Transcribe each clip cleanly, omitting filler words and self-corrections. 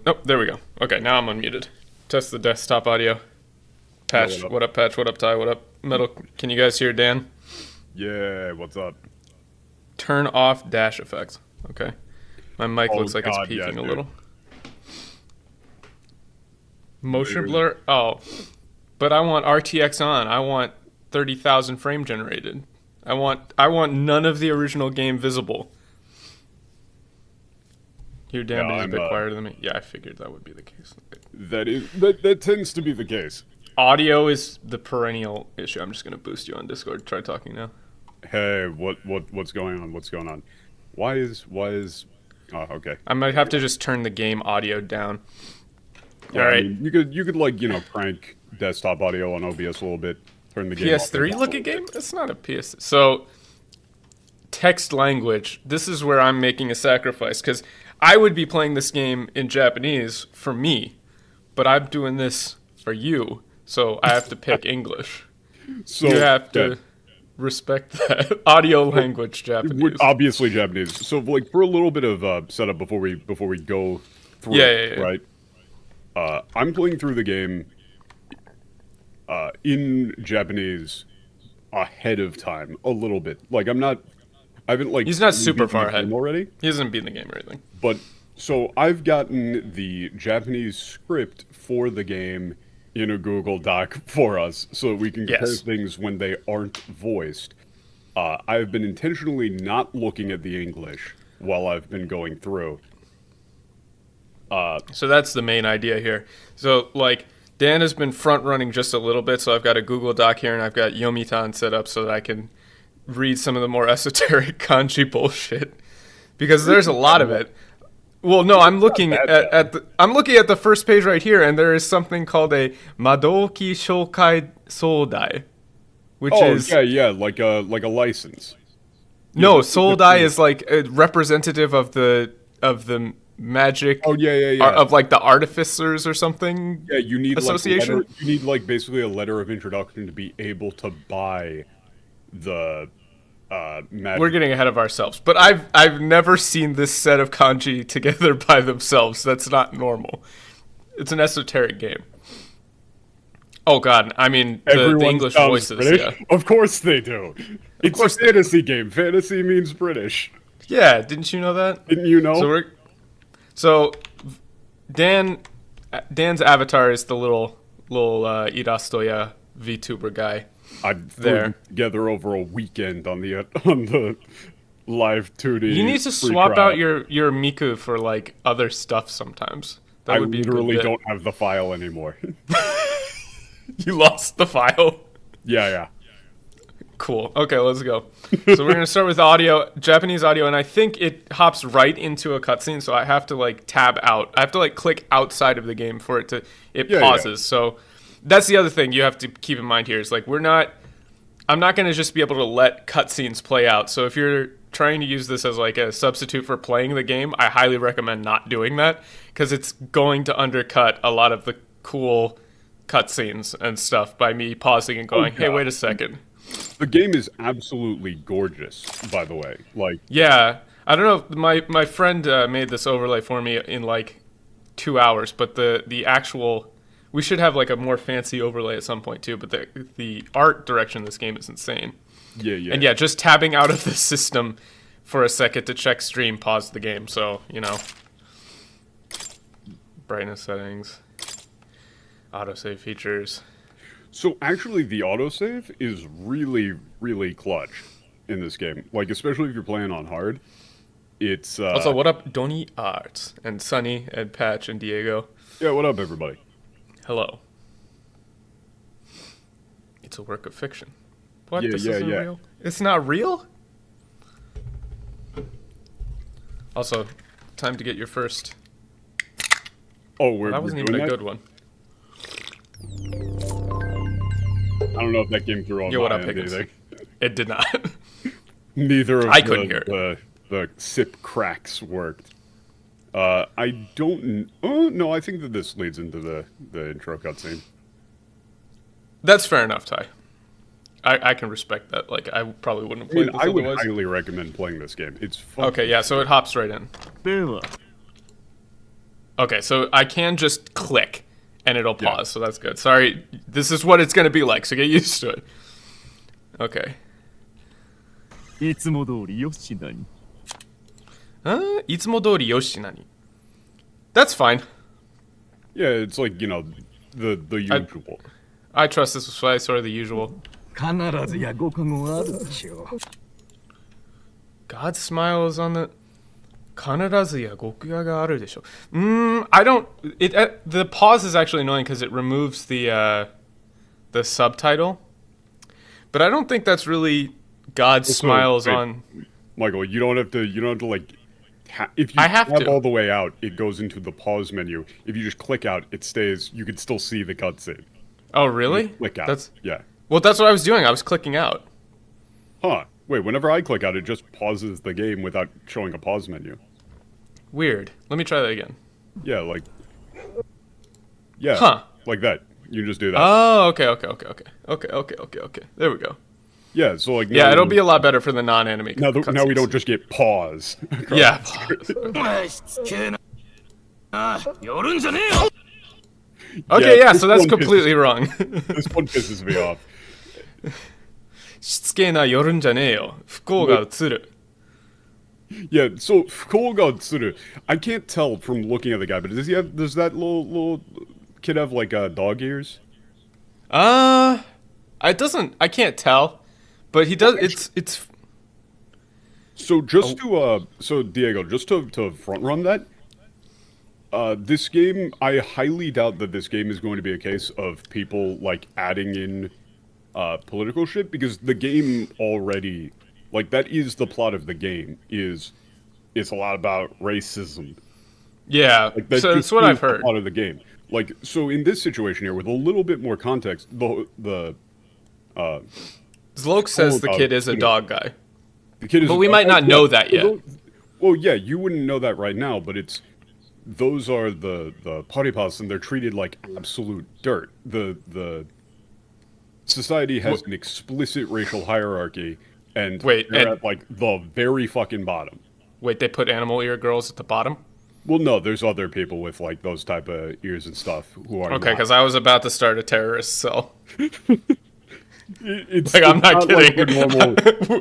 Oh, there we go. Okay, now I'm unmuted. Test the desktop audio. Patch, Yeah, what up, Patch? What up, Ty? What up, Metal? Can you guys hear Dan? Yeah, what's up? Turn off dash effects. Okay. My mic Oh, looks like God, it's peaking yeah, a dude. little. Motion Dude. blur? Oh. But I want RTX on. I want 30,000 frame generated. I want none of the original game visible. Your Dan, but he's a bit quieter than me. Yeah, I figured that would be the case. That tends to be the case. Audio is the perennial issue. I'm just gonna boost you on Discord. Try talking now. Hey, what's going on? What's going on? Why is oh, okay. I might have to just turn the game audio down. Yeah, All right. I mean, you could like, crank desktop audio on OBS a little bit, turn the game PS3 looking game? It's not a PS. So text language. This is where I'm making a sacrifice because I would be playing this game in Japanese for me, but I'm doing this for you. So I have to pick English. So You have to respect that. Audio language Japanese. Obviously Japanese. So like for a little bit of setup before we go through it, Yeah. right? I'm playing through the game in Japanese ahead of time a little bit. Like I haven't like He's not super beaten far the ahead game already. He hasn't beaten the game or anything. But so I've gotten the Japanese script for the game in a Google Doc for us so that we can compare things when they aren't voiced. I've been intentionally not looking at the English while I've been going through. So that's the main idea here. So, like, Dan has been front-running just a little bit, so I've got a Google Doc here, and I've got Yomitan set up so that I can read some of the more esoteric kanji bullshit. Because there's a lot of it. Well, no, I'm looking at the first page right here, and there is something called a Madoki Shokai Soudai, which is... like a license. No, Yeah, Soudai is like a representative of the magic. Oh yeah. Of like the artificers or something. Yeah, you need association. Like you need like basically a letter of introduction to be able to buy the magic. We're getting ahead of ourselves, but I've never seen this set of kanji together by themselves. That's not normal. It's an esoteric game. Oh God, I mean the English voices. British. Yeah, of course they do. It's a fantasy game. Fantasy means British. Yeah, didn't you know that? Didn't you know? So Dan's avatar is the little Irastoya VTuber guy. I threw them together over a weekend on the live 2D. You need to swap out your Miku for like other stuff sometimes. That would be literally don't have the file anymore. You lost the file? Yeah. Cool. Okay, let's go. So we're going to start with audio, Japanese audio, and I think it hops right into a cutscene, so I have to like tab out. I have to like click outside of the game for it to pauses. Yeah. So that's the other thing you have to keep in mind here is like I'm not going to just be able to let cutscenes play out. So if you're trying to use this as like a substitute for playing the game, I highly recommend not doing that because it's going to undercut a lot of the cool cutscenes and stuff by me pausing and going, hey, wait a second. The game is absolutely gorgeous, by the way. Like, yeah, I don't know. My friend made this overlay for me in like 2 hours, but the actual we should have like a more fancy overlay at some point too. But the art direction of this game is insane. Yeah. And yeah, just tabbing out of the system for a second to check stream paused the game. So brightness settings, autosave features. So actually, the autosave is really, really clutch in this game. Like, especially if you're playing on hard. It's also, what up, Donny Arts and Sunny and Patch and Diego? Yeah, what up, everybody? Hello. It's a work of fiction. What? Yeah, This isn't real? It's not real? Also, time to get your first. Oh, that wasn't even a good one. I don't know if that came through on my end either. It did not. Neither of couldn't hear it. The sip cracks worked. I don't... Oh, no, I think that this leads into the intro cutscene. That's fair enough, Ty. I can respect that. Like, I probably wouldn't have played this otherwise. I would highly recommend playing this game. It's fun. Okay, yeah, so it hops right in. Okay, so I can just click and it'll pause, so that's good. Sorry, this is what it's going to be like, so get used to it. Okay. いつも通りよしなに。いつも通りよしなに. That's fine. Yeah, it's like, you know, the usual. I trust this was sort of the usual. 必ずやご加護あるでしょう。 God smiles on the... 必ずやご加護があるでしょ. I don't... the pause is actually annoying because it removes the subtitle. But I don't think that's really God smiles on... Michael, you don't have to like... if you have to. all the way out, it goes into the pause menu. If you just click out, it stays... You can still see the cutscene. Oh, really? Click out. Yeah. Well, that's what I was doing. I was clicking out. Huh. Wait, whenever I click out, it just pauses the game without showing a pause menu. Weird. Let me try that again. Yeah, like... Yeah, huh. Like that. You just do that. Oh, okay. There we go. Yeah, so like... Yeah, it'll be a lot better for the non-anime Now we don't just get pause. Yeah, pause. Okay, yeah, so that's completely wrong. This one pisses me off. しつけな夜んじゃねえよ。不幸が映る. Yeah, so Fukuoka Tsuru, I can't tell from looking at the guy, but does that little kid have like dog ears? It doesn't. I can't tell, but he does. It's. So just so Diego, just to front run that, this game, I highly doubt that this game is going to be a case of people like adding in political shit, because the game already, like, that is the plot of the game, it's a lot about racism. Yeah, like, so that's what I've heard. The plot of the game. Like, so in this situation here, with a little bit more context, the Zloke says the kid is a dog guy. The kid is but we might not know that yet. Well, yeah, you wouldn't know that right now, but those are the paripas, and they're treated like absolute dirt. The society has an explicit racial hierarchy, and they're at like the very fucking bottom. Wait, they put animal ear girls at the bottom? Well, no, there's other people with like those type of ears and stuff who are okay, because I was about to start a terrorist cell. It's like, I'm not kidding. Like normal,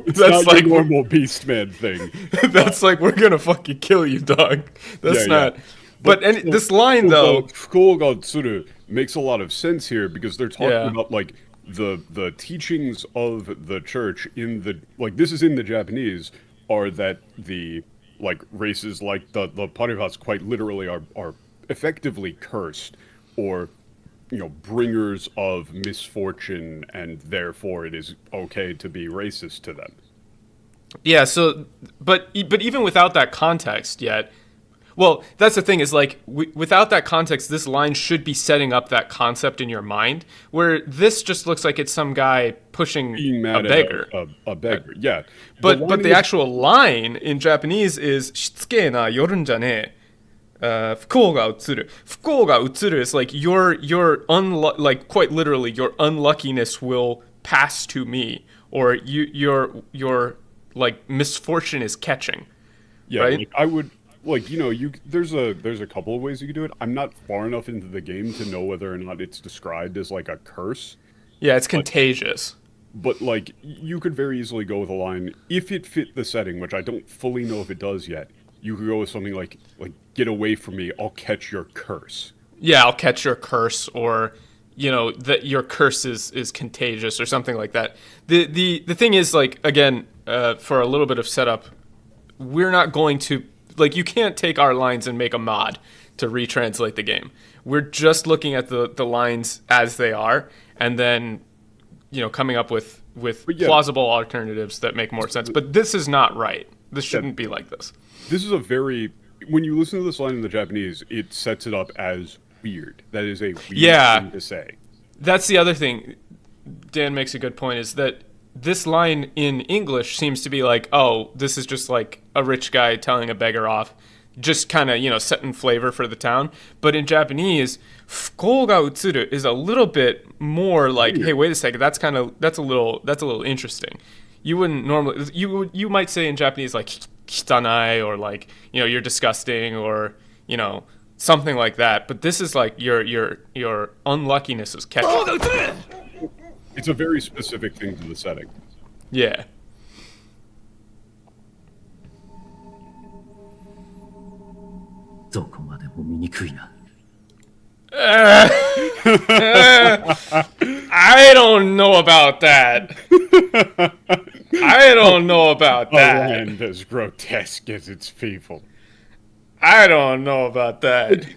it's that's not like your normal Beastman thing. That's like, we're gonna fucking kill you, dog. That's not. Yeah. But this line though, Fukuoka Tsuru makes a lot of sense here, because they're talking about like the teachings of the church in the, like, this is in the Japanese, are that the like races like the Parivats quite literally are effectively cursed, or, you know, bringers of misfortune, and therefore it is okay to be racist to them. Yeah, so but even without that context yet, well, that's the thing, is like, without that context, this line should be setting up that concept in your mind, where this just looks like it's some guy pushing a beggar. A beggar, yeah. But the actual line in Japanese is shitsuke na yorun ja ne. Fukou ga utsuru. Fukou ga utsuru is like like, quite literally, your unluckiness will pass to me, or your like misfortune is catching. Yeah, right? Like, I would. Like, you know, there's a couple of ways you could do it. I'm not far enough into the game to know whether or not it's described as like a curse. Yeah, it's contagious. But like, you could very easily go with a line, if it fit the setting, which I don't fully know if it does yet. You could go with something like get away from me, I'll catch your curse. Yeah, I'll catch your curse, or, you know, that your curse is contagious, or something like that. The thing is, like, again, for a little bit of setup, we're not going to, like, you can't take our lines and make a mod to retranslate the game. We're just looking at the lines as they are, and then, you know, coming up with plausible alternatives that make more sense. But this is not right. This shouldn't be like this. This is a very... When you listen to this line in the Japanese, it sets it up as weird. That is a weird thing to say. That's the other thing. Dan makes a good point, is that this line in English seems to be like, oh, this is just like a rich guy telling a beggar off, just kind of, you know, setting flavor for the town. But in Japanese, fukou ga utsuru is a little bit more like, hey, wait a second, that's a little interesting. You wouldn't normally, you might say in Japanese like kitanai, or like, you know, you're disgusting, or, you know, something like that. But this is like your unluckiness is catching. It's a very specific thing to the setting. Yeah. I don't know about that. I don't know about that. A land as grotesque as its people. I don't know about that.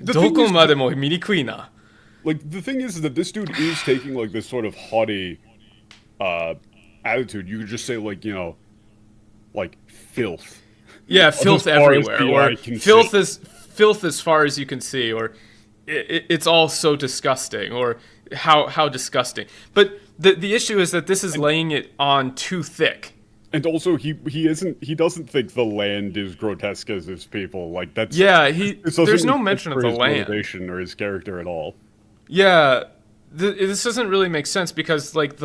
Like, the thing is that this dude is taking, like, this sort of haughty attitude. You could just say, like, you know, like, filth. Yeah, filth everywhere. Or filth as far as you can see, or it's all so disgusting, or how disgusting. But the issue is that this is laying it on too thick. And also, he doesn't think the land is grotesque as his people. Like, that's... Yeah, there's no mention of the land. Motivation or his character at all. Yeah, this doesn't really make sense, because, like,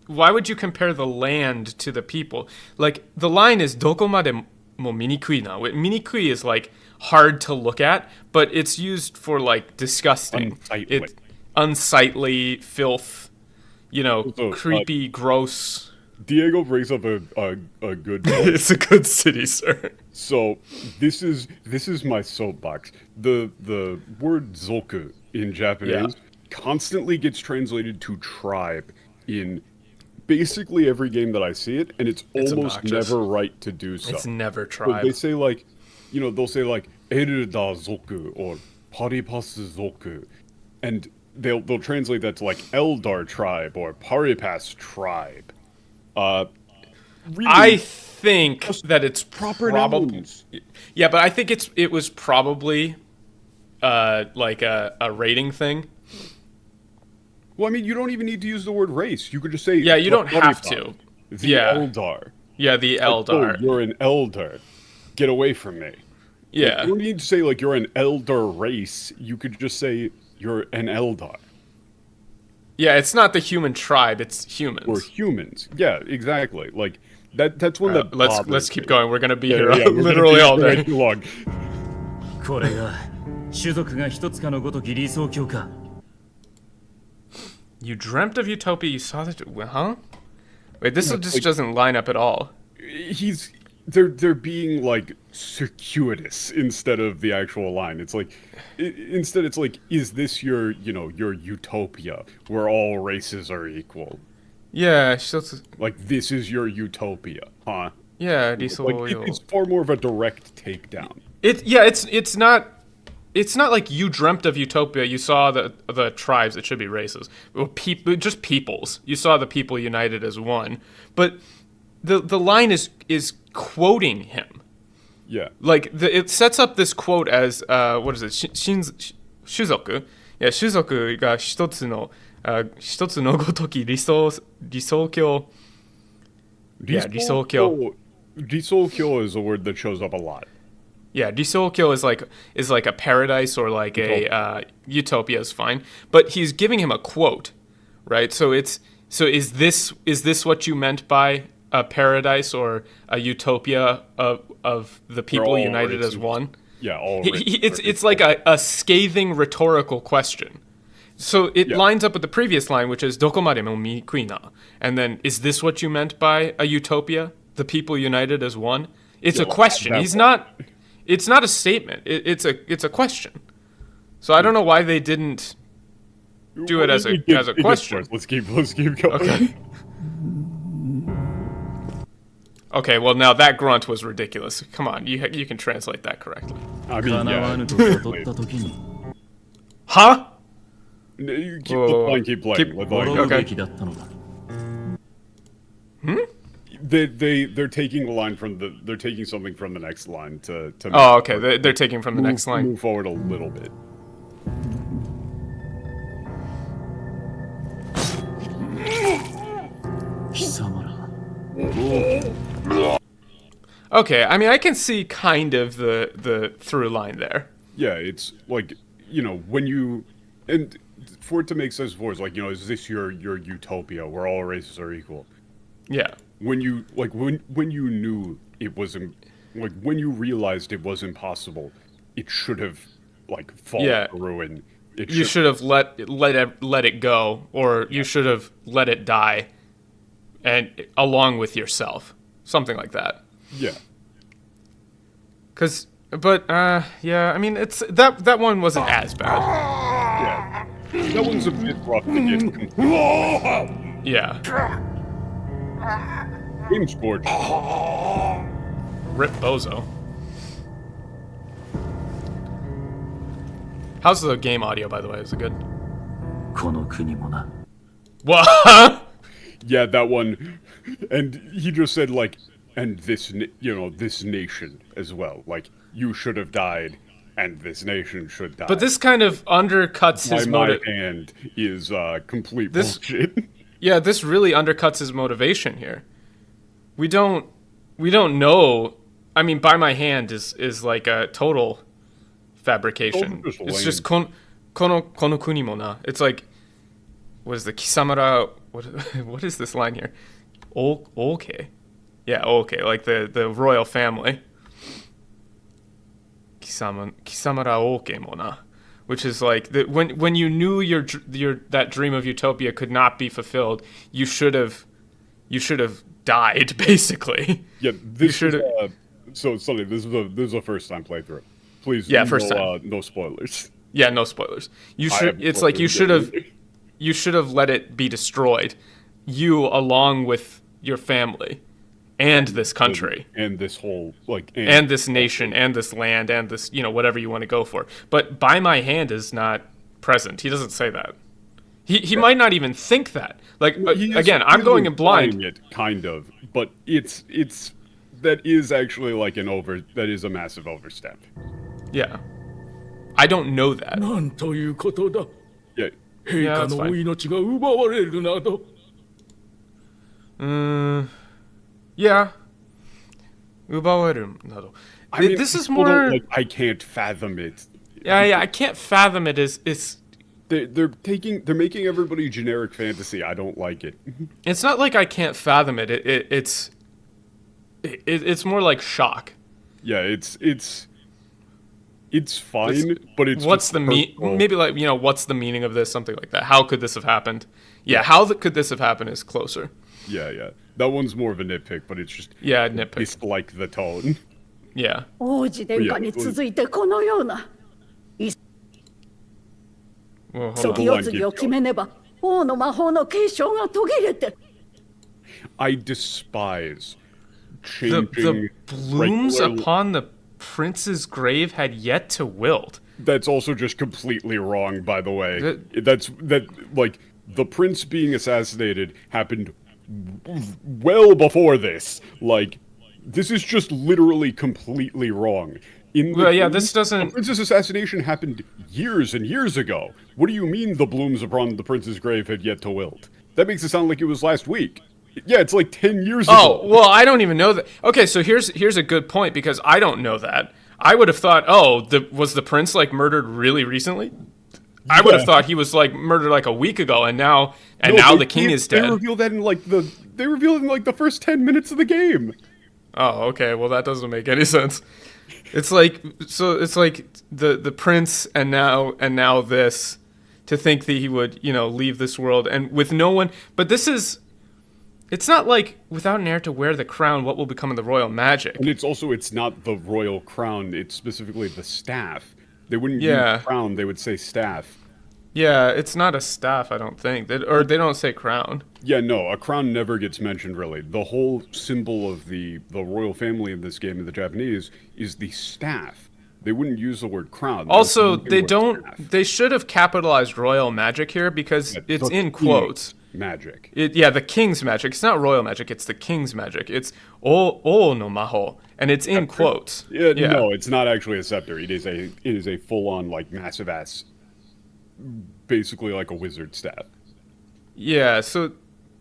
why would you compare the land to the people? Like, the line is dokomade mo minikui na. Minikui is, like, hard to look at, but it's used for, like, disgusting. Unsightly. Unsightly, filth, you know, Also, creepy, gross. Diego brings up a good point. It's a good city, sir. So this is my soapbox. The word zoku in Japanese constantly gets translated to tribe in basically every game that I see it, and it's almost obnoxious. never right to do so. It's never So tribe. they say, like, you know, they'll say like Eru da zoku or Paripas zoku, and they'll translate that to like Eldar tribe or Paripas tribe. Really, I think that it's proper probably... nouns. Yeah, but I think it was probably like a rating thing. Well, I mean, you don't even need to use the word race. You could just say... Yeah, you don't have to. The Yeah. Eldar. Yeah, the Eldar. Oh, you're an Elder. Get away from me. Yeah. Like, you don't need to say, like, you're an Elder race. You could just say you're an Eldar. Yeah, it's not the human tribe, it's humans. Or humans. Yeah, exactly. Like, that's one that let's keep going. We're going to be here we're literally all gonna day. be too long. これが種族が一つかのごとき理想郷か You dreamt of utopia, you saw that... Huh? Wait, this just doesn't line up at all. They're being, like, circuitous instead of the actual line. It's like, instead it's like, is this your, you know, your utopia where all races are equal? Yeah, Like, this is your utopia, huh? yeah, Like, it's far more of a direct takedown. It's not like you dreamt of utopia. You saw the tribes. It should be races. Or just peoples. You saw the people united as one. But the line is quoting him. Yeah. Like it sets up this quote as what is it? Shuzoku. Yeah, Shuzoku ga hitotsu no gotoki risokyo. Yeah, risokyo. Risokyo is a word that shows up a lot. Yeah, Risokyo is like a paradise or like a utopia is fine, but he's giving him a quote, right? So is this what you meant by a paradise or a utopia of the people united as one? Yeah, all it's like a scathing rhetorical question. So it lines up with the previous line, which is dokomade mo minikui na, and then is this what you meant by a utopia? The people united as one? It's a question. He's not. It's not a statement. It's a question. So I don't know why they didn't do it as a question. Let's keep going. Okay. Okay. Well, now that grunt was ridiculous. Come on, you can translate that correctly. I mean, yeah. Huh? No, you keep playing. Okay. They're taking a line they're taking something from the next line to Oh, okay. They're taking from the next line. Move forward a little bit. Okay, I mean I can see kind of the through line there. Yeah, it's like, you know, when you, and for it to make sense for us, like, you know, is this your utopia where all races are equal? Yeah. When you when you knew it wasn't, like, when you realized it was impossible, it should have like fall to ruin. You should have let it go, or you should have let it die, and along with yourself, something like that. Yeah. I mean, it's that one wasn't as bad. Yeah. That one's a bit rough to get complete. Yeah. Game's gorgeous. Rip Bozo. How's the game audio, by the way? Is it good? この国もな What? Yeah, that one. And he just said, like, and this, this nation as well. Like, you should have died, and this nation should die. But this kind of undercuts his motive. My hand is complete bullshit. Yeah, this really undercuts his motivation here. We don't know. I mean, by my hand is like a total fabrication. It's just kono kuni mo na. It's like, what is the kisamara? What is this line here? Okay. Yeah, okay, like the royal family. Kisamara oke mo na. Which is like when you knew your that dream of utopia could not be fulfilled, you should have died, basically. Yeah, this is so Sonny, this is a first time playthrough. Please, first time. No spoilers. Yeah, no spoilers. You should. It's like you should have let it be destroyed. You along with your family, and this country, and this whole and this nation, and this land, and this whatever you want to go for. But by my hand is not present. He doesn't say that. He might not even think that. Like again, I'm going in blind. It kind of, but it's that is actually like that is a massive overstep. Yeah, I don't know that. なんということだ Yeah. 陛下のお命が奪われるなど Yeah. 奪われるなど I mean, this is more like, I can't fathom it. Yeah, I can't fathom it. They're making everybody generic fantasy. I don't like it. It's not like I can't fathom it. It's more like shock. Yeah, it's fine, but it's what's the maybe like what's the meaning of this, something like that. How could this have happened? Yeah, how could this have happened is closer. Yeah. That one's more of a nitpick, but it's just nitpick. It's like the tone. Yeah. 王子殿下に続いてこのような Well, hold 初 on. 期世継ぎを決めねば王の魔法の継承が途切れて I despise The changing blooms regular- upon the prince's grave had yet to wilt. That's also just completely wrong, by the way. That- Like the prince being assassinated happened well before this. Like this is just literally completely wrong. This doesn't. The prince's assassination happened years and years ago. What do you mean the blooms upon the prince's grave had yet to wilt? That makes it sound like it was last week. Yeah, it's like 10 years ago. Oh, well, I don't even know that. Okay, so here's a good point, because I don't know that. I would have thought, was the prince like murdered really recently? I would have thought he was like murdered like a week ago, and now the king is dead. They revealed that in like the first 10 minutes of the game. Oh, okay. Well, that doesn't make any sense. It's like the prince and now this, to think that he would leave this world and with no one. But it's not like without an heir to wear the crown, what will become of the royal magic? And it's not the royal crown. It's specifically the staff. They wouldn't use crown. They would say staff. Yeah, it's not a staff, I don't think. They don't say crown. Yeah, no, a crown never gets mentioned, really. The whole symbol of the royal family in this game in the Japanese is the staff. They wouldn't use the word crown. Also, they should have capitalized royal magic here, because it's in quotes. Magic. The king's magic. It's not royal magic, it's the king's magic. It's o no maho, and it's in quotes. Yeah, no, it's not actually a scepter. It is a full-on, like, massive ass, basically like a wizard staff. Yeah, so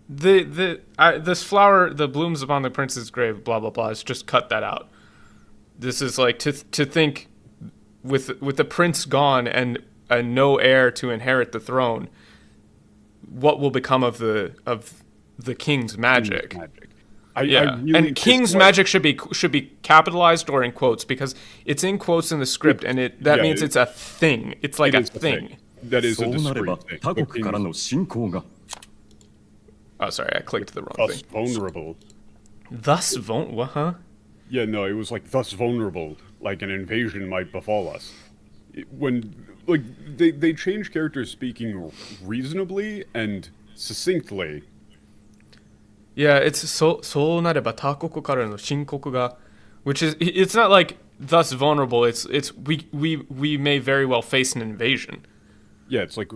this flower, the blooms upon the prince's grave, blah blah blah, is just cut that out. This is like to think with the prince gone and no heir to inherit the throne, what will become of the king's magic? Yeah, really, and King's magic should be capitalized or in quotes because it's in quotes in the script, and that means it's a thing. It's like a thing. That is a discrete thing. 他国からの侵攻が Oh, sorry, I clicked the wrong thus thing. vulnerable. Thus what, huh? Yeah, no, it was like thus vulnerable, like an invasion might befall us. When like they change characters speaking reasonably and succinctly. Yeah, it's そうなれば他国からの侵攻が which is it's not like thus vulnerable. It's we may very well face an invasion. Yeah, it's like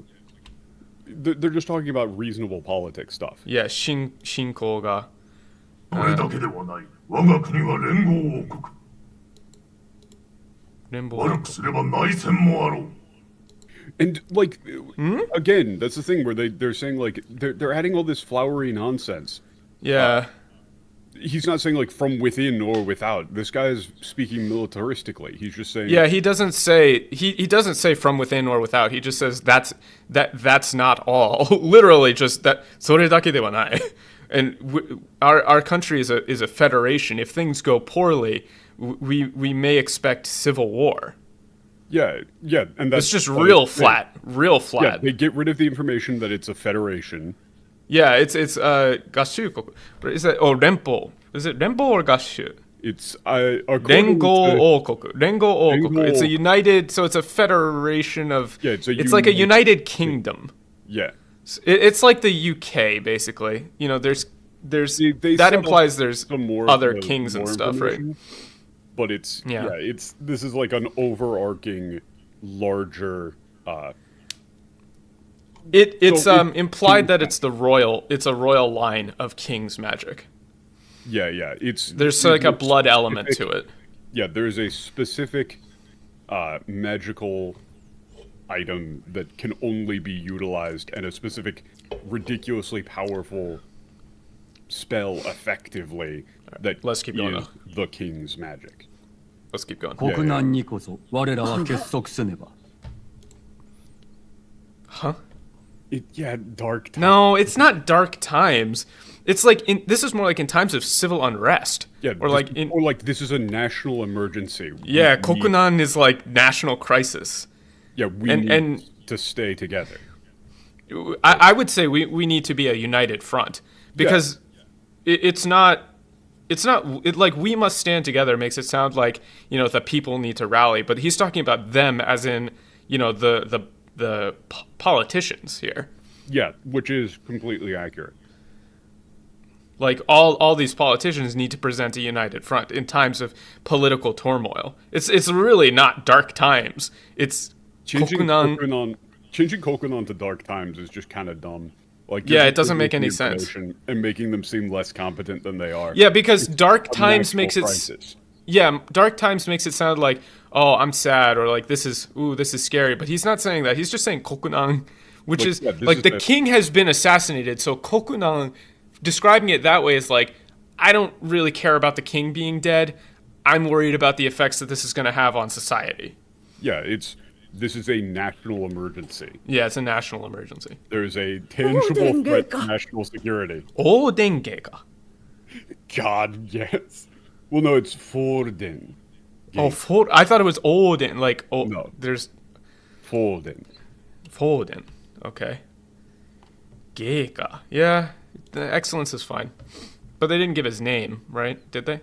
they're just talking about reasonable politics stuff. Yeah, 侵攻がこれだけではない。我が国は連合王国。連邦悪くすれば内戦もあろう。 And like again, that's the thing where they're saying like they're adding all this flowery nonsense. Yeah. He's not saying like from within or without. This guy is speaking militaristically. He's just saying Yeah, he doesn't say he doesn't say from within or without. He just says that's not all. Literally just that それだけではない. And our country is a federation. If things go poorly, we may expect civil war. Yeah, and that's It's just real flat. Yeah, they get rid of the information that it's a federation. Yeah, it's 合衆国. Is it Renpo? Is it Renpo or 合衆? It's 連合王国. 連合王国. It's a united, so it's a federation of. Yeah, it's like a united kingdom. Yeah. It's like the UK basically. You know, there's They that set implies up there's some more other of the kings and more stuff, right? information, But it's Yeah. this is like an overarching, larger. It's So it- implied that it's a royal line of king's magic. Yeah, it's There's like a blood element to it. Yeah, there's a specific magical item that can only be utilized, and a specific ridiculously powerful spell effectively that let's keep going is the king's magic. Let's keep going. 国難にこそ我らは結束せねば Huh? Dark times. No, it's not dark times. It's like this is more like in times of civil unrest. Yeah, or this is a national emergency. Yeah, Kokunan is like national crisis. Yeah, we need to stay together. I would say we need to be a united front because it's not like we must stand together makes it sound like, you know, the people need to rally, but he's talking about them as in, you know, the politicians here. Yeah, which is completely accurate. Like all these politicians need to present a united front in times of political turmoil. It's really not dark times. It's Changing Kokunan. Kokunan to dark times is just kind of dumb. Like, Yeah, it doesn't make any sense. And making them seem less competent than they are. Yeah, because dark A times national makes it. crisis. Yeah, dark times makes it sound like, oh, I'm sad, or like this is scary. But he's not saying that. He's just saying Kokunan, which Like, is yeah, this like is the king has been assassinated. So Kokunan, describing it that way is like, I don't really care about the king being dead. I'm worried about the effects that this is going to have on society. Yeah, this is a national emergency. Yeah, it's a national emergency. There is a tangible threat to national security. Oh, denge ka. God, yes. Well, no, it's Forden. Oh, I thought it was Odin. Like, oh, No. there's Forden. Foden. Okay. Geika. Yeah, the excellence is fine. But they didn't give his name, right? Did they?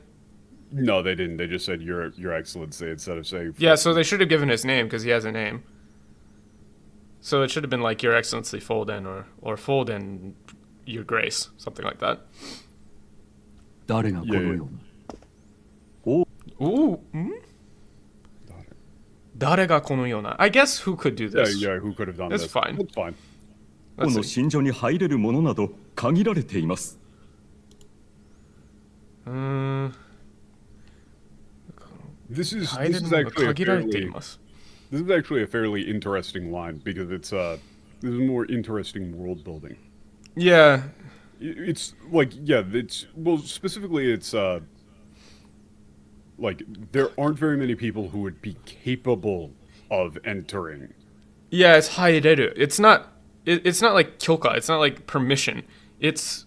No, they didn't. They just said Your Excellency instead of saying. Yeah, so they should have given his name because he has a name. So it should have been like Your Excellency Foden or Foden, Your Grace, something like that. 誰がこのような Ooh. Darega kono yona. I guess who could do this? Yeah, who could have done That's this? fine. That's fine. この信者に入れるものなど限られています This is 入れるものが限られています。 This is actually a fairly interesting line because it's this is more interesting world building. Yeah. It's like specifically it's like there aren't very many people who would be capable of entering. Yeah, it's haireru. It's not like kyoka. It's not like permission. It's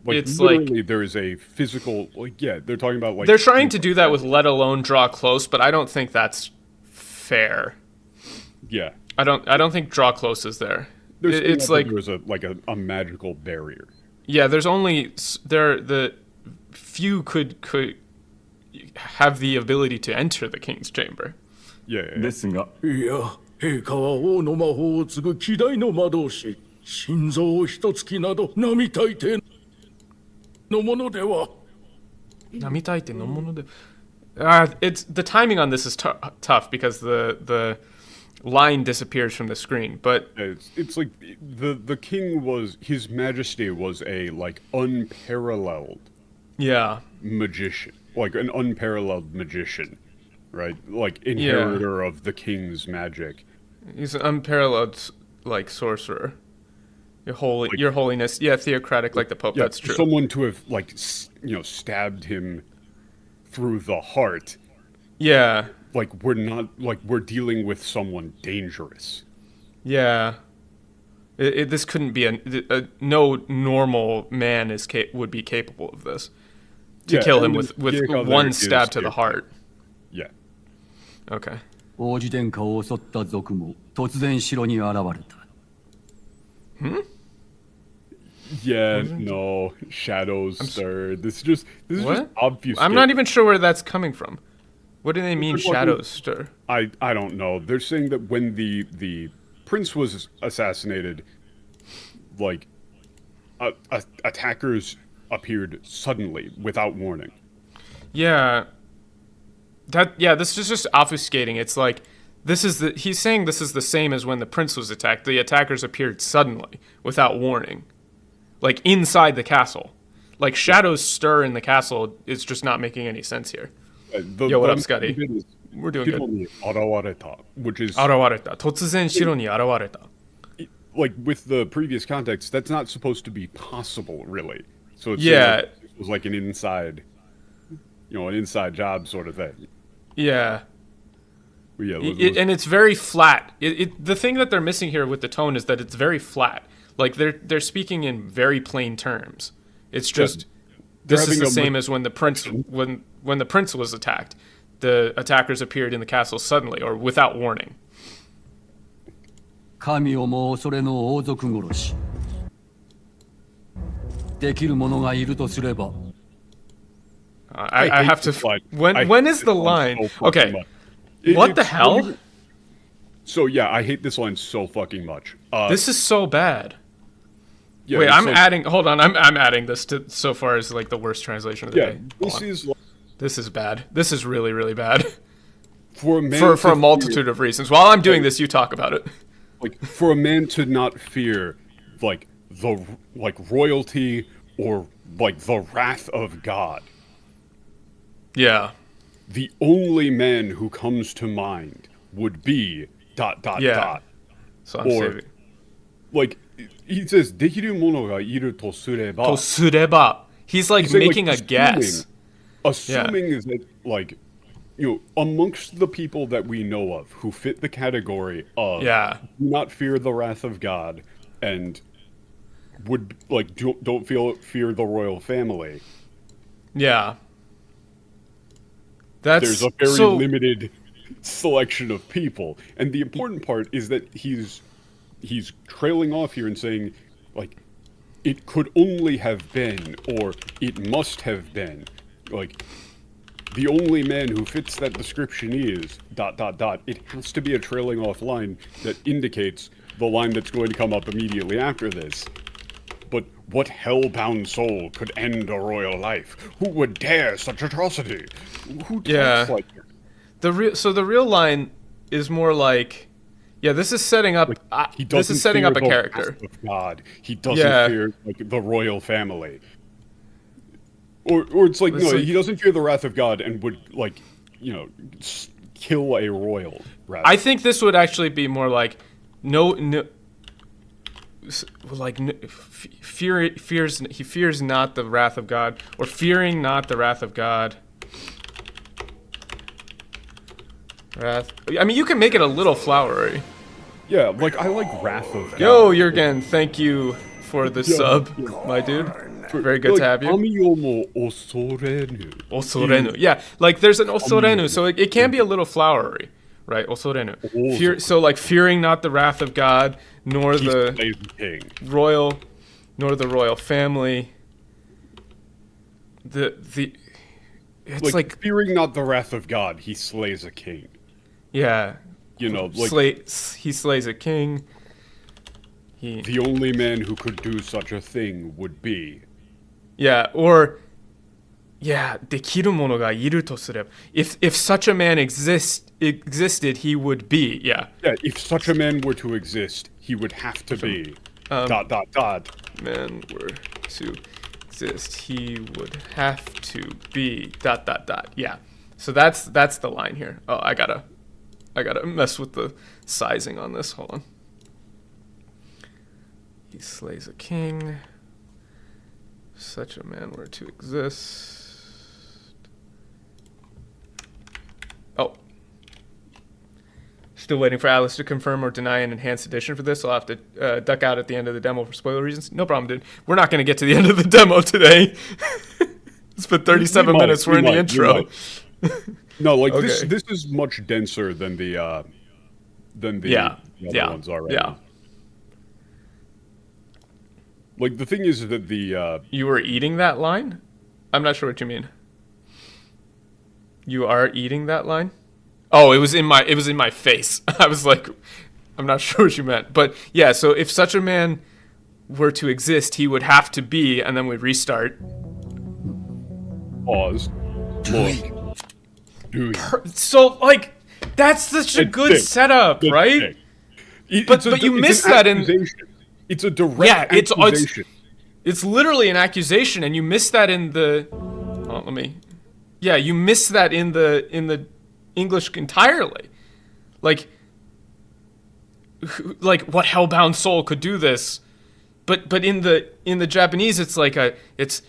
Like, it's literally, there is a physical, like, yeah, they're talking about, like... They're trying to do that with let alone draw close, but I don't think that's fair. Yeah. I don't think draw close is there. It's like... There's a magical barrier. Yeah, there's only... the few could have the ability to enter the king's chamber. Yeah. ですが、いや、陛下は王の魔法を継ぐ希代の魔導士。心臓を一突きなど並大抵のものでは。並大抵のもので。It's the timing on this is tough because the line disappears from the screen, but it's like the king was, his majesty was a like unparalleled magician, like an unparalleled magician, right? Like inheritor of the king's magic. He's an unparalleled like sorcerer. Your holiness, theocratic like the Pope. That's true. Someone to have like stabbed him through the heart. Yeah. Like we're dealing with someone dangerous. Yeah. This couldn't be no normal man would be capable of this. To kill him with one stab to the heart. Yeah. Okay. 王子殿下を襲った賊も突然城に現れた。Yeah, no, shadows stirred. This is just obvious. I'm not even sure where that's coming from. What do they mean, shadows stir? I don't know. They're saying that when the prince was assassinated, like attackers appeared suddenly without warning. Yeah. This is just obfuscating. It's like he's saying this is the same as when the prince was attacked. The attackers appeared suddenly without warning. Like inside the castle. Like shadows stir in the castle is just not making any sense here. Yo, what up, Scotty? We're doing good. 現れた, which is 現れた。突然城に現れた。Like with the previous context, that's not supposed to be possible, really. So it was like an inside job sort of thing. Yeah. Yeah, and it's very flat. The thing that they're missing here with the tone is that it's very flat. Like they're speaking in very plain terms. It's just this is the same as when the prince when the prince was attacked. The attackers appeared in the castle suddenly or without warning. 神をも恐れの王族殺し。できる者がいるとすれば。I have to. When is the line? Okay. What the hell? So yeah, I hate this line so fucking much. This is so bad. Yeah, wait, I'm adding. Hold on, I'm adding this to so far as like the worst translation of the day. This is bad. This is really really bad. For a multitude of reasons. While I'm doing this, you talk about it. Like for a man to not fear like royalty or like the wrath of God. Yeah. The only man who comes to mind would be ... So I'm saving. Like he says, できる者がいるとすれば. とすれば. He's like making a guess. Assuming is that like, amongst the people that we know of who fit the category of do not fear the wrath of God and would like don't fear the royal family. Yeah. There's a very limited selection of people, and the important part is that he's trailing off here and saying, like, it could only have been, or it must have been, like, the only man who fits that description is ... It has to be a trailing off line that indicates the line that's going to come up immediately after this. But what hell-bound soul could end a royal life? Who would dare such atrocity? Who talks like that? The real line is more like, this is setting up. This is setting up a character. Of God, he doesn't fear like the royal family. Or it's like he doesn't fear the wrath of God and would like kill a royal. Rather. I think this would actually be more like he fears not the wrath of God, or fearing not the wrath of God. Wrath. I mean, you can make it a little flowery. Yeah, like I like wrath of God. Yo, Jurgen, thank you for the sub, my dude. Very good to have you. Kamiyo mo osorenu. Osorenu. Yeah, like there's an osorenu, so it can be a little flowery, right? Osorenu. So like fearing not the wrath of God, nor the royal family. It's like fearing not the wrath of God, he slays a king. Yeah. You know, like he slays a king. The only man who could do such a thing would be. Yeah, or dekiru mono ga iru to sureba. If such a man existed, he would be. Yeah. Yeah, if such a man were to exist, he would have to be. ... Man were to exist, he would have to be ... Yeah. So that's the line here. Oh, I gotta mess with the sizing on this. Hold on. He slays a king. If such a man were to exist. Oh. Still waiting for Alice to confirm or deny an enhanced edition for this. I'll have to duck out at the end of the demo for spoiler reasons. No problem, dude. We're not going to get to the end of the demo today. It's been 37 minutes. We're in the intro. No, like this is much denser than the other ones are right now. Like the thing is that the You were eating that line? I'm not sure what you mean. You are eating that line? Oh, it was in my face. I was like, I'm not sure what you meant. But yeah, so if such a man were to exist, he would have to be, and then we restart. Pause. Look. So like that's such a good setup, right? But you missed that in. It's a direct accusation. It's literally an accusation, and you missed that in the. Oh, let me. Yeah, you missed that in the English entirely. Like what hellbound soul could do this? But in the Japanese, it's like if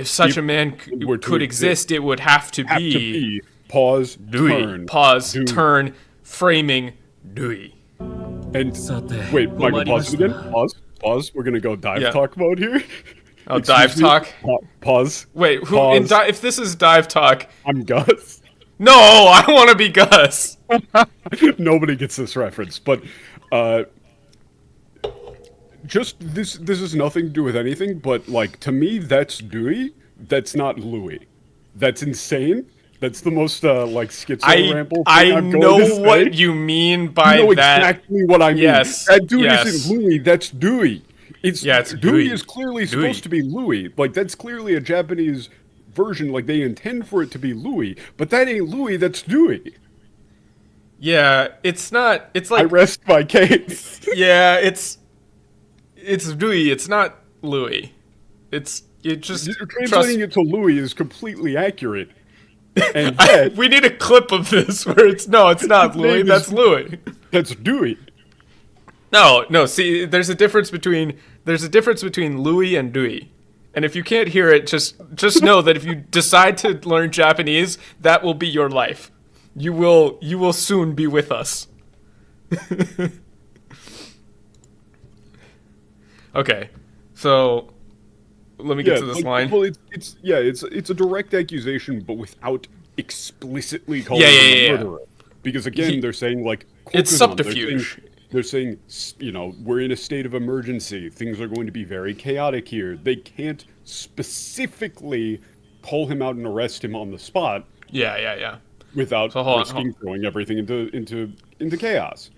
such a man could exist, it would have to be. Pause. Dui. Turn. Pause. Dui. Turn. Framing. Dui. And wait, Michael, pause it again. Pause. We're gonna go dive talk mode here. Oh, dive talk. Pause. Wait, if this is dive talk, I'm Gus. No, I want to be Gus. Nobody gets this reference, but just this has nothing to do with anything. But like to me, that's Dewey. That's not Louis. That's insane. That's the most like schizo ramble thing I know what you mean by you know that. Exactly what I mean. Yes. That dude isn't Louis. That's Dewey. It's Dewey. Dewey is clearly supposed to be Louis. Like that's clearly a Japanese version. Like they intend for it to be Louis, but that ain't Louis. That's Dewey. Yeah, it's not. It's like I rest my case. Yeah, it's Dewey. It's not Louis. It just translating it to Louis is completely accurate. And yet, we need a clip of this where it's not Louis. That's Louis. That's Dewey. No. See, there's a difference between Louis and Dewey. And if you can't hear it, just know that if you decide to learn Japanese, that will be your life. You will soon be with us. Okay, so let me get to this line. Well, it's a direct accusation, but without explicitly calling him a murderer. Because again, they're saying like it's subterfuge. They're saying, we're in a state of emergency. Things are going to be very chaotic here. They can't specifically call him out and arrest him on the spot. Yeah. Without risking throwing everything into chaos.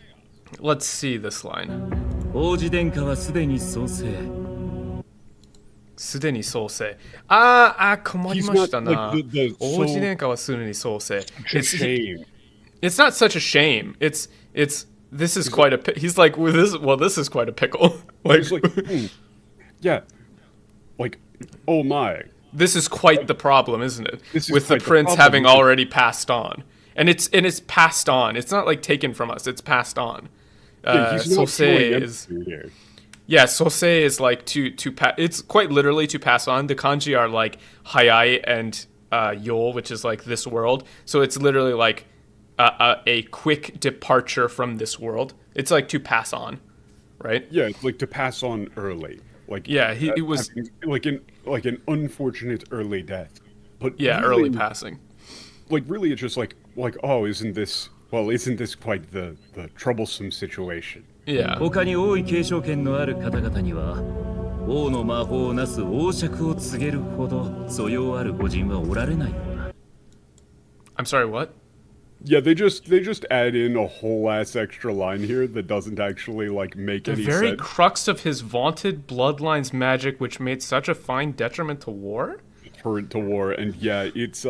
Let's see this line. 王子殿下はすでに創生。すでに創生。困りましたな。王子殿下はすでに創生。It's a shame. It's not such a shame. This is quite a. He's like, this is quite a pickle. Like, yeah, like, oh my. This is quite the problem, isn't it? With the prince having already passed on, and it's passed on. It's not like taken from us. It's passed on. Sosei is. Yeah, sosei is like to pass. It's quite literally to pass on. The kanji are like hayai and yol, which is like this world. So it's literally like a quick departure from this world. It's like to pass on, right? Yeah, it's like to pass on early. Like he was having, like an unfortunate early death. But really, early passing. Like really, it's just like oh, isn't this quite the troublesome situation? Yeah. 他に王位継承権のある方々には王の魔法をなす王爵を告げるほど素養ある御人はおられないのだ。 I'm sorry, what? Yeah, they just add in a whole ass extra line here that doesn't actually like make The any very sense. crux of his vaunted bloodline's magic, which made such a fine detriment to war. Turn to war, and yeah, it's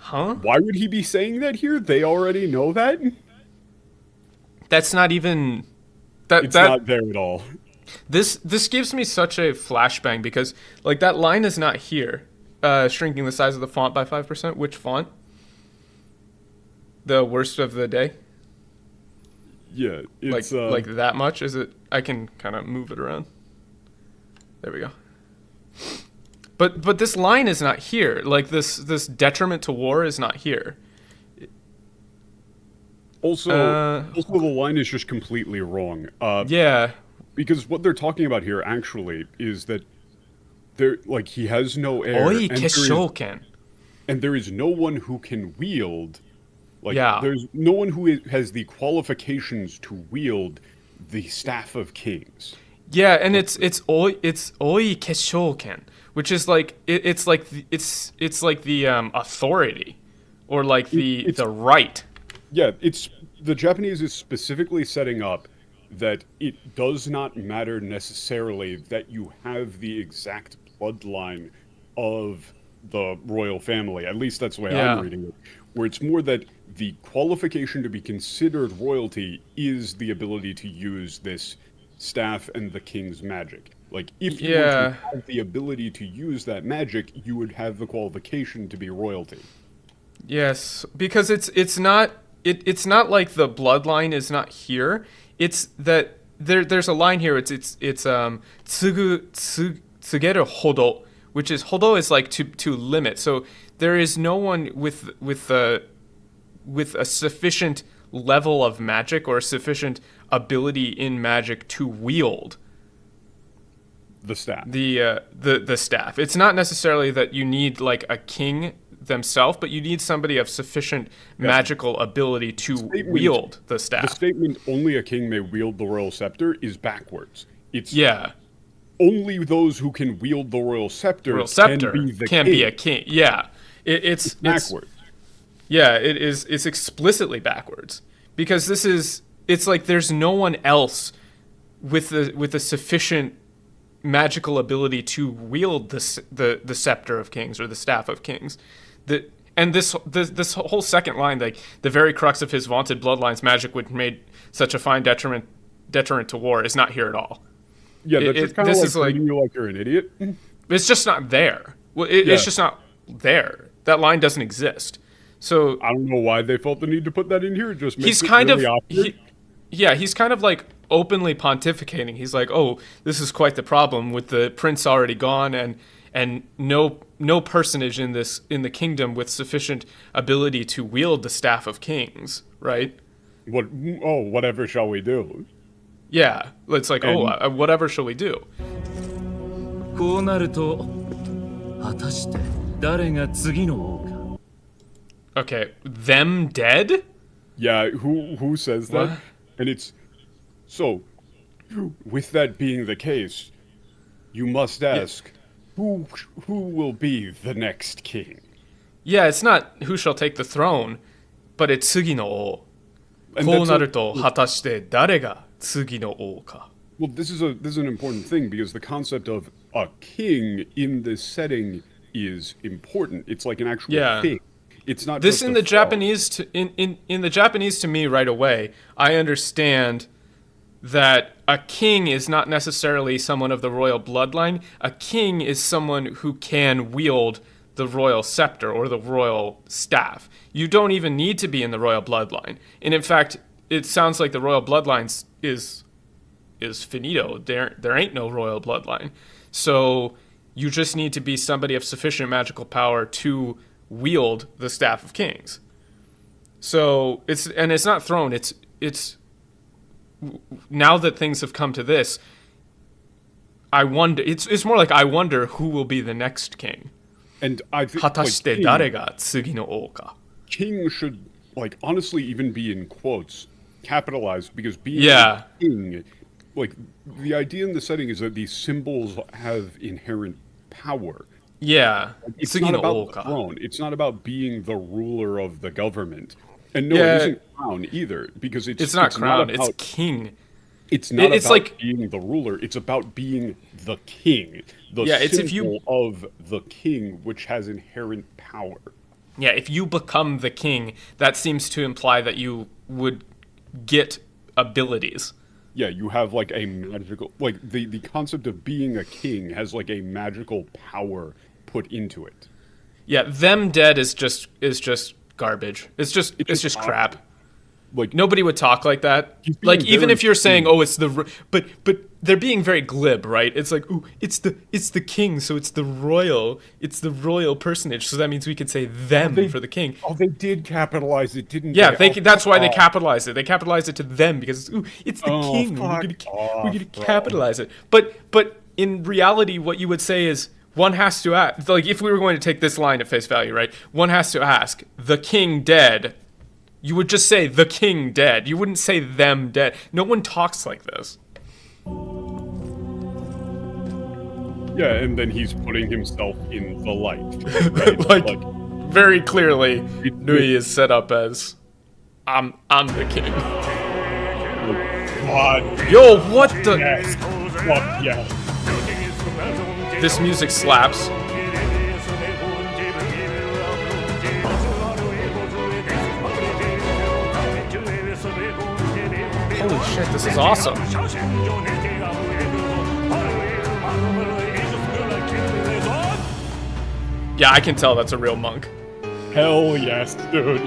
Huh? Why would he be saying that here? They already know that. That's not even. It's not there at all. This gives me such a flashbang because like that line is not here. Shrinking the size of the font by 5%. Which font? The worst of the day. Yeah, it's like that much. Is it? I can kind of move it around. There we go. But this line is not here. Like this detriment to war is not here. Also, the line is just completely wrong. Yeah. Because what they're talking about here actually is that he has no heir, and there is no one who can wield. There's no one who has the qualifications to wield the staff of kings. Yeah, and it's oi keshoken, which is like it's like the authority, or like the right. Yeah, the Japanese is specifically setting up that it does not matter necessarily that you have the exact bloodline of the royal family. At least that's the way I'm reading it. Where it's more that the qualification to be considered royalty is the ability to use this staff and the king's magic. Like, if you were to have the ability to use that magic, you would have the qualification to be royalty. Yes, because it's not like the bloodline is not here. It's that there's a line here. It's tsugeru hodo, which is hodo is like to limit. So there is no one with a sufficient level of magic or a sufficient ability in magic to wield the staff. The staff. It's not necessarily that you need like a king themselves, but you need somebody of sufficient magical ability to wield the staff. The statement "only a king may wield the royal scepter" is backwards. It's only those who can wield the royal scepter can be a king. Yeah, it's backwards. It is. It's explicitly backwards because it's like there's no one else with a sufficient magical ability to wield the scepter of kings or the staff of kings. And this whole second line, like the very crux of his vaunted bloodline's magic, which made such a fine detriment to war, is not here at all. Yeah, that's just kind of like you like you're an idiot. It's just not there. Well, it's just not there. That line doesn't exist. So I don't know why they felt the need to put that in here. It just makes he's it kind really of he's kind of like openly pontificating. He's like, oh, this is quite the problem with the prince already gone and no personage in the kingdom with sufficient ability to wield the staff of kings, right? Whatever shall we do? Yeah, it's like, whatever shall we do? こうなると果たして誰が次の王か? Okay, them dead? Yeah, who says that? What? And it's so. With that being the case, you must ask, who will be the next king? Yeah, it's not who shall take the throne, but it's 次の王. こうなると果たして誰が次の王か? Well, this is an important thing because the concept of a king in this setting is important. It's like an actual thing. It's not this just in the Japanese in the Japanese to me right away. I understand that a king is not necessarily someone of the royal bloodline. A king is someone who can wield the royal scepter or the royal staff. You don't even need to be in the royal bloodline. And in fact, it sounds like the royal bloodline is finito. There ain't no royal bloodline. So you just need to be somebody of sufficient magical power to wield the staff of kings. So it's not thrown. It's now that things have come to this, I wonder. It's more like I wonder who will be the next king. And I think 果たして king, 誰が次の王か. king should like honestly even be in quotes capitalized because being Yeah. king, like the idea in the setting is that these symbols have inherent power. Yeah. It's 次 not の about 王 the か. throne. It's not about being the ruler of the government. And no, Yeah. it isn't crown either because It's not crown. Not about, it's king. it's not it's about like- being the ruler. It's about being the king. The Yeah, it's symbol if you- of the king, which has inherent power. Yeah, if you become the king, that seems to imply that you would get abilities. Yeah, you have like a magical, like the concept of being a king has like a magical power put into it. Yeah, them dead is just garbage. It's just crap. Like Nobody would talk like that. He's being Like even very if you're saying, king. "Oh, it's the," but they're being very glib, right? It's like, "Ooh, it's the king, so it's the royal personage." So that means we could say them for the king. Oh, they did capitalize it, didn't Yeah, they? that's why they capitalized it. They capitalized it to them because it's the Oh, king. fuck We're gonna off, bro. capitalize it. But in reality, what you would say is one has to ask. Like if we were going to take this line at face value, right? One has to ask, the king dead. You would just say the king dead. You wouldn't say them dead. No one talks like this. Yeah, and then he's putting himself in the light. Right? Like very clearly, Nui is set up as I'm the king. God, Yo, what the? yes, fuck yes. This music slaps. Holy shit, this is awesome. Yeah, I can tell that's a real monk. Hell yes, dude.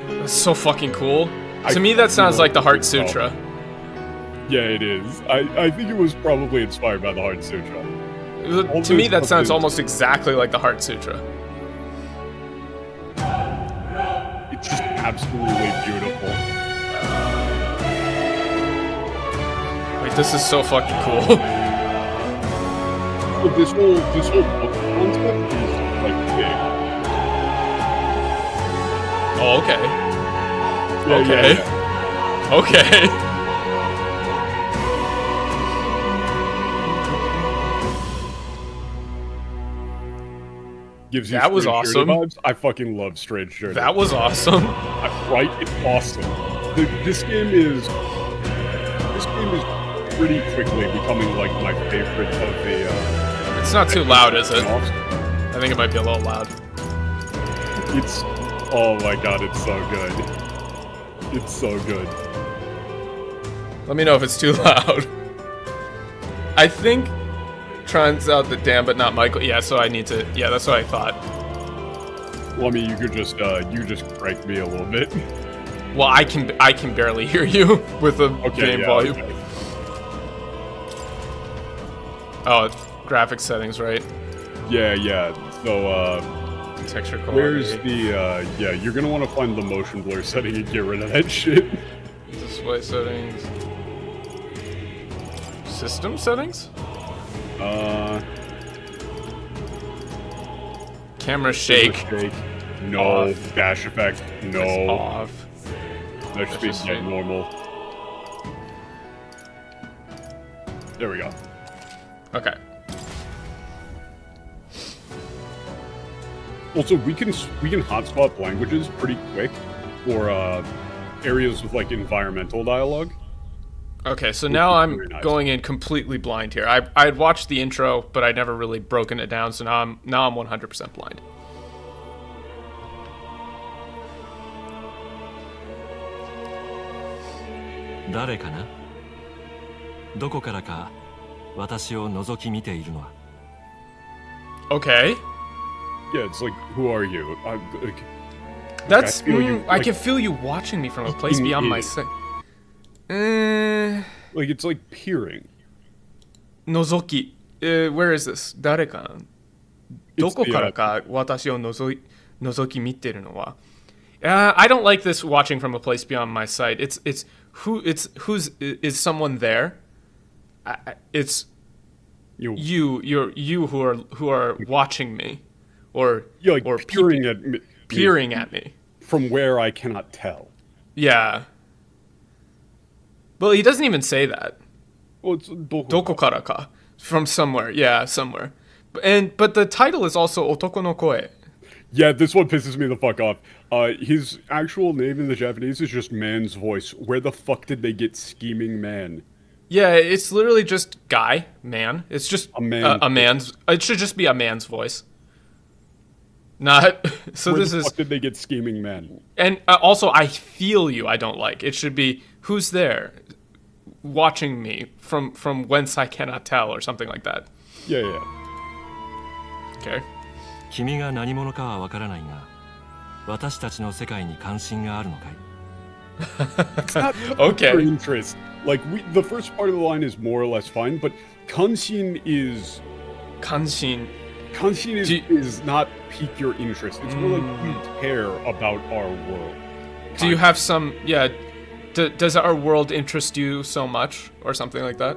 That's so fucking cool. To me, that sounds like the Heart Sutra. Yeah, it is. I think it was probably inspired by the Heart Sutra. To me, that sounds almost exactly like the Heart Sutra. It's just absolutely beautiful. Wait, this is so fucking cool. But this whole book concept is like big. Oh, okay. Yeah, Okay. yeah. Okay. Gives you That was Strange Journey awesome. vibes. I fucking love Strange Journey. That was awesome. Right? It's awesome. This game is pretty quickly becoming like my favorite of the. It's not too loud, is it? spin-offs. I think it might be a little loud. It's oh my god, it's so good. It's so good. Let me know if it's too loud. I think turns out that Dan, but not Michael. Yeah, so I need to. Yeah, that's what I thought. Well, I mean, you just crank me a little bit. Well, I can barely hear you with the game yeah, volume. okay. Oh, graphics settings, right? Yeah. So, Texture quality. where's the, yeah, you're gonna want to find the motion blur setting and get rid of that shit. Display settings. System settings? Camera shake. Shake. No. Off. Dash effect. It's No. off. That should be just yeah, shake. normal. There we go. Okay. Also, we can hotspot languages pretty quick for areas with like environmental dialogue. Okay, so now I'm very nice. going in completely blind here. I had watched the intro, but I'd never really broken it down, so now I'm 100% blind.誰かなどこからか私を覗き見ているのは Okay. Yeah, it's like, who are you? Like, That's I feel you, I like, can feel you watching me from a place in beyond my it. sight. like it's like peering. Nozoki. Where is this? 誰かな It's どこからか私を覗き見てるのは I don't like this watching from a place beyond my sight. Is someone there? It's you who are watching me, or or peering at me from where I cannot tell. Yeah. Well, he doesn't even say that. Well, it's Doko kara ka, from somewhere. Yeah, somewhere. But the title is also Otoko no Koe. Yeah, this one pisses me the fuck off. His actual name in the Japanese is just man's voice. Where the fuck did they get scheming man? Yeah, it's literally just guy, man. It's just a man's. It should just be a man's voice. Not so. Where this the is. Fuck did they get scheming man? And also, I feel you. I don't like. It should be who's there, watching me from whence I cannot tell, or something like that. Yeah. Okay. 君が何者かはわからないが、私たちの世界に関心があるのかい? It's not okay. Your interest. Like the first part of the line is more or less fine, but kanshin is not pique your interest. It's more like you care about our world. Do you have some? Yeah. Does our world interest you so much, or something like that?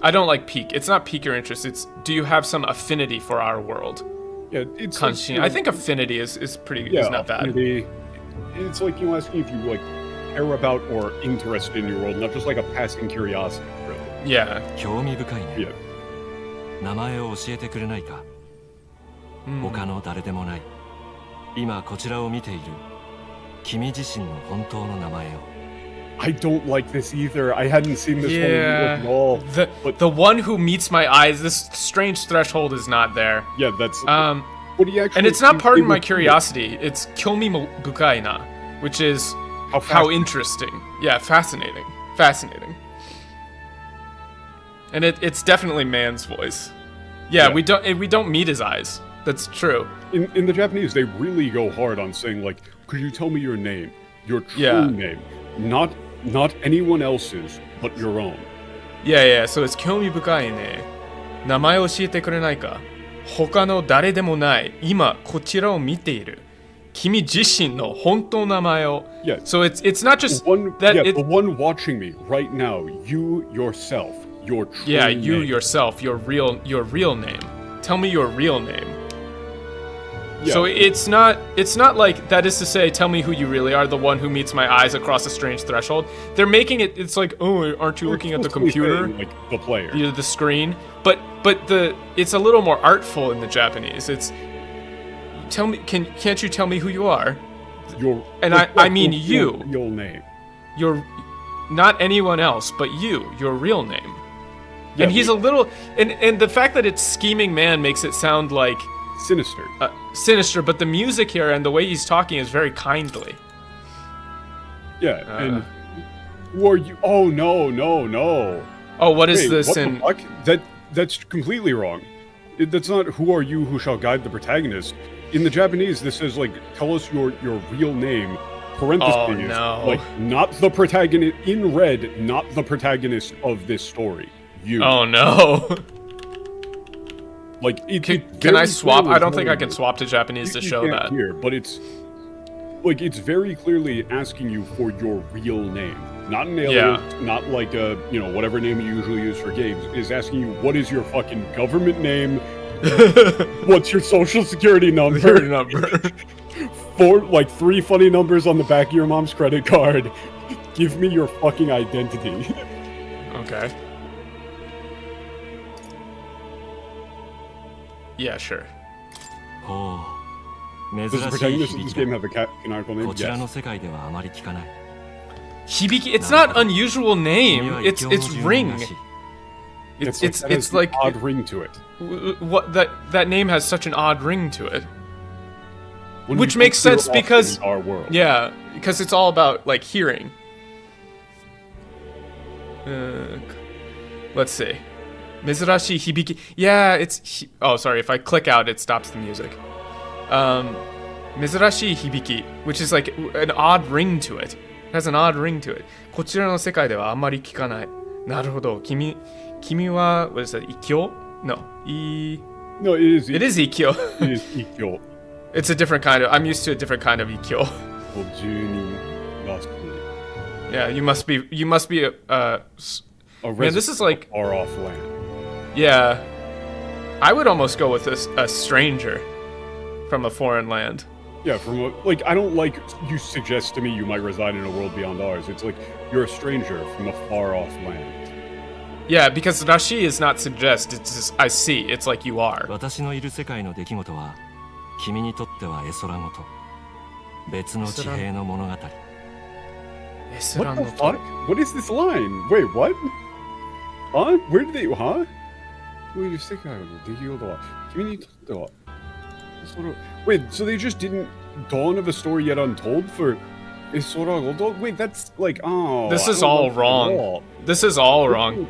I don't like pique. It's not pique your interest. It's do you have some affinity for our world? Yeah, it's kanshin. I think affinity is pretty. Is not affinity, bad. It's like asking if you like care about or interest in your world, not just like a passing curiosity. Really. Yeah. 興味深いね。Yeah. 名前を教えてくれないか。他の誰でもない。今こちらを見ている。君自身の本当の名前を。I don't like this either. I hadn't seen this one at all. The one who meets my eyes, this strange threshold is not there. Yeah, that's what he actually. And it's not pardon my curiosity. It's kyomi bukai na, which is how interesting. Yeah, fascinating. And it's definitely man's voice. Yeah, we don't meet his eyes. That's true. In the Japanese, they really go hard on saying like, could you tell me your name, your true name, not anyone else's, but your own. Yeah. So it's 興味深いね。名前を教えてくれないか。他の誰でもない。今こちらを見ている。君自身の本当の名前を。Yeah. So it's not just the one watching me right now. You yourself, your true name. You yourself, your real name. Tell me your real name. Yeah. So it's not like that is to say, tell me who you really are, the one who meets my eyes across a strange threshold. They're making it's like, oh, aren't you looking at the computer? Like the player. The screen. But it's a little more artful in the Japanese. It's tell me can't you tell me who you are? I mean you. Your real name. Your not anyone else, but your real name. Yeah, and he's a little and the fact that it's scheming man makes it sound like sinister. Sinister, but the music here and the way he's talking is very kindly. Yeah, and who are you? Oh no. Oh, what is Wait, this? What the fuck? That's completely wrong. That's not who are you who shall guide the protagonist. In the Japanese, this is like tell us your real name. Parentheses. Oh no. Like not the protagonist in red, not the protagonist of this story. You. Oh no. Like can I swap? I don't think I can swap to Japanese to show that. Here, but it's very clearly asking you for your real name, not an alias, not like a whatever name you usually use for games. Is asking you what is your fucking government name, what's your social security number, for 3 funny numbers on the back of your mom's credit card. Give me your fucking identity. Okay. Yeah, sure. Does the protagonist in this game have a canonical name? Yes. Hibiki. It's not unusual name. It's ring. It's like odd ring to it. What that name has such an odd ring to it. Which makes sense because our world. Yeah, because it's all about like hearing. Let's see. Mizurashi hibiki. Yeah, oh, sorry. If I click out, it stops the music. Mizurashi hibiki, which is like an odd ring to it. It has an odd ring to it. こちらの世界ではあまり聞かない。なるほど。君は what is that? Ikkyo? No. No, it is. It is ikkyo. It is ikkyo. It's a different kind of. I'm used to a different kind of ikkyo. Yeah, you must be. Man, this is like far off land. Yeah. I would almost go with a stranger from a foreign land. Yeah, I don't like you suggest to me you might reside in a world beyond ours. It's like you're a stranger from a far-off land. Yeah, because Rashi is not suggest, it's just I see. It's like you are. 私のいる世界の出来事は君にとっては絵空事。別の地平の物語。 What the fuck? What is this line? Wait, what? Huh? Where did they? Huh? Wait, so they just didn't dawn of a story yet untold for Esoragoto? Wait, that's like, oh. This is all wrong. This is all wrong.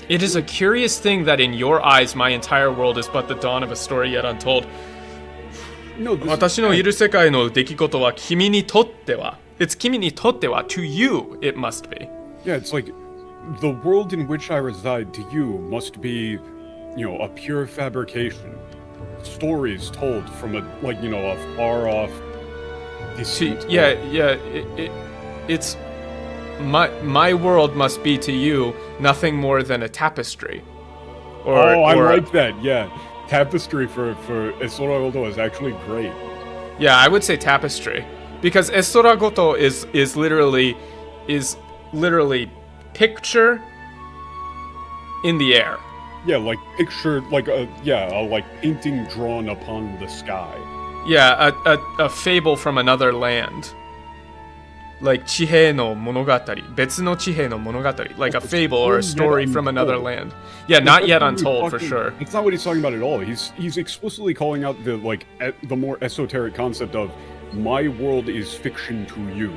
It is a curious thing that in your eyes my entire world is but the dawn of a story yet untold. No, 私のいる世界の出来事は君にとっては It's 君にとっては to you it must be. Yeah, it's like the world in which I reside to you must be, a pure fabrication. Stories told from a far off. It's my world must be to you nothing more than a tapestry. I like that. Yeah, tapestry for Esoragoto is actually great. Yeah, I would say tapestry because Esoragoto is literally picture in the air. Yeah, like picture, like a painting drawn upon the sky. Yeah, a fable from another land. Like 地平の物語、別の地平の物語, like a fable or a story from another land. Yeah, not yet untold for sure. It's not what he's talking about at all. He's explicitly calling out the more esoteric concept of my world is fiction to you.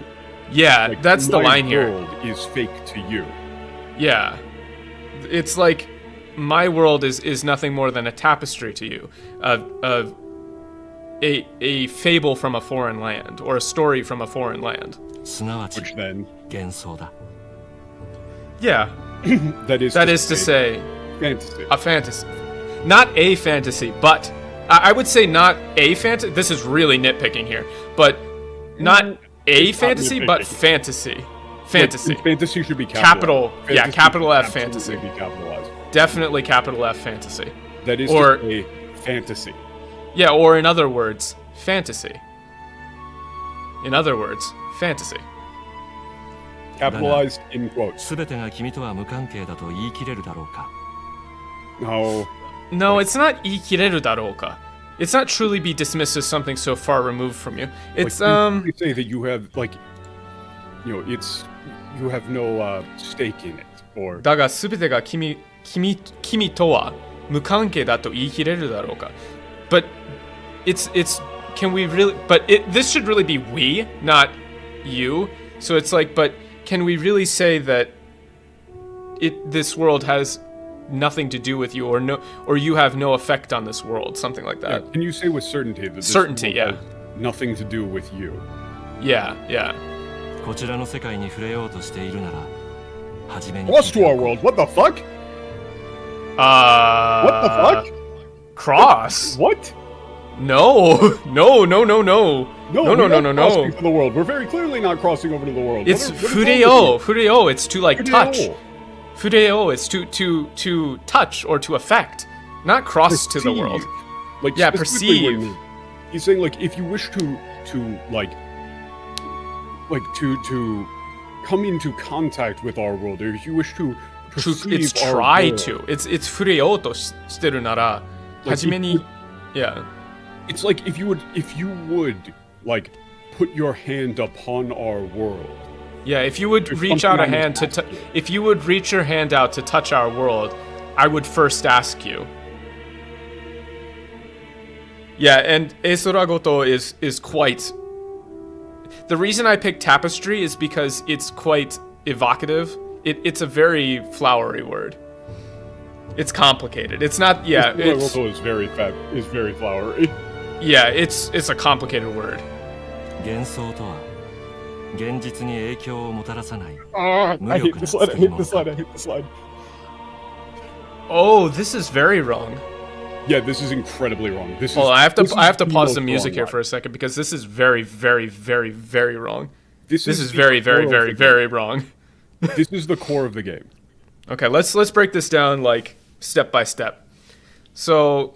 Yeah, that's the line here. My world is fake to you. Yeah. It's like my world is nothing more than a tapestry to you. A fable from a foreign land or a story from a foreign land. Which then 幻想だ. Yeah. that is to say fantasy. A fantasy. Not a fantasy, but I would say not a fantasy. This is really nitpicking here. But not a fantasy, but fantasy. Fantasy. Fantasy should be capital. Yeah, capital F fantasy. Be capitalized. Definitely capital F fantasy. That is to say fantasy. Yeah, or in other words, fantasy. In other words, fantasy. Capitalized in quotes. 全てが君とは無関係だと言い切れるだろうか? No, it's not 言い切れるだろうか. It's not truly be dismissed as something so far removed from you. It's you say that you have you have no stake in it or だが全てが君とは無関係だと言い切れるだろうか. But it's can we really this should really be we, not you. So it's like, but can we really say that this world has nothing to do with you or you have no effect on this world, something like that? Yeah, can you say with certainty that this world has nothing to do with you? Yeah. こちらの世界に触れようとしているなら、初めに Cross to our world. What the fuck? What the fuck? Cross? What? No. No, we're not No. crossing to the world. We're very clearly not crossing over to the world. It's fureo. It's to like touch. Fureo is to touch or to affect, not cross to the world. Like, yeah, perceive. perceive. He's saying like if you wish to come into contact with our world, or if you wish to perceive it's our try world, to. It's fureo to shiteru nara. Hajime ni, yeah. It's like if you would like put your hand upon our world. Yeah, if you would reach out a hand if you would reach your hand out to touch our world, I would first ask you. Yeah, and Esoragoto is quite. The reason I picked tapestry is because it's quite evocative. It's a very flowery word. It's complicated. It's not. Yeah, Esoragoto is very flowery. Yeah, it's a complicated word. 幻想とは現実に影響をもたらさない I hate this slide. Oh, this is very wrong. Yeah, this is incredibly wrong. Well, I have to pause the music here for a second because this is very, very, very, very wrong. This is very, very, very, very wrong. This is the core of the game. Okay, let's break this down like step by step. So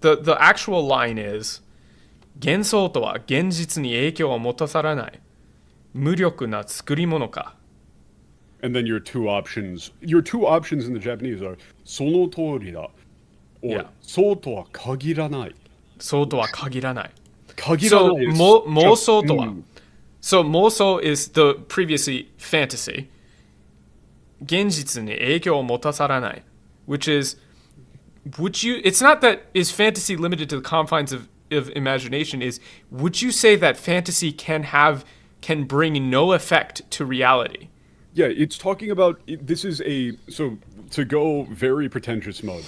the actual line is 幻想とは現実に影響をもたらない無力な作り物か。And then your two options in the Japanese are その通りだ or Yeah. そうとは限らない。そうとは限らない。限らない So 妄想とは。So 妄想 is the previously fantasy. 現実に影響をもたらない which is it's not that is fantasy limited to the confines of imagination, is would you say that fantasy can bring no effect to reality? Yeah, it's talking about this is so to go very pretentious mode.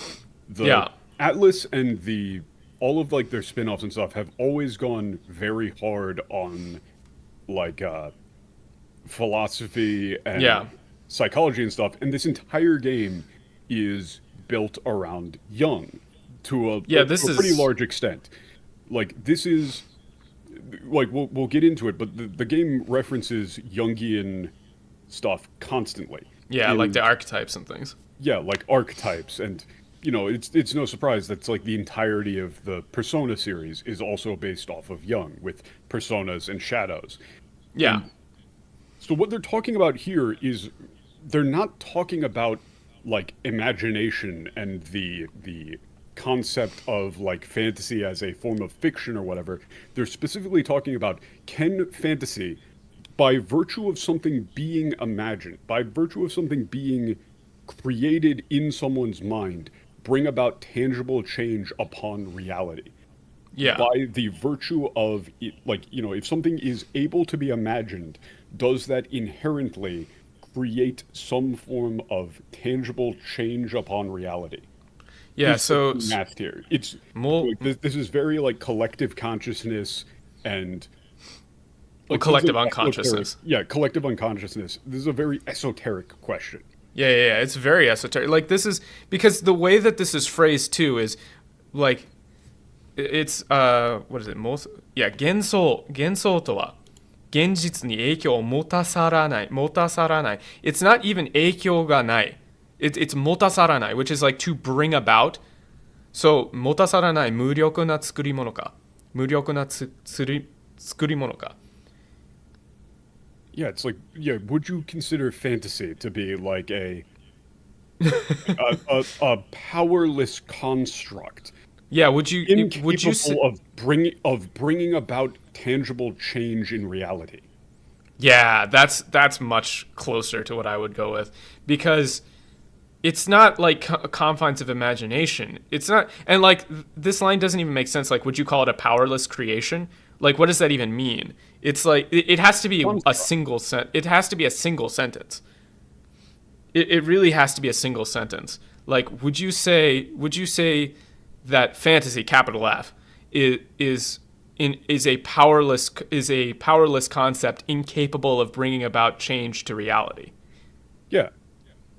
The Atlas and all of like their spin-offs and stuff have always gone very hard on like philosophy and psychology and stuff, and this entire game is built around Jung to a pretty large extent. Like this is like we'll get into it, but the game references Jungian stuff constantly. Yeah, like the archetypes and things. Yeah, like archetypes, and it's no surprise that's like the entirety of the Persona series is also based off of Jung with personas and shadows. Yeah. And so what they're talking about here is they're not talking about like imagination and the concept of like fantasy as a form of fiction or whatever. They're specifically talking about, can fantasy, by virtue of something being imagined, by virtue of something being created in someone's mind, bring about tangible change upon reality? Yeah. By the virtue of it, like, if something is able to be imagined, does that inherently create some form of tangible change upon reality? Yeah, so math here. It's more, this is very like collective consciousness and like, collective unconsciousness. Yeah, collective unconsciousness. This is a very esoteric question. Yeah, it's very esoteric. Like this is because the way that this is phrased too is like it's what is it? 幻想とは現実に影響をもたらない。It's not even 影響がない。It's もたらない which is like to bring about. So もたらない無力な作り物か。作り物か。Yeah, it's like, would you consider fantasy to be like a powerless construct? Yeah, would you of bringing about tangible change in reality? Yeah, that's much closer to what I would go with, because it's not like confines of imagination. It's not, and like this line doesn't even make sense. Like, would you call it a powerless creation? Like, what does that even mean? It's like it has to be a single It has to be a single sentence. It really has to be a single sentence. Like, would you say that fantasy, capital F, is a powerless concept incapable of bringing about change to reality? Yeah,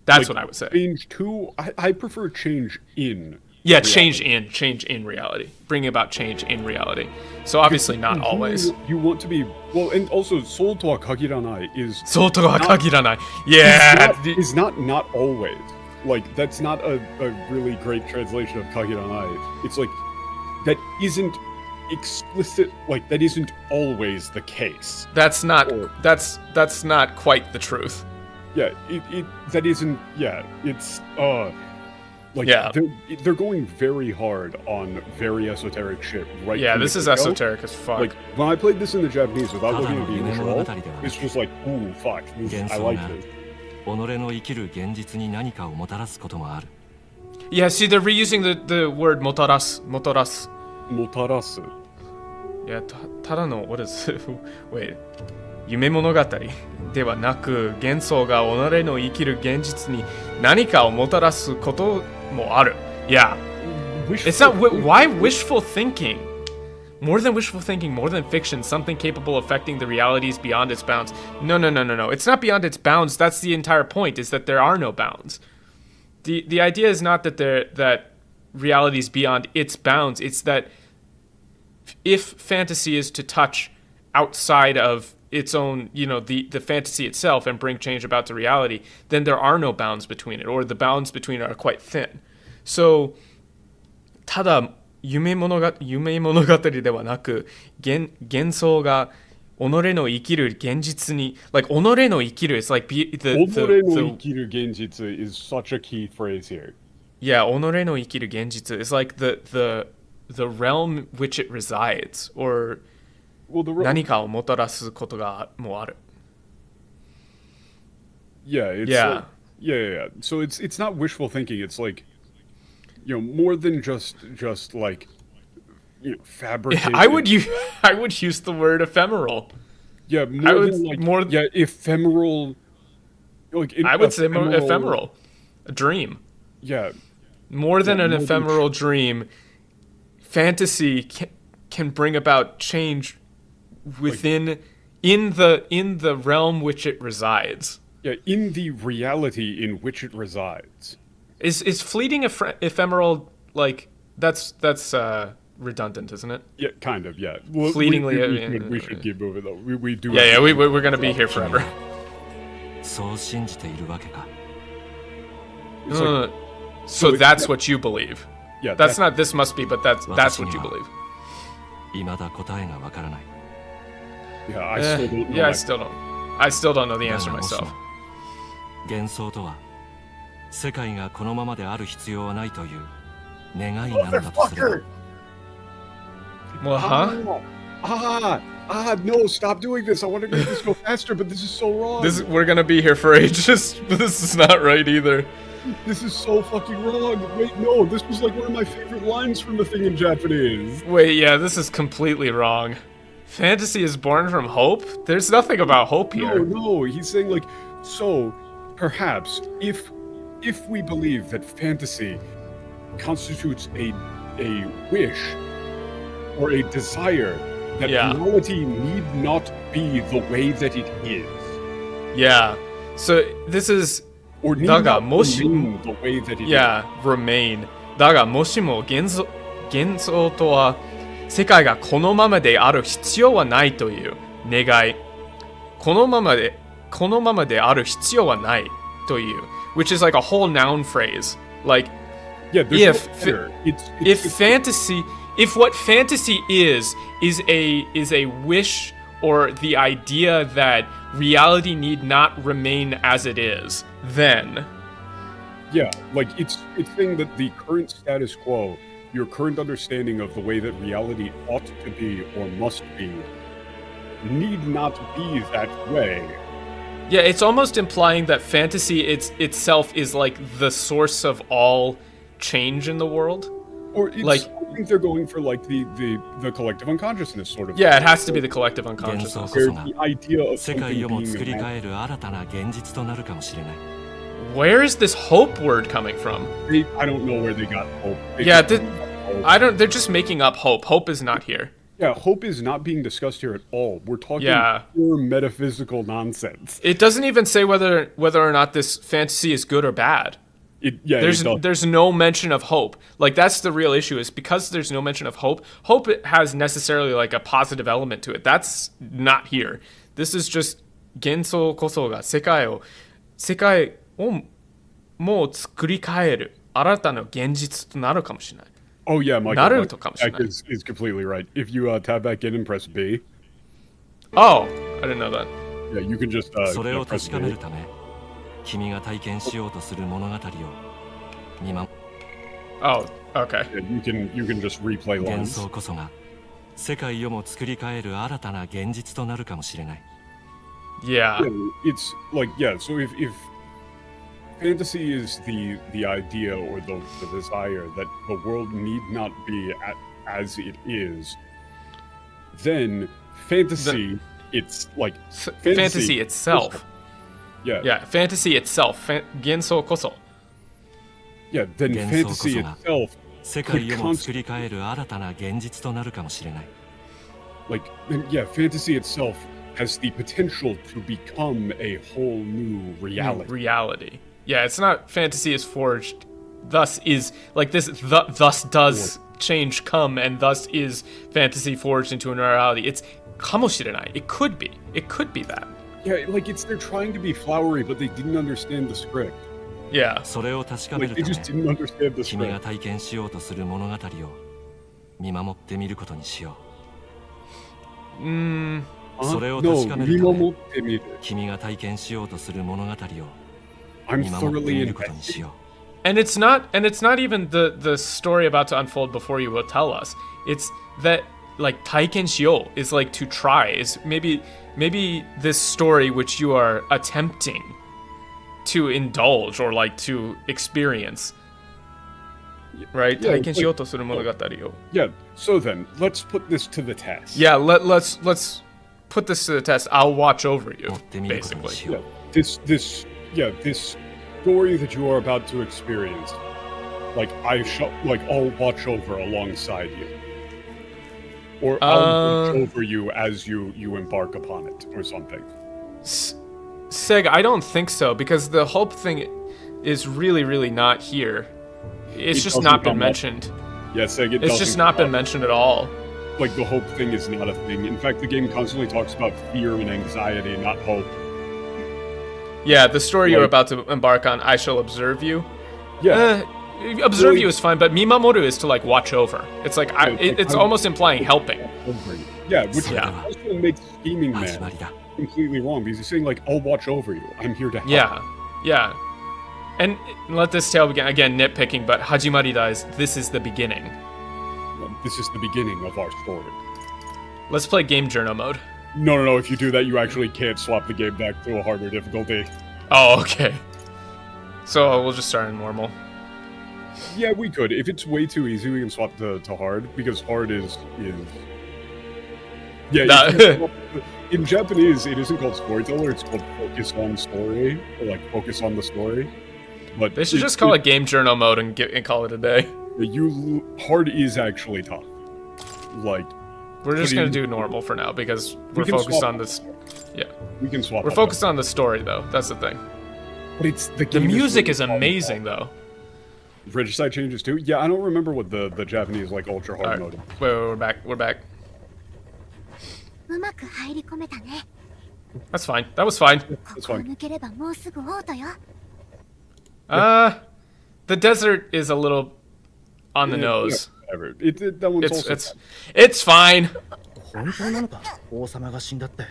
that's what I would say. Change to I prefer change in. Yeah, reality. change in reality, bringing about change in reality. So obviously not always. You want to be and also soul to wa kagiranai is soul to wa kagiranai. Yeah, is not always. Like, that's not a really great translation of kagiranai. It's like that isn't explicit. Like, that isn't always the case. That's not quite the truth. Yeah, that isn't. Yeah, it's like, yeah, they're going very hard on very esoteric shit, right? Yeah, this is esoteric as fuck. Like, when I played this in the Japanese without looking at the initial, it's just like, ooh, fuck, I like this. Yeah, see, they're reusing the word motaras. Motarasu. Yeah, ただの what is wait 夢物語ではなく、幻想が己の生きる現実に何かをもたらすこともある。Yeah. It's not why wishful thinking? More than wishful thinking, more than fiction, something capable of affecting the realities beyond its bounds. No. It's not beyond its bounds. That's the entire point, is that there are no bounds. The idea is not that reality is beyond its bounds. It's that if fantasy is to touch outside of its own, the fantasy itself and bring change about to reality, then there are no bounds between it, or the bounds between it are quite thin. So, ただ夢物語ではなく、幻想が己の生きる現実に、like 己の生きる is like the 己の生きる現実 is such a key phrase here. Yeah, 己の生きる現実 is like the realm which it resides, or 何かをもたらすことがもある。Yeah, it's yeah. Like, yeah. So it's not wishful thinking. It's like, more than just like, fabricated. I would use the word ephemeral. Yeah, ephemeral. Like I would say ephemeral, a dream. Yeah. More than an ephemeral dream, fantasy can bring about change within in the realm which it resides. Yeah, in the reality in which it resides. Is fleeting ephemeral, like that's redundant, isn't it? Yeah, kind of. Yeah. Well, fleetingly. We should keep moving though. We do. Yeah, we're gonna be here forever. So that's what you believe. Yeah, that's not this must be, but that's what you believe. Yeah, I still don't know. I still don't know the answer myself. 幻想とは世界がこのままである必要はないという願いなのだとする。Well, huh? No, stop doing this. I want to make this go faster, but this is so wrong. We're gonna be here for ages, but this is not right either. This is so fucking wrong. Wait, no, this was like one of my favorite lines from the thing in Japanese. Wait, yeah, this is completely wrong. Fantasy is born from hope? There's nothing about hope here. No, he's saying like, so perhaps if we believe that fantasy constitutes a wish or a desire, that reality need not be the way that it is. Yeah. So this is or need not remain the way that it is. Yeah, remain. だがもしも幻想とは世界がこのままである必要はないという願い。このままである必要はないという which is like a whole noun phrase. Like, if what fantasy is a wish or the idea that reality need not remain as it is, then like it's saying that the current status quo, your current understanding of the way that reality ought to be or must be, need not be that way. Yeah, it's almost implying that fantasy itself is like the source of all change in the world. Or it's, like, I think they're going for like the collective unconsciousness sort of. Yeah, it has to be the collective unconsciousness. Where the idea of something Where is this hope word coming from? I don't know where they got hope. They're just making up hope. Hope is not here. Yeah, hope is not being discussed here at all. We're talking pure metaphysical nonsense. It doesn't even say whether or not this fantasy is good or bad. There's no mention of hope. Like, that's the real issue, is because there's no mention of hope. Hope has necessarily like a positive element to it. That's not here. This is just 幻想こそが世界をもう作り変える新たな現実となるかもしれない。Oh yeah, Michael is completely right. If you tab back in and press B. Oh, I didn't know that. Yeah, you can just press B. Oh, okay. Yeah, you can just replay lines. Yeah. It's like, so if fantasy is the idea or the desire that the world need not be as it is, then fantasy, it's like fantasy itself. Yeah, fantasy itself. 幻想こそ. Yeah, then fantasy itself fantasy itself has the potential to become a whole new reality. Yeah, it's not fantasy is forged, thus is, like this, thus does change come, and thus is fantasy forged into a reality. It's kamoshirenai. It could be. It could be that. Yeah, like they're trying to be flowery, but they didn't understand the script. Yeah. それを確かめ Like る they た just め didn't understand the 君が script. 体験しようとする物語を見守ってみることにしよう。それを No, 確かめるため mimamotte miru. 君が体験しようとする物語を I'm 見守って thoroughly みることにし invested. よ And it's not even the story about to unfold before you will tell us. It's that like taiken shio is like to try. Is maybe this story which you are attempting to indulge or like to experience. Right? Yeah, Taiken like- shio to suru monogatari o. Yeah, so then, let's put this to the test. Yeah, let's put this to the test. I'll watch over う。 you, 持ってみることに basically. しよ Yeah, this story that you are about to experience, like I'll watch over alongside you. Or I'll watch over you as you embark upon it, or something. Seg, I don't think so, because the hope thing is really, really not here. It's It just doesn't not been come up. mentioned. Yeah, Seg, it It's doesn't just not come been up. mentioned at all. Like, the hope thing is not a thing. In fact, the game constantly talks about fear and anxiety, not hope. Yeah, the story you're Like- about to embark on, I shall observe you. Yeah. Observe Really- you is fine, but mimamoru is to like watch over. It's like it's almost implying helping. Yeah, which Yeah. also makes Scheming う。始ま Man りだ。 completely wrong, because he's saying, like, I'll watch over you. I'm here to help. Yeah. And let this tale begin. Again, nitpicking, but Hajimari dies. This is the beginning. This is the beginning of our story. Let's play game journal mode. No. If you do that, you actually can't swap the game back to a harder difficulty. Oh, okay. So we'll just start in normal. Yeah, we could. If it's way too easy, we can swap to hard, because hard is... Yeah, you Nah. can't swap- in Japanese, it isn't called storyteller, it's called focus on story, or like focus on the story. But They should just call it game journal mode and call it a day. Hard is actually tough. Like, We're just But gonna you- do normal for now because we we're can focused swap- on this. Yeah, we can swap. we're out focused on the story though. That's the thing. But it's the The game music is really hard. amazing though. Regicide changes too. Yeah, I don't remember what the Japanese like ultra hard Alright. mode. Wait, we're back. We're back. うまく入り込めたね。 That's fine. That was fine. こ That's こを fine. 抜ければもうすぐオートよ。 The desert is a little on the Yeah, nose. whatever. That one's It's also it's fine. 本当なのか王様が死んだって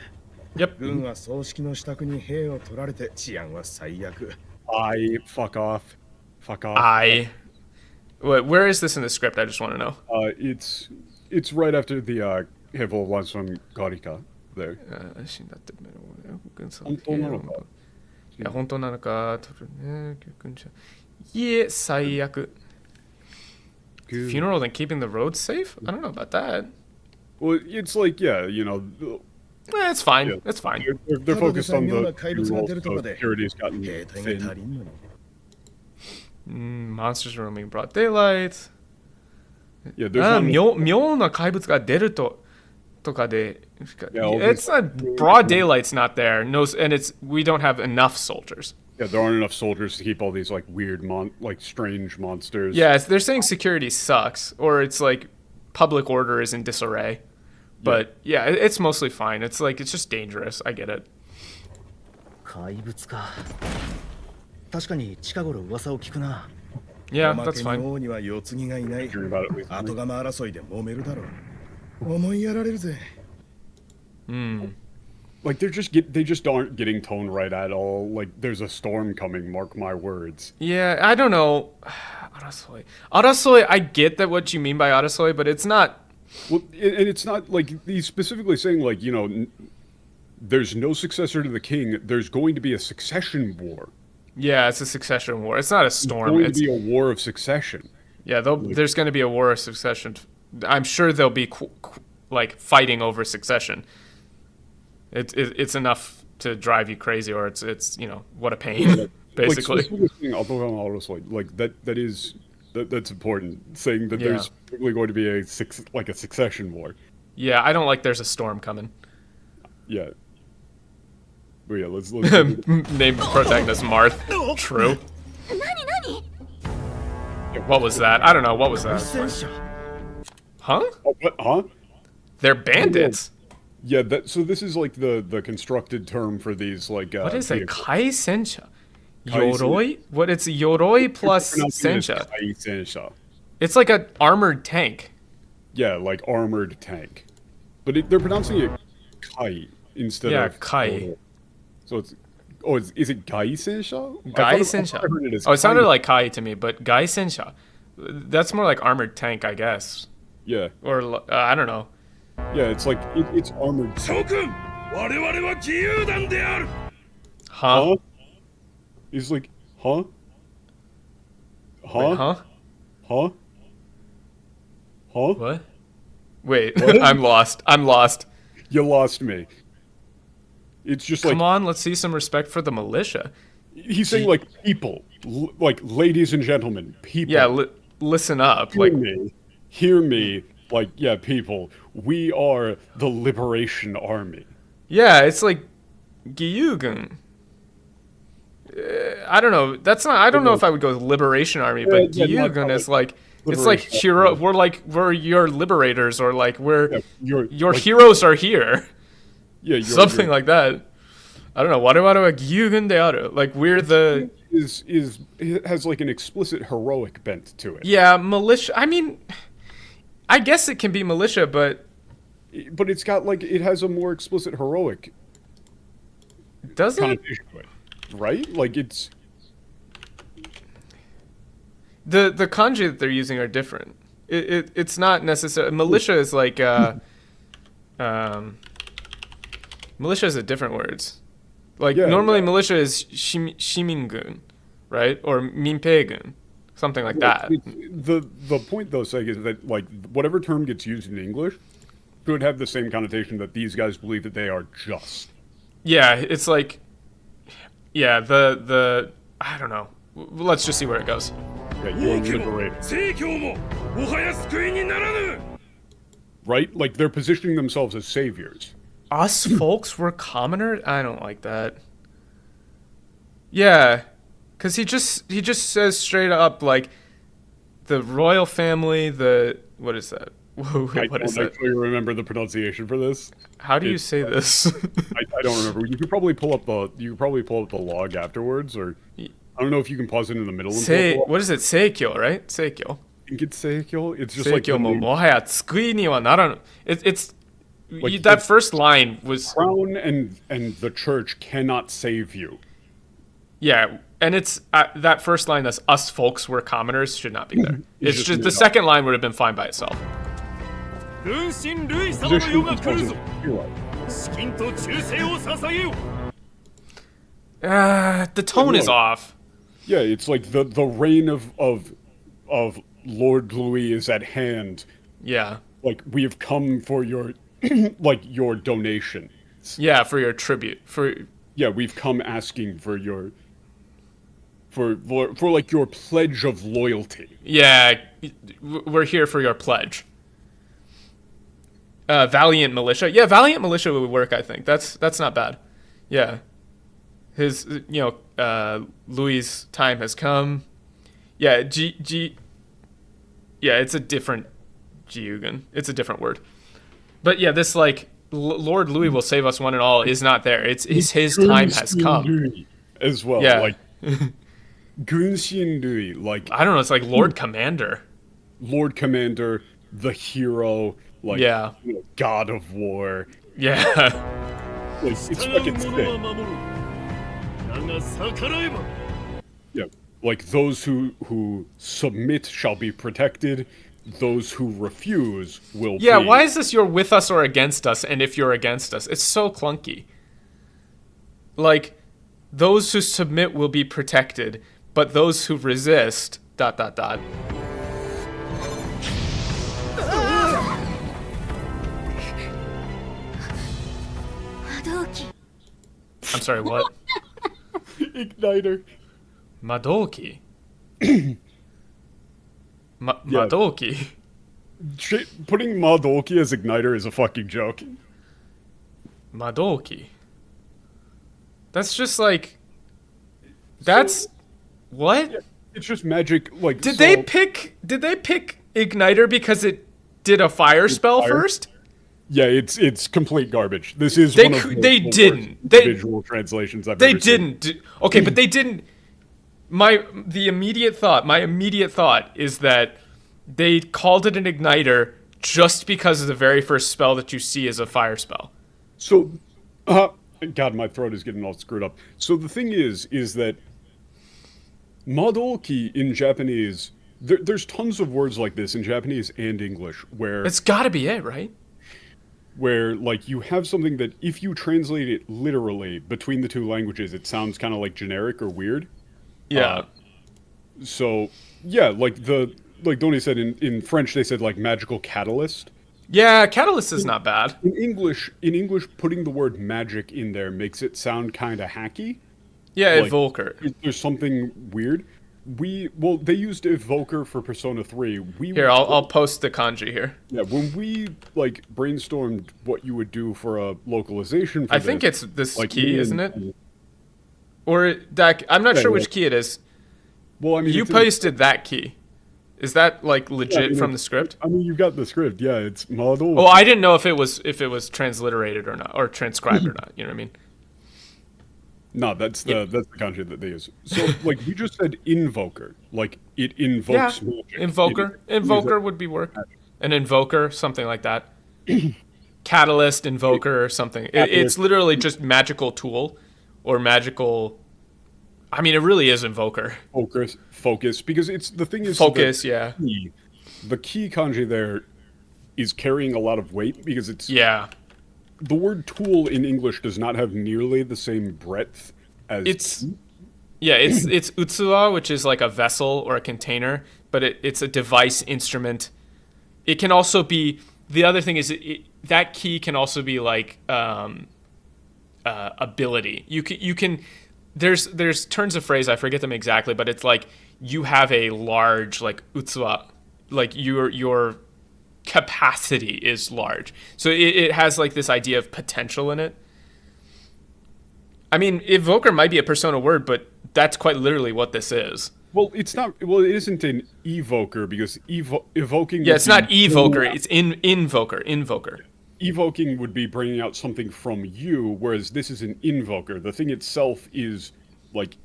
Yep. 軍は葬式の支度に兵を取られて治安は最悪。 fuck off. Where is this in the script? I just want to know. It's right after the Hevel Lanson Garika there. 死んだって本当なのか？いや本当なのか取るね結婚者いえ最悪 Funeral and keeping the roads safe? I don't know about that. Well, it's like, yeah, you know, It's fine. yeah, It's fine. They're focused on the妙な怪物が出るとこ so で security's gotten 兵隊が thin. 足りんのに。 Monsters roaming broad daylight. Yeah, there's not 妙な怪物が出るとかで Yeah, all it's these- not broad daylight's not there. No, and we don't have enough soldiers. Yeah, there aren't enough soldiers to keep all these like weird strange monsters. Yeah, they're saying security sucks, or it's like public order is in disarray. But yeah, it's mostly fine. It's like it's just dangerous. I get it. 怪物か確かに近頃噂を聞くな Yeah, おま that's けに fine. 王には世継ぎがいない。 Hearing about it recently. 後釜争いで揉めるだろう。思いやられるぜ。 Like they just aren't getting tone right at all. Like there's a storm coming, mark my words. Yeah, I don't know. Arasoi, I get that what you mean by Arasoi, but it's not. Well, and it's not like he's specifically saying like, you know, there's no successor to the king. There's going to be a succession war. Yeah, it's a succession war. It's not a storm. Going It's to be a war of succession. yeah. There's going to be a war of succession. I'm sure they'll be like fighting over succession. It's enough to drive you crazy, or it's you know what a pain, basically. Like, specifically saying Altogan like that's important. Saying that Yeah. there's probably going to be a succession war. Yeah, I don't like there's a storm coming. Yeah. But yeah, let's Name protagonist Marth. True. 何何 What was that? I don't know. What was that? 戦車 Huh? Oh, what? Huh? They're bandits. Yeah, so this is like the constructed term for these like what is it? Kai Sensha. Kai Yoroi? What, it's Yoroi plus Sensha. Kai Sensha. It's like an armored tank. Yeah, like armored tank. But they're pronouncing it Kai instead of Kai. So it's is it Gai Sensha? Gai Sensha. It sounded like Kai to me, but Gai Sensha. That's more like armored tank, I guess. Yeah. Or I don't know. Yeah, it's like it's armored. Huh? He's like, huh? Wait, huh? Huh? Huh? What? Wait, I'm lost. You lost me. It's just like, come on, let's see some respect for the militia. He's saying like people, like ladies and gentlemen, people. Yeah, listen up. Hear me. Like, yeah, people. We are the Liberation Army. Yeah, it's like Gyugun. I don't know. I don't know if I would go with Liberation Army, but Gyugun is like, it's like hero. We're your liberators, or like your like, heroes are here. Yeah, something like that. I don't know. What about a Gyugun de Aru? Like we're the it has like an explicit heroic bent to it. Yeah, militia. I mean, I guess it can be militia, but it's got like it has a more explicit heroic. Does it? Right? Like it's the kanji that they're using are different. It's not necessarily militia is like militia is a different words. Like normally militia is shimingun, right? Or minpeigun. Something like that. The point, though, Seg, is that like whatever term gets used in English could have the same connotation that these guys believe that they are just. Yeah, it's like, yeah, the I don't know. Let's just see where it goes. Yeah, you're liberated. Right? Like they're positioning themselves as saviors. Us folks were commoners? I don't like that. Yeah. Because he just says straight up, like, the royal family, what is that? I don't actually remember the pronunciation for this. How do you say this? I don't remember. You could probably pull up the log afterwards, or I don't know if you can pause it in the middle. What is it? Seikyo, right? Seikyo. I think it's Seikyo. It's just Seikyo mo mohaya tsukui ni wa nararu. It's like, that first line was crown and the church cannot save you. Yeah. And it's that first line that's us folks, we're commoners, should not be there. It's just the second line would have been fine by itself. The tone is off. Yeah, it's like the reign of Lord Louis is at hand. Yeah. Like we have come for your like your donation. Yeah, for your tribute. Yeah, we've come asking for your for like your pledge of loyalty. Yeah, we're here for your pledge. Valiant militia. Yeah, valiant militia would work, I think. That's not bad. Yeah. His Louis' time has come. Yeah, yeah, it's a different Gyugun. It's a different word. But yeah, this like Lord Louis will save us one and all is not there. It's his time has come. As well. Yeah. Like Gunshin Louis, like I don't know, it's like Lord Commander. Lord Commander, the hero, like God of War. Yeah. Like, it's fucking sick. Yeah. Like those who submit shall be protected. Those who refuse will be. Why is this you're with us or against us, and if you're against us? It's so clunky. Like, those who submit will be protected, but those who resist, ... I'm sorry, what? Igniter. Madoki. Madoki. Putting Madoki as Igniter is a fucking joke. Madoki. That's just like... That's... what? Yeah, it's just magic, like... Did they pick Igniter because it did a fire spell first? Yeah, it's complete garbage. This is They one of the they worst didn't visual translations I've they ever seen. didn't okay, but they didn't. My immediate thought is that they called it an igniter just because of the very first spell that you see is a fire spell. So, God, my throat is getting all screwed up. So the thing is that Madoki in Japanese, there's tons of words like this in Japanese and English where It's got to be it, right? Where like you have something that if you translate it literally between the two languages, it sounds kind of like generic or weird. Yeah. So yeah, like Donnie said in French, they said like magical catalyst. Yeah, catalyst is not bad. In English, putting the word magic in there makes it sound kind of hacky. Yeah, like, evoker. There's something weird. They used evoker for Persona 3. Here, I'll post the kanji here. Yeah, when we like brainstormed what you would do for a localization for I think it's this like, key, isn't it? Or that I'm not sure which key it is. Well, I mean, you pasted that key. Is that like legit from the script? I mean, you got the script. Yeah, it's model. Oh, I didn't know if it was transliterated or not, or transcribed or not. You know what I mean? No, that's the kanji that they use. So, like, we just said invoker. Like, it invokes magic. Invoker would be work. An invoker, something like that. Catalyst, invoker, or something. It's literally just magical tool or magical. I mean, it really is invoker. Focus, because it's the thing is focus. Yeah. The key kanji there is carrying a lot of weight because it's The word tool in English does not have nearly the same breadth as it's utsuwa, which is like a vessel or a container, but it's a device, instrument. It can also be, the other thing is that key can also be like ability. You can there's turns of phrase, I forget them exactly, but it's like you have a large like utsuwa, like your capacity is large. So it has like this idea of potential in it. I mean, evoker might be a Persona word, but that's quite literally what this is. Well, it's not. Well, it isn't an evoker because evoking. Yeah, it's not evoker. It's invoker. Evoking would be bringing out something from you, whereas this is an invoker. The thing itself is like,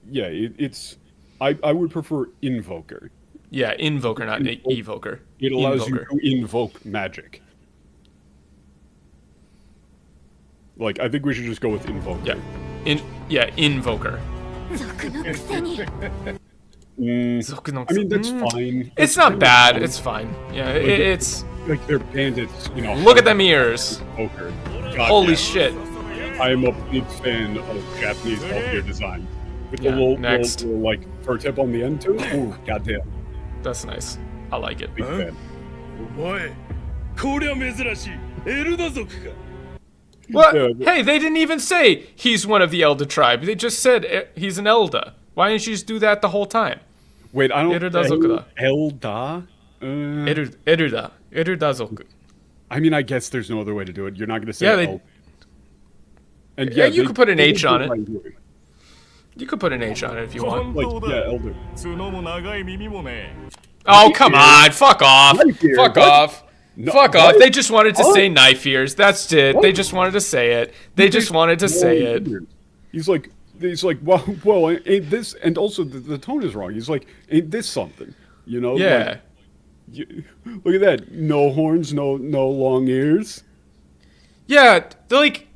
yeah, it's. I would prefer invoker. Yeah, invoker, not evoker. It allows you to invoke magic. Like, I think we should just go with invoker. Yeah, invoker. I mean, that's fine. It's not bad. It's fine. Yeah, like it's like they're bandits, you know. Look at them ears. Invoker. Holy shit! I am a big fan of Japanese healthcare design. With the little like fur tip on the end too. Ooh, goddamn. That's nice. I like it. Big fan. What? Hey, they didn't even say he's one of the Elder tribe. They just said he's an Elder. Why didn't you just do that the whole time? Wait, I don't. Erudazoku. Elda. Erudazoku. I mean, I guess there's no other way to do it. You're not going to say Elder. And yeah, you could put an H on it. You could put an H on it if you want. Like, yeah, Elder. Oh, come on. Fuck off. Fuck off. No, fuck off. They just wanted to say knife ears. That's it. They just wanted to say it. They just wanted to say it. He's like, well, ain't this, and also the tone is wrong. He's like, ain't this something? You know? Yeah. Like, look at that. No horns, no long ears. Yeah, like,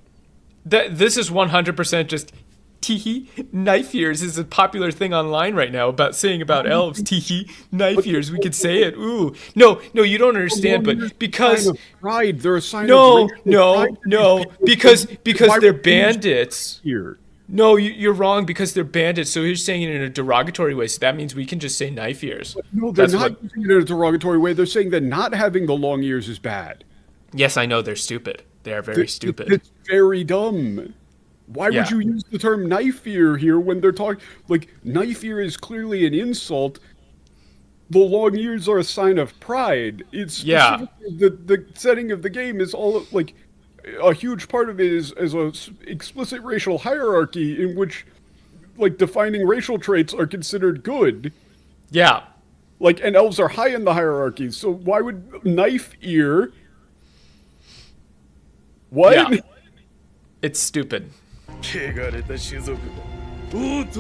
this is 100% just teehee, knife ears is a popular thing online right now about saying about elves. Teehee, knife ears. We could say it. Ooh, no, you don't understand. But because sign of pride, they're a sign no, of because they're bandits. Here. No, you're wrong because they're bandits. So he's saying it in a derogatory way. So that means we can just say knife ears. No, they're not using it in a derogatory way. They're saying that not having the long ears is bad. Yes, I know they're stupid. They are very stupid. It's very dumb. Why would you use the term knife ear here when they're talking? Like, knife ear is clearly an insult. The long ears are a sign of pride. It's the setting of the game is all like a huge part of it is a explicit racial hierarchy in which like defining racial traits are considered good. Yeah. Like, and elves are high in the hierarchy. So why would knife ear What? Yeah. It's stupid. What?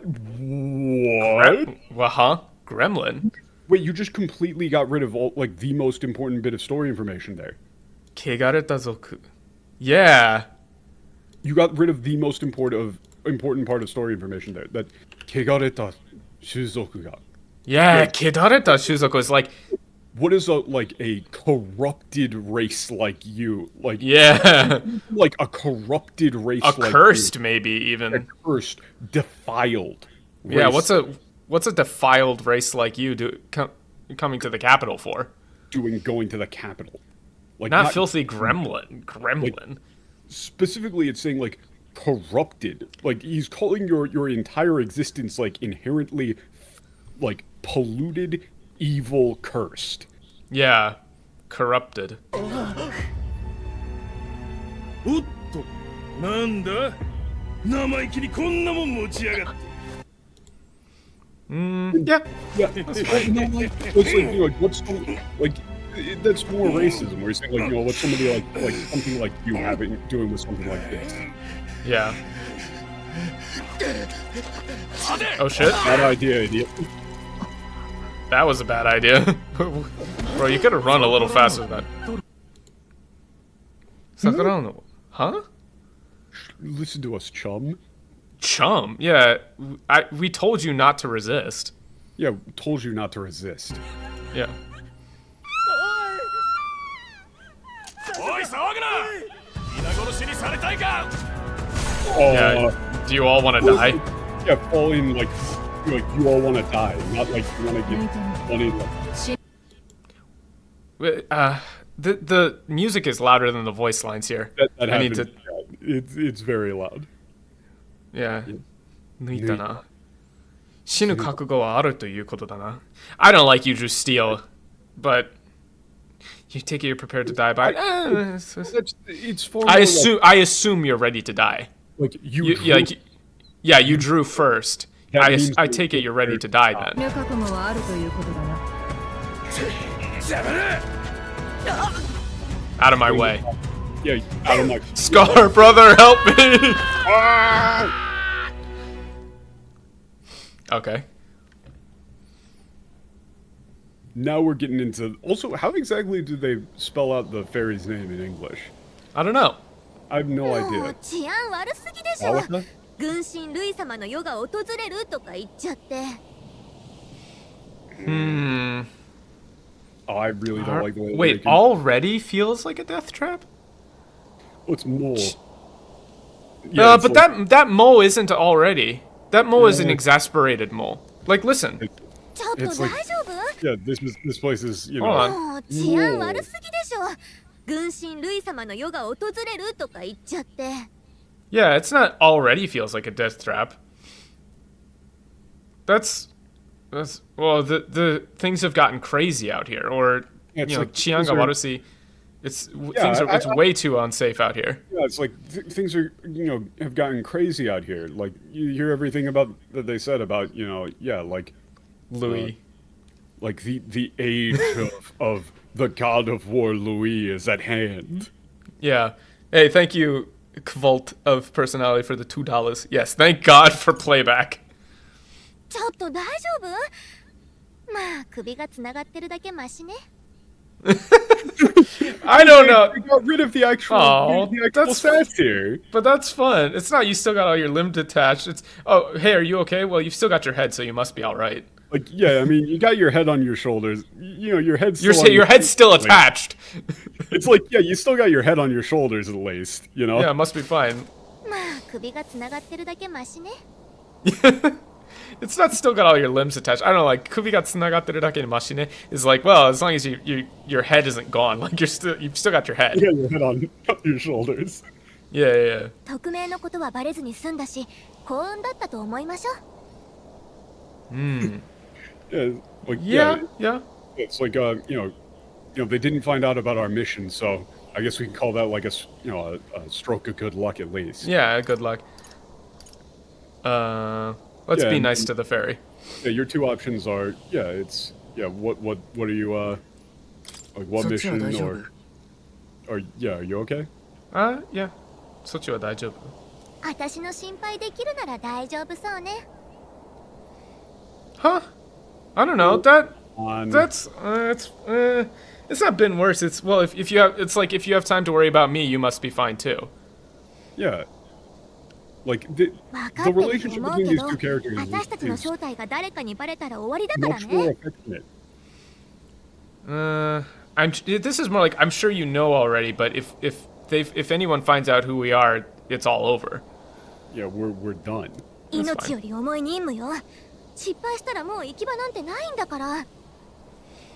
What? Well, huh? Gremlin? Wait, you just completely got rid of all, like, the most important bit of story information there. Kegareta zoku. Yeah. You got rid of the most important part of story information there. That kegareta shuzoku ga. Yeah, kegareta shuzoku is like... What is a corrupted race like you? Like, yeah. Like a corrupted race a like cursed, you. maybe, even. A cursed, defiled race. Yeah, what's a defiled race like you coming to the capital for? Going to the capital. Like, not filthy gremlin. Gremlin. Like, specifically, it's saying, like, corrupted. Like, he's calling your entire existence, like, inherently, like, polluted, evil, cursed. Yeah. Corrupted. Yeah. That's fine. It's like, you know, what's like that's more racism. Where you're saying, like, you know, what's somebody like something like you doing with something like this? Yeah. Oh shit! Bad idea, idiot. That was a bad idea. Bro, you could have run a little faster than that. Sakurano. Huh? Listen to us, chum. Chum? Yeah, we told you not to resist. Yeah, told you not to resist. Yeah. Yeah, do you all want to die? Yeah, fall in, like you all want to die, not like you want to get funny. The music is louder than the voice lines here. That happens. Yeah, it's very loud. Yeah. 抜いたな。死ぬ覚悟はあるということだな。I don't like you, Justeel, but you take it you're prepared to die by. It's for I assume you're ready to die. Like you you drew first. I take it you're ready to die then. Out of my way. Yeah, out of my Scar brother, help me! Okay. Now we're getting into... Also, how exactly do they spell out the fairy's name in English? I don't know. I have no idea. Alaka? Oh, I really don't like the way... Wait, already feels like a death trap? What's more? Yeah, but like, that mole isn't already. That mole is an exasperated mole. Like, listen. It's like, yeah, this place is, you know. Hold on. Yeah, it's not already feels like a death trap. That's well, the things have gotten crazy out here, or you know, like Chianga Warusi. It's way too unsafe out here. Yeah, it's like things are, you know, have gotten crazy out here. Like you hear everything about that they said about, you know, yeah, like Louis, like the age of the god of war Louis is at hand. Yeah. Hey, thank you, Kvult of Personality, for the $2. Yes, thank God for playback. I don't know. We got rid of the actual stats here. But that's fun. It's not you still got all your limb detached. It's, oh, hey, are you okay? Well, you've still got your head, so you must be all right. Like, yeah, I mean, you got your head on your shoulders. You know, your head's still your head's still attached. It's like, yeah, you still got your head on your shoulders at least, you know? Yeah, it must be fine. It's not still got all your limbs attached. I don't know, like, kubi ga tsunagatte dake mashine is like, well, as long as your head isn't gone, like you've still got your head. Yeah, your head on your shoulders. Yeah. Yeah, like, yeah. It's like, you know, they didn't find out about our mission, so I guess we can call that like a stroke of good luck at least. Yeah, good luck. Let's be nice to the fairy. Yeah, your two options are, what are you, like, what mission or... Are you okay? Yeah. そっちは大丈夫。私の心配できるなら大丈夫そうね。Huh? I don't know. It's not been worse. It's well, if you have, it's like if you have time to worry about me, you must be fine too. Yeah. Like the relationship between these two characters is much more affectionate. This is more like I'm sure you know already, but if anyone finds out who we are, it's all over. Yeah, we're done. That's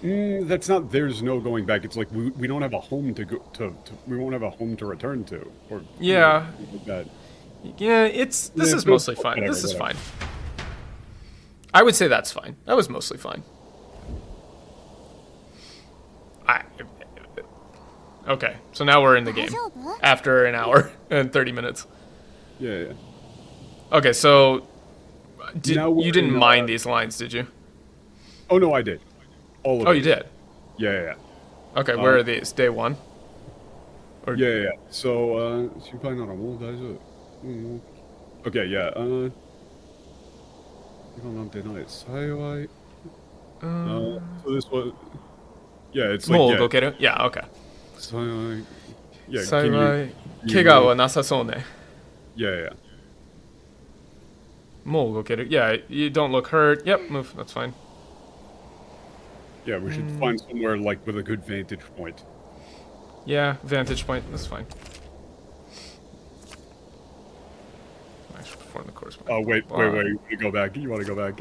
That's not. There's no going back. It's like we don't have a home to go to. We won't have a home to return to. Or yeah. Like that. Yeah, this is mostly fine. Whatever, this is fine. I would say that's fine. That was mostly fine. Okay, so now we're in the game after an hour and 30 minutes. Yeah. Okay, so you didn't mind these lines, did you? Oh no, I did. All of Oh, you did? Yeah. Okay, where are these? Day 1? Or Yeah. So, okay, yeah. So this was. Yeah, it's like. Yeah, okay. Yeah, 幸い怪我はなさそうね。 Yeah. もう動ける。Yeah, you don't look hurt. Yep, move. That's fine. Yeah, we should find somewhere like with a good vantage point. Yeah, vantage point. That's fine. I should perform the course. Oh wait. You go back. You want to go back?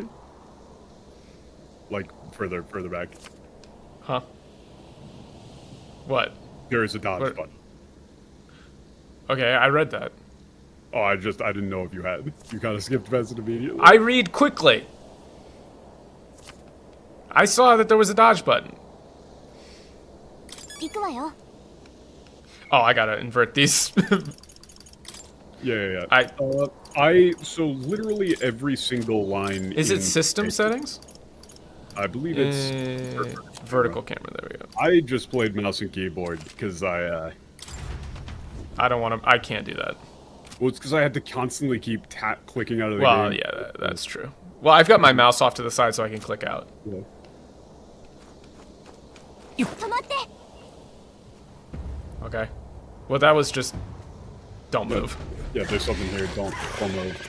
Like further back. Huh? What? There is a dodge button. Okay, I read that. Oh, I didn't know if you had. You kind of skipped past it immediately. I read quickly. I saw that there was a dodge button. Oh, I gotta invert these. Yeah. I so literally every single line. Is it system settings? I believe it's vertical camera. There we go. I just played mouse and keyboard because I don't want to. I can't do that. Well, it's because I had to constantly keep clicking out of the game. Well, yeah, that's true. Well, I've got my mouse off to the side so I can click out. Yeah. Okay. Well, that was just. Don't move. Yeah, there's something here. Don't move.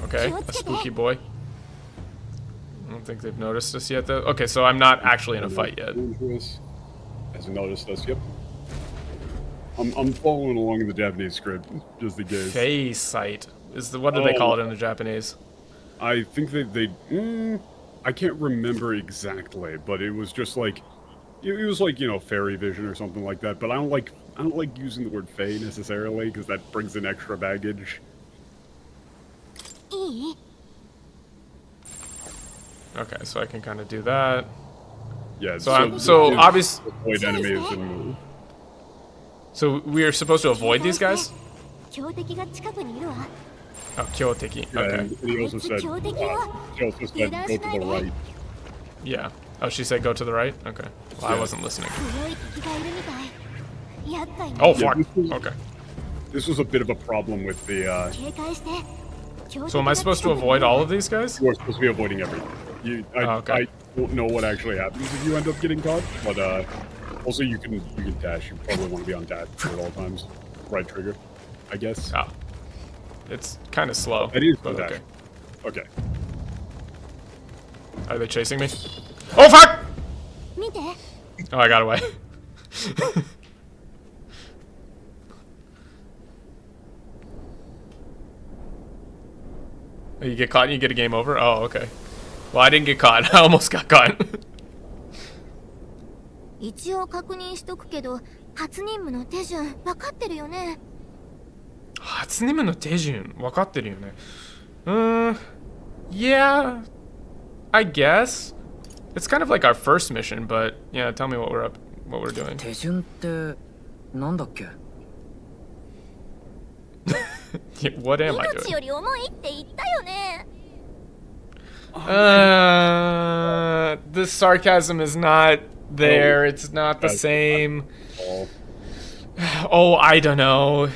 Okay, a spooky boy. I don't think they've noticed us yet, though. Okay, so I'm not actually in a fight yet. Hasn't noticed us. Yep. I'm following along in the Japanese script, just in case. Face sight is what do they call it in the Japanese? I think they I can't remember exactly, but it was just like it was like, you know, fairy vision or something like that. But I don't like using the word fae necessarily because that brings in extra baggage. Okay, so I can kind of do that. Yeah. So obviously avoid enemies and move. So we are supposed to avoid these guys? Oh, Kyoteki. Yeah, Okay. and he also said go to the right. Yeah. Oh, she said go to the right? Okay. Well, I wasn't listening. Oh, fuck. Okay. This was a bit of a problem with the, So am I supposed to avoid all of these guys? You are supposed to be avoiding everything. Okay. I don't know what actually happens if you end up getting caught, but, also you can dash. You probably want to be on dash at all times. Right trigger, I guess. Oh. It's kind of slow. It is, but okay. Okay. Are they chasing me? Oh, fuck! Oh, I got away. You get caught and you get a game over? Oh, okay. Well, I didn't get caught. I almost got caught. 一応確認しとくけど、初任務の手順分かってるよね。初任務の手順分かってるよね。Yeah, I guess. It's kind of like our first mission, but yeah, tell me what we're doing. 手順ってなんだっけ? What am I doing? 命より重いって言ったよね。This sarcasm is not there. It's not the same. Oh, I don't know.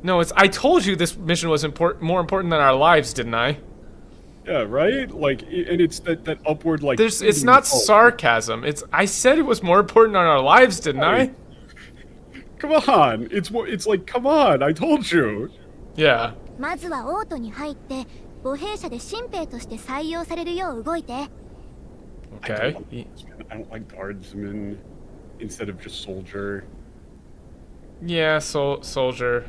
No, I told you this mission was more important than our lives, didn't I? Yeah, right? Like, and it's that upward, like... It's not sarcasm. I said it was more important than our lives, didn't I? Come on. It's like, come on, I told you. Yeah. まずはオートに入って歩兵者で新兵として採用されるよう動いて。Okay. I don't like guardsmen instead of just soldier. Yeah, soldier.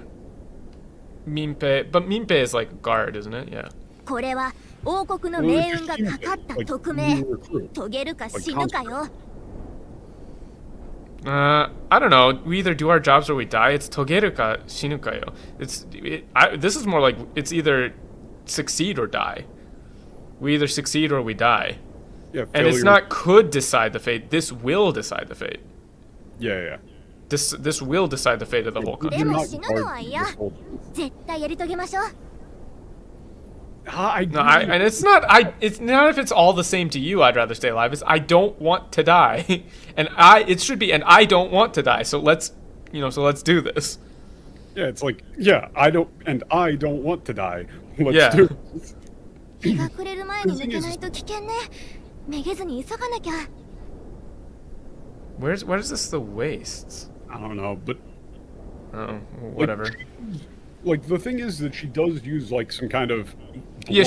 Minpei, but Minpei is like guard, isn't it? Yeah. これは王国の命運がかかった匿名。遂げるか死ぬかよ。I don't know. We either do our jobs or we die. It's togeru ka shinu ka yo. This is more like it's either succeed or die. We either succeed or we die. Yeah, and it's not could decide the fate. This will decide the fate. Yeah. This will decide the fate of the whole country. でも死ぬのは嫌。絶対やり遂げましょう。And it's not if it's all the same to you, I'd rather stay alive. It's I don't want to die. And it should be and I don't want to die. So let's do this. Yeah, it's like, I don't want to die. Let's do this. 日が暮れる前に抜けないと危険ね。めげずに急がなきゃ。Where is this the wastes? I don't know, but whatever. Like the thing is that she does use like some kind of blunt... Yeah,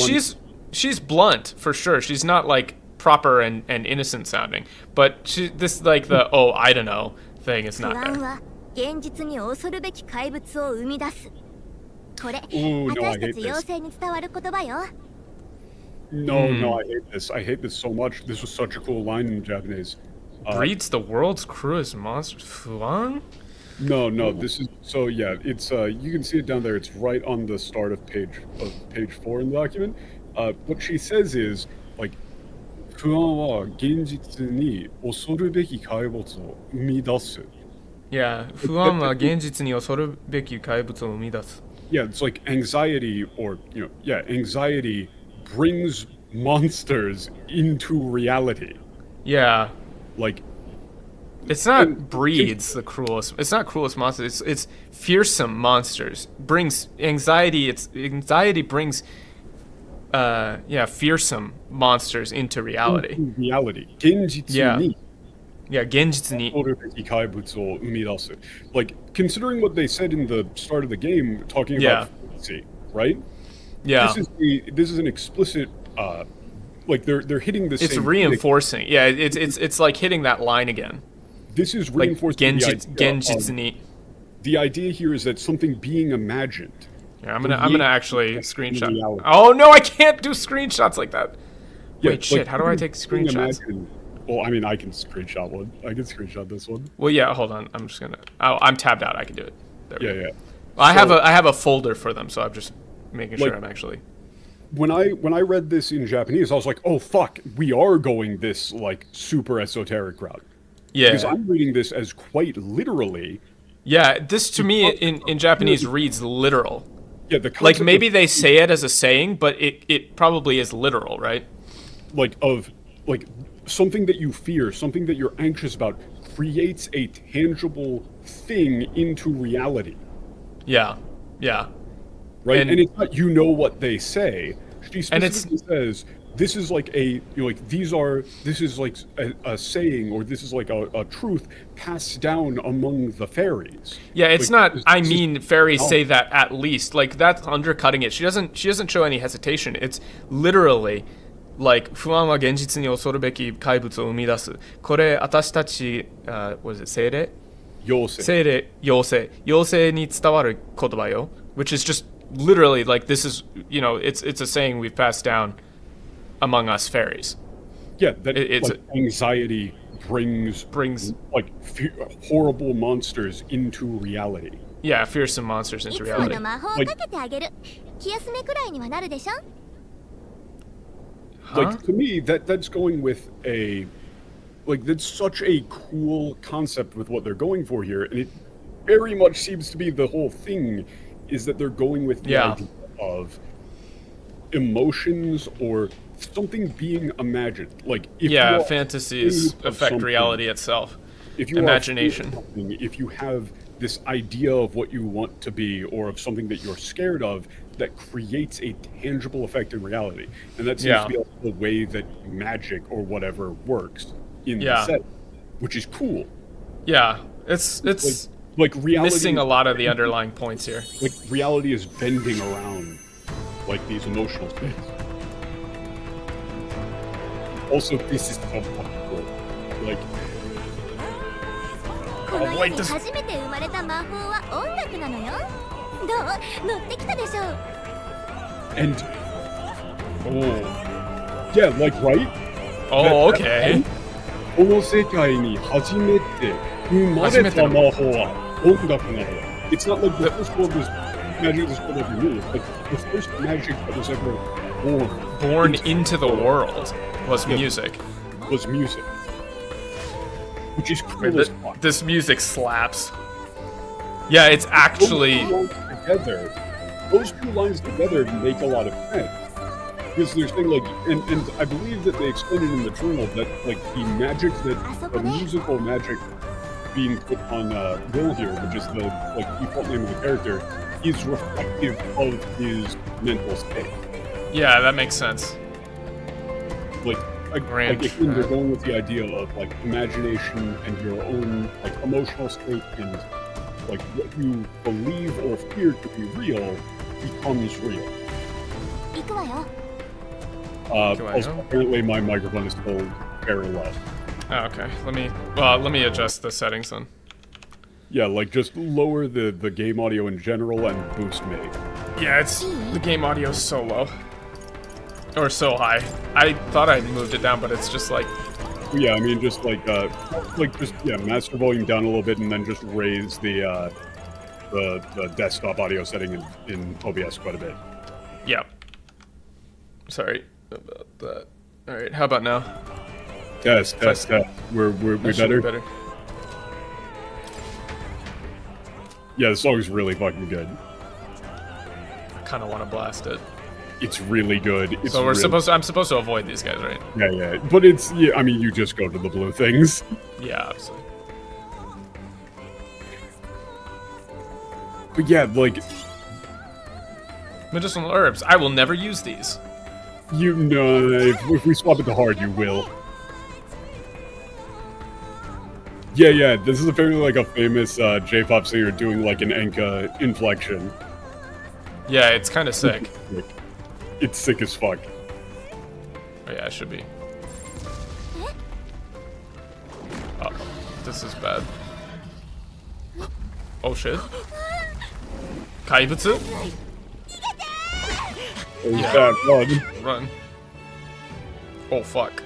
she's blunt for sure. She's not like proper and innocent sounding, but this like the I don't know thing is not there. 現実に恐るべき怪物を生み出す。これ、私たち妖精に伝わる言葉よ。No, I hate this. I hate this so much. This was such a cool line in Japanese. Breeds the world's cruelest monsters. Fuang? No, this is it's you can see it down there. It's right on the start of page 4 in the document. What she says is like, 不安は現実に恐るべき怪物を生み出す. Yeah, 不安は現実に恐るべき怪物を生み出す. Yeah, it's like anxiety anxiety brings monsters into reality. Yeah. Like, it's not breeds the cruelest. It's not cruelest monsters. It's fearsome monsters. Brings anxiety. Anxiety brings fearsome monsters into reality. Into reality. 現実に Yeah, 現実に Like, considering what they said in the start of the game, talking about fantasy, right? Yeah. This is an explicit like they're hitting the same. It's reinforcing. Yeah, it's like hitting that line again. This is reinforcing the idea here is that something being imagined. Yeah, I'm gonna actually screenshot. Oh no, I can't do screenshots like that. Wait, shit, how do I take screenshots? Well, I mean, I can screenshot one. I can screenshot this one. Well, yeah, hold on. I'm just gonna. I'm tabbed out. I can do it. There we go. Yeah. I have a folder for them, so I'm just making sure I'm actually. When I read this in Japanese, I was like, oh fuck, we are going this like super esoteric route. Yeah. Because I'm reading this as quite literally. Yeah, this to me in Japanese reads literal. Yeah, the like maybe they say it as a saying, but it probably is literal, right? Like something that you fear, something that you're anxious about, creates a tangible thing into reality. Yeah. Right, and it's not what they say. She specifically says this is like this is like a saying, or this is like a truth passed down among the fairies. Yeah, it's like, not. I mean, fairies say that at least. Like that's undercutting it. She doesn't show any hesitation. It's literally like 不安は現実に恐るべき怪物を生み出す。これ私たちwas it 精霊？精霊妖精に伝わる言葉よ。Which is just literally like this is it's a saying we've passed down among us fairies. Yeah, that it's like anxiety brings like horrible monsters into reality. Yeah, fearsome monsters into reality. Like to me, that's going with that's such a cool concept with what they're going for here, and it very much seems to be the whole thing is that they're going with the idea of emotions or something being imagined. Like if fantasies affect reality itself. If you imagination. If you have this idea of what you want to be or of something that you're scared of, that creates a tangible effect in reality. And that seems to be the way that magic or whatever works in the set, which is cool. Yeah, it's like reality missing a lot of the underlying points here. Like reality is bending around like these emotional states. Also, this is so fucking cool. Like, oh wait, this. 初めて生まれた魔法は音楽なのよ。どう？乗ってきたでしょ。And yeah, like right? Oh, okay. この世界に初めて生まれた魔法は音楽なのよ。It's not like the first world was magic was ever new. Like the first magic that was ever born into the world was music. Was music. Which is cool as fuck. This music slaps. Yeah, it's actually those two lines together make a lot of sense. Because there's thing like, and I believe that they explained it in the journal that like the magic the musical magic being put on Will here, which is the like default name of the character, is reflective of his mental state. Yeah, that makes sense. Like again, they're going with the idea of like imagination and your own like emotional state and like what you believe or fear to be real becomes real. Also, apparently my microphone is still very low. Oh, okay. Let me adjust the settings then. Yeah, like just lower the game audio in general and boost me. Yeah, the game audio is so low. Or so high. I thought I moved it down, but it's just like... Yeah, I mean, just like master volume down a little bit and then just raise the desktop audio setting in OBS quite a bit. Yeah. Sorry about that. Alright, how about now? Test. We're better? Yeah, the song is really fucking good. I kind of want to blast it. It's really good. So I'm supposed to avoid these guys, right? Yeah. But I mean, you just go to the blue things. Yeah, obviously. But yeah, like... medicinal herbs. I will never use these. You know, if we swap it to hard, you will. Yeah, this is apparently like a famous J-pop singer doing like an Enka inflection. Yeah, it's kind of sick. It's sick as fuck. Oh yeah, it should be. Oh, this is bad. Oh shit. Kaibutsu? Yeah, run. Oh fuck.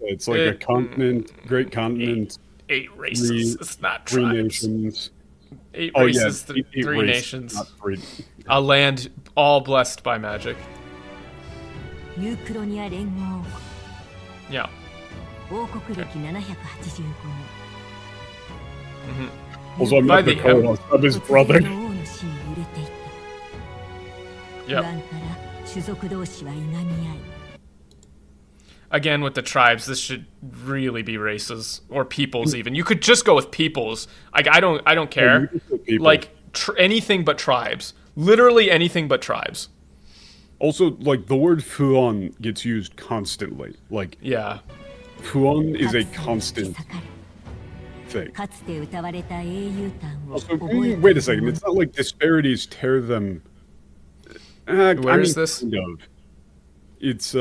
It's like a continent, great continent. 8 races. It's not tribes. 3 nations. 8 races, 3 nations. Not 3. A land all blessed by magic. Yeah. Also, I'm not the co-host. I'm his brother. Yep. Again, with the tribes, this should really be races or peoples. Even you could just go with peoples. Like I don't care. Like anything but tribes. Literally anything but tribes. Also, like the word fuon gets used constantly. Like fuon is a constant thing. Also, wait a second. It's not like disparities tear them. Where is this? Kind of. It's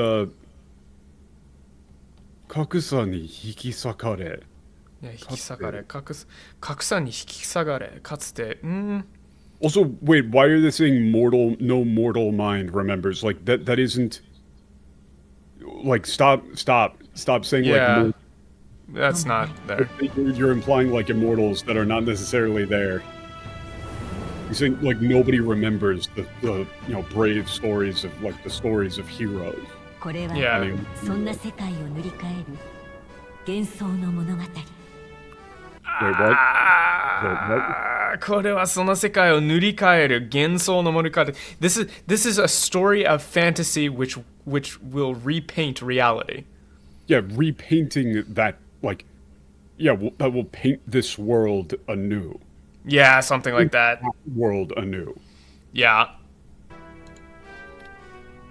格差に引き裂かれ。いや、引き裂かれ。格差に引き下がれ。かつて。Also, wait, why are they saying mortal? No mortal mind remembers. Like that isn't. Like stop saying like. That's not there. You're implying like immortals that are not necessarily there. You're saying like nobody remembers the brave stories of like the stories of heroes. Wait, what? Wait, what? これはその世界を塗り替える幻想の物語。This is a story of fantasy which will repaint reality. Yeah, repainting that, like, yeah, that will paint this world anew. Yeah, something like that. World anew. Yeah.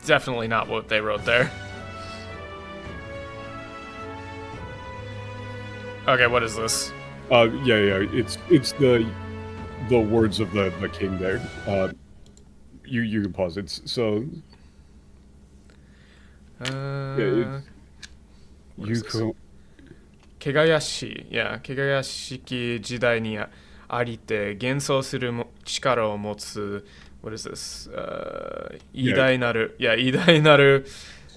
Definitely not what they wrote there. Okay, what is this? Yeah, it's the words of the king there. You can pause. It's so. Yeah, you can. けがやしい、けがやしき時代にありて幻想する力を持つ What is this? 偉大なる、偉大なる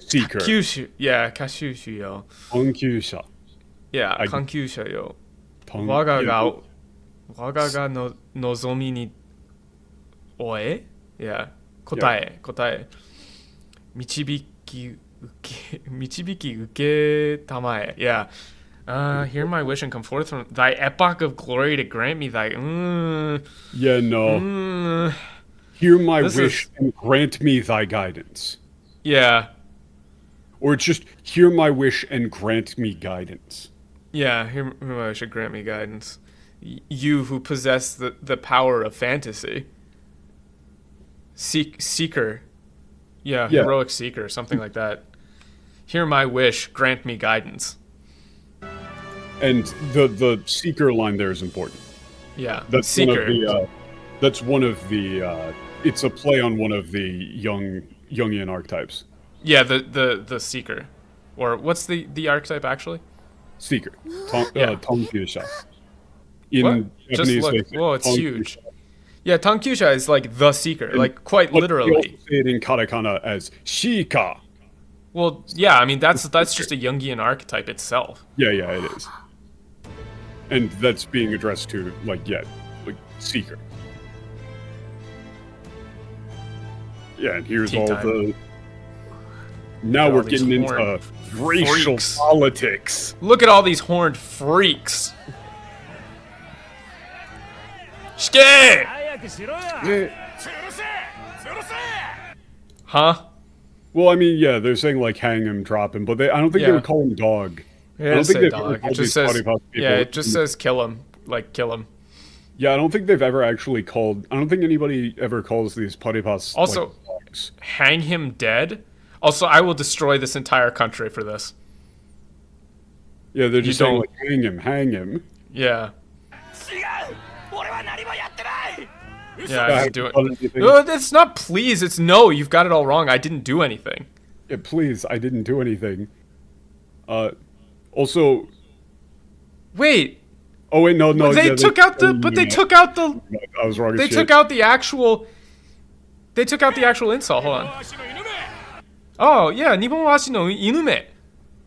Seeker. 歌手よ。探求者。探求者よ。我ががの望みに答え。答え。導き受けたまえ。Hear my wish and come forth from thy epoch of glory to grant me thy. Yeah, no. Hear my wish and grant me thy guidance. Yeah. Or it's just hear my wish and grant me guidance. Yeah, hear my wish and grant me guidance. You who possess the power of fantasy. Seeker. Yeah, heroic seeker, something like that. Hear my wish, grant me guidance. And the seeker line there is important. Yeah, that's seeker. That's one of the. It's a play on one of the Jungian archetypes. Yeah, the seeker, or what's the archetype actually? Seeker. Tankyusha. In Japanese, just look. Whoa, it's huge. Yeah, Tankyusha is like the seeker, like quite literally. They also say it in katakana as shika. Well, yeah, I mean that's just a Jungian archetype itself. Yeah, it is. And that's being addressed to like seeker. Yeah, and here's all the. Now we're getting into racial politics. Look at all these horned freaks. Shike! Huh? Well, I mean, yeah, they're saying like hang him, drop him, but I don't think they would call him dog. Yeah, I don't think dog. It just says it just says kill him, like kill him. Yeah, I don't think they've ever actually called. I don't think anybody ever calls these paripas also like dogs. Hang him dead. Also, I will destroy this entire country for this. Yeah, they're just saying like hang him. Yeah. Yeah, I didn't do it. No, it's not please, it's no, you've got it all wrong. I didn't do anything. Yeah, please, I didn't do anything. Also... Wait. Oh, wait, no. They took out the... But they took out the... I was wrong as shit. They took out the actual... They took out the actual insult. Hold on. Oh, yeah, Nihon ashi no inume.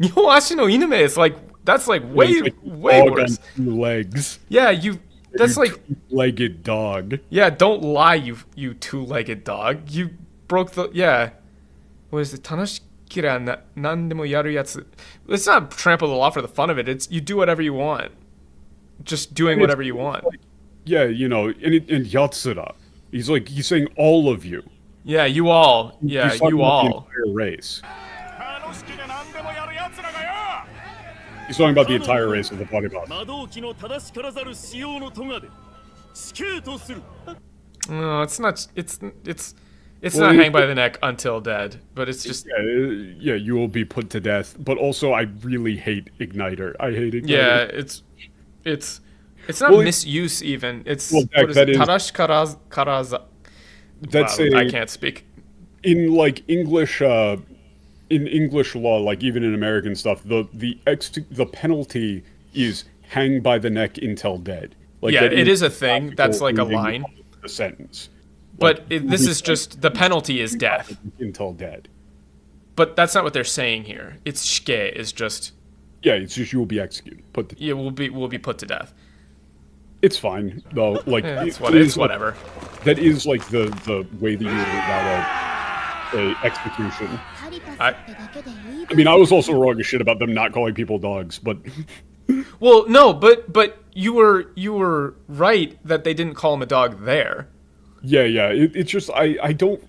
Nihon ashi no inume is like... That's like way worse. On 2 legs. Yeah, that's like two-legged dog. Yeah, don't lie, you two-legged dog. You broke the What is it? Tanashikira nandemo yaru yatsu. Let's not trample the law for the fun of it. It's you do whatever you want. Just doing whatever you want. Like, yeah, in Yatsura, he's saying all of you. Yeah, you all. Yeah, you all. The entire race. He's talking about the entire race of the paripas. No, it's not. It's not hang by the neck until dead, but it's just. Yeah, you will be put to death. But also, I really hate Igniter. I hate Igniter. Yeah, it's not misuse even. It's what is it? Tarash karaza. That's I can't speak. In like English. In English law, like even in American stuff, the penalty is hang by the neck until dead. Like yeah, it is a thing. That's like a line. A sentence. But this is just the penalty is death until dead. But that's not what they're saying here. It's shike is just. Yeah, it's just you will be executed. We'll be put to death. It's fine though. Like it's whatever. That is like the way that you would about a execution. I mean, I was also wrong as shit about them not calling people dogs, but... Well, no, but you were right that they didn't call him a dog there. Yeah. It's just I don't.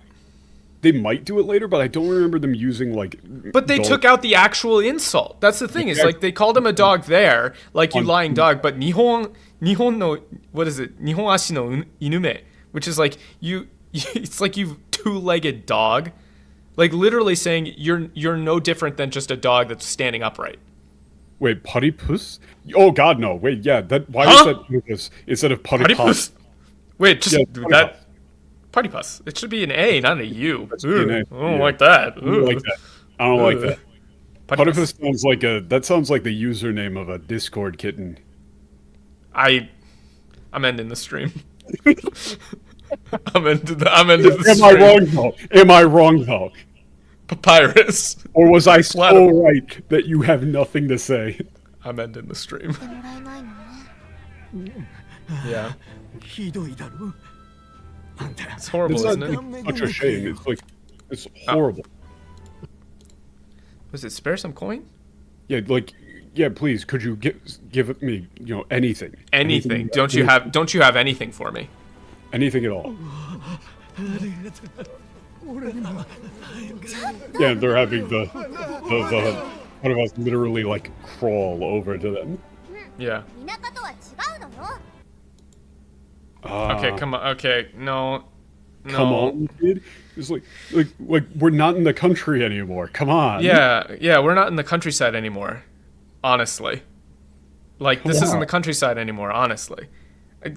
They might do it later, but I don't remember them using like. But they took out the actual insult. That's the thing. Is like they called him a dog there, like you lying dog. But Nihon no, what is it? Nihon ashi no inume, which is like you. It's like you two-legged dog, like literally saying you're no different than just a dog that's standing upright. Wait, putty-puss? Oh God, no! Wait, yeah. Why is that putty-puss instead of putty-puss? Wait, just that. Putty-puss. It should be an A, not a U. I don't like that. I don't like that. Putty-puss sounds like sounds like the username of a Discord kitten. I'm ending the stream. I'm ending the stream. Am I wrong though? Papyrus. Or was I so right that you have nothing to say? I'm ending the stream. Yeah. It's horrible, isn't it? Such a shame. It's horrible. Was it spare some coin? Yeah, please. Could you give me, anything? Anything. Don't you have anything for me? Anything at all? Yeah, they're having the one of us literally like crawl over to them. Yeah. Okay, come on. Okay, no. Come on, kid. It's like we're not in the country anymore. Come on. Yeah, we're not in the countryside anymore. Honestly. Like, this isn't the countryside anymore, honestly.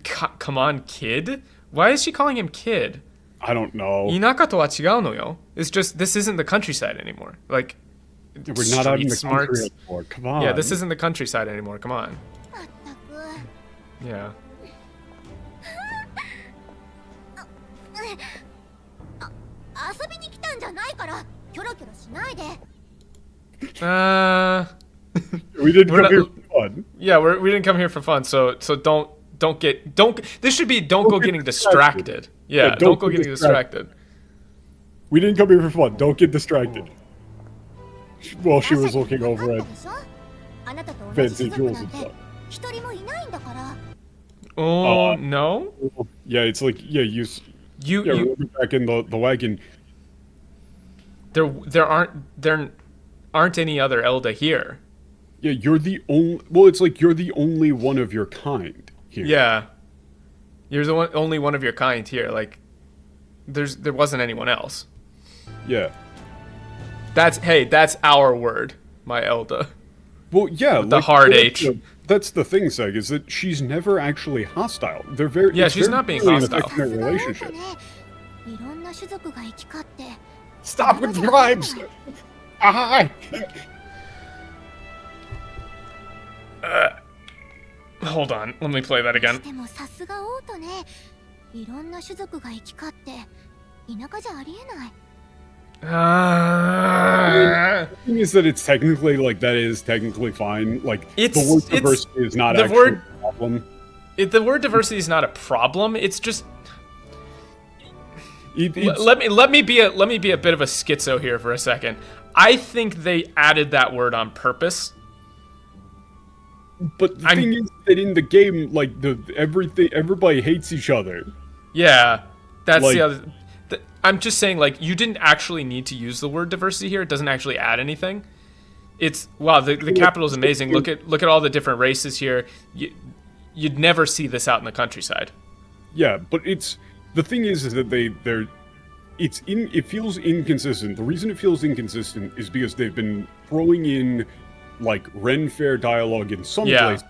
Come on, kid? Why is she calling him kid? I don't know. Inaka to wa chigau no yo. It's just, this isn't the countryside anymore. Like, we're not out in the country anymore. Come on. Yeah, this isn't the countryside anymore. Come on. Yeah. We didn't come here for fun. Yeah, we didn't come here for fun. So don't this should be don't go getting distracted. Yeah, don't go getting distracted. We didn't come here for fun. Don't get distracted. Well, she was looking over at fancy jewels and stuff. Oh no. Yeah, it's like you remember back in the wagon. There aren't any other Elda here. Yeah, you're the only. Well, it's like you're the only one of your kind here. Yeah, you're the only one of your kind here. Like, there wasn't anyone else. Yeah. That's our word, my Elda. Well, yeah, with the hard H. That's the thing, Seg, is that she's never actually hostile. They're very she's not being hostile. In their relationship. Stop with the rhymes. Hold on, let me play that again. The thing is that it's technically that is technically fine. Like the word diversity is not actually a problem. The word diversity is not a problem. It's just let me be a bit of a schizo here for a second. I think they added that word on purpose. But the thing is that in the game, everybody hates each other. Yeah, that's the other. I'm just saying, you didn't actually need to use the word diversity here. It doesn't actually add anything. It's wow. The capital is amazing. Look at all the different races here. You'd never see this out in the countryside. Yeah, but the thing is that it feels inconsistent. The reason it feels inconsistent is because they've been throwing in Ren Fair dialogue in some places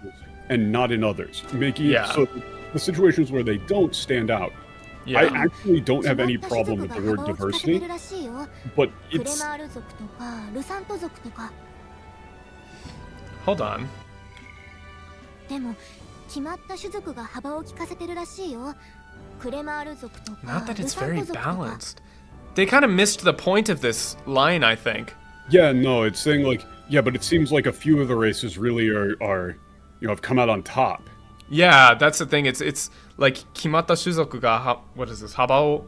and not in others, making it so the situations where they don't stand out. Yeah. I actually don't have any problem with the word diversity, but it's... Hold on. Not that it's very balanced. They kind of missed the point of this line, I think. Yeah, no, it's saying but it seems like a few of the races really are have come out on top. Yeah, that's the thing. It's like kimatta shuzoku ga what is this? Haba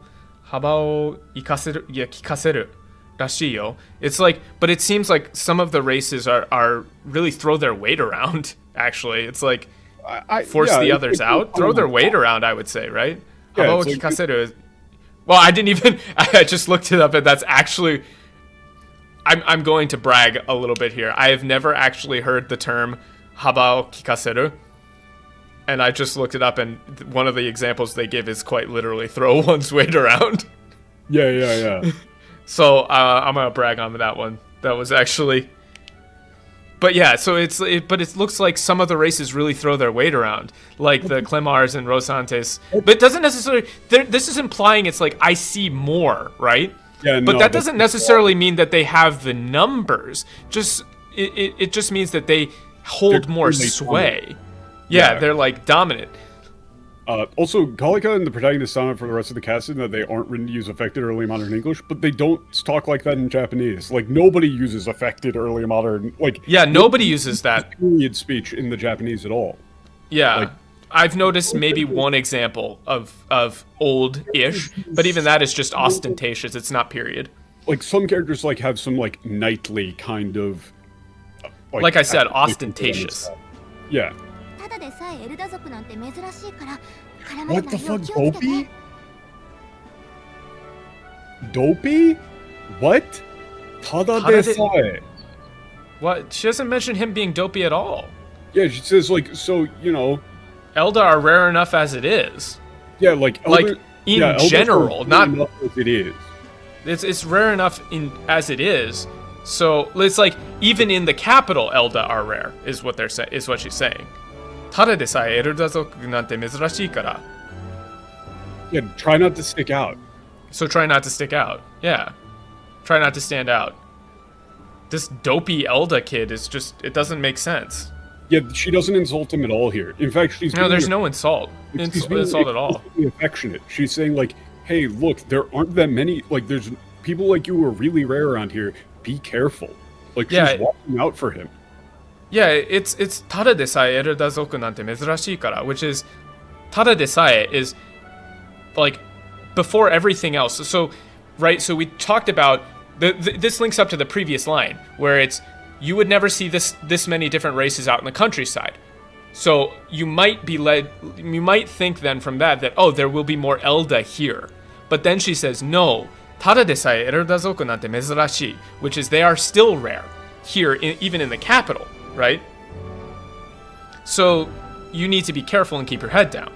o kikaseru rashii yo. It's but it seems like some of the races are really throw their weight around. Actually, it's force the others out, throw their weight around, I would say, right? Habao kikaseru is... Well, I didn't even... I just looked it up, and that's actually... I'm going to brag a little bit here. I have never actually heard the term habao kikaseru. And I just looked it up, and one of the examples they give is quite literally throw one's weight around. Yeah. So I'm gonna brag on that one. That was actually... But yeah, so but it looks like some of the races really throw their weight around, like the Clemars and Rosantes. But it doesn't necessarily... This is implying it's like, I see more, right? Yeah, but that doesn't necessarily mean that they have the numbers. It just means that they hold more sway. Dominant. Yeah, they're like dominant. Also, Kalika and the protagonist sound out for the rest of the casting that they aren't written to use affected early modern English, but they don't talk like that in Japanese. Like, nobody uses affected early modern, like... Yeah, nobody uses that. Period speech in the Japanese at all. Yeah. Like, I've noticed maybe one example of old-ish, but even that is just ostentatious. It's not period. Like, some characters, like, have some, like, knightly kind of... Like I said, ostentatious. Yeah. What the fuck, Dopey? Dopey? What? Tada desae. What? She doesn't mention him being dopey at all. Yeah, she says, like, so, you know... Elda are rare enough as it is. Yeah, like... in general, not... As it is. It's rare enough as it is. So, it's like, even in the capital, Elda are rare, is what she's saying. Tada desae eru dazoku nante mezurashii kara. Yeah, try not to stick out. So try not to stick out. Yeah. Try not to stand out. This dopey Elda kid is just... It doesn't make sense. Yeah, she doesn't insult him at all here. In fact, she's... No, there's no insult. Insult at all. She's affectionate. She's saying, like, hey, look, there aren't that many... Like, there's people like you who are really rare around here. Be careful. Like, she's watching out for him. Yeah, it's tada desae eru dazoku nante mezurashii kara, which is... Tada desae is, like, before everything else. So, right, so we talked about... This links up to the previous line, where it's... You would never see this many different races out in the countryside. So you might think then from that, oh, there will be more Elda here. But then she says, no, tada desae eru dazoku nante mezurashii, which is they are still rare here, even in the capital, right? So you need to be careful and keep your head down.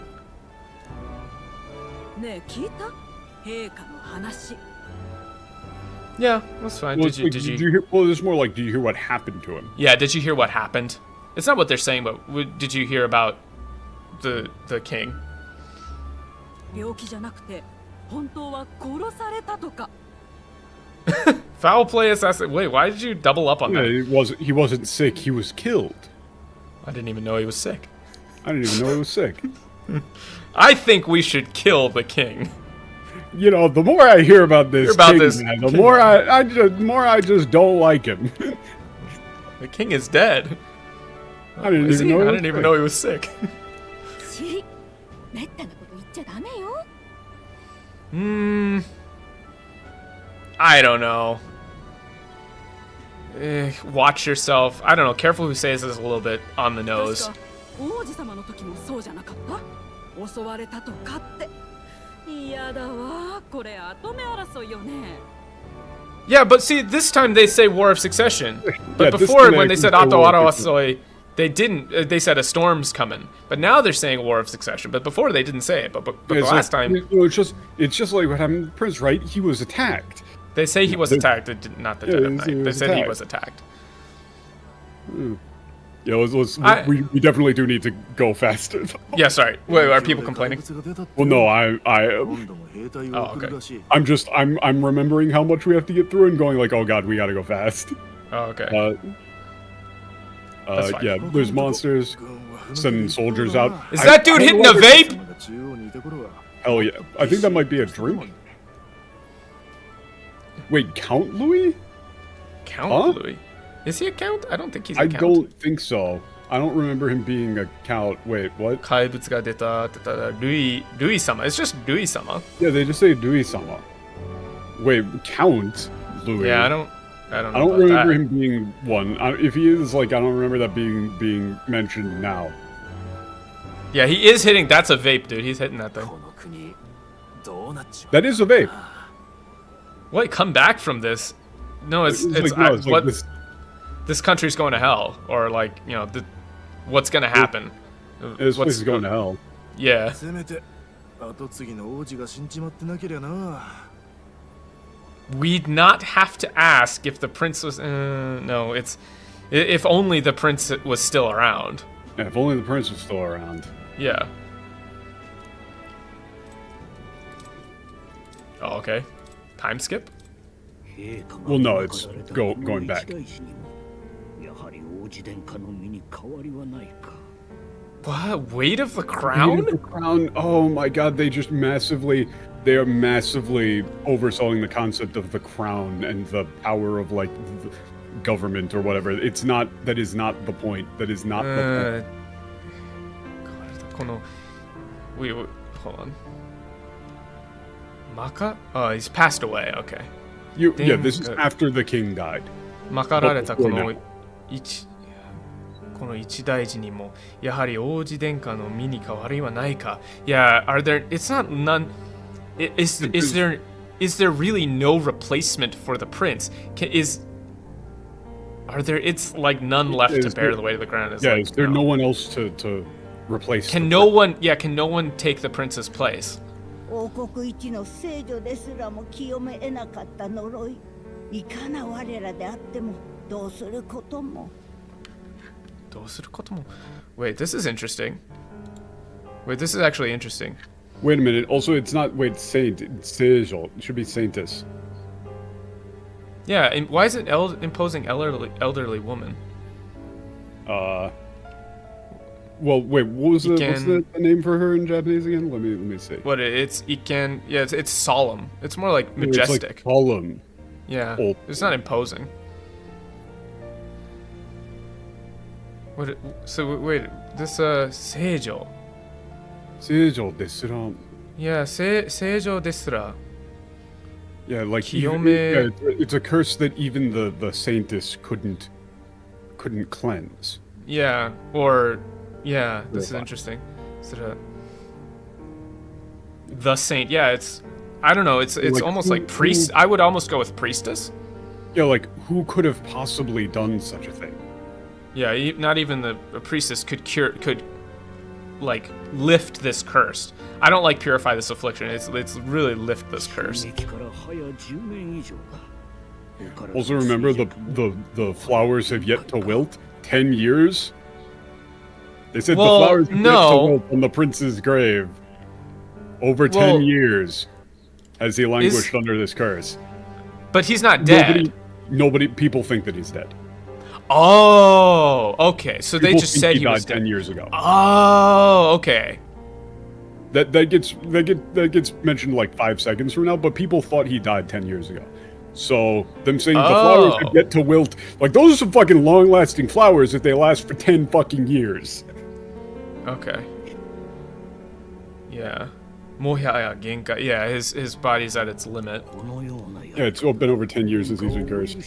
Yeah, that's fine. Well, did you hear? Well, it's more like, did you hear what happened to him? Yeah, did you hear what happened? It's not what they're saying, but did you hear about the king? Foul play assassin. Wait, why did you double up on that? He wasn't sick. He was killed. I didn't even know he was sick. I didn't even know he was sick. I think we should kill the king. You know, the more I hear about this king, the more I just don't like him. The king is dead. I didn't even know he was sick. I don't know. Watch yourself. I don't know. Careful who says this a little bit on the nose. Yeah, but see, this time they say War of Succession. But before, when they said Ato Arawasoi, they didn't. They said a storm's coming. But now they're saying War of Succession. But before they didn't say it. But the last time, it's just like what happened to Prince, right? He was attacked. They say he was attacked. Not the Dead of Night. They said he was attacked. Yeah, we definitely do need to go faster. Yeah, sorry. Wait, are people complaining? Well, no, Oh, okay. I'm remembering how much we have to get through and going like, oh god, we gotta go fast. Oh, okay. Yeah, there's monsters. Sending soldiers out. Is that dude hitting a vape? Hell yeah. I think that might be a drink. Wait, Count Louis? Count Louis? Is he a count? I don't think he's a count. I don't think so. I don't remember him being a count. Wait, what? Kaibutsu ga deta Louis-sama. It's just Louis-sama. Yeah, they just say Louis-sama. Wait, Count Louis? Yeah, I don't know. I don't remember him being one. If he is, like, I don't remember that being mentioned now. Yeah, he is hitting. That's a vape, dude. He's hitting that thing. That is a vape. What? Come back from this? No, it's what? This country's going to hell, or like, you know, what's gonna happen? This place is going to hell. Yeah. We'd not have to ask if the prince was. No, it's if only the prince was still around. Yeah, if only the prince was still around. Yeah. Oh, okay. Time skip? Well, no, it's going back. What? Weight of the crown? Weight of the crown. Oh my god, they are massively overselling the concept of the crown and the power of like the government or whatever. That is not the point. That is not the point. Wait, hold on. Maka? Oh, he's passed away. Okay. Yeah, this is after the king died. まかられたこの一大事にもやはり王子殿下の身に変わりはないか。Yeah, are there? It's not none. Is there really no replacement for the prince? Are there? It's like none left to bear the weight of the crown. Yeah, is there no one else to replace? Can no one? Yeah, can no one take the prince's place? 王国一の聖女ですらも清め得なかった呪い。いかな我らであってもどうすることも。Wait, this is interesting. Wait, this is actually interesting. Wait a minute. Also, it's not saint. It's Sejol. It should be saintess. Yeah, and why is it imposing elderly woman? Well, wait. What's the name for her in Japanese again? Let me see. What it's iken? Yeah, it's solemn. It's more like majestic. It's like solemn. Yeah, it's not imposing. What? So wait, this Seijo. Seijo desura. Yeah, Seijo desura. Yeah, like it's a curse that even the saintess couldn't cleanse. Yeah, or yeah, this is interesting. The saint. Yeah, it's I don't know. It's like, almost like priest. I would almost go with priestess. Yeah, like who could have possibly done such a thing? Yeah, not even a priestess could like lift this curse. I don't like purify this affliction. It's really lift this curse. Also remember the flowers have yet to wilt. 10 years. They said the flowers have yet to wilt on the prince's grave. Over 10 years has he languished under this curse. But he's not dead. People think that he's dead. Oh, okay. So they just said he was died 10 years ago. Oh, okay. That gets mentioned like 5 seconds from now, but people thought he died 10 years ago. So them saying the flowers have yet to wilt, like those are some fucking long-lasting flowers if they last for 10 fucking years. Okay. Yeah. Yeah, his body's at its limit. Yeah, it's been over 10 years since he's been cursed.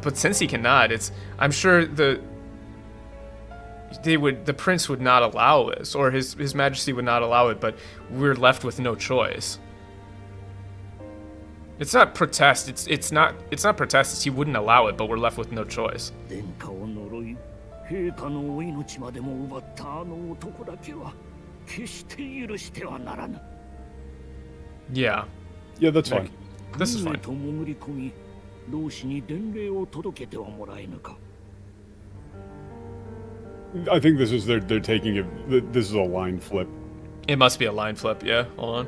But since he cannot, I'm sure the prince would not allow this, or his majesty would not allow it, but we're left with no choice. It's not protest, it's not protest, he wouldn't allow it, but we're left with no choice. Yeah. Yeah, that's fine. This is fine. I think this is they're taking it. This is a line flip. It must be a line flip. Yeah. Hold on.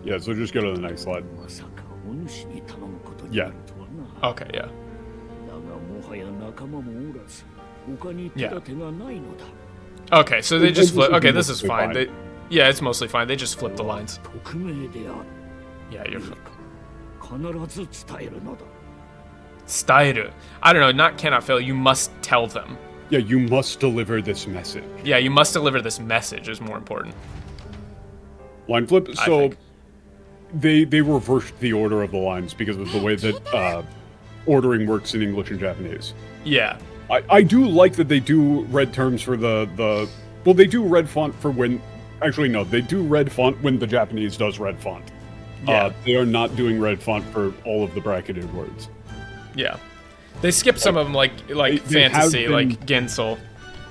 Yeah. So just go to the next slide. Yeah. Okay. Yeah. Yeah. Okay. So they just flip. Okay. This is fine. Yeah. It's mostly fine. They just flip the lines. Yeah. You're. Style. I don't know. Not cannot fail. You must tell them. Yeah, you must deliver this message. Yeah, you must deliver this message is more important. Line flip. So they reversed the order of the lines because of the way that ordering works in English and Japanese. Yeah. I do like that they do red terms for the well, they do red font for when... Actually, no, they do red font when the Japanese does red font. Yeah. They are not doing red font for all of the bracketed words. Yeah. They skip some of them, like fantasy, like Gensel.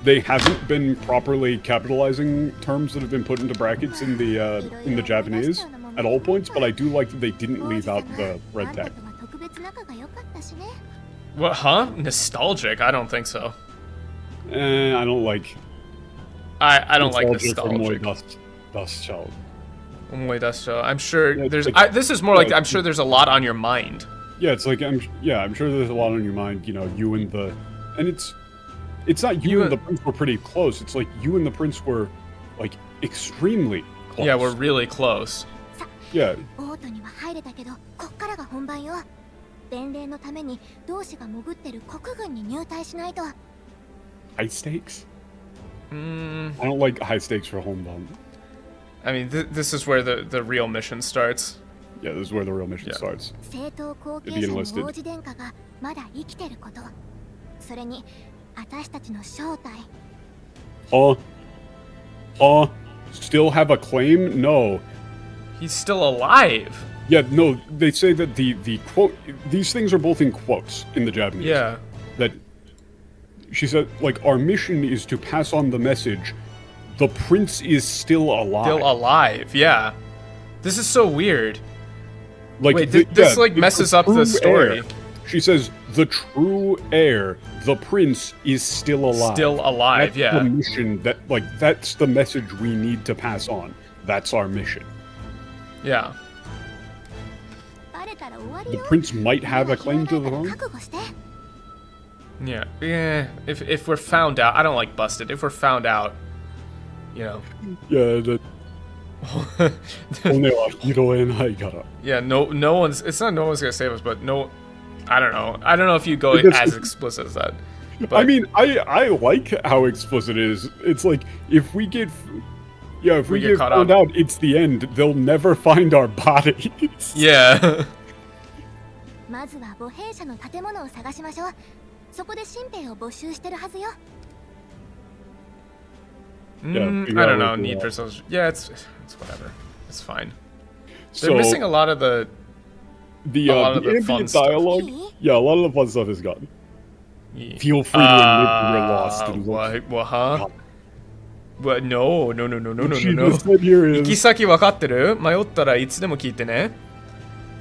They haven't been properly capitalizing terms that have been put into brackets in the Japanese at all points, but I do like that they didn't leave out the red tag. What, huh? Nostalgic? I don't think so. I don't like... I don't like nostalgic. I'm sure there's... this is more like, I'm sure there's a lot on your mind. Yeah, it's like, I'm sure there's a lot on your mind, you know, you and the... And it's not you and the prince were pretty close, it's like you and the prince were, like, extremely close. Yeah, we're really close. Yeah. High stakes? I don't like high stakes for Honban. I mean, this is where the real mission starts. Yeah, this is where the real mission starts. To be enlisted. Still have a claim? No. He's still alive. Yeah, no, they say that the quote... These things are both in quotes in the Japanese. Yeah. That... She said, like, our mission is to pass on the message. The prince is still alive. Still alive, yeah. This is so weird. Like, wait, this like messes up the story. Heir. She says, the true heir, the prince, is still alive. Still alive, that's yeah. The mission that, like, that's the message we need to pass on. That's our mission. Yeah. The prince might have a claim to the throne. Yeah, yeah. If we're found out, I don't like busted. If we're found out, you know. Yeah. Yeah, no one's. It's not no one's gonna save us, but no. I don't know. I don't know if you go as explicit as that. But, I mean, I like how explicit it is. It's like if we get. Yeah, if we get found out, it's the end. They'll never find our bodies. Yeah. I don't know. Need for social. Yeah, it's whatever. It's fine. They're missing a lot of the. The ambient dialogue. Yeah, a lot of the fun stuff is gone. Yeah. Feel free to admit you're lost. What? Huh? What? No. Ikisaki wakatteru? Mayottara itsude聞いてね.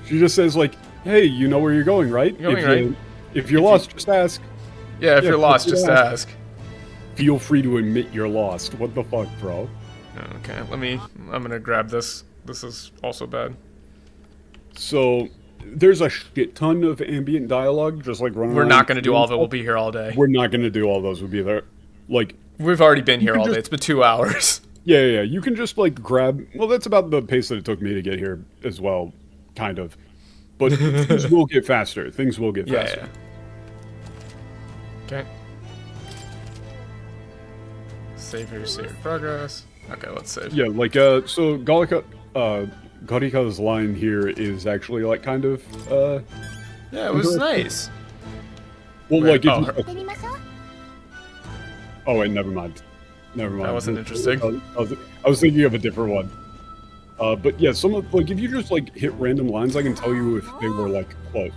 She just says like, "Hey, you know where you're going, right? If you're lost, just ask." Yeah, if you're lost, just ask. Feel free to admit you're lost. What the fuck, bro? Okay, I'm gonna grab this. This is also bad. So, there's a shit ton of ambient dialogue, just like running. We're not gonna do all of it. We'll be here all day. We're not gonna do all those. We'll be there. Like, we've already been here all day. It's been 2 hours. Yeah. You can just like grab. Well, that's about the pace that it took me to get here as well, kind of. But things will get faster. Things will get faster. Yeah. Okay. Save here, save progress. Okay, let's save. Yeah, like, so Garika's line here is actually, like, kind of, yeah, it was nice. Well, like, oh, wait, never mind. That wasn't interesting. I was thinking of a different one. But yeah, some of, like, if you just, like, hit random lines, I can tell you if they were, like, close.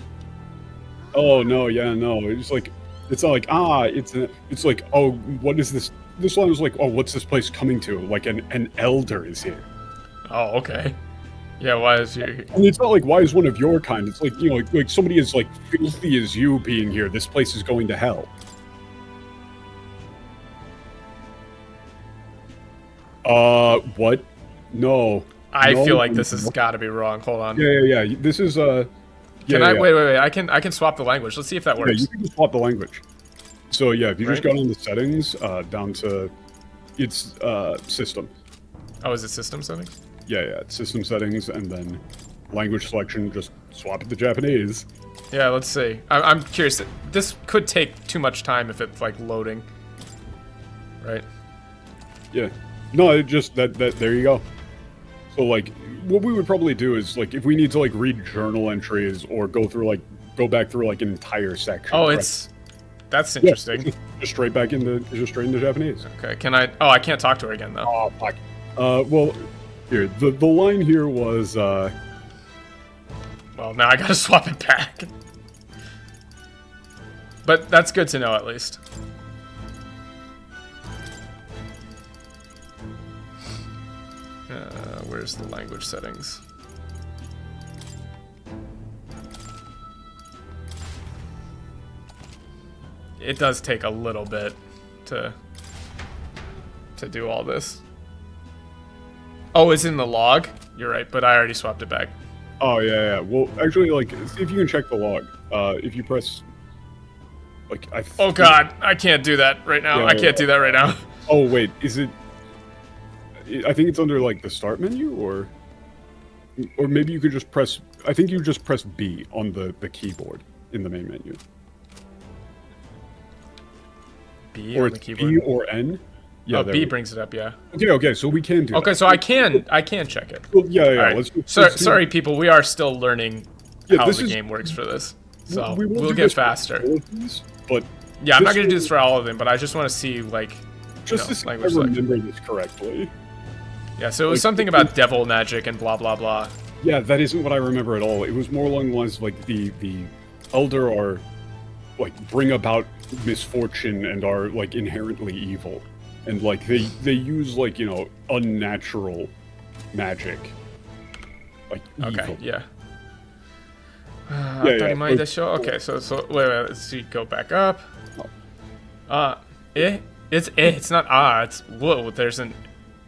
Oh, no, yeah, no, it's like, it's not like, it's like, oh, what is this? This line was like, oh, what's this place coming to? Like, an elder is here. Oh, okay. Yeah, why is he here? And it's not like, why is one of your kind? It's like, you know, like somebody as, like, filthy as you being here. This place is going to hell. What? No. I feel like this has got to be wrong. Hold on. Yeah. This is, Can I wait? I can swap the language. Let's see if that works. Yeah, you can just swap the language. So yeah, if you just go down to settings, down to it's system. Oh, is it system settings? Yeah, it's system settings, and then language selection. Just swap it to Japanese. Yeah, let's see. I'm curious. This could take too much time if it's like loading. Right. Yeah. No, it just that there you go. So like, what we would probably do is like, if we need to like read journal entries or go through like go back through like an entire section. Oh, that's interesting. Yeah, just straight back into Japanese. Okay, can I? Oh, I can't talk to her again though. Oh, fuck. Well, here the line here was. Well, now I gotta swap it back. But that's good to know at least. Where's the language settings? It does take a little bit to do all this. Oh, it's in the log? You're right, but I already swapped it back. Oh, yeah. Well, actually, like, see if you can check the log. If you press... Like, oh, God. I can't do that right now. I can't do that right now. Oh, wait. Is it... I think it's under, like, the start menu, or maybe you could just press... I think you just press B on the keyboard in the main menu. B or on the keyboard? B or N? Yeah, oh, B brings it up, yeah. Okay, so we can do that. Okay, so I can check it. Well, yeah. Right. Sorry, people, we are still learning how the game works for this. So we'll get faster. But yeah, I'm not going to do this for all of them, but I just want to see, like, just to see if I remember this correctly. Yeah, so it was something about devil magic and blah, blah, blah. Yeah, that isn't what I remember at all. It was more along the lines of, like, the Elder are, like, bring about misfortune and are, like, inherently evil. And, like, they use, like, you know, unnatural magic. Like, evil. Okay, yeah. Okay, so wait, let's see, go back up. It's not it's whoa, there's an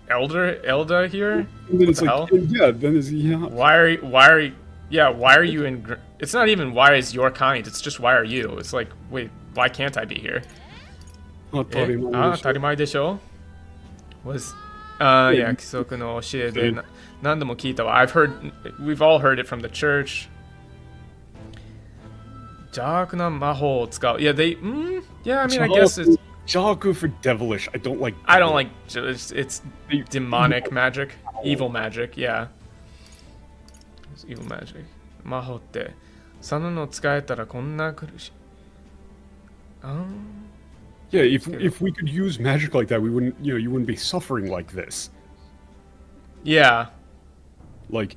Elda here? And then it's like, yeah, then it's, yeah. Why are you in, it's not even why is your kind, it's just why are you? It's like, wait, why can't I be here? Tarimai desho? Was, yeah, Kisoku no Oshie de Nandamo kita wa. We've all heard it from the church. Jaku na maho tsukau. Yeah, yeah, I mean, I guess it's... Jaku for devilish. I don't like... it's demonic magic. Evil magic, yeah. It's evil magic. Maho te. Sano no tsukaetara konna kurushi. Yeah, if we could use magic like that, we wouldn't, you know, you wouldn't be suffering like this. Yeah. Like,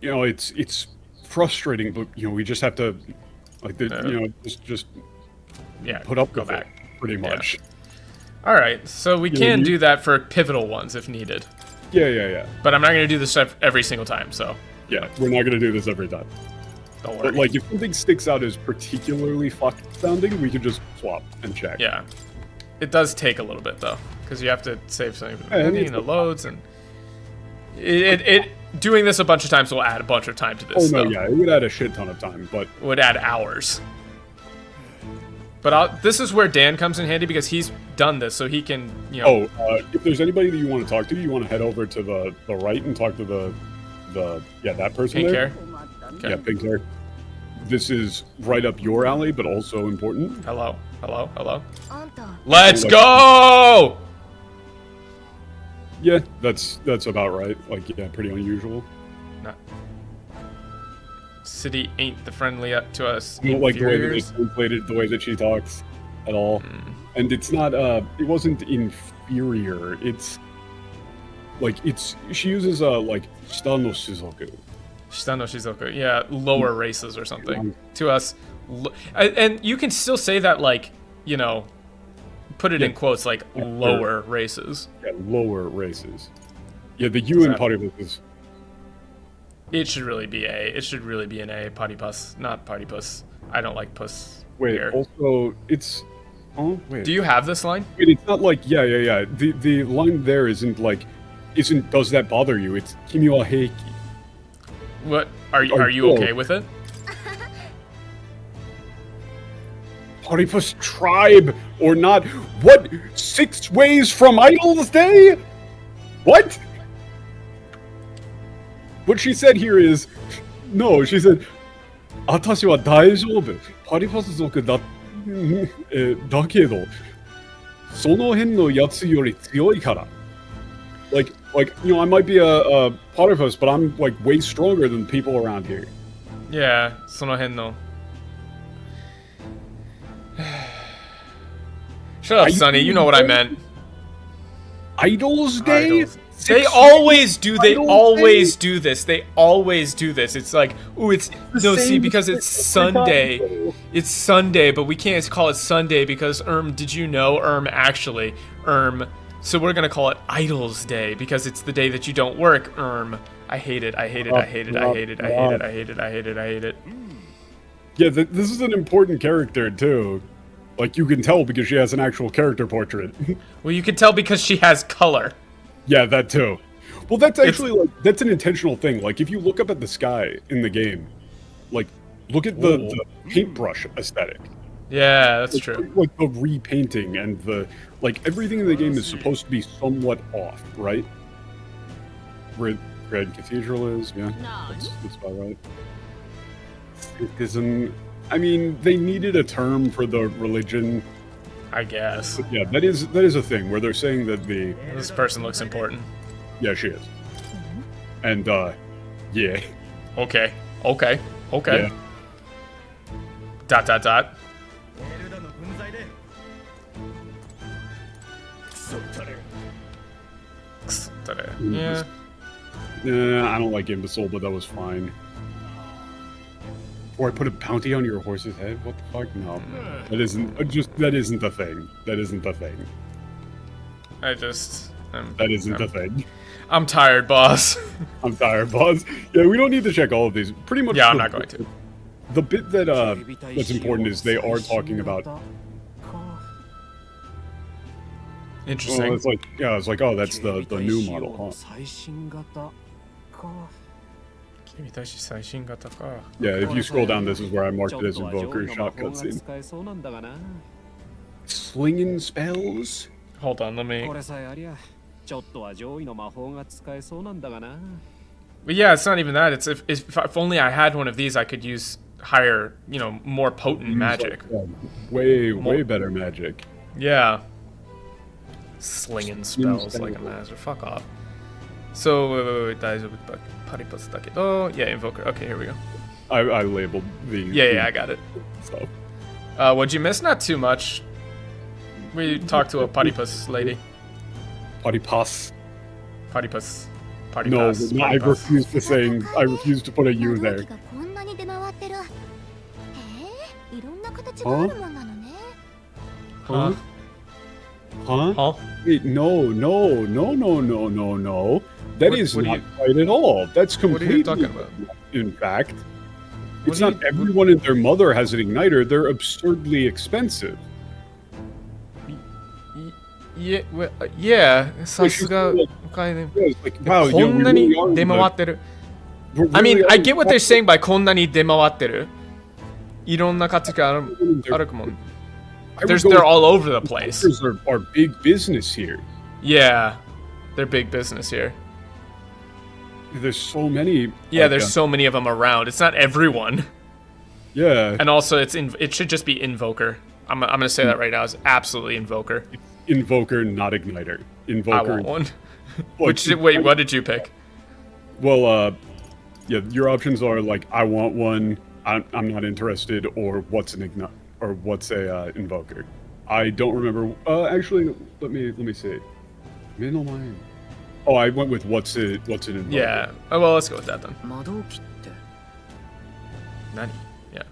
you know, it's frustrating, but, you know, we just have to, like, you know, just yeah, put up go with back. It, pretty much. Yeah. All right, so we can do that for pivotal ones if needed. Yeah. But I'm not going to do this every single time, so. Yeah, we're not going to do this every time. Don't worry. But, like, if something sticks out as particularly fucked sounding, we could just swap and check. Yeah. It does take a little bit, though, because you have to save something for the movie and the loads, and doing this a bunch of times will add a bunch of time to this. Oh, no, yeah, it would add a shit ton of time, but... It would add hours. But this is where Dan comes in handy, because he's done this, so he can, you know... if there's anybody that you want to talk to, you want to head over to the right and talk to the that person pink there. Hair? Okay. Yeah, pink hair. This is right up your alley, but also important. Hello. Let's go! Yeah, that's about right. Like, yeah, pretty unusual. No. City ain't the friendly up to us. I don't like the way that they translated the way that she talks at all. And it's not, it wasn't inferior. It's, like, she uses, like, shita no shizoku. Shita no shizoku, yeah, lower races or something. To us. And you can still say that, like, you know, put it in quotes, like, lower races. Yeah, lower races. Yeah, the U in Paribus. It should really be A. It should really be an A. Pottypus, not Pottypus. I don't like puss. Wait, here. Also, it's... Oh, wait. Do you have this line? Wait, it's not like... Yeah. The line there isn't like... Does that bother you? It's Kimi wa heiki. What? Are you okay with it? Pottypus tribe or not? What? 6 ways from Idol's Day? What? What she said here is... No, she said... Atashi wa daijoubu. Pottypus zoku da kedo. Sono hen no yatsu yori tsuyoi kara. Like, you know, I might be a Potterpuss, but I'm, like, way stronger than people around here. Yeah, sono hen no. Shut up, Sonny. You know what I meant. Idols Day? Idols. They always do. They always do this. They always do this. It's like, ooh, it's no. See, because it's Sunday. It's Sunday, but we can't call it Sunday because did you know actually so we're gonna call it Idols Day because it's the day that you don't work. I hate it. I hate it. I hate it. I hate it. I hate it. I hate it. I hate it. I hate it. Yeah, this is an important character too. Like you can tell because she has an actual character portrait. Well, you can tell because she has color. Yeah, that too. Well, that's actually that's an intentional thing. Like if you look up at the sky in the game, like look at the paintbrush aesthetic. Yeah, that's true. Like the repainting and the everything in the game is supposed to be somewhat off, right? Where Red Cathedral is, yeah, that's about right. Isn't? I mean, they needed a term for the religion. I guess. But yeah, that is a thing where they're saying that this person looks important. Yeah, she is. And yeah. Okay. Okay. Okay. Yeah. Dot dot dot. Yeah. I don't like imbecile, but that was fine. Or I put a bounty on your horse's head? What the fuck? No. That isn't the thing. That isn't the thing. That isn't the thing. I'm tired, boss. I'm tired, boss. Yeah, we don't need to check all of these. Pretty much. Yeah, I'm not going to. The bit that's important is they are talking about. Interesting. Well, it's like, oh, that's the new model, huh? Yeah, if you scroll down, this is where I marked it as Invoker shot cutscene. Slinging spells? Hold on, let me... But yeah, it's not even that. It's if only I had one of these, I could use higher, more potent magic. Way better magic. Yeah. Slinging spells like a master. Fuck off. So, yeah, Invoker. Okay, here we go. I labeled the... Yeah, I got it. So. What'd you miss? Not too much. We talked to a platypus lady. Platypus? Platypus. No, I refuse to say... I refuse to put a U there. Huh? Huh? Wait, no. That is not right at all. That's completely... What are you talking about? In fact, it's not everyone and their mother has an igniter. They're absurdly expensive. Yeah, yeah. さすが wow, I mean, I get what they're saying by こんなに出回ってる。いろんな価値があるもん。They're all over the place. Are big business here. Yeah, they're big business here. There's so many. Yeah, there's so many of them around. It's not everyone. Yeah. And also, it should just be Invoker. I'm gonna say that right now. It's absolutely Invoker. Invoker, not Igniter. Invoker. I want one. Wait, what did you pick? Well, yeah, your options are like I want one, I'm not interested, or what's an Igniter. Or what's a Invoker? I don't remember. Actually, let me see. Middleline. Oh, I went with what's an Invoker. Yeah. Oh, well, let's go with that then. Nani? Yeah.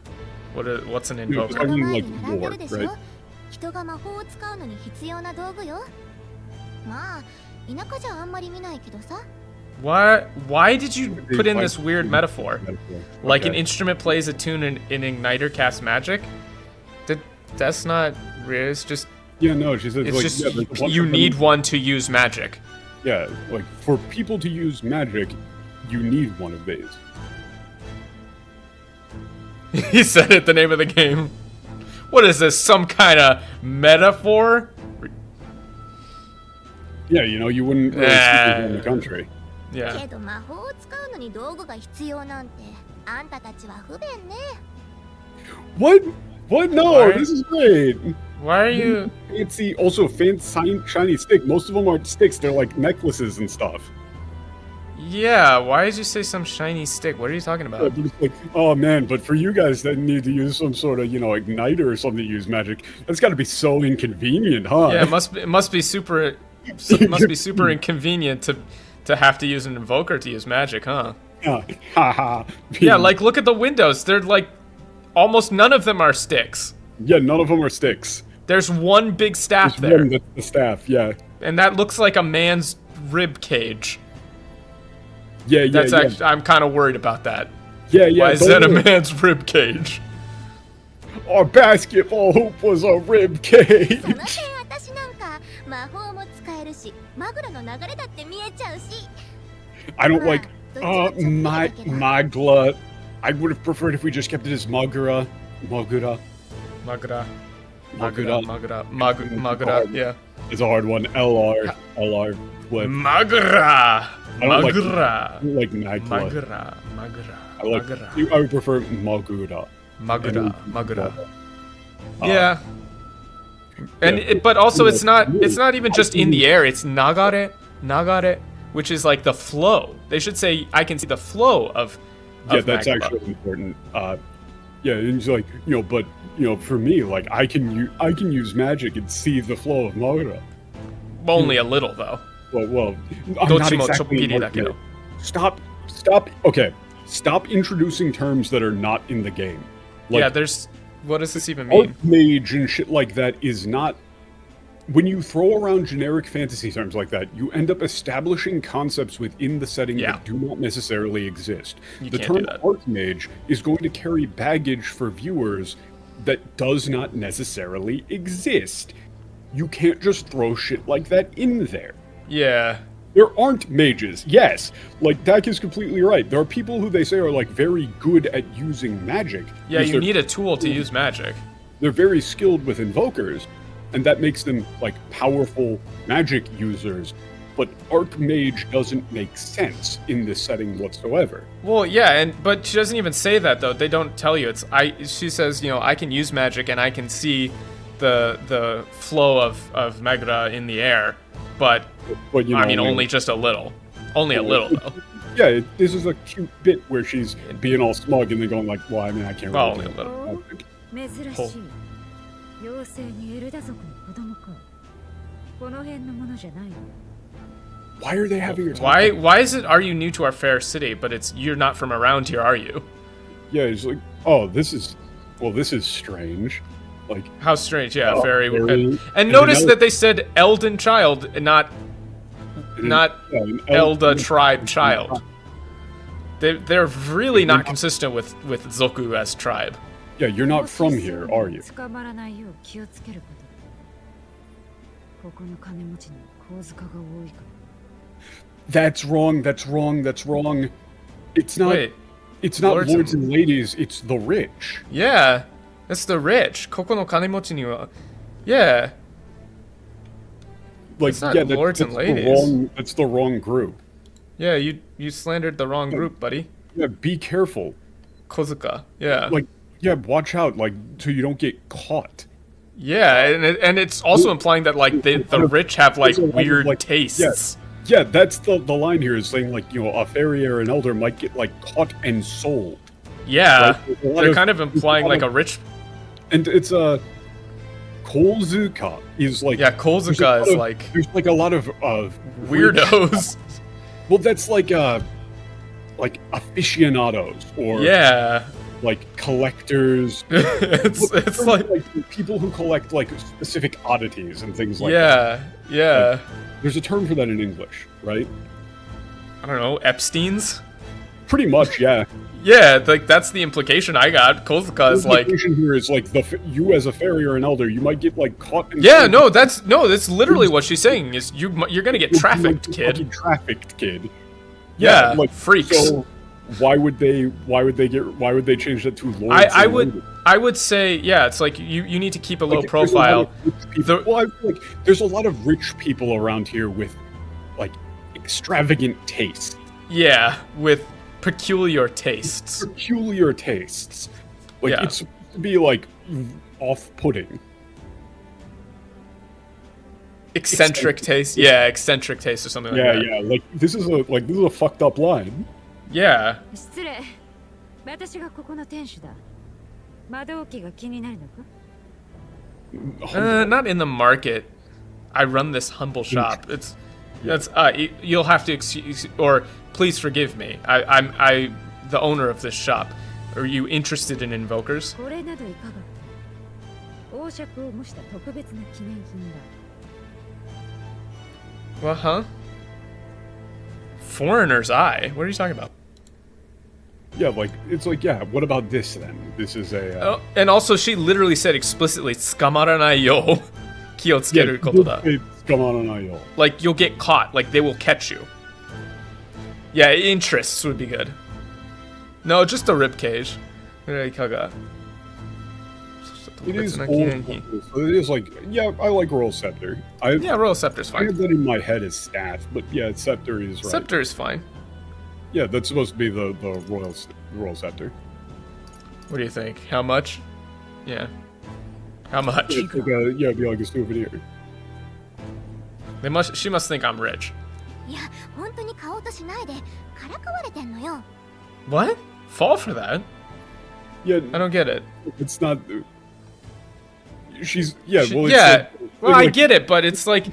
What's an Invoker? I mean, like war, right? Why did you put in this weird metaphor? Like an instrument plays a tune and an igniter casts magic? That's not real. It's just... Yeah, no, she says... It's like, just yeah, you need one to use magic. Yeah, like, for people to use magic, you need one of these. He said it, the name of the game. What is this, some kind of metaphor? Yeah, you wouldn't really see it in the country. Yeah. What? What? No, this is great. Why are you... Fancy, also fancy, shiny stick. Most of them aren't sticks, they're like necklaces and stuff. Yeah, why did you say some shiny stick? What are you talking about? Like, oh man, but for you guys that need to use some sort of, igniter or something to use magic, that's got to be so inconvenient, huh? Yeah, it must be super inconvenient to have to use an invoker to use magic, huh? Yeah, like look at the windows. They're like almost none of them are sticks. Yeah, none of them are sticks. There's one big staff There's there. One that's the staff, yeah. And that looks like a man's rib cage. Yeah. Actually, I'm kind of worried about that. Yeah. Why is that a man's rib cage? Our basketball hoop was a rib cage. I don't like Magla. I would have preferred if we just kept it as Magura. Magura, yeah. It's a hard one. LR flip. Magura. I don't like Magla. I would prefer Magura. Magura. Yeah. But also it's not even just in the air, it's nagare, which is like the flow. They should say I can see the flow of Yeah, that's magma. actually important. Yeah, and it's like, but for me, like I can use magic and see the flow of Magura. Only a little though. Well, I'm not exactly Stop. Okay, stop introducing terms that are not in the game. Like, yeah, what does this even mean? Archmage and shit like that is not. When you throw around generic fantasy terms like that, you end up establishing concepts within the setting that do not necessarily exist. The term Archmage is going to carry baggage for viewers that does not necessarily exist. You can't just throw shit like that in there. Yeah. There aren't mages. Yes, like Dak is completely right. There are people who they say are like very good at using magic. Yeah, you need a tool to use magic. They're very skilled with invokers, and that makes them like powerful magic users. But Archmage doesn't make sense in this setting whatsoever. Well, yeah, but she doesn't even say that though. They don't tell you. She says, I can use magic and I can see the flow of Magura in the air. But only just a little. Only a little, though. Yeah, this is a cute bit where she's being all smug and then going like, well, I can't really only a little. Why are they having your time? Why is it, are you new to our fair city, but you're not from around here, are you? Yeah, it's like, oh, this is strange. Like, how strange, yeah, very. And notice that they said Elden child, and not Elda tribe child. They're really not consistent with Zoku as tribe. Yeah, you're not from here, are you? That's wrong. It's not. Wait, it's not lords and ladies. It's the rich. Yeah. That's the rich. Koko no kanemochi ni wa. Yeah. Like, it's not lords and ladies. That's the wrong group. Yeah, you slandered the wrong group, buddy. Yeah, be careful. Kozuka. Yeah. Like, yeah, watch out, like, so you don't get caught. Yeah, and it's also implying that like the rich have like weird tastes. Yeah, that's the line here is saying like, a fairy or an elder might get like caught and sold. Yeah, like, they're kind of implying like a rich. And it's Kozuka is like... Yeah, Kozuka is like... There's like a lot of weirdos. Well, that's like aficionados or... Yeah. Like collectors. it's like people who collect like specific oddities and things like that. Yeah. Like, there's a term for that in English, right? I don't know, Epstein's? Pretty much, yeah. Yeah, like that's the implication I got. Kozuka is like. The implication here is like you as a fairy or an elder, you might get like caught. That's literally what she's saying. Is you're gonna get trafficked, kid. Trafficked, kid. Yeah, like freaks. So why would they change that to lords? I would say it's like you need to keep a low profile. There's a lot of rich people around here with like extravagant tastes. Yeah, with peculiar tastes. Like it's supposed to be like off-putting. eccentric taste. Yeah, eccentric taste or something like that. Yeah, like this is a fucked up line. Yeah. 失礼。私がここの店主だ。窓置きが気になるのか? Not in the market. I run this humble shop. You'll have to excuse or please forgive me. I'm the owner of this shop. Are you interested in invokers? これなどいかが? 王爵を模した特別な記念品だ. Well, huh? Foreigner's eye? What are you talking about? Yeah, what about this then? This is a... and also she literally said explicitly, "Tsukamaranai yo." Ki o tsukeru koto da. Tsukamaranai yo. Like, you'll get caught. Like, they will catch you. Yeah, interests would be good. No, just a ribcage. It is old. So it is like, yeah, I like Royal Scepter. Yeah, Royal Scepter's fine. I have that in my head as staff, but yeah, Scepter is right. Scepter is fine. Yeah, that's supposed to be the Royal Scepter. What do you think? How much? Yeah. How much? It's like it'd be like a souvenir. She must think I'm rich. いや、本当に買おうとしないで、からかわれてんのよ。 What? Fall for that? Yeah. I don't get it. It's not... She's... Well, I get it, but it's like...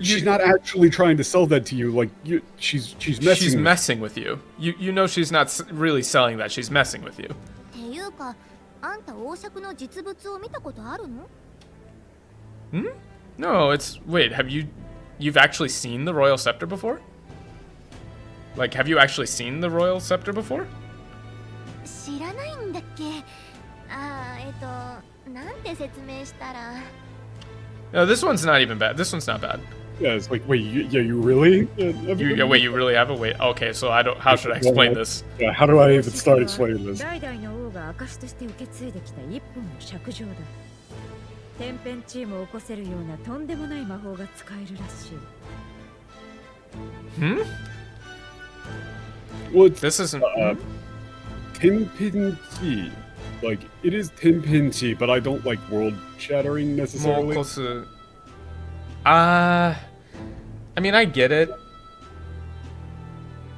she's not actually trying to sell that to you. Like, she's messing. She's messing with you. You know she's not really selling that. She's messing with you. っていうか、あんた王爵の実物を見たことあるの? Hmm? No, it's... Wait, you've actually seen the Royal Scepter before? Like, have you actually seen the Royal Scepter before? 知らないんだっけ? なんて説明したら... No, this one's not even bad. This one's not bad. Yeah, it's like, wait, you really? Wait, you really have it? Wait, okay, so how should I explain this? Yeah, how do I even start explaining this? 代々の王が証として受け継いできた一本の尺状だ。天変地異も起こせるようなとんでもない魔法が使えるらしい。Hmm? Well, this isn't... Tenpenchi. Like, it is Tenpenchi, but I don't like world-shattering necessarily. I mean, I get it.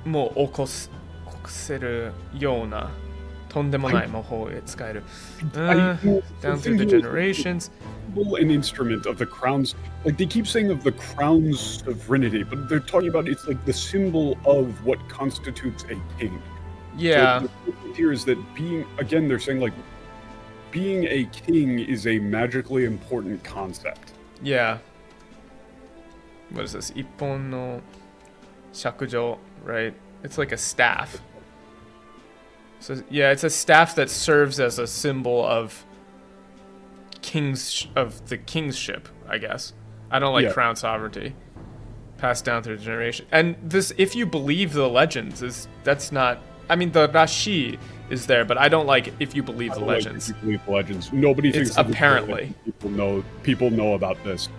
もう起こせるようなとんでもない魔法を使える。Down through the generations. An instrument of the crown's... Like, they keep saying of the crown's sovereignty, but they're talking about it's like the symbol of what constitutes a king. Yeah. So the point here is that again, they're saying, like, being a king is a magically important concept. Yeah. What is this? Ippon no shakujo, right? It's like a staff. So, yeah, it's a staff that serves as a symbol of the kingship, I guess. I don't like crown sovereignty. Passed down through the generation. And this, if you believe the legends, that's not... I mean, the Rashi is there, but I don't like if you believe the legends. Like if you believe the legends. Nobody thinks... apparently. People know about this.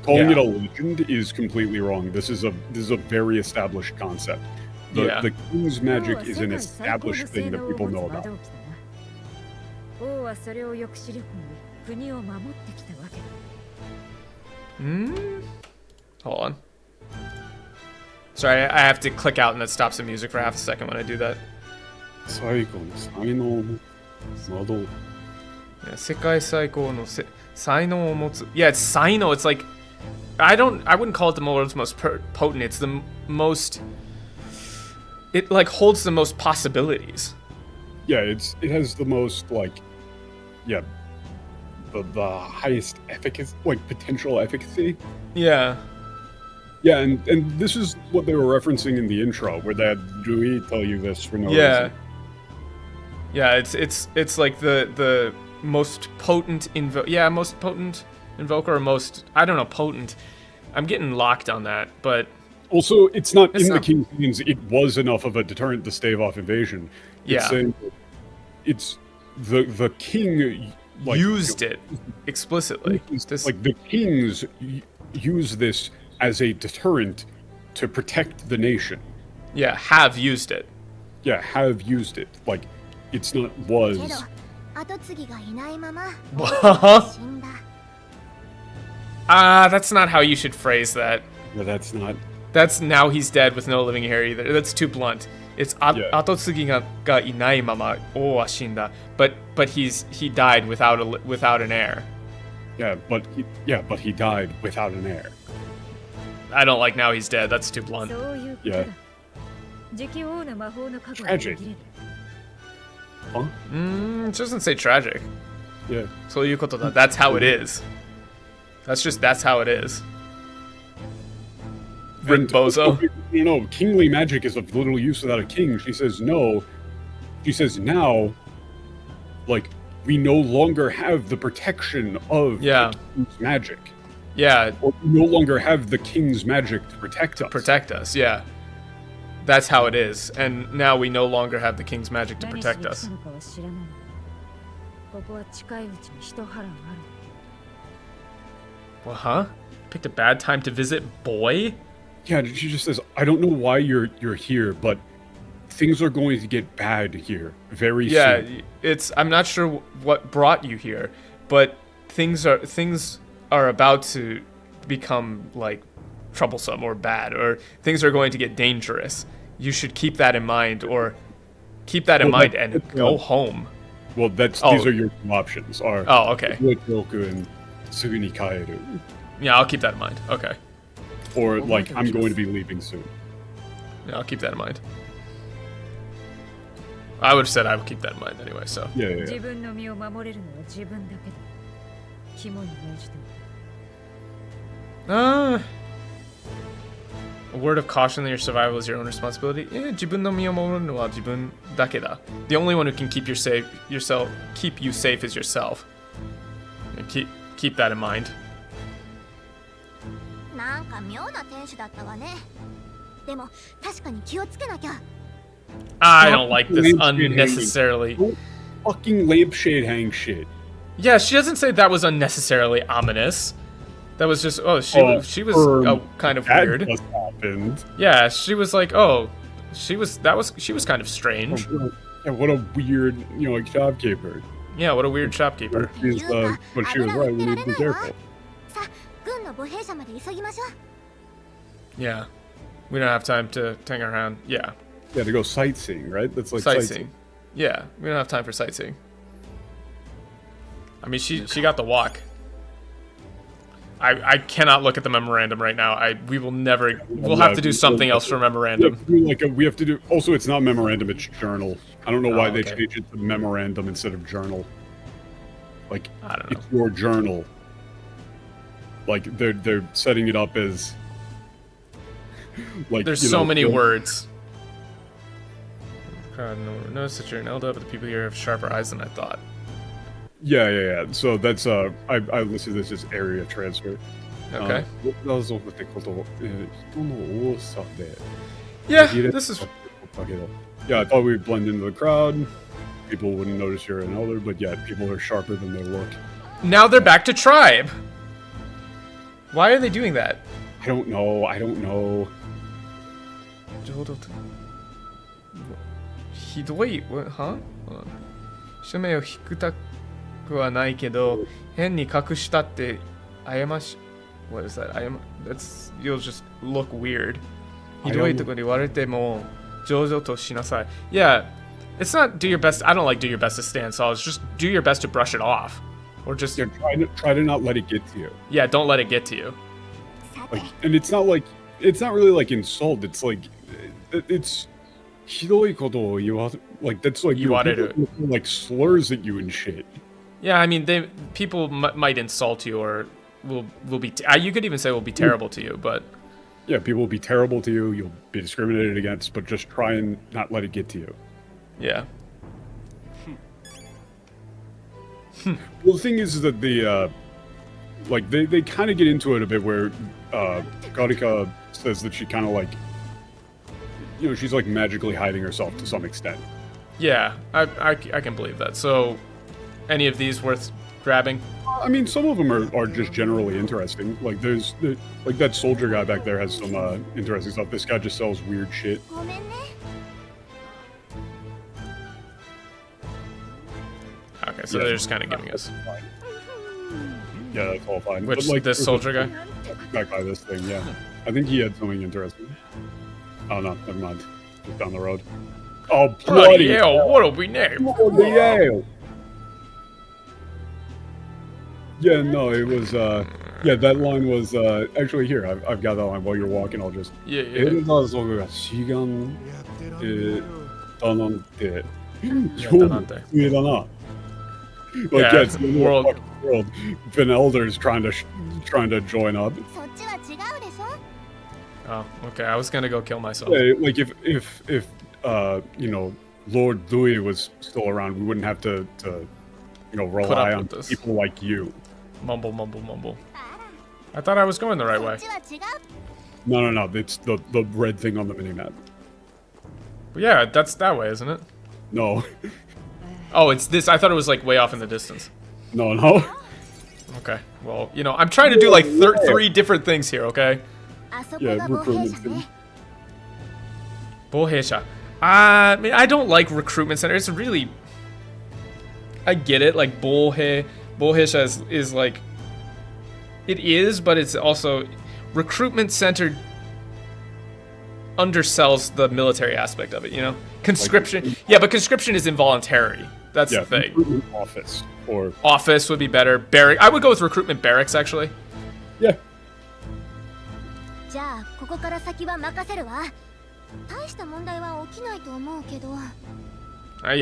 Calling it a legend is completely wrong. This is a very established concept. The king's magic is an established thing that people know about. Hold on. Sorry, I have to click out and it stops the music for half a second when I do that. Yeah, 世界最高の才能を持つ. Yeah, it's Saino. It's like I wouldn't call it the world's most potent. It's the most. It like holds the most possibilities. Yeah, it has the most the highest efficacy, like potential efficacy. Yeah. Yeah, and this is what they were referencing in the intro, where they had Dewey tell you this for no reason. Yeah, it's like the most potent most potent invoker, or most, I don't know, potent. I'm getting locked on that, but also it's not in the King's Means. It was enough of a deterrent to stave off invasion. It's saying it's the king used it explicitly. Like the kings use this as a deterrent to protect the nation. Yeah, have used it. Yeah, have used it. Like, it's not was. That's not how you should phrase that. Yeah, that's not. That's now he's dead with no living heir either. That's too blunt. It's atotsugi ga inai mama o wa shinda. But he died without an heir. Yeah, but he died without an heir. I don't like now he's dead. That's too blunt. Yeah. Tragic. Huh? It doesn't say tragic. Yeah. So that's how it is. That's how it is. Rin Bozo. No, kingly magic is of little use without a king. She says no. She says now, like, we no longer have the protection of the king's magic. Yeah. Or we no longer have the king's magic to protect us. Yeah. That's how it is. And now we no longer have the king's magic to protect us. Well, huh? Picked a bad time to visit boy? Yeah, she just says, I don't know why you're here, but things are going to get bad here very soon. Yeah, I'm not sure what brought you here, but things are about to become like troublesome or bad, or things are going to get dangerous. You should keep that in mind, and go home. Well, these are your two options. Okay. Yeah, I'll keep that in mind. Okay. Or like, I'm going to be leaving soon. Yeah, I'll keep that in mind. I would have said I would keep that in mind anyway, so. Yeah. A word of caution that your survival is your own responsibility. The only one who can keep you safe is yourself. Keep that in mind. I don't like this unnecessarily. Don't fucking lampshade hang shit. Yeah, she doesn't say that was unnecessarily ominous. That was just she was kind of weird. Just happened. Yeah, she was like, she was kind of strange. Yeah, what a weird, like shopkeeper. Yeah, what a weird shopkeeper. But she was right. We need to be careful. Yeah, we don't have time to hang around. Yeah. Yeah, to go sightseeing, right? That's like sightseeing. Yeah, we don't have time for sightseeing. I mean, she got the walk. I cannot look at the memorandum right now. We'll have to do something else for memorandum. We have to do. Also, it's not memorandum; it's journal. I don't know why they changed it to memorandum instead of journal. Like, I don't know. It's your journal. Like they're setting it up as. Like there's so many words. Notice that you're an elder, but the people here have sharper eyes than I thought. Yeah. So that's I listed this as area transfer. Okay. Yeah, this is. Yeah, I thought we'd blend into the crowd. People wouldn't notice you're an elder, but yeah, people are sharper than they look. Now they're back to tribe. Why are they doing that? I don't know. Hidoi, huh? 人目を引くたくはないけど、変に隠したって誤し What is that? You'll just look weird. ひどいところで言われても上々としなさい. Yeah, it's not do your best. I don't like do your best to stand solid. It's just do your best to brush it off, or just try to not let it get to you. Yeah, don't let it get to you. And it's not really like insult. It's like it's. Like that's like you wanted to like slurs at you and shit. Yeah, I mean, people might insult you or will be. You could even say will be terrible to you, but yeah, people will be terrible to you. You'll be discriminated against, but just try and not let it get to you. Yeah. Well, the thing is that they kind of get into it a bit where Garika says that she kind of like. She's like magically hiding herself to some extent. Yeah, I can believe that. So, any of these worth grabbing? I mean, some of them are just generally interesting. Like like that soldier guy back there has some interesting stuff. This guy just sells weird shit. Okay, so they're just kind of giving us. Yeah, that's all fine. Which, but, like, this soldier guy? Back by this thing, yeah. I think he had something interesting. Oh no, never mind. Just down the road. Oh, bloody hell, what'll we name? Bloody hell! Yeah, no, it was, yeah, that line was, actually here, I've got that line while you're walking, I'll just... Yeah. だなんて、だなんて。上だな。Like, Yeah, yeah, it's the world. Van Elder's trying to join up. Oh, okay. I was gonna go kill myself. Yeah, like if you know, Lord Louis was still around, we wouldn't have to you know, rely on people like you. Mumble, mumble, mumble. I thought I was going the right way. No. It's the red thing on the minimap. But yeah, that's that way, isn't it? No. Oh, it's this. I thought it was like way off in the distance. No. Okay. Well, you know, I'm trying to do like 3 different things here. Okay. Yeah, recruitment thing. Boheisha. I mean, I don't like recruitment center. It's really. I get it. Like Boheisha is like. It is, but it's also recruitment centered. Undersells the military aspect of it, you know? Conscription. Like, yeah, but conscription is involuntary. That's the thing. Office or office would be better. Barrack. I would go with recruitment barracks actually. Yeah. Yeah,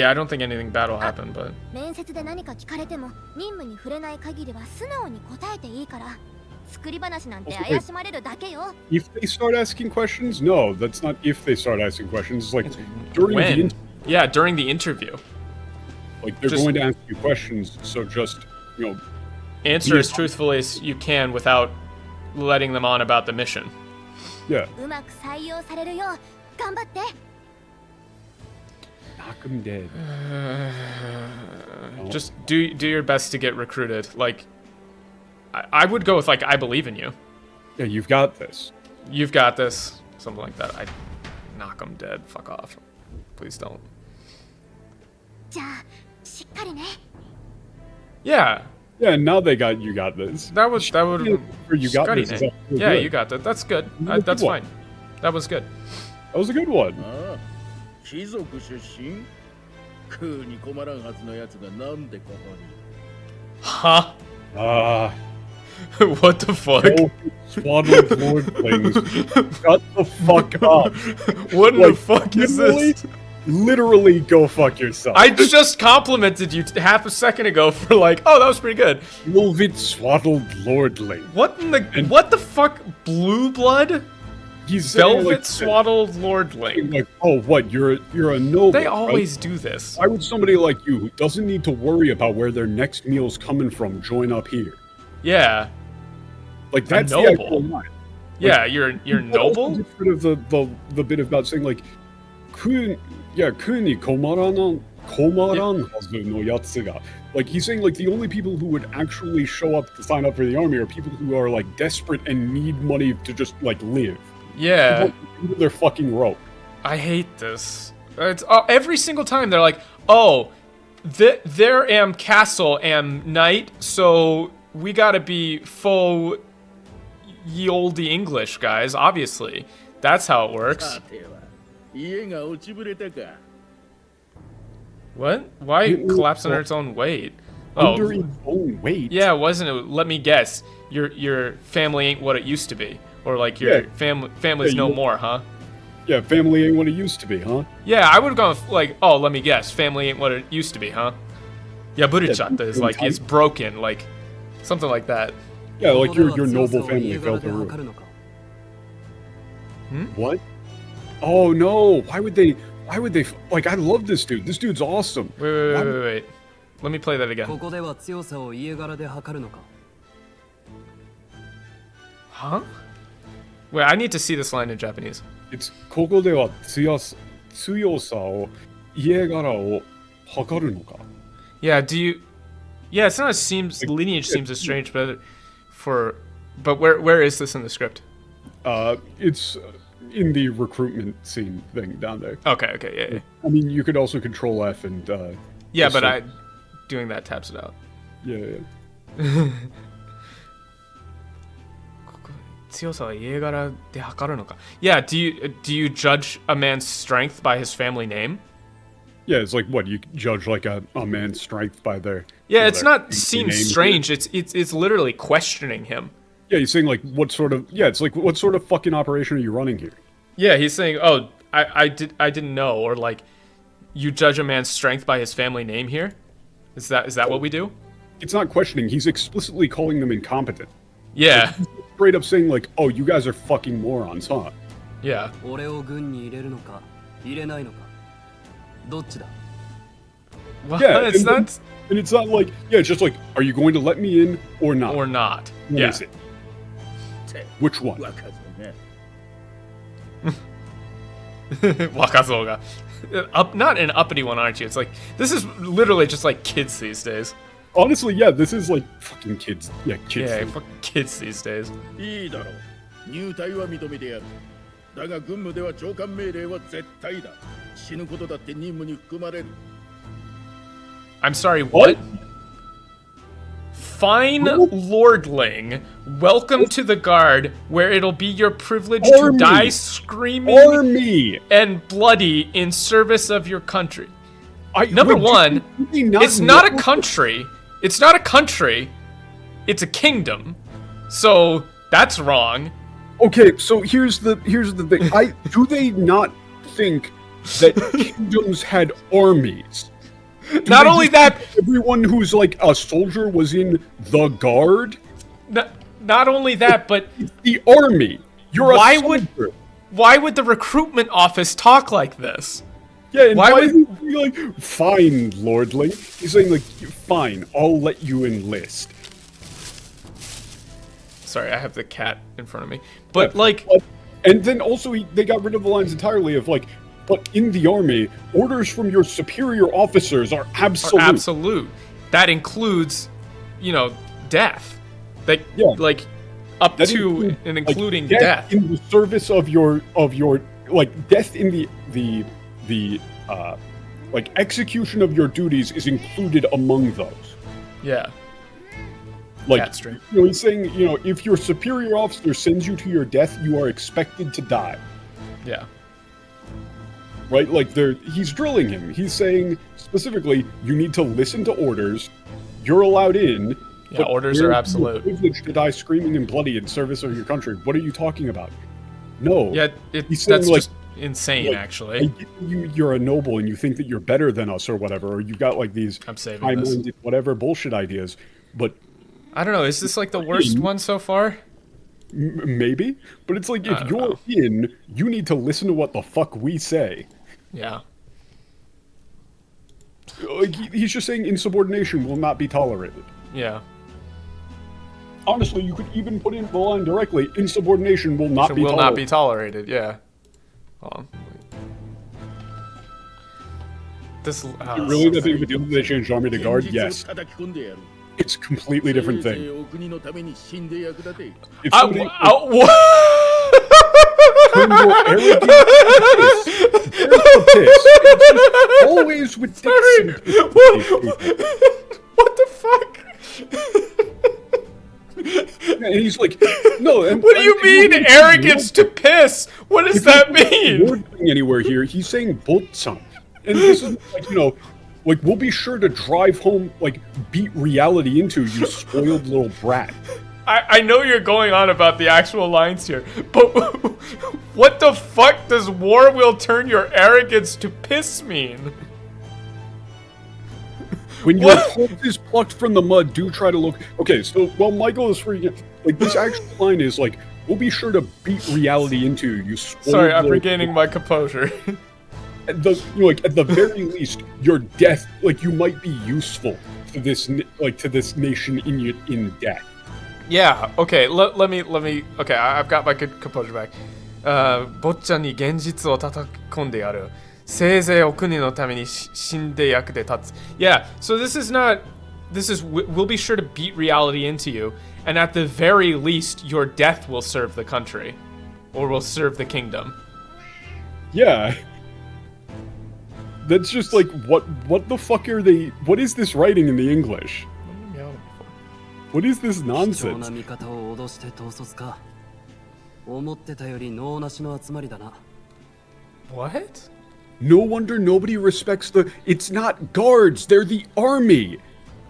I don't think anything bad will happen, but. If they start asking questions, no, that's not if they start asking questions. It's like during the interview. Yeah, during the interview. Like they're going to ask you questions, so just, you know, answer as truthfully as you can without letting them on about the mission. Yeah. Knock them dead. Just do your best to get recruited. Like, I would go with like, I believe in you. Yeah, you've got this. You've got this. Something like that. I'd knock them dead. Fuck off. Please don't. Yeah. Yeah, now they got you got this. That would you got this. Yeah, you got that. That's good. That's fine. That was good. That was a good one. Huh? What the fuck? No, swaddled lordlings. Shut the fuck up. What the fuck is this? Literally go fuck yourself. I just complimented you half a second ago for like, oh, that was pretty good. Velvet swaddled lordling. What the fuck? Blue blood? He's velvet like, swaddled lordling. Like, oh, what? You're a noble. They always right? do this. Why would somebody like you, who doesn't need to worry about where their next meal's coming from, join up here? Yeah. Like that's noble. the actual line. Yeah, you're noble. Get rid of the bit about saying like, kuni komaran hazu no yatsu ga. Like he's saying like the only people who would actually show up to sign up for the army are people who are like desperate and need money to just like live. Yeah. They're fucking rope. I hate this. It's every single time they're like, oh, there am castle am knight, so we gotta be faux ye olde English, guys. Obviously, that's how it works. What? Why collapse under its own weight? Under its own weight? Yeah, wasn't it? Let me guess. Your family ain't what it used to be. Or like your family's no more, huh? Yeah, family ain't what it used to be, huh? Yeah, I would have gone with like, oh, let me guess. Family ain't what it used to be, huh? Yeah, Burichata is like, it's broken, like, something like that. Yeah, like your noble family fell to ruin. What? Oh no, why would they, like, I love this dude. This dude's awesome. Wait. Let me play that again. Huh? Wait, I need to see this line in Japanese. It's koko de wa tsuyosa o iegara o hakaru no ka. Yeah, yeah, it's not lineage seems as strange, but where is this in the script? It's in the recruitment scene thing down there. Okay, yeah. I mean, you could also control F and yeah, but doing that taps it out. Yeah. 強さは家柄で測るのか? Yeah, do you judge a man's strength by his family name? Yeah, it's like what you judge like a man's strength by their. Yeah, it's not seems strange. It's literally questioning him. Yeah, he's saying like what sort of it's like what sort of fucking operation are you running here? Yeah, he's saying, oh, I didn't know, or like, you judge a man's strength by his family name here. Is that what we do? It's not questioning. He's explicitly calling them incompetent. Yeah. Like, he's straight up saying like, oh, you guys are fucking morons, huh? Yeah. Well, yeah, it's not. And it's not like, it's just like, are you going to let me in or not? Or not. What is it? Which one? Wakazo ga. Not an uppity one, aren't you? It's like, this is literally just like kids these days. Honestly, yeah, this is like fucking kids. Yeah, kids. Yeah, fucking kids these days. いいだろう。入隊は認めてやる。だが軍務では長官命令は絶対だ。死ぬことだって任務に含まれる。I'm sorry, what? Fine lordling, welcome to the guard, where it'll be your privilege to die screaming and bloody in service of your country. Number one, it's not a country. It's not a country. It's a kingdom. So that's wrong. Okay, so here's the thing. Do they not think that kingdoms had armies? Not only that, everyone who's like a soldier was in the guard. Not only that, but it's the army. You're a soldier. Why would the recruitment office talk like this? Yeah, and why would he be like, fine, lordling? He's saying like, fine, I'll let you enlist. Sorry, I have the cat in front of me. But and then also they got rid of the lines entirely of like, but in the army, orders from your superior officers are absolute. Absolute. That includes, death. Like up that to and including death. In the service of your like death in the like execution of your duties is included among those. Yeah. Like he's saying, if your superior officer sends you to your death, you are expected to die. Yeah. Right? Like he's drilling him. He's saying specifically, you need to listen to orders. You're allowed in. Yeah, orders are absolute. Privilege to die screaming and bloody in service of your country. What are you talking about? No. Yeah, that's just insane, actually. You're a noble and you think that you're better than us or whatever, or you've got like these high-minded whatever bullshit ideas. But I don't know. Is this like the worst one so far? Maybe, but it's like if you're in, you need to listen to what the fuck we say. Yeah. Like he's just saying insubordination will not be tolerated. Yeah. Honestly, you could even put in the line directly: insubordination will not be tolerated. Yeah. Hold on. This really that big of a deal that they changed army to guard? Yes. It's a completely different thing. If somebody, when you're arrogant, piss. Always with dicks. What the fuck? And he's like, no. And what do you mean, arrogance to piss? What does that mean? Anywhere here, he's saying boltsan. And this is like, like, we'll be sure to drive home, like, beat reality into you spoiled little brat. I know you're going on about the actual lines here, but what the fuck does war will turn your arrogance to piss mean? When your corpse is plucked from the mud, do try to look... Okay, so while Michael is freaking... Like, this actual line is like, we'll be sure to beat reality into you spoiled Sorry, I'm regaining my composure. At the very least, your death, like, you might be useful to this, to this nation in death. Yeah. Okay. Let me. Okay, I've got my good composure back. 坊ちゃんに現実を叩き込んでやる。せいぜいお国のために死んで役で立つ。Yeah. So this is not. This is. We'll be sure to beat reality into you, and at the very least, your death will serve the country, or will serve the kingdom. Yeah. That's just like, what the fuck are they... What is this writing in the English? What is this nonsense? What? No wonder nobody respects the... It's not guards, they're the army!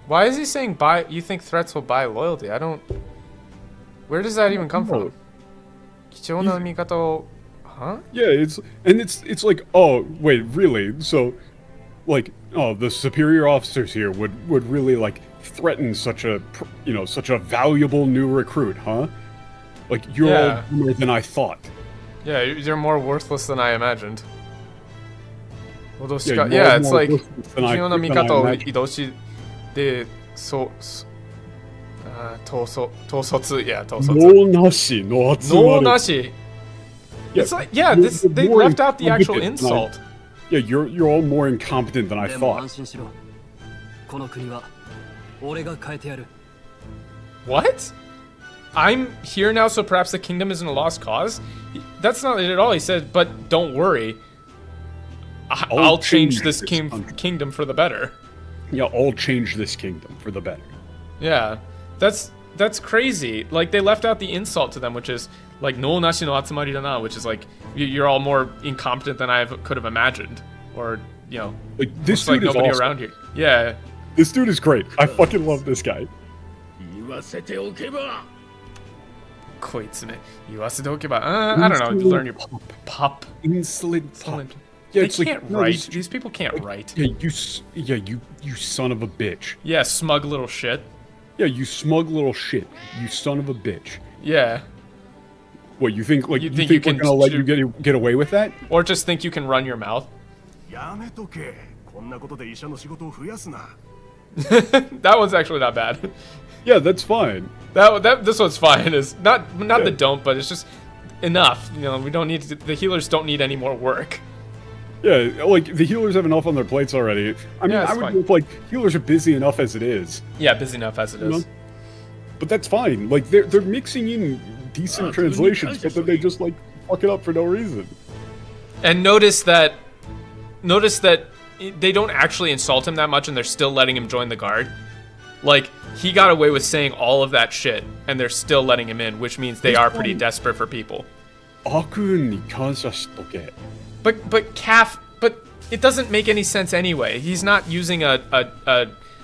Why is he saying buy... You think threats will buy loyalty? I don't... Where does that even come from? Huh? Yeah, it's like, oh, wait, really? So, like, oh, the superior officers here would really, like, threaten such a, such a valuable new recruit, huh? Like, you're all more than I thought. Yeah, you're more worthless than I imagined. Yeah, it's like... Yeah, it's like, yeah, they left out the actual insult. Yeah, you're all more incompetent than I thought. What? I'm here now, so perhaps the kingdom isn't a lost cause? That's not it at all. He said, but don't worry. I'll change this kingdom for the better. Yeah, I'll change this kingdom for the better. Yeah, that's crazy. Like, they left out the insult to them, which is like no nashi no atsumari da na, which is like you're all more incompetent than I could have imagined, or like this dude like is nobody awesome. around here. Yeah, this dude is great. I fucking love this guy. I don't know. Learn your pop. Insolent pop. Yeah, they can't write. These people can't write. Yeah, you son of a bitch. Yeah, smug little shit. Yeah, you smug little shit. You son of a bitch. Yeah. What, you think you think we're gonna let you get away with that? Or just think you can run your mouth? That one's actually not bad. Yeah, that's fine. This one's fine. Is not the don't, but it's just enough. We don't need the healers don't need any more work. Yeah, like the healers have enough on their plates already. I mean, I would look like healers are busy enough as it is. Yeah, busy enough as it is. But that's fine. Like they're mixing in decent translations, but then they just like fuck it up for no reason. And notice that they don't actually insult him that much, and they're still letting him join the guard. Like, he got away with saying all of that shit, and they're still letting him in, which means they are pretty desperate for people. But it doesn't make any sense anyway. He's not using a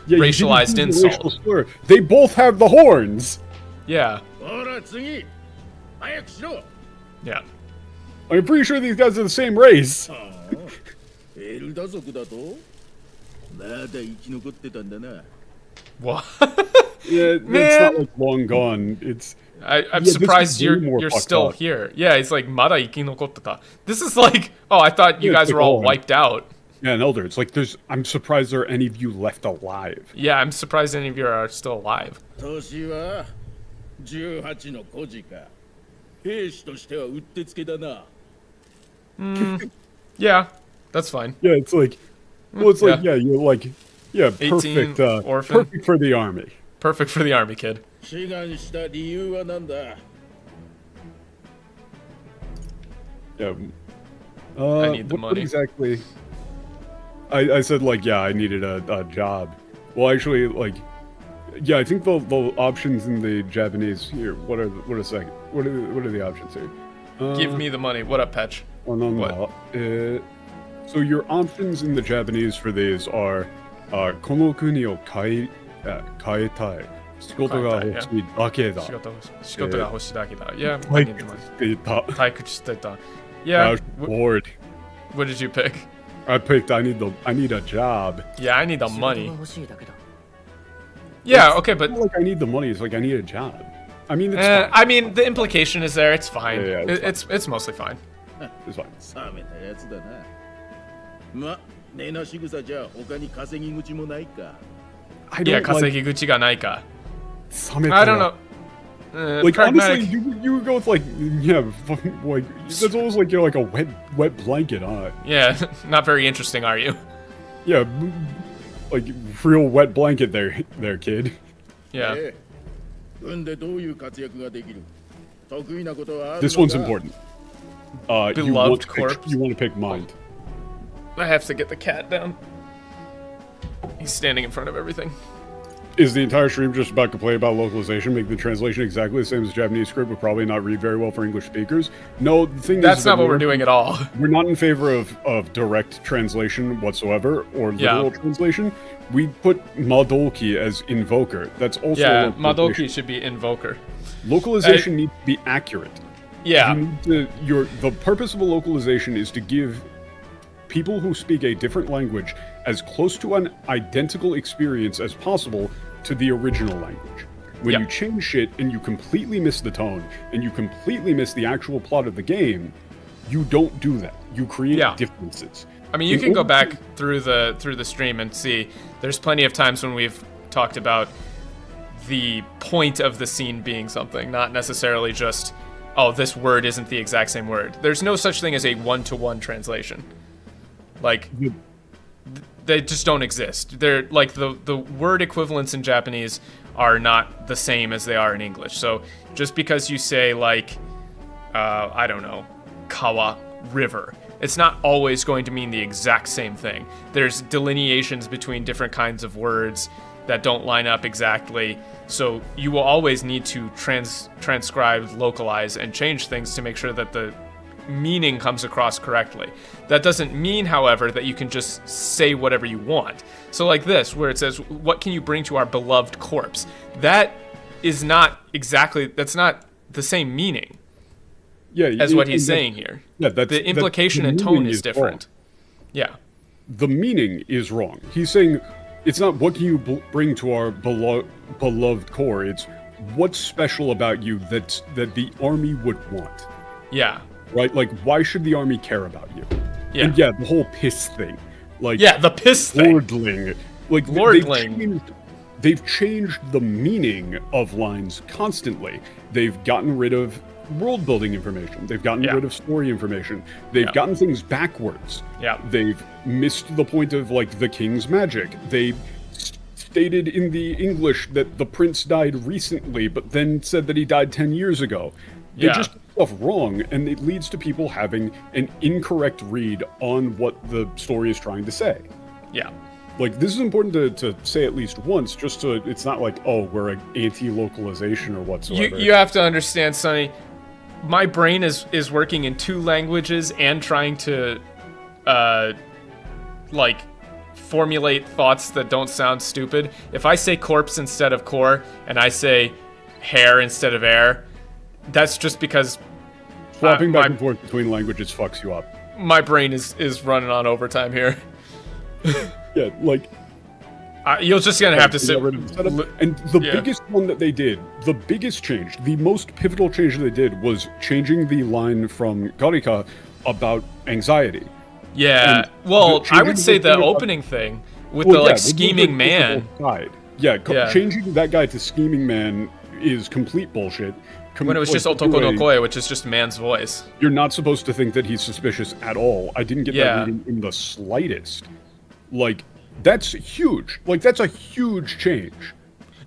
racialized insult. They both have the horns. Yeah. Yeah. I'm pretty sure these guys are the same race. What? Yeah, it's not like long gone. It's. I'm surprised you're still here. Yeah, it's like Mada ikinokotte. This is like, oh, I thought you guys were all wiped out. Yeah, an elder. It's like I'm surprised there are any of you left alive. Yeah, I'm surprised any of you are still alive. Yeah, that's fine. Yeah, it's like, well, it's like, yeah, you're like, yeah, perfect, perfect for the army. Perfect for the army, kid. Yeah. I need the money. Exactly. I said, like, yeah, I needed a job. Well, actually, like, yeah, I think the options in the Japanese here. What are the options here? Give me the money. What up, Patch? Oh, no. What? So your options in the Japanese for these are, この国を変えたい。仕事が欲しいだけだ。仕事が欲しいだけだ。Yeah. 退屈していた。退屈していた。Yeah. I was bored. What did you pick? I picked I need a job. Yeah, I need the money. Yeah, okay, but it's not like I need the money. It's like I need a job. I mean, it's fine. I mean, the implication is there. It's fine. Yeah, it's mostly fine. It's fine. Yeah, kasegiguchi ga nai ka. I don't know. Like, pragmatic. honestly, you would go with, like, yeah, like, that's almost like you're like a wet blanket on it. Yeah, not very interesting, are you? Yeah, like, real wet blanket there, kid. Yeah. This one's important. Beloved corpse. You want to pick mind. I have to get the cat down. He's standing in front of everything. Is the entire stream just about complaining about localization, make the translation exactly the same as the Japanese script, would probably not read very well for English speakers? No, the thing that's is... That's not what we're doing at all. We're not in favor of direct translation whatsoever, or literal translation. We put Madolki as invoker. That's also... Yeah, Madolki should be invoker. Localization needs to be accurate. Yeah. The purpose of a localization is to give people who speak a different language as close to an identical experience as possible to the original language. When you change shit and you completely miss the tone and you completely miss the actual plot of the game, you don't do that. You create differences. I mean, you can go back through the stream and see there's plenty of times when we've talked about the point of the scene being something, not necessarily just, oh, this word isn't the exact same word. There's no such thing as a one-to-one translation. Like, they just don't exist. They're like the word equivalents in Japanese are not the same as they are in English. So just because you say like, I don't know, kawa, river, it's not always going to mean the exact same thing. There's delineations between different kinds of words that don't line up exactly. So you will always need to transcribe, localize, and change things to make sure that the meaning comes across correctly. That doesn't mean, however, that you can just say whatever you want. So like this, where it says, what can you bring to our beloved corpse? That is not exactly, that's not the same meaning as what he's saying here. Yeah, the implication and tone is different. Yeah. The meaning is wrong. He's saying, it's not what can you bring to our beloved core, it's what's special about you that the army would want. Yeah. Right? Like, why should the army care about you? Yeah. And yeah, the whole piss thing. Like, yeah, the piss thing. Lordling. Like, they've changed the meaning of lines constantly. They've gotten rid of world-building information. They've gotten rid of story information. They've gotten things backwards. Yeah. They've missed the point of, like, the king's magic. They stated in the English that the prince died recently, but then said that he died 10 years ago. They just get stuff wrong, and it leads to people having an incorrect read on what the story is trying to say. Yeah. Like, this is important to say at least once, just so it's not like, oh, we're an anti-localization or whatsoever. You have to understand, Sonny, my brain is working in two languages and trying to, like, formulate thoughts that don't sound stupid. If I say corpse instead of core, and I say hair instead of air, that's just because swapping back and forth between languages fucks you up. My brain is running on overtime here. Yeah, like you're just gonna have to sit. And the biggest one that they did, the biggest change, the most pivotal change that they did was changing the line from Garika about anxiety. Yeah, well, I would say the opening thing with the like scheming man. Yeah, changing that guy to scheming man is complete bullshit. When it was just Otoko no Koe, which is just a man's voice. You're not supposed to think that he's suspicious at all. I didn't get that reading in the slightest. Like, that's huge. Like, that's a huge change.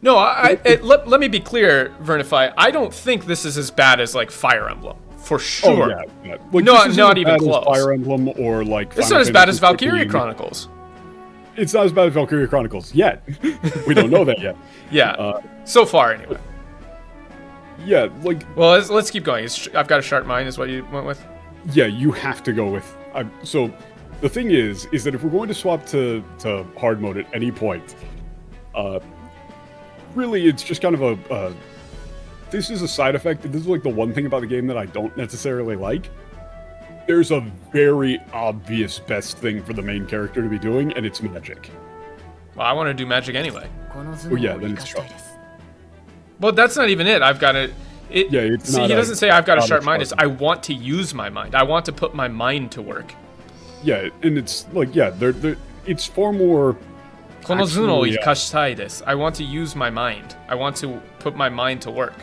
No, let me be clear, Vernify. I don't think this is as bad as, like, Fire Emblem. For sure. Oh, yeah. Like, no, not even close. Fire Emblem or, like, it's not as bad as Valkyria Chronicles. It's not as bad as Valkyria Chronicles yet. We don't know that yet. Yeah. So far, anyway. Yeah, like... Well, let's keep going. I've got a sharp mind is what you went with? Yeah, you have to go with... So, the thing is that if we're going to swap to hard mode at any point, really, it's just kind of a... This is a side effect. This is, like, the one thing about the game that I don't necessarily like. There's a very obvious best thing for the main character to be doing, and it's magic. Well, I want to do magic anyway. Oh, yeah, then it's sharp. Well, that's not even it. I've got it. It's see, he doesn't say I've got a sharp mind. It's I want to use my mind. I want to put my mind to work. Yeah, and it's like, it's far more... Konozuno ikashitai desu. I want to use my mind. I want to put my mind to work.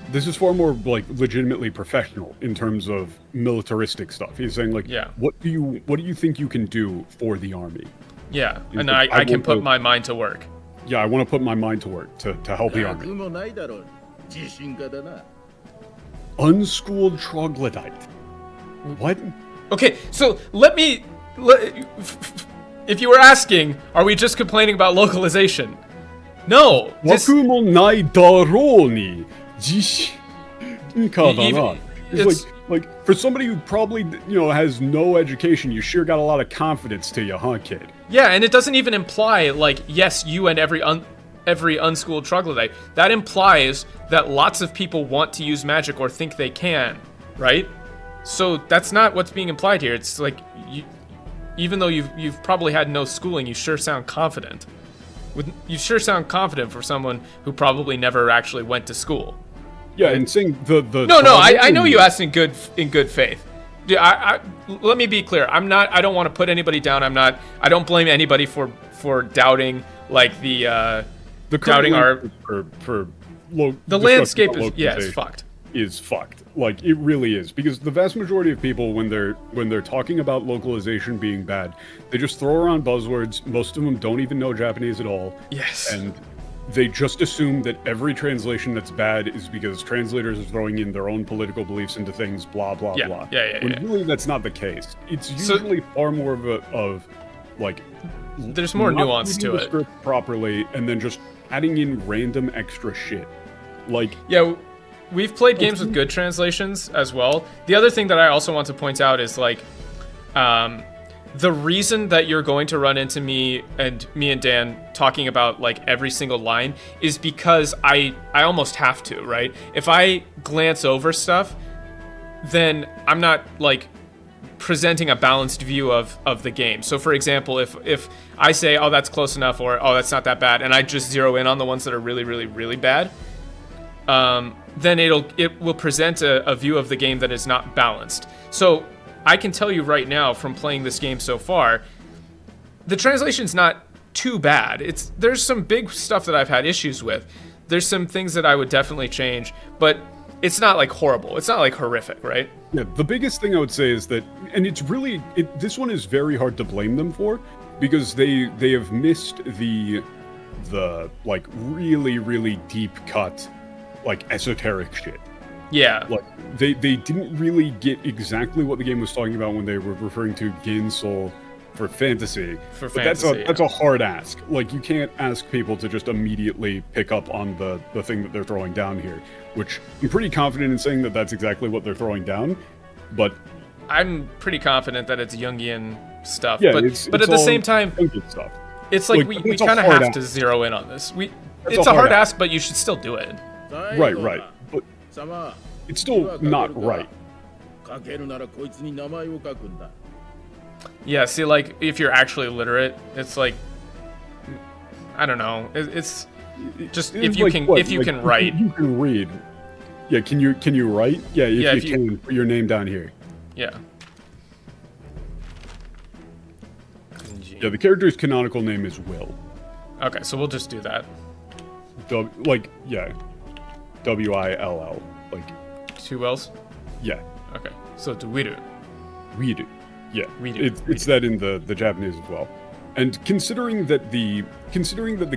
This is far more, like, legitimately professional in terms of militaristic stuff. He's saying, like, what do you think you can do for the army? Yeah, and I can put my mind to work. Yeah, I want to put my mind to work to help the army. Unschooled troglodyte. What? Okay, so if you were asking, are we just complaining about localization? No. Wakumo nai daro ni jishin ka da na. It's like for somebody who probably has no education, you sure got a lot of confidence to you, huh, kid? Yeah, and it doesn't even imply like yes, you and every unschooled troglodyte. That implies that lots of people want to use magic or think they can, right? So that's not what's being implied here. It's like even though you've probably had no schooling, you sure sound confident. You sure sound confident for someone who probably never actually went to school. Yeah, and saying the No, I know you asked in good faith. I let me be clear. I don't want to put anybody down. I don't blame anybody for doubting like the doubting our the landscape is fucked. Is fucked. Like it really is, because the vast majority of people when they're talking about localization being bad, they just throw around buzzwords. Most of them don't even know Japanese at all. Yes. And they just assume that every translation that's bad is because translators are throwing in their own political beliefs into things, blah, blah, blah. Yeah. When really that's not the case. It's usually far more of there's more nuance to the it. Script properly, and then just adding in random extra shit. Like... Yeah, we've played games with good translations as well. The other thing that I also want to point out is like... the reason that you're going to run into me and Dan talking about like every single line is because I almost have to, right? If I glance over stuff, then I'm not like presenting a balanced view of the game. So for example, if I say, oh, that's close enough, or oh, that's not that bad, and I just zero in on the ones that are really, really, really bad, then it will present a view of the game that is not balanced. So I can tell you right now from playing this game so far, the translation's not too bad. There's some big stuff that I've had issues with. There's some things that I would definitely change, but it's not like horrible. It's not like horrific, right? Yeah, the biggest thing I would say is that, and it's really, this one is very hard to blame them for, because they have missed the like really, really deep cut, like esoteric shit. Yeah. Like, they didn't really get exactly what the game was talking about when they were referring to Gainsol for fantasy. That's a hard ask. Like, you can't ask people to just immediately pick up on the thing that they're throwing down here, which I'm pretty confident in saying that that's exactly what they're throwing down, but... I'm pretty confident that it's Jungian stuff, yeah, but at the same time, stuff. It's like we kind of have to zero in on this. It's a hard ask, but you should still do it. Right. But it's still not right. Yeah, see, like, if you're actually literate, it's like, I don't know. It's just if you can write. You can read. Yeah, can you write? Yeah, if you can put your name down here. Yeah. Yeah, the character's canonical name is Will. Okay, so we'll just do that. W-I-L-L. Like... 2 L's? Yeah. Okay, so it's Wiru. Wiru. Yeah. Wiru. It's that in the Japanese as well. And considering that the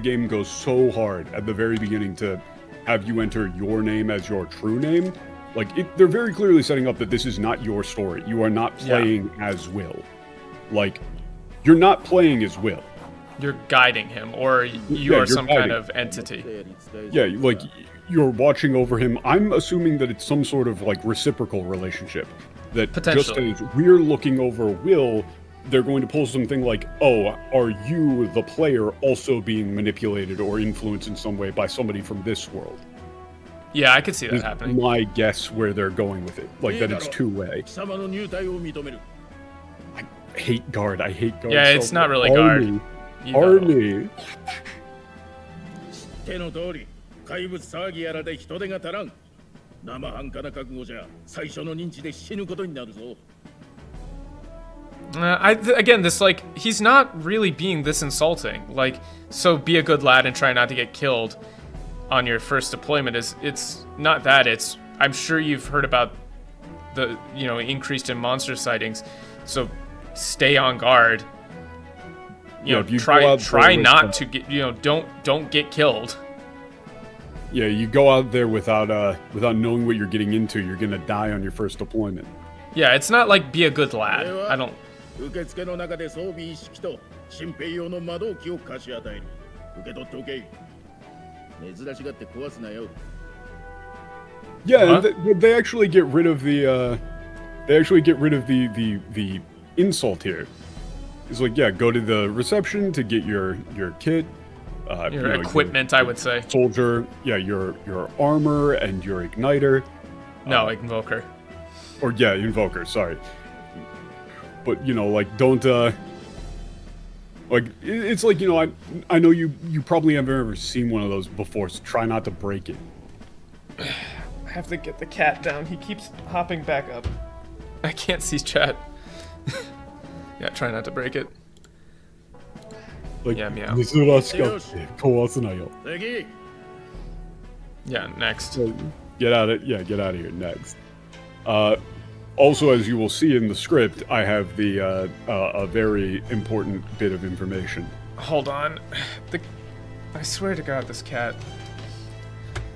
game goes so hard at the very beginning to have you enter your name as your true name, like, they're very clearly setting up that this is not your story. You are not playing as Will. Like, you're not playing as Will. You're guiding him, or you're some kind of entity. Yeah, like, you're watching over him. I'm assuming that it's some sort of, like, reciprocal relationship. That just as we're looking over Will, they're going to pull something like, oh, are you, the player, also being manipulated or influenced in some way by somebody from this world? Yeah, I could see that happening. My guess where they're going with it. Like, that it's two-way. I hate guard. Yeah, it's not really guard. Army. 怪物騒ぎやらで人手が足らん。生半可な覚悟じゃ最初の認知で死ぬことになるぞ。Again, this, like, he's not really being this insulting. Like, so be a good lad and try not to get killed on your first deployment. It's not that. It's, I'm sure you've heard about the, increased in monster sightings. So stay on guard. Try not to get, don't get killed. Yeah, you go out there without knowing what you're getting into. You're gonna die on your first deployment. Yeah, it's not like be a good lad. I don't. Yeah, they actually get rid of the the insult here. It's like, yeah, go to the reception to get your kit. Your equipment, I would say. Soldier, yeah, your armor and your igniter. No, invoker. Or yeah, invoker, sorry. But, you know, like, don't, like, it's like, you know, I know you probably haven't ever seen one of those before, so try not to break it. I have to get the cat down. He keeps hopping back up. I can't see chat. Yeah, try not to break it. Like, yeah, meow. Yeah, next. So, get out of here, next. Also, as you will see in the script, I have the a very important bit of information. Hold on. I swear to God, this cat.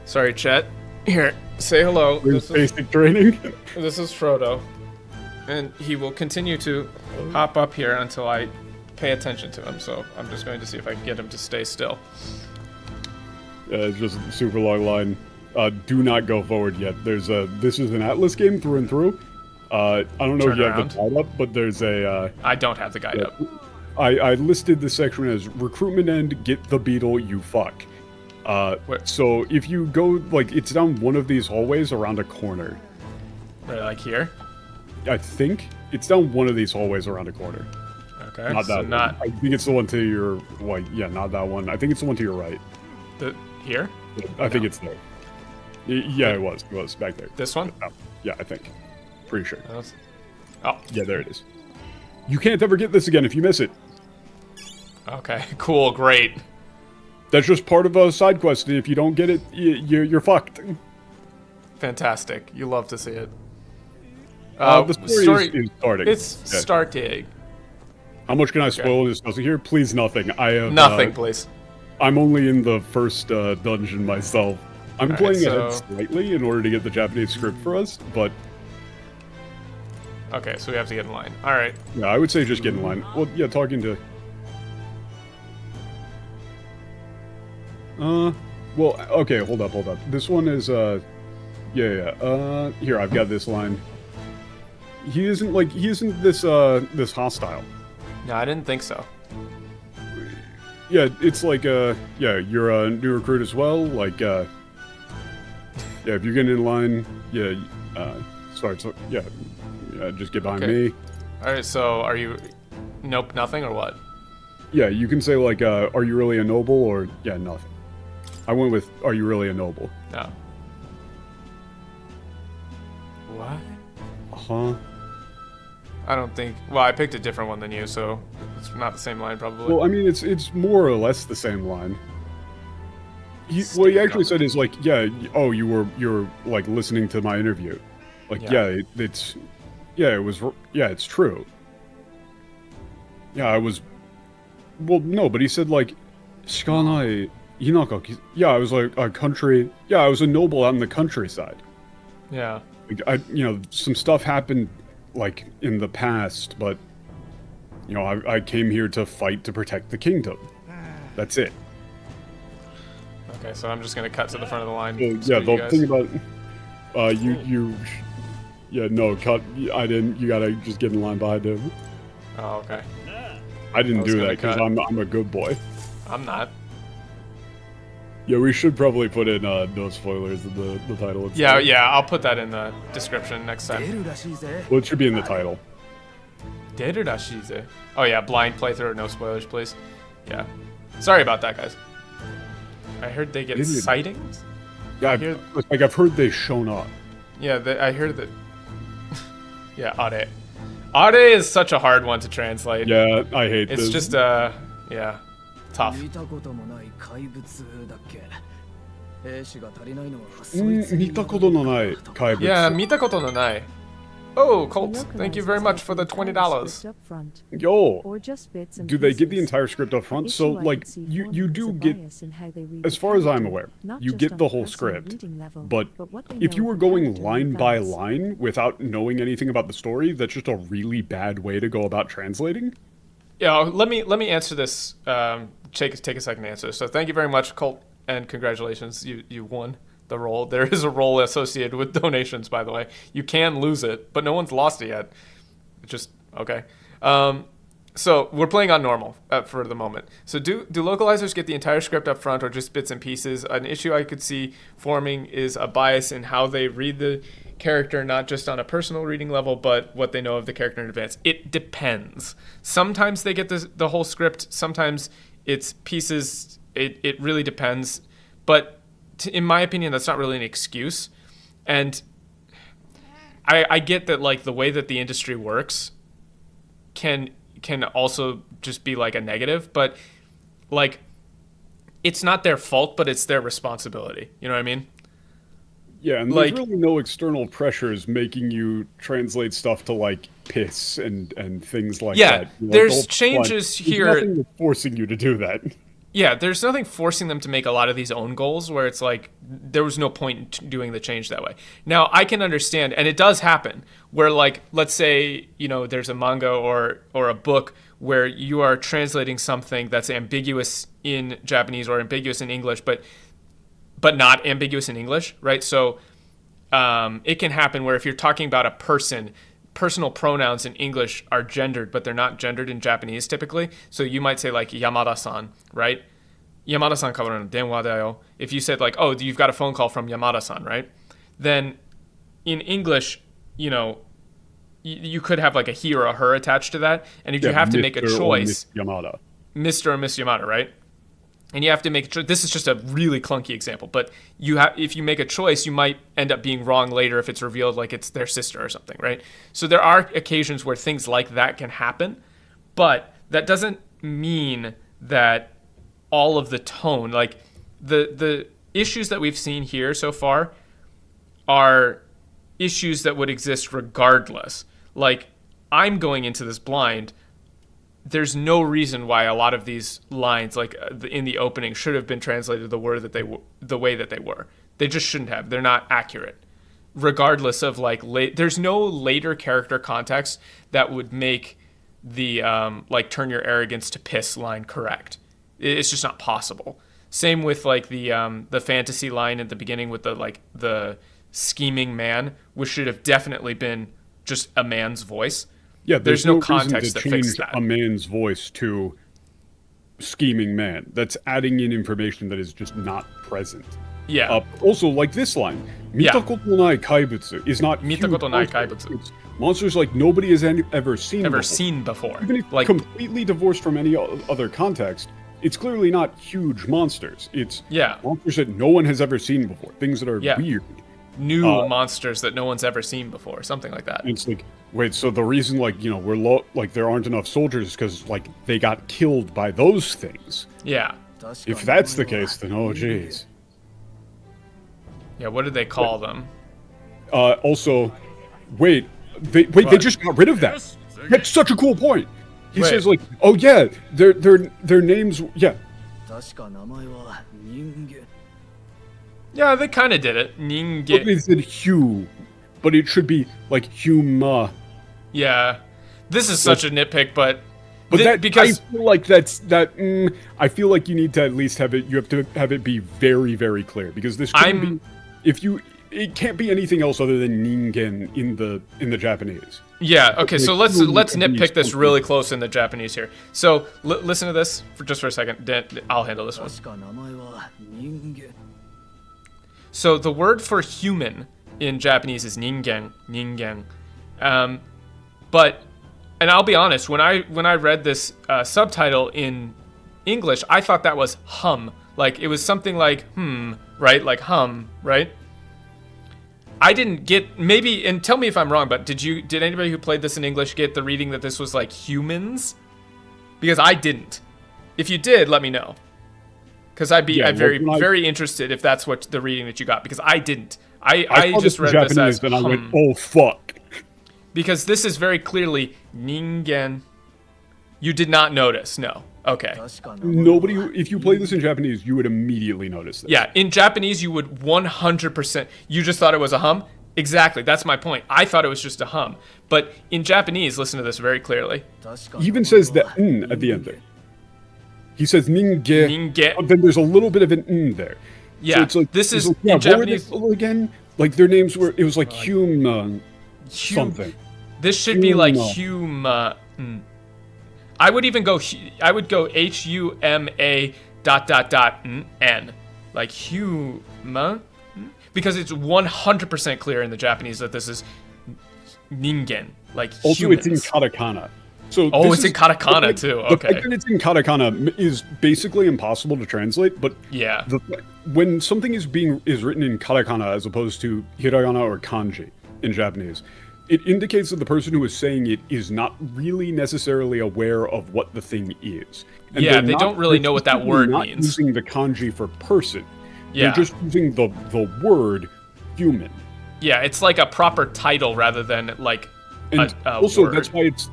Sorry, chat. Here, say hello. This basic training. This is Frodo. And he will continue to hop up here until I pay attention to him, so I'm just going to see if I can get him to stay still. It's just a super long line. Do not go forward yet. This is an Atlas game through and through. I don't know if you have the guide up, but there's a... I don't have the guide up. I listed this section as recruitment end, get the beetle, you fuck. So if you go, like, it's down one of these hallways around a corner. Right, like here? I think it's down one of these hallways around a corner. Okay, not that one. I think it's the one to your, like, yeah, not that one. I think it's the one to your right. Here? I think it's there. Yeah, it was back there. This one? Yeah, I think. Pretty sure. Oh. Yeah, there it is. You can't ever get this again if you miss it. Okay, cool, great. That's just part of a side quest. If you don't get it, you're fucked. Fantastic. You love to see it. The story is starting. It's starting. How much can I spoil this here? Please, nothing. I have nothing, please. I'm only in the first dungeon myself. I'm playing ahead slightly in order to get the Japanese script for us, but... Okay, so we have to get in line. Alright. Yeah, I would say just get in line. Well, yeah, talking to... Well, okay, hold up. This one is, here, I've got this line. He isn't this hostile. No, I didn't think so. Yeah, it's like, yeah, you're a new recruit as well, like, yeah, if you're getting in line, yeah, just get behind me. Alright, so are you, nope, nothing, or what? Yeah, you can say, like, are you really a noble, or, yeah, nothing. I went with, are you really a noble? No. What? Huh? I don't think, well, I picked a different one than you, so it's not the same line, probably. Well, I mean, it's more or less the same line. What he actually said is, like, yeah, oh, you're like, listening to my interview. Like, yeah, it's true. Yeah, I was, well, no, but he said, like, shikanai inaka, yeah, I was, like, a country, yeah, I was a noble out in the countryside. Yeah. Like, some stuff happened, like, in the past, but, you know, I came here to fight to protect the kingdom. That's it. Okay, so I'm just gonna cut to the front of the line. Yeah, the thing about, yeah, no, cut, I didn't, you gotta just get in line behind him. Oh, okay. I didn't do that, because I'm a good boy. I'm not. Yeah, we should probably put in, no spoilers in the title. Yeah, I'll put that in the description next time. Well, it should be in the title. Oh yeah, blind playthrough, no spoilers, please. Yeah. Sorry about that, guys. I heard they get sightings? Yeah, I've heard they've shown up. Yeah, I heard that... Yeah, Ade. Ade is such a hard one to translate. Yeah, I hate this. It's just, yeah, tough. Yeah, mitakoto no nai. Oh, Colt, thank you very much for the $20. Yo, do they get the entire script up front? So, like, you do get, as far as I'm aware, you get the whole script. But if you were going line by line without knowing anything about the story, that's just a really bad way to go about translating. Yeah, let me answer this. Take a second to answer. So thank you very much, Colt. and congratulations, you won the role. There is a role associated with donations, by the way. You can lose it, but no one's lost it yet. Just okay. So we're playing on normal for the moment. So do localizers get the entire script up front or just bits and pieces? An issue I could see forming is a bias in how they read the character, not just on a personal reading level, but what they know of the character in advance. It depends. Sometimes they get the whole script. Sometimes it's pieces. It really depends. But in my opinion, that's not really an excuse. And I get that, like, the way that the industry works can also just be like a negative, but like it's not their fault, but it's their responsibility. You know what I mean? Yeah, and like, there's really no external pressures making you translate stuff to like piss and things like that. Yeah, there's changes here. There's nothing forcing you to do that. Yeah, there's nothing forcing them to make a lot of these own goals where it's like there was no point in doing the change that way. Now, I can understand, and it does happen, where like, let's say, you know, there's a manga or a book where you are translating something that's ambiguous in Japanese or ambiguous in English, but not ambiguous in English, right? So it can happen where if you're talking about a person, personal pronouns in English are gendered, but they're not gendered in Japanese typically. So you might say like Yamada-san, right? Yamada-san kawaru no denwa da yo. If you said like, oh, you've got a phone call from Yamada-san, right? Then in English, you know, you could have like a he or a her attached to that. And if you have to make a choice, Yamada. Mr. or Miss Yamada, right? And you have to make a choice. This is just a really clunky example, but if you make a choice, you might end up being wrong later if it's revealed like it's their sister or something, right? So there are occasions where things like that can happen, but that doesn't mean that all of the tone, like the issues that we've seen here so far are issues that would exist regardless. Like, I'm going into this blind. There's no reason why a lot of these lines, like in the opening, should have been translated the way that they were. They just shouldn't have. They're not accurate. Regardless of like, there's no later character context that would make the like turn your arrogance to piss line correct. It's just not possible. Same with like the fantasy line at the beginning with the scheming man, which should have definitely been just a man's voice. Yeah, there's no context to that fixes change that. A man's voice to scheming man. That's adding in information that is just not present. Yeah. Also, like this line, Mitakoto nai kaibutsu is not Mitakoto nai kaibutsu. It's monsters like nobody has ever seen before. Even if like completely divorced from any other context, it's clearly not huge monsters. It's monsters that no one has ever seen before. Things that are weird. New monsters that no one's ever seen before. Something like that. It's like, wait, so the reason, like, you know, there aren't enough soldiers is because, like, they got killed by those things. Yeah. If that's the case, then oh jeez. Yeah, what did they call them? Also, wait, they just got rid of that. That's such a cool point. He says, like, oh yeah, their names, yeah. Yeah, they kind of did it. But they said Hugh, but it should be like Huma. Yeah, this is such a nitpick, but because I feel like I feel like you need to at least have it. You have to have it be very, very clear because this couldn't be. It can't be anything else other than ningen in the Japanese. Yeah. Okay. So let's nitpick this really close in the Japanese here. So listen to this for a second. I'll handle this one. So the word for human in Japanese is ningen. And I'll be honest, when I read this subtitle in English, I thought that was hum. Like it was something like right? Like hum, right? I didn't get, maybe, and tell me if I'm wrong, but did anybody who played this in English get the reading that this was like humans? Because I didn't. If you did, let me know. Because I'm very interested if that's what the reading that you got, because I didn't. I just read Japanese, this as and I went, oh fuck. Because this is very clearly ningen. You did not notice, no. Okay. Nobody, if you play this in Japanese, you would immediately notice this. Yeah, in Japanese, you would 100%. You just thought it was a hum? Exactly, that's my point. I thought it was just a hum. But in Japanese, listen to this very clearly. He even says the at the end there. He says ninge. Ninge. But then there's a little bit of an n there. Yeah. So it's like, this is yeah, in Japanese again. Like their names were. It was like Huma something. This should be like Huma. I would even go. I would go HUMA ... N, like Huma, because it's 100% clear in the Japanese that this is ningen, like also humans. it's in katakana. So it's in katakana too. Okay. The fact that it's in katakana is basically impossible to translate, but yeah, when something is written in katakana as opposed to hiragana or kanji in Japanese, it indicates that the person who is saying it is not really necessarily aware of what the thing is. And yeah, they don't really know what that word means. Using the kanji for person. Yeah. They're just using the word human. Yeah, it's like a proper title rather than like and a also word.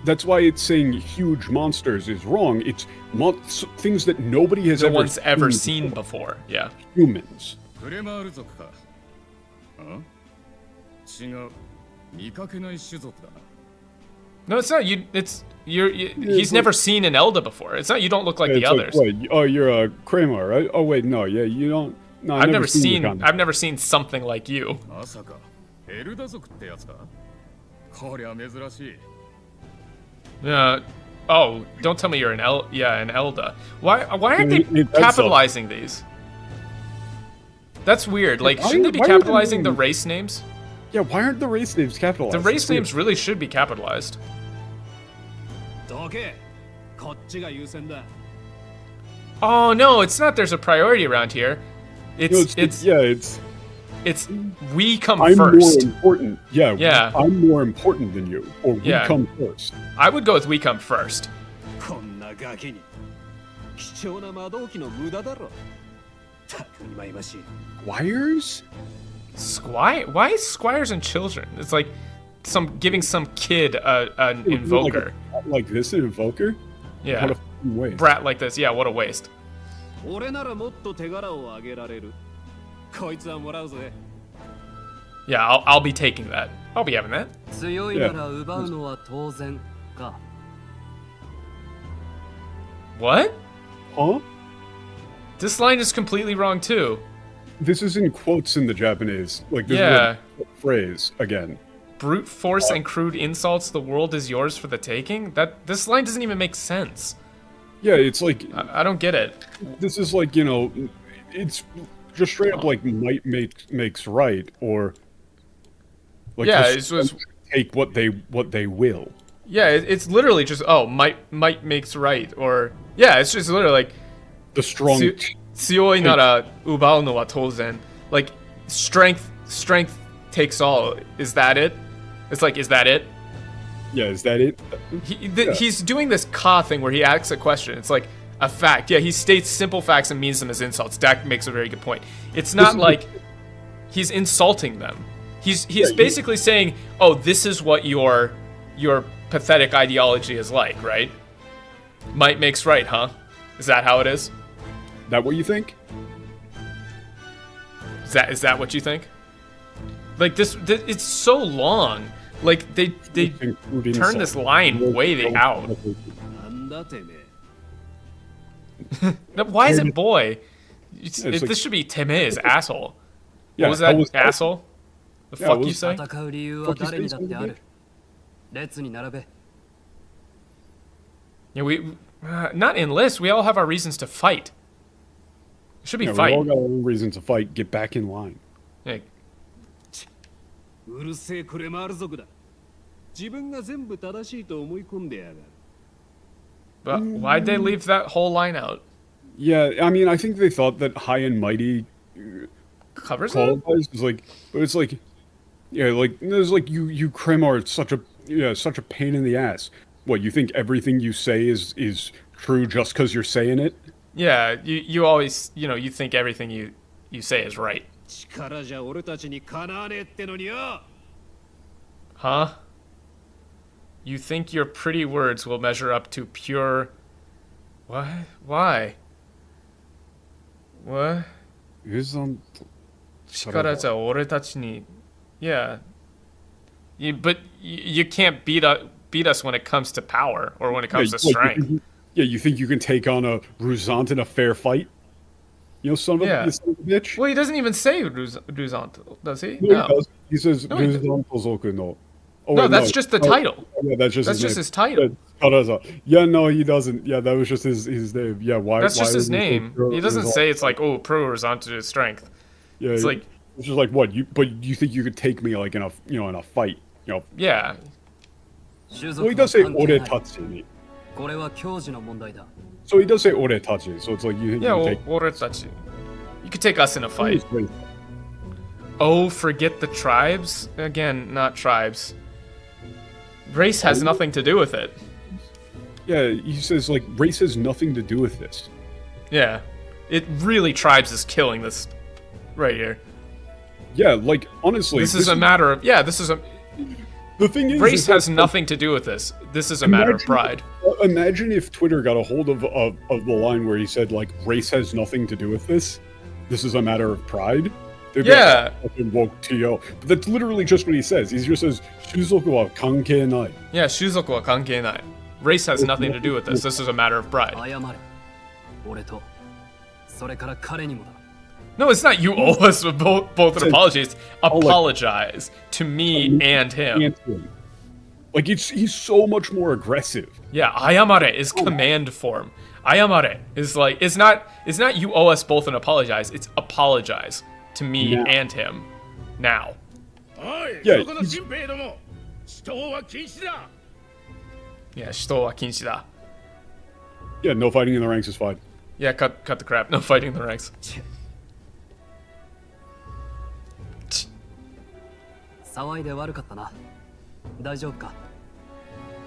that's why it's saying huge monsters is wrong. It's things that nobody has ever seen before. Yeah. Humans. No, it's not. He's never seen an Elda before. It's not. You don't look like the others. Like, wait, oh, you're a Kramer, right? Oh wait, no, yeah, you don't. No, I've never seen something like you. Oh, don't tell me you're an Elda. Why aren't they capitalizing these? That's weird. Like, shouldn't they be capitalizing the race names? Yeah, why aren't the race names capitalized? The race names really should be capitalized. Oh no, it's not. There's a priority around here. It's we come I'm first. I'm more important. Yeah. I'm more important than you, or we come first. I would go with we come first. Squires? Why squires and children? It's like giving some kid an invoker. Like this, an invoker? Yeah. What a fucking waste. Brat like this, yeah, what a waste. Yeah, I'll be taking that. I'll be having that. What? Huh? This line is completely wrong too. This is in quotes in the Japanese. Like, this is a phrase again. Brute force and crude insults, the world is yours for the taking? This line doesn't even make sense. Yeah, it's like... I don't get it. This is like, it's just straight up like might makes right, or... Like, it's just... take what they will. Yeah, it's literally just, might makes right, or... Yeah, it's just literally like... The strong... Tsuyoi nara ubao no wa touzen. Like, strength takes all. Is that it? It's like, is that it? Yeah, is that it? He's doing this ka thing where he asks a question. It's like a fact. Yeah, he states simple facts and means them as insults. Dak makes a very good point. It's not like he's insulting them. He's basically saying, oh, this is what your pathetic ideology is like, right? Might makes right, huh? Is that how it is? That what you think? Is that what you think? Like this it's so long. Like they turn this line way out. Why is it boy? This should be Teme is asshole. Yeah, what was that? Asshole? The fuck you say? Yeah, we not enlist. We all have our reasons to fight. It should be fight. We all got our own reasons to fight. Get back in line. Yeah. But why'd they leave that whole line out? Yeah, I mean, I think they thought that high and mighty covers it. It's like, yeah, like there's like you Krim are such a pain in the ass. What, you think everything you say is true just because you're saying it? Yeah, you always you think everything you say is right. Huh? You think your pretty words will measure up to pure... What? Why? What? Yeah. But you can't beat us when it comes to power or when it comes to strength. Yeah, you think you can take on a Ruzant in a fair fight? You know, son of a bitch. Well, he doesn't even say Ruzant, does he? No, he does. He says No, Ruzant Zoku no. Oh, no, wait, that's just the title. Yeah, that's just his title. Yeah, no, he doesn't. Yeah, that was just his name. Yeah, why? That's just why his name. He doesn't say it's like, oh, pro Ruzant strength. Yeah, it's like it's just like what? But you think you could take me like in a in a fight? You know? Yeah. Well, he does say ore tachi. So he does say ore tachi. So it's like you think yeah, you can take ore tachi. You could take us in a fight. Oh, forget the tribes? Again, not tribes. Race has nothing to do with it. Yeah, he says, like, race has nothing to do with this. Yeah. It really, tribes is killing this right here. Yeah, like, honestly... This is a matter of... Yeah, this is a... The thing is... Race has nothing to do with this. This is a matter of pride. Imagine if Twitter got a hold of the line where he said, like, race has nothing to do with this. This is a matter of pride. Yeah. Fucking woke TO. But that's literally just what he says. He just says, Shuzoku wa kankei nai. Yeah, Shuzoku wa kankei nai. Race has nothing to do with this. This is a matter of pride. No, it's not you owe us both an apology. It's apologize to me and him. Like, he's so much more aggressive. Yeah, ayamare is command form. Ayamare is like, it's not you owe us both an apologize. It's apologize to me and him. Now. Yeah, yeah, shito wa kinshi da. Yeah, no fighting in the ranks is fine. Yeah, cut the crap. No fighting in the ranks.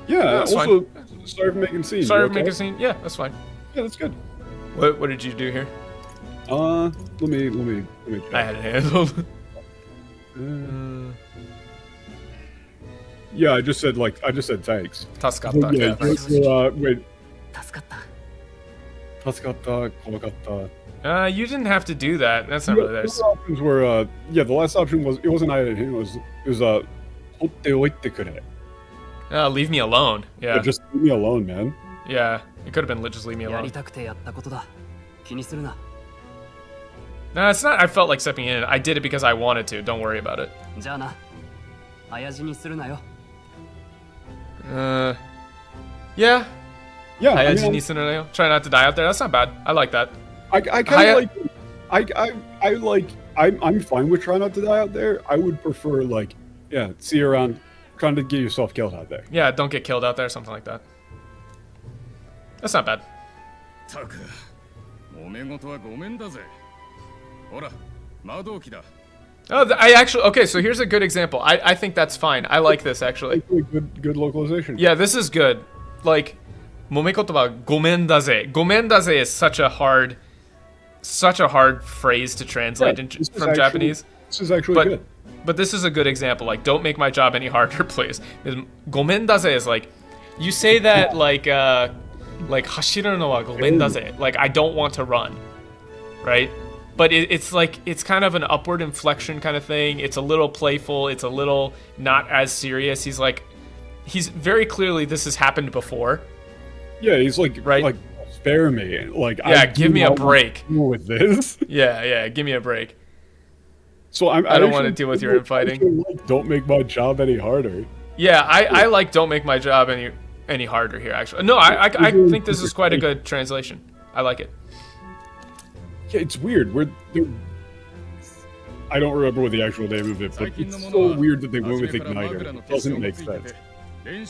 Yeah, that's also, fine. Sorry for making scenes. Sorry for making a scene. Yeah, that's fine. Yeah, that's good. What did you do here? Let me check. I had it handled. Yeah, I just said thanks. Tasukata. Yeah, thanks. Wait. Tasukata, konokatta. You didn't have to do that. That's not really there. The options were, the last option was, it wasn't I did him, it was hotte oite kure. Leave me alone. Yeah. Just leave me alone, man. Yeah, it could have been just leave me alone. No, it's not. I felt like stepping in. I did it because I wanted to. Don't worry about it. Yeah. Yeah. Try not to die out there. That's not bad. I like that. I kind of like. I'm fine with trying not to die out there. I would prefer see you around, trying to get yourself killed out there. Yeah, don't get killed out there. Something like that. That's not bad. Oh, okay, so here's a good example. I think that's fine. I like this, actually. Good localization. Yeah, this is good. Like, momekotoba gomen daze. Gomen daze is such a hard phrase to translate from Japanese. This is actually good. But this is a good example. Like, don't make my job any harder, please. Gomen daze is like, you say that like hashiru no wa gomen daze. Like, I don't want to run, right? But it's like, it's kind of an upward inflection kind of thing. It's a little playful. It's a little not as serious. He's very clearly, this has happened before. Yeah, he's like, right? Like, spare me. Like, yeah, give me a break. With this. Yeah, give me a break. So I don't want to deal with your infighting. Don't make my job any harder. Yeah, I like don't make my job any harder here, actually. No, I think this is quite a good translation. I like it. Yeah, it's weird. I don't remember what the actual name of it, but it's so weird that they went with Igniter. It doesn't make sense. Yeah,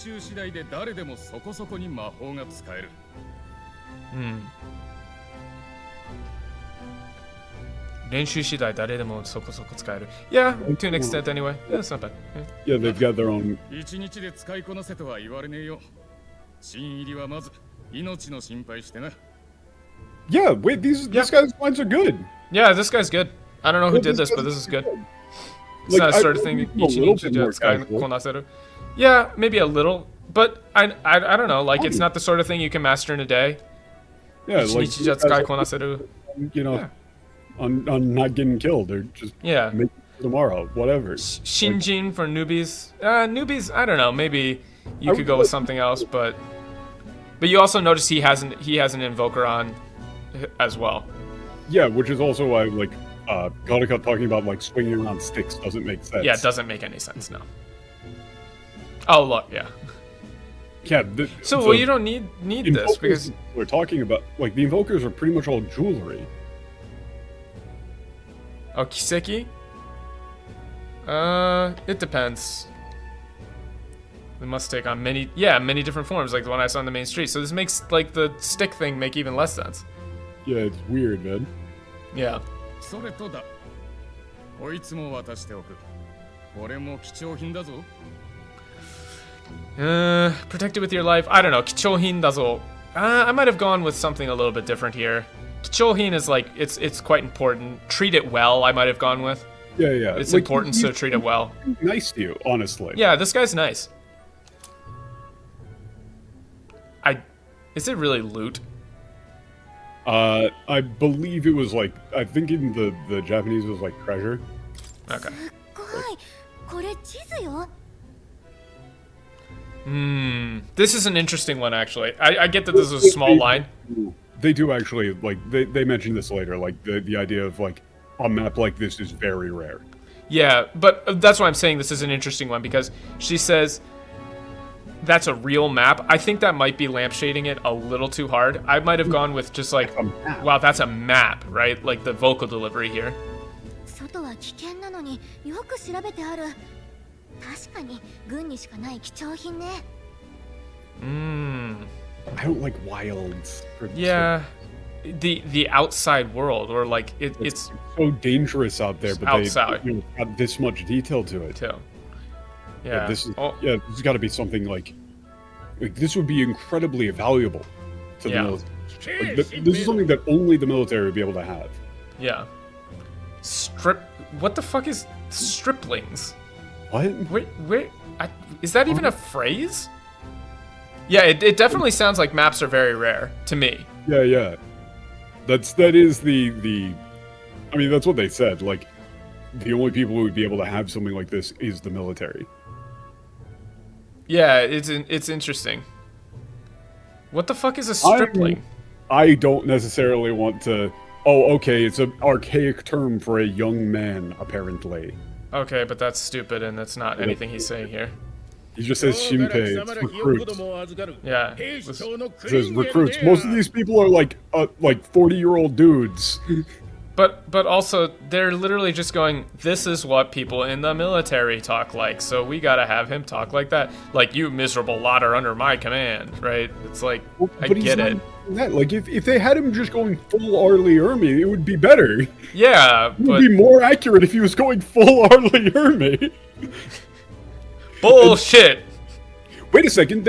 to an extent anyway. Yeah, that's not bad. Yeah, they've got their own. Yeah, wait, these guy's lines are good. Yeah, this guy's good. I don't know who did this, but this is good. It's not a sort of thing. Yeah, maybe a little, but I don't know. Like, it's not the sort of thing you can master in a day. Yeah, like, you know, on not getting killed or just make it tomorrow, whatever. Shinjin for newbies. Newbies, I don't know. Maybe you could go with something else, but But you also notice he has an invoker on as well. Yeah, which is also why like Gaudica talking about like swinging around sticks doesn't make sense. Yeah, it doesn't make any sense. No. Oh look, yeah. Yeah. Well, you don't need this because we're talking about like the invokers are pretty much all jewelry. Oh, Kiseki? It depends. They must take on many different forms, like the one I saw on the main street. So this makes like the stick thing make even less sense. Yeah, it's weird, man. Yeah. Protect it with your life. I don't know. Kichohin dazo. I might have gone with something a little bit different here. Kichohin is like it's quite important. Treat it well. I might have gone with. Yeah, yeah. It's like, important, so treat it well. Nice to you, honestly. Yeah, this guy's nice. Is it really loot? I believe it was like, I think in the Japanese it was like treasure. Okay. This is an interesting one actually. I get that this is a small line. They do actually, like, they mention this later, like the idea of like a map like this is very rare. Yeah, but that's why I'm saying this is an interesting one, because she says that's a real map. I think that might be lampshading it a little too hard. I might have gone with just like, wow, that's a map, right? Like the vocal delivery here. I don't like wilds. Yeah, the outside world, or like it's so dangerous out there, but outside. they got this much detail to it. Too. Yeah. This has got to be something like this would be incredibly valuable to the military. Like, this is something that only the military would be able to have. Yeah. What the fuck is striplings? What? Wait. Is that even a phrase? Yeah, it definitely sounds like maps are very rare to me. Yeah. That is the. I mean, that's what they said. Like, the only people who would be able to have something like this is the military. Yeah, it's interesting. What the fuck is a stripling? I don't necessarily want to. Oh, okay, it's an archaic term for a young man, apparently. Okay, but that's stupid, and that's not anything he's saying here. He just says Shinpei, it's recruits. Yeah. It says recruits. Most of these people are like 40-year-old dudes. But also, they're literally just going, this is what people in the military talk like, so we gotta have him talk like that. Like, you miserable lot are under my command, right? It's like, I get it. Like, if they had him just going full Arlie Ermy, it would be better. Yeah, it would be more accurate if he was going full Arlie Ermy. Bullshit! Wait a second,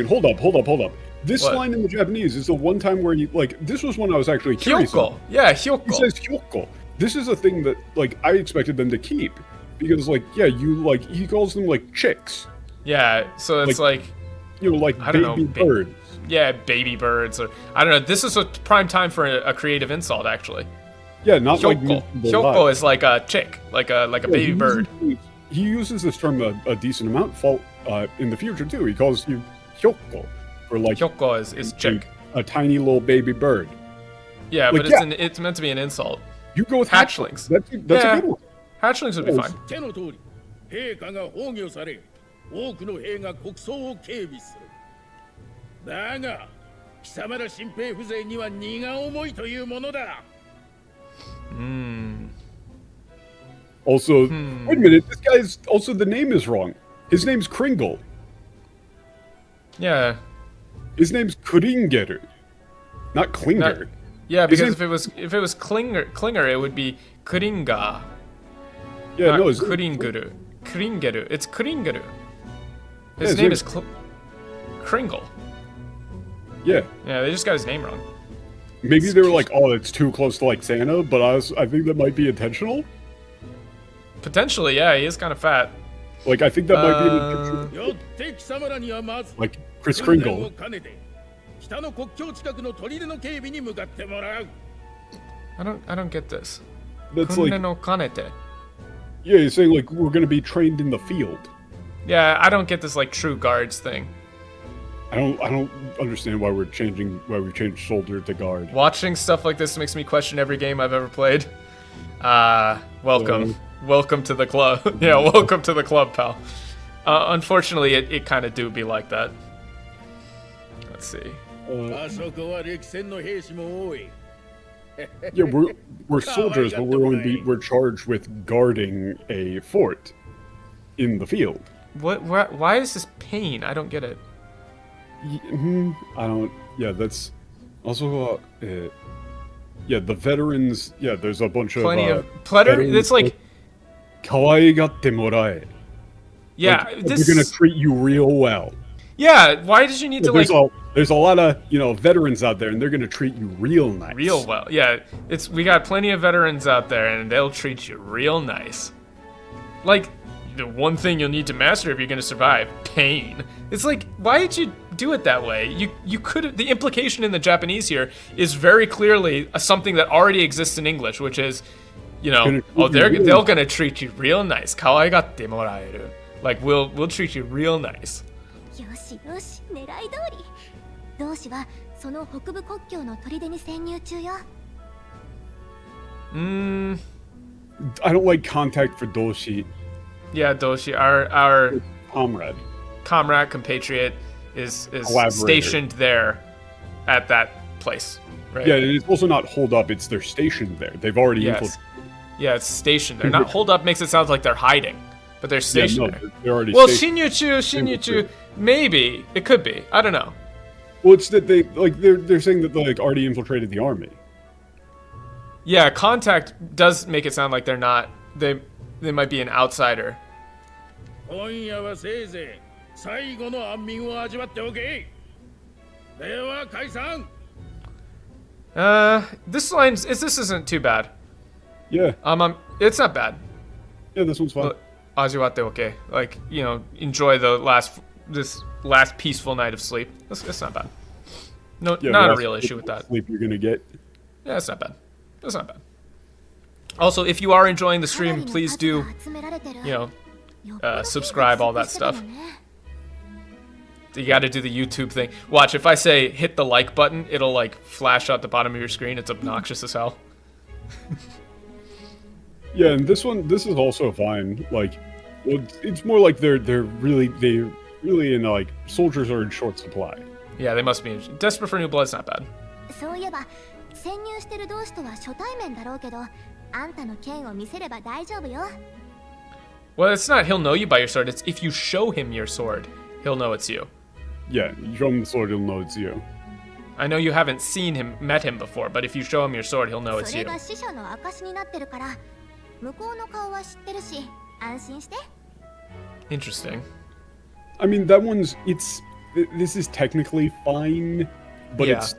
hold up. This line in the Japanese is the one time where you, like, this was one I was actually curious about. Yeah, hyoko. He says hyoko. This is a thing that, like, I expected them to keep. Because, like, yeah, he calls them, like, chicks. Yeah, so it's like you know, like, baby birds. Yeah, baby birds, or, I don't know, this is a prime time for a creative insult, actually. Yeah, not hyoko. Like... Hyoko is like a chick, like a baby bird. He uses this term a decent amount in the future, too. He calls you hyoko. For like hyoko is chick. A tiny little baby bird. Yeah, like, but it's meant to be an insult. You go with hatchlings. That's a good one. Hatchlings would be fine. Also, wait a minute, this guy's also, the name is wrong. His name's Kringle. Yeah. His name's Kuringeru, not Klinger. Yeah, because if it was Klinger, it would be Kuringa. Yeah, no, it's Kuringuru. Kuringeru. It's Kuringeru. His name is Kringle. Yeah. Yeah, they just got his name wrong. Maybe they were like, oh, it's too close to like Santa, but I think that might be intentional. Potentially, yeah, he is kind of fat. Like, I think that might be like Chris Kringle. I don't get this. That's like, no kanete. Yeah, he's saying like we're gonna be trained in the field. Yeah, I don't get this like true guards thing. I don't understand why we've changed soldier to guard. Watching stuff like this makes me question every game I've ever played. Welcome. Welcome to the club. Yeah, welcome to the club, pal. Unfortunately, it kind of do be like that. Let's see. Yeah, we're soldiers, but we're charged with guarding a fort in the field. Why is this pain? I don't get it. I don't. Yeah, that's also. Yeah, the veterans. Yeah, there's a bunch plenty of. It's like. Kawaigatte morae. Yeah, like, they're gonna treat you real well. Yeah, why did you need to There's a lot of veterans out there, and they're gonna treat you real nice. Real well, yeah. We got plenty of veterans out there, and they'll treat you real nice. Like, the one thing you'll need to master if you're gonna survive: pain. It's like, why did you do it that way? You could. The implication in the Japanese here is very clearly something that already exists in English, which is, they're gonna treat you real nice. Kawaigatte moraeru. Like, we'll treat you real nice. I don't like contact for doshi. Yeah, doshi, our comrade, compatriot is stationed there at that place, right? Yeah, and it's also not hold up, it's they're stationed there. They've already infiltrated. Yeah, it's stationed there. Not hold up makes it sound like they're hiding, but they're stationed there. They're already stationed. Shinyuchu, maybe. It could be. I don't know. Well, it's that they're saying that they already infiltrated the army. Yeah, contact does make it sound like they're not. They might be an outsider. This isn't too bad. Yeah. It's not bad. Yeah, this one's fun. Ajiwatte okay. Like, enjoy this last peaceful night of sleep. It's not bad. No, not a real issue with that. Sleep you're gonna get. Yeah, it's not bad. It's not bad. Also, if you are enjoying the stream, please do, subscribe, all that stuff. You gotta do the YouTube thing. Watch, if I say hit the like button, it'll like flash out the bottom of your screen. It's obnoxious as hell. Yeah, and this is also fine. Like, it's more like they're really in, like, soldiers are in short supply. Yeah, they must be desperate for new blood. It's not bad. Well, it's not he'll know you by your sword. It's if you show him your sword, he'll know it's you. Yeah, you show him the sword, he'll know it's you. I know you haven't met him before, but if you show him your sword, he'll know it's you. Interesting. I mean, this is technically fine, but it's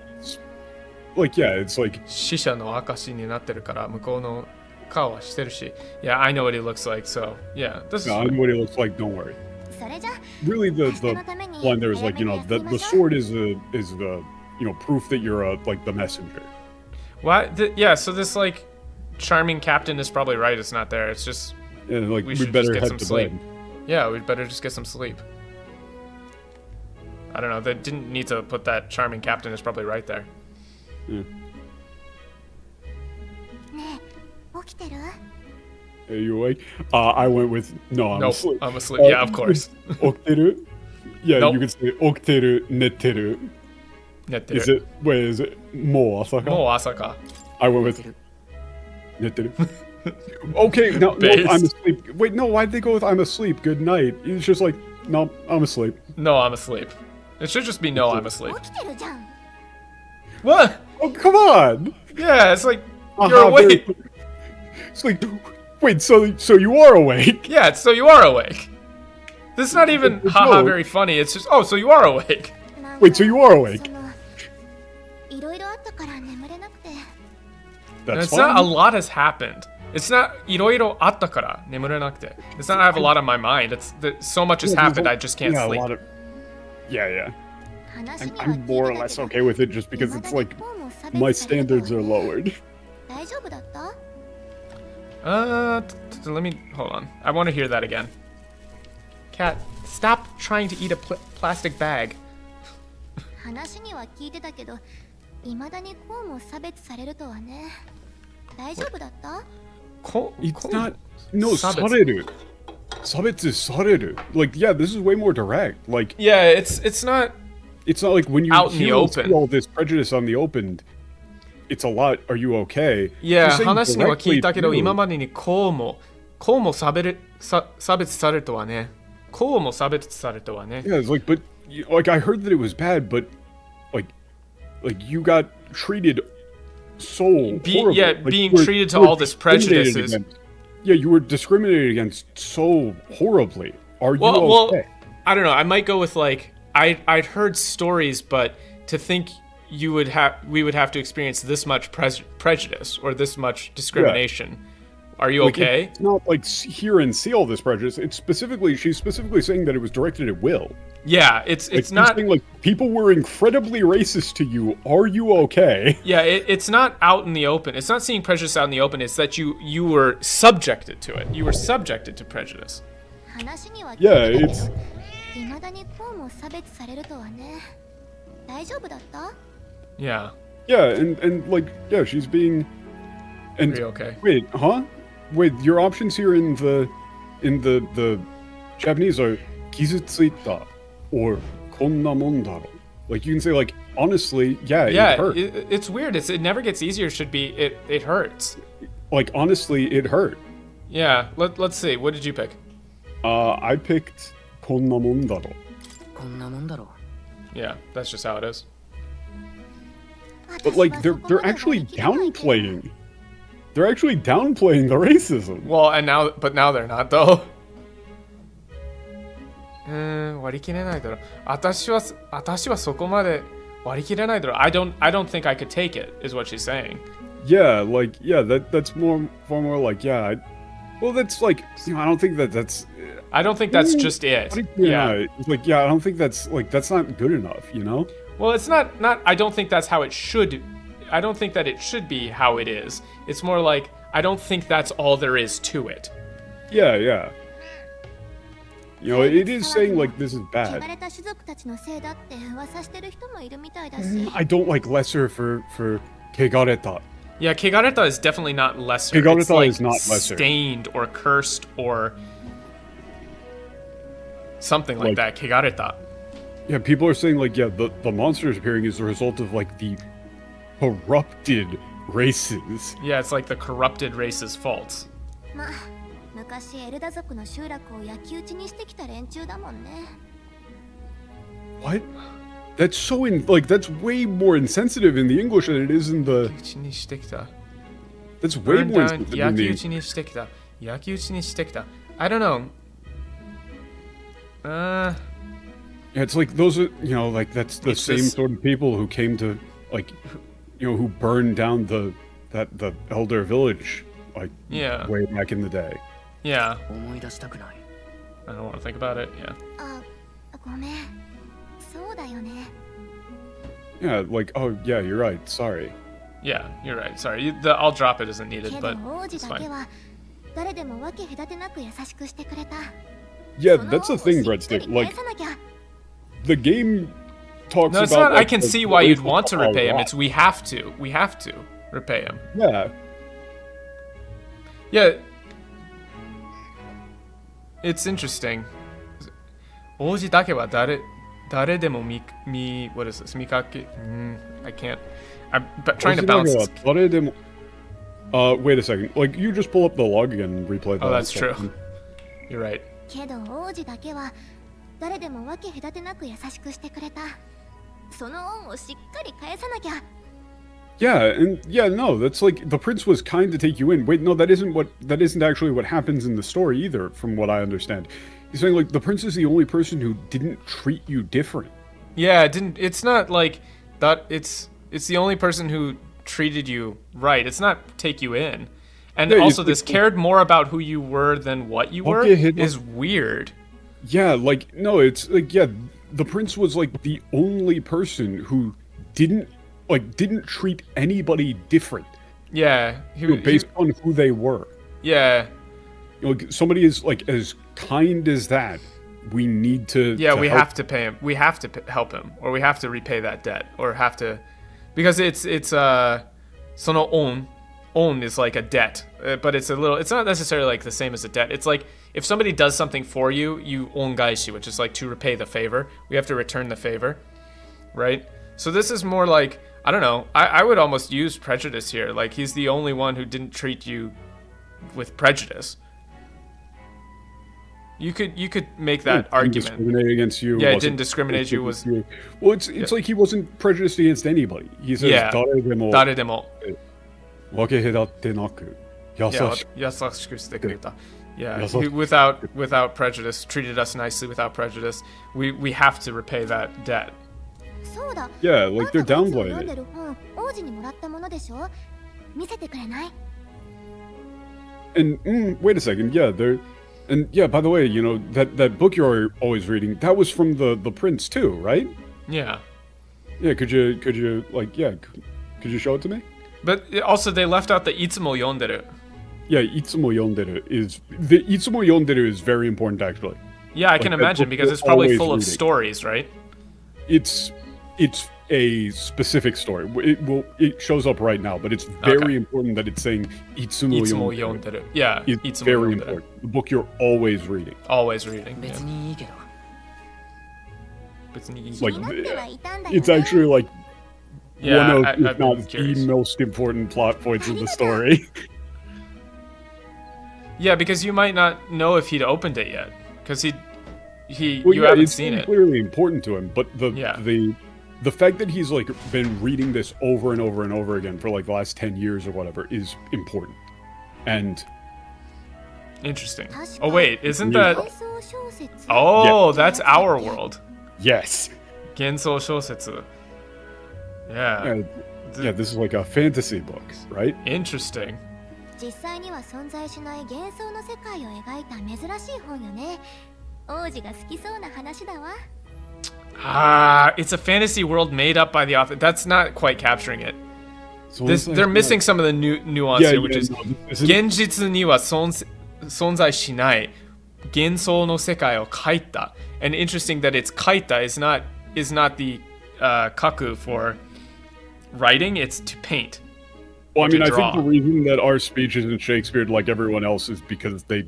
like, it's like... Yeah, I know what he looks like, so, yeah. I know what he looks like, don't worry. Really, the line there is like, the sword is the proof that you're, like, the messenger. What? So this, like, charming captain is probably right, it's not there. It's just... Yeah, like, we should better just get some sleep. Bed. Yeah, we'd better just get some sleep. I don't know, they didn't need to put that charming captain is probably right there. Yeah. Are you awake? I went with I'm asleep. I'm asleep. Yeah, of course. Okteru? Yeah, you could say okteru, netteru. Netteru. Is it mo asaka? Mo asaka. I went with netteru. Okay, no, I'm asleep. Wait, no, why'd they go with I'm asleep? Good night. It's just like, no, I'm asleep. No, I'm asleep. It should just be no, I'm asleep. What? Oh, come on! Yeah, it's like, you're awake. It's like, wait, so you are awake? Yeah, so you are awake. This is not even haha very funny, it's just, so you are awake. Wait, so you are awake? That's it's not a lot has happened. It's not iroiro atta kara nemurenakute. It's not I have a lot on my mind. It's that so much has happened I just can't sleep. I'm more or less okay with it just because it's like my standards are lowered. Let me hold on. I want to hear that again. Cat, stop trying to eat a plastic bag. 話には聞いてたけど、未だにこうも差別されるとはね。大丈夫だった？ It's not. No, される. Sabetsu sareru. Like, yeah, this is way more direct. Like, yeah, it's not. It's not like when you out in the open. See all this prejudice on the open. It's a lot. Are you okay? Yeah, 話には聞いたけど、今までにこうも差別されるとはね。こうも差別されるとはね。Yeah, it's like, but like I heard that it was bad, but like you got treated so horribly. Yeah, like, being treated to all this prejudices. Yeah, you were discriminated against so horribly. Are you okay? Well, I don't know. I might go with like I'd heard stories, but to think we would have to experience this much prejudice or this much discrimination. Yeah. Are you okay? It's not like hear and see all this prejudice. She's specifically saying that it was directed at Will. Yeah, it's not saying, like, people were incredibly racist to you. Are you okay? Yeah, it's not out in the open. It's not seeing prejudice out in the open. It's that you were subjected to it. You were subjected to prejudice. Yeah, it's. Yeah. Yeah, and like, yeah, she's being. And are you okay? Wait, huh? Wait, your options here in the Japanese are kizutsuita or konnamon daro. Like, you can say, like, honestly, yeah, it hurt. It's weird. It never gets easier. It should be it hurts. Like, honestly, it hurt. Yeah. Let's see. What did you pick? I picked konnamon daro. Konnamon daro. Yeah, that's just how it is. But like, they're actually downplaying. They're actually downplaying the racism. Well, but now they're not though. 割り切れないだろう。私はそこまで割り切れないだろう。I don't think I could take it, is what she's saying. Yeah, like, yeah, that's far more like, yeah. Well, that's like, you know, I don't think that's. I don't think that's just it. Yeah, it's like, yeah, I don't think that's not good enough, you know? Well, it's not. I don't think that's how it should. I don't think that it should be how it is. It's more like I don't think that's all there is to it. Yeah, yeah. You know, it is saying like this is bad. I don't like lesser for kegareta. Yeah, kegareta is definitely not lesser. Kegareta it's like is not lesser. Stained or cursed or something like that. Kegareta. Yeah, people are saying like, yeah, the monsters appearing is the result of like the corrupted races. Yeah, it's like the corrupted race's fault. What? That's so that's way more insensitive in the English than it is in the. That's way more insensitive in the English. I don't know. Yeah, it's like those are, you know, like that's the same sort of people who came to, like, you know, who burned down the elder village, like, way back in the day. Yeah. I don't want to think about it. Yeah. Yeah, like, oh yeah, you're right. Sorry. Yeah, you're right. Sorry. I'll drop it isn't needed, but it's fine. Yeah, that's the thing, Breadstick. Like, the game talks about. No, it's not. Like, I can see why you'd want to repay him. It's we have to. We have to repay him. Yeah. Yeah. It's interesting. 王子だけは誰でもwhat is this? 見かけ I can't. I'm trying to bounce this. 誰でも wait a second. Like, you just pull up the log again and replay that. Oh, that's true. You're right. けど王子だけは誰でも分け隔てなく優しくしてくれた。その恩をしっかり返さなきゃ。Yeah, and yeah, no, that's like the prince was kind to take you in. Wait, no, that isn't actually what happens in the story either, from what I understand. He's saying like the prince is the only person who didn't treat you different. Yeah, it's not like that. It's the only person who treated you right. It's not take you in. And yeah, also, this cared more about who you were than what you were is weird. Yeah, like, no, it's like, yeah, the prince was like the only person who didn't treat anybody different. Yeah, based on who they were. Yeah. You know, somebody is like as kind as that we need to. Yeah, to we help. have to pay him. We have to help him, or we have to repay that debt, or have to, because it's sono on is like a debt, but it's not necessarily like the same as a debt. It's like if somebody does something for you, you ongaishi, which is like to repay the favor. We have to return the favor, right? So this is more like, I don't know. I would almost use prejudice here. Like he's the only one who didn't treat you with prejudice. You could make that argument. Discriminate against you. Yeah, it didn't discriminate you. Well, it's like he wasn't prejudiced against anybody. He says, "Dare demo." 分け隔てなく優しくしてくれた. Yeah, without prejudice, treated us nicely without prejudice. We have to repay that debt. Yeah, like they're downplaying it. And wait a second, yeah, by the way, you know, that book you're always reading, that was from the prince too, right? Yeah. Yeah, could you show it to me? But also they left out the itsumo yonderu. Yeah, itsumo yonderu is very important actually. Yeah, I can imagine because it's probably full of stories, right? It's a specific story. It shows up right now, but it's very important that it's saying itsumo yonderu. Yeah, it's very important. The book you're always reading. Always reading. Yeah. Like, it's actually like one of, if not the most important plot points of the story. Yeah, because you might not know if he'd opened it yet, because you haven't seen it. It's clearly important to him, but the fact that he's like been reading this over and over and over again for like the last 10 years or whatever is important. And interesting. Oh wait, isn't that? Oh, that's our world. Yes. Gensou shousetsu. Yeah. Yeah, this is like a fantasy book, right? Interesting. It's a fantasy world made up by the author. That's not quite capturing it. They're missing some of the nuance here, which is genjitsu ni wa sonzai shinai. Gensou no sekai o kaita. And interesting that it's kaita is not the kaku for writing, it's to paint. Well, I mean, I think the reason that our speech isn't Shakespearean like everyone else is because the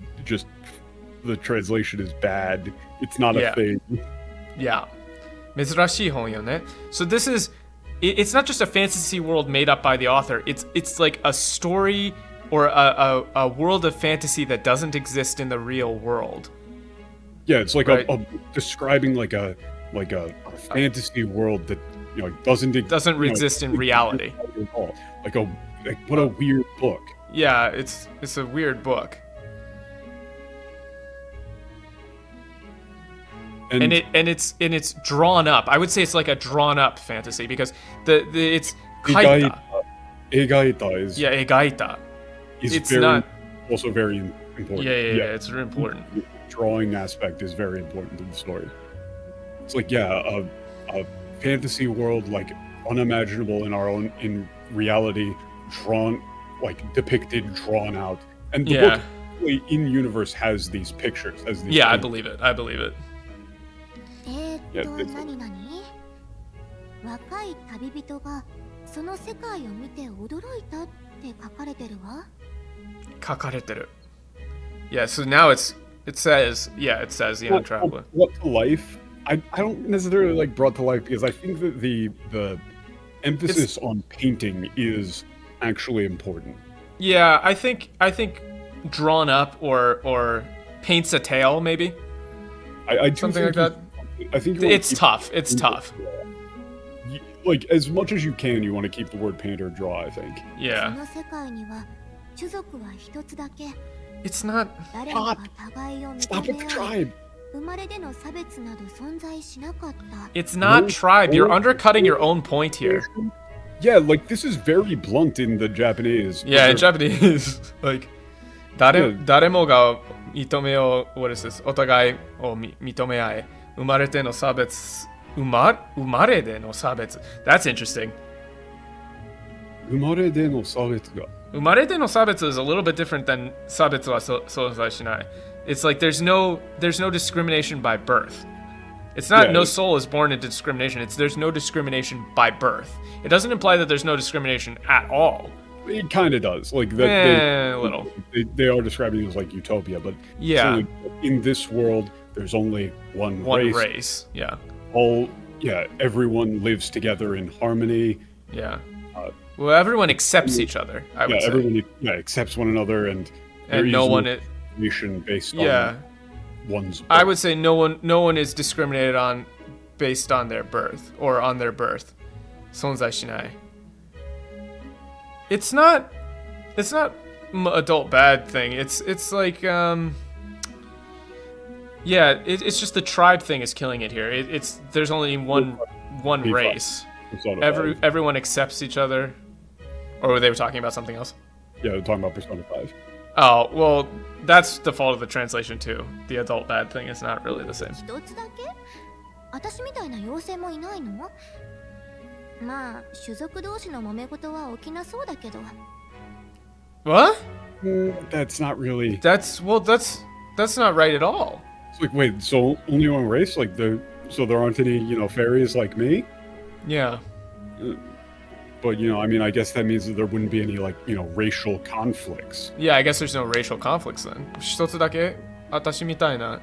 translation is bad. It's not a thing. Yeah. 珍しい本よね. So this is, it's not just a fantasy world made up by the author. It's like a story or a world of fantasy that doesn't exist in the real world. Yeah, it's like describing like a fantasy world that doesn't exist in reality. Like what a weird book. Yeah, it's a weird book. And it's drawn up. I would say it's like a drawn up fantasy because it's kaita. Egaita is egaita. It's also very important. Yeah, it's very important. The drawing aspect is very important to the story. It's like a fantasy world like unimaginable in reality, depicted, drawn out, and the book in universe has these pictures. I believe it. Yeah, yeah, so now it says young traveler. Brought to life. I don't necessarily like brought to life because I think that the emphasis on painting is actually important. Yeah, I think drawn up or paints a tale maybe. I something like that. I think it's tough. It's tough. Like as much as you can, you want to keep the word paint or draw. I think. Yeah. It's not. Stop with the tribe. It's not tribe. You're undercutting your own point here. Yeah, like this is very blunt in the Japanese. Yeah, in Japanese, like, 誰もが認めよう what is this? お互いを認め合え。生まれての差別。生まれでの差別。That's interesting. 生まれでの差別が。生まれでの差別 is a little bit different than 差別は存在しない。It's like there's no discrimination by birth. It's not no soul is born into discrimination. It's there's no discrimination by birth. It doesn't imply that there's no discrimination at all. It kind of does. Like that, a little. They are describing it as like utopia, but yeah, in this world, there's only one race. Yeah. Everyone lives together in harmony. Yeah. Well, everyone accepts each other. I would say. Everyone accepts one another, and no one is based on one's birth. I would say no one is discriminated on based on their birth or on their birth. 存在しない. It's not adult bad thing. It's like it's just the tribe thing is killing it here. There's only one race. Everyone accepts each other. Or they were talking about something else? Yeah, they're talking about Persona 5. Oh, well, that's the fault of the translation too. The adult bad thing is not really the same. 私みたいな妖精もいないの？まあ、種族同士の揉め事は起きなそうだけど。What? That's not really. That's not right at all. It's like, wait, so only one race? Like so there aren't any, fairies like me? Yeah. But I mean, I guess that means that there wouldn't be any racial conflicts. Yeah, I guess there's no racial conflicts then. 一つだけ私みたいな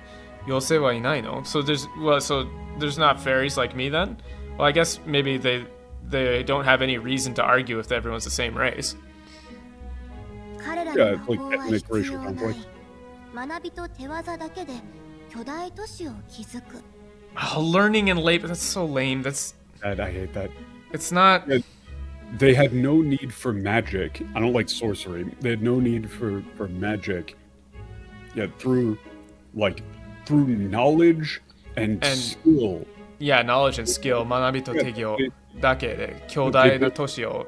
妖精はいないの? So there's not fairies like me then? Well, I guess maybe they don't have any reason to argue if everyone's the same race. Yeah, it's like ethnic racial conflict. Oh, learning and labor, that's so lame. I hate that. It's not... They had no need for magic. I don't like sorcery. They had no need for magic. Yeah, through knowledge and skill. Yeah, knowledge and skill. 学びと適応だけで強大な都市を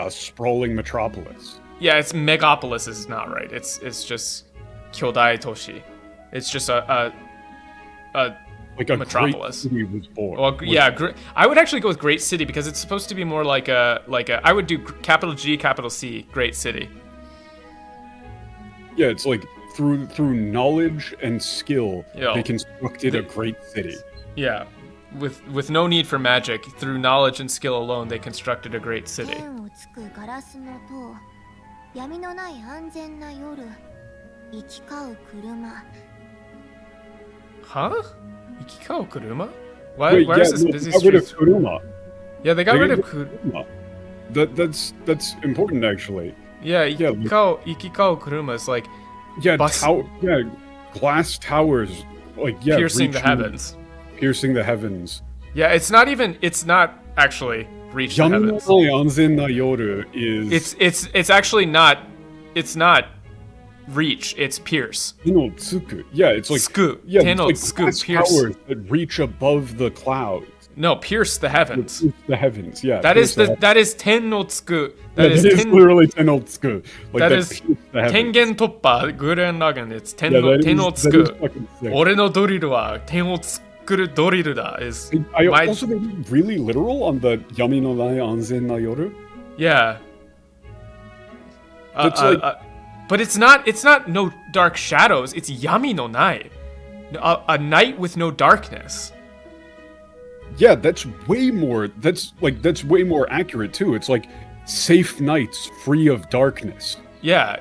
sprawling metropolis. Yeah, it's megapolis is not right. It's just 巨大都市. It's just a metropolis. Great city was born. Well, I would actually go with great city because it's supposed to be more like a I would do capital G, capital C, great city. Yeah, it's like through knowledge and skill, they constructed a great city. Yeah, with no need for magic, through knowledge and skill alone, they constructed a great city. Huh? Ikikao Kuruma? Why is this busy street? Yeah, they got rid of Kuruma. That's important actually. Yeah, Ikikao Kuruma is like glass towers, piercing the heavens. Piercing the heavens. Yeah, it's not actually reach the heavens. It's actually not. It's not reach. It's pierce. Yeah, it's like glass towers that reach above the clouds. No, pierce the heavens. The heavens, yeah. That is ten no tsuku. That is literally ten no tsuku. That is tengen toppa guren nagan. It's ten no tsuku. Ore no doriru wa ten o tsukuru doriru da. I also really literal on the yami no nai anzen na yoru. Yeah. But it's not no dark shadows. It's yami no nai. A night with no darkness. Yeah, that's way more accurate too. It's like safe nights free of darkness. Yeah.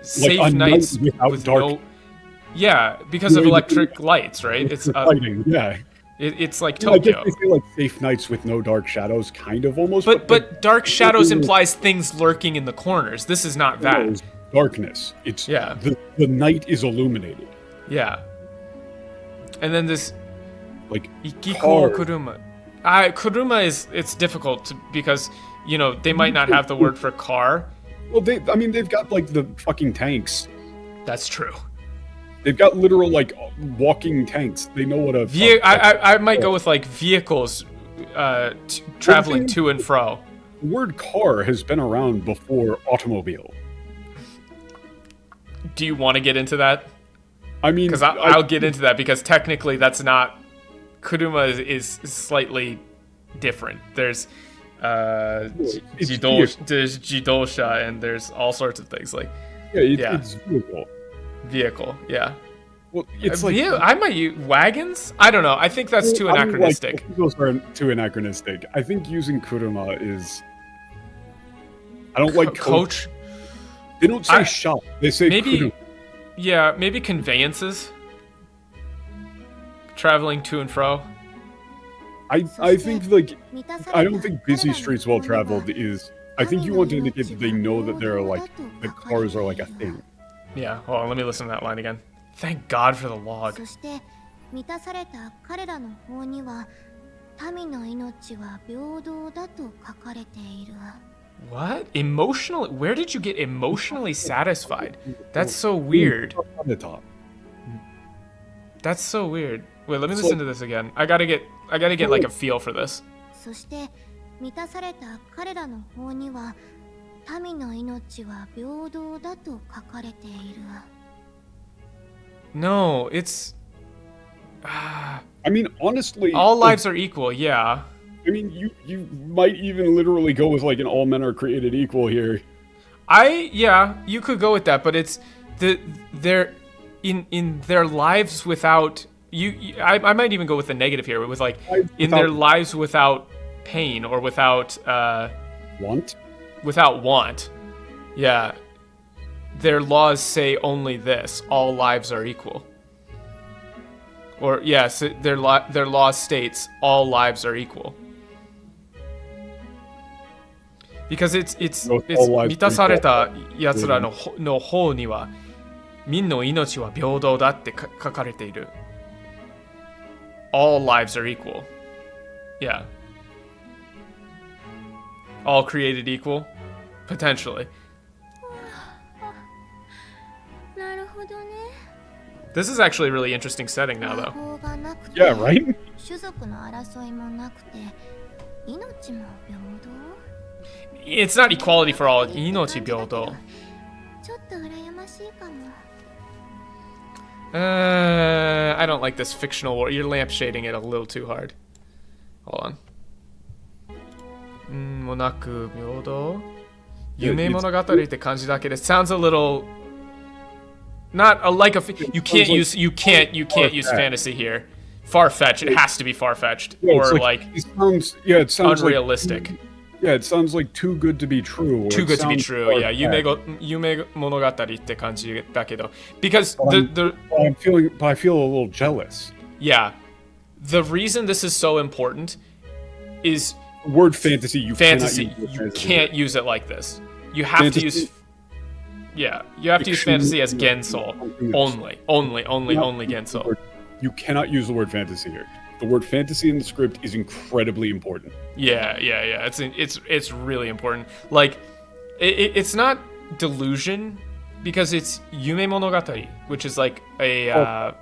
Safe nights with dark. Yeah, because of electric lights, right? It's lighting, yeah. It's like Tokyo. I guess they say like safe nights with no dark shadows, kind of almost. But dark shadows implies things lurking in the corners. This is not that. It's darkness. It's the night is illuminated. Yeah. And then this like Ikiko Kuruma. Kuruma it's difficult because they might not have the word for car. Well, they've got like the fucking tanks. That's true. They've got literal like walking tanks. They know what a. I might go with like vehicles, traveling to and fro. The word car has been around before automobile. Do you want to get into that? I mean, because I'll get into that because technically that's not. Kuruma is slightly different. There's there's jidosha and there's all sorts of things like. Yeah, it's vehicle. Vehicle, yeah. Well, it's like I might use wagons. I don't know. I think that's too anachronistic. I think those are too anachronistic. I think using kuruma is. I don't like coach. They don't say shop. They say maybe. kuruma. Yeah, maybe conveyances. Traveling to and fro. I think like I don't think busy streets well traveled is. I think you want to indicate that they know that there are like the cars are like a thing. Yeah. Hold on. Let me listen to that line again. Thank God for the log. What? Emotional? Where did you get emotionally satisfied? That's so weird. That's so weird. Wait, let me listen to this again. I gotta get like a feel for this. No, it's. I mean, honestly, all lives are equal. Yeah. I mean, you might even literally go with like an all men are created equal here. Yeah, you could go with that, but it's they're in their lives without I might even go with the negative here, with like in their lives without pain or without want. Without want. Yeah. Their laws say only this: all lives are equal. Or yes, their law states all lives are equal. Because it's 満たされた奴らの方には民の命は平等だって書かれている。All lives are equal. Yeah. All created equal? Potentially. This is actually a really interesting setting now, though. Yeah, right? It's not equality for all. 命平等. I don't like this fictional war. You're lampshading it a little too hard. Hold on. もなく平等? 夢物語って感じだけで sounds a little not like a you can't use fantasy here. Far-fetched. It has to be far-fetched or like it sounds unrealistic. Like, yeah, it sounds like too good to be true. Too good to be true. Yeah, 夢物語って感じだけど because I feel a little jealous. Yeah. The reason this is so important is word fantasy. You can't use it like this. You have fantasy, to use. Yeah, you have to use fantasy as Genso only Genso. You cannot use the word fantasy here. The word fantasy in the script is incredibly important. Yeah. It's really important. Like, it's not delusion because it's Yume Monogatari, which is like a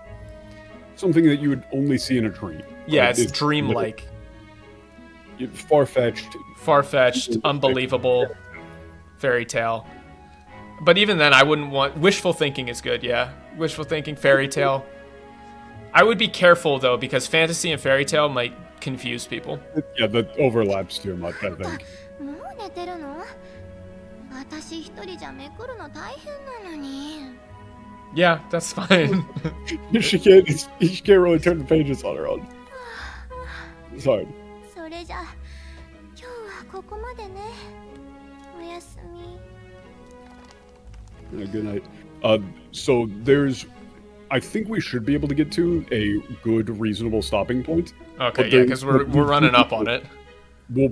something that you would only see in a dream. Yeah, like, it's dreamlike. Far-fetched, unbelievable, fairy tale. But even then, I wouldn't want... Wishful thinking is good, yeah. Wishful thinking, fairy tale. I would be careful, though, because fantasy and fairy tale might confuse people. Yeah, that overlaps too much, I think. Yeah, that's fine. she can't really turn the pages on her own. It's hard. Good night. So there's... I think we should be able to get to a good, reasonable stopping point. Okay, yeah, because we're running up on it. Well,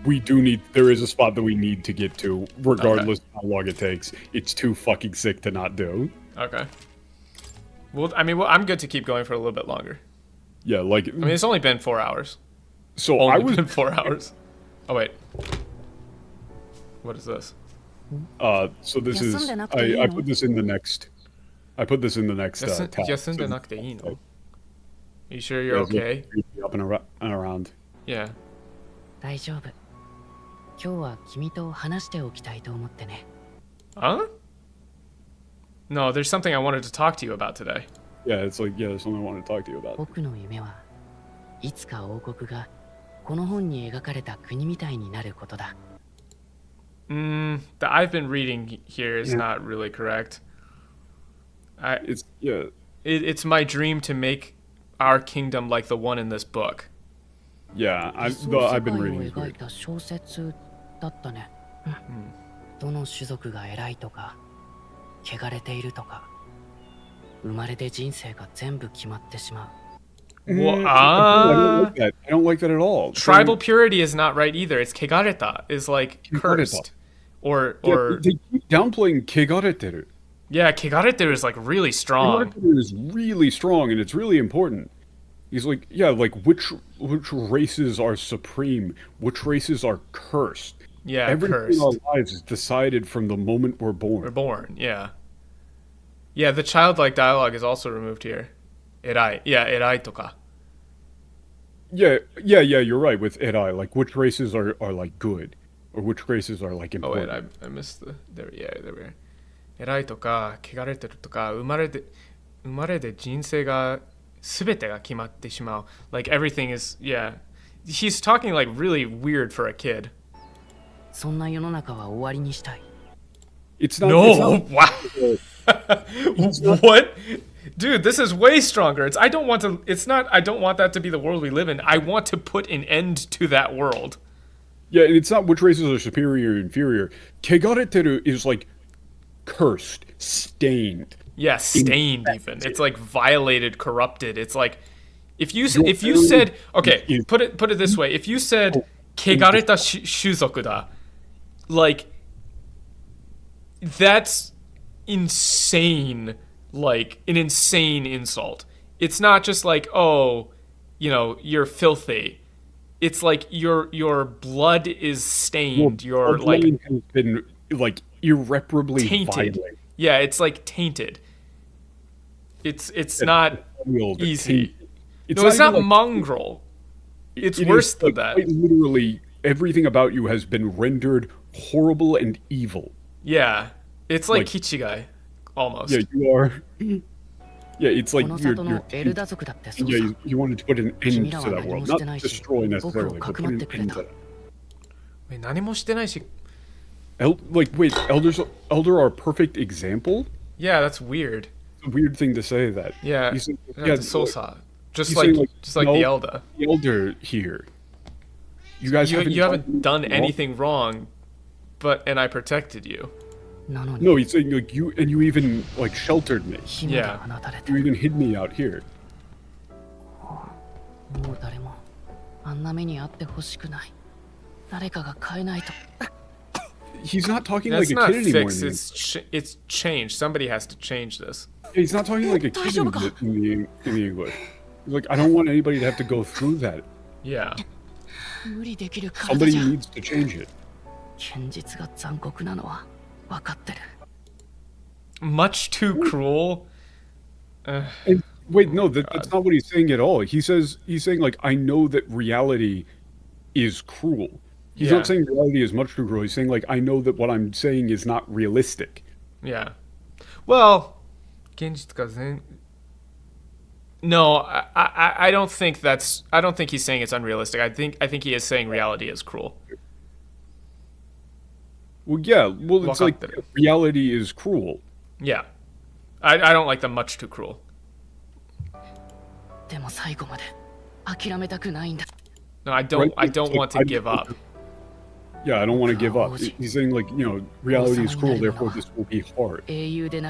we do need... There is a spot that we need to get to, regardless of how long it takes. It's too fucking sick to not do. Okay. Well, I mean, I'm good to keep going for a little bit longer. Yeah, like... I mean, it's only been 4 hours. So only been 4 hours. Oh, wait. What is this? So this is... I put this in the next... I put this in the next tab. Are you sure you're okay? Up and around. Yeah. Huh? No, there's something I wanted to talk to you about today. Yeah, it's like, there's something I wanted to talk to you about. The I've been reading here is not really correct. It's my dream to make our kingdom like the one in this book. Yeah, I've been reading it. だったね。どの種族が偉いとか、汚れているとか、生まれで人生が全部決まってしまう。I don't like that at all. Tribal purity is not right either. It's kegareta is like cursed. Or they keep downplaying kegareteru. Yeah, kegareteru is like really strong. Kegareteru is really strong and it's really important. He's like, yeah, like which races are supreme, which races are cursed. Yeah, everything cursed. in our lives is decided from the moment we're born. We're born, yeah. Yeah, the childlike dialogue is also removed here. Erai. Yeah, erai toka. Yeah, you're right with erai. Like, which races are like good, or which races are like important. Oh wait, I missed the there. Yeah, there we are. Erai toka, kegareteru toka, umarede jinsei ga subete ga kimatte shimau. Like everything is, yeah. He's talking like really weird for a kid. そんな世の中は終わりにしたい。It's not. No, wow. What? Dude, this is way stronger. I don't want that to be the world we live in. I want to put an end to that world. Yeah, it's not which races are superior or inferior. Kegareteru is like cursed, stained. Yeah, stained even. It's like violated, corrupted. It's like if you said, okay, put it this way. If you said kegareta shuzoku da, like that's insane. Like an insane insult. It's not just like, oh, you know, you're filthy. It's like your blood is stained. Your like has been like irreparably tainted. violent. Yeah, it's like tainted. It's not easy. It's not mongrel. It's worse than that. Quite literally, everything about you has been rendered horrible and evil. Yeah, it's like Kichigai. Almost. Yeah, you are. Yeah, it's like you're you wanted to put an end to that world, not destroy necessarily, but put an end to that. Wait, 何もしてないし. Elder are a perfect example? Yeah, that's weird. It's a weird thing to say that. Yeah, Sosa. Just like the Elder. The Elder here. You guys haven't done anything wrong, and I protected you. No, he's saying like you even like sheltered me. Yeah. You even hid me out here. He's not talking like a kid anymore. It's changed. Somebody has to change this. Yeah, he's not talking like a kid in the English. He's like, I don't want anybody to have to go through that. Yeah. Somebody needs to change it. Much too cruel. Wait, no, that's not what he's saying at all. He's saying like, I know that reality is cruel. He's not saying reality is much too cruel. He's saying like, I know that what I'm saying is not realistic. Yeah. Well, no, I don't think he's saying it's unrealistic. I think he is saying reality is cruel. Well, yeah. Well, it's like reality is cruel. Yeah. I don't like the much too cruel. No, I don't want to give up. Yeah, I don't want to give up. He's saying like, you know, reality is cruel, therefore this will be hard. They're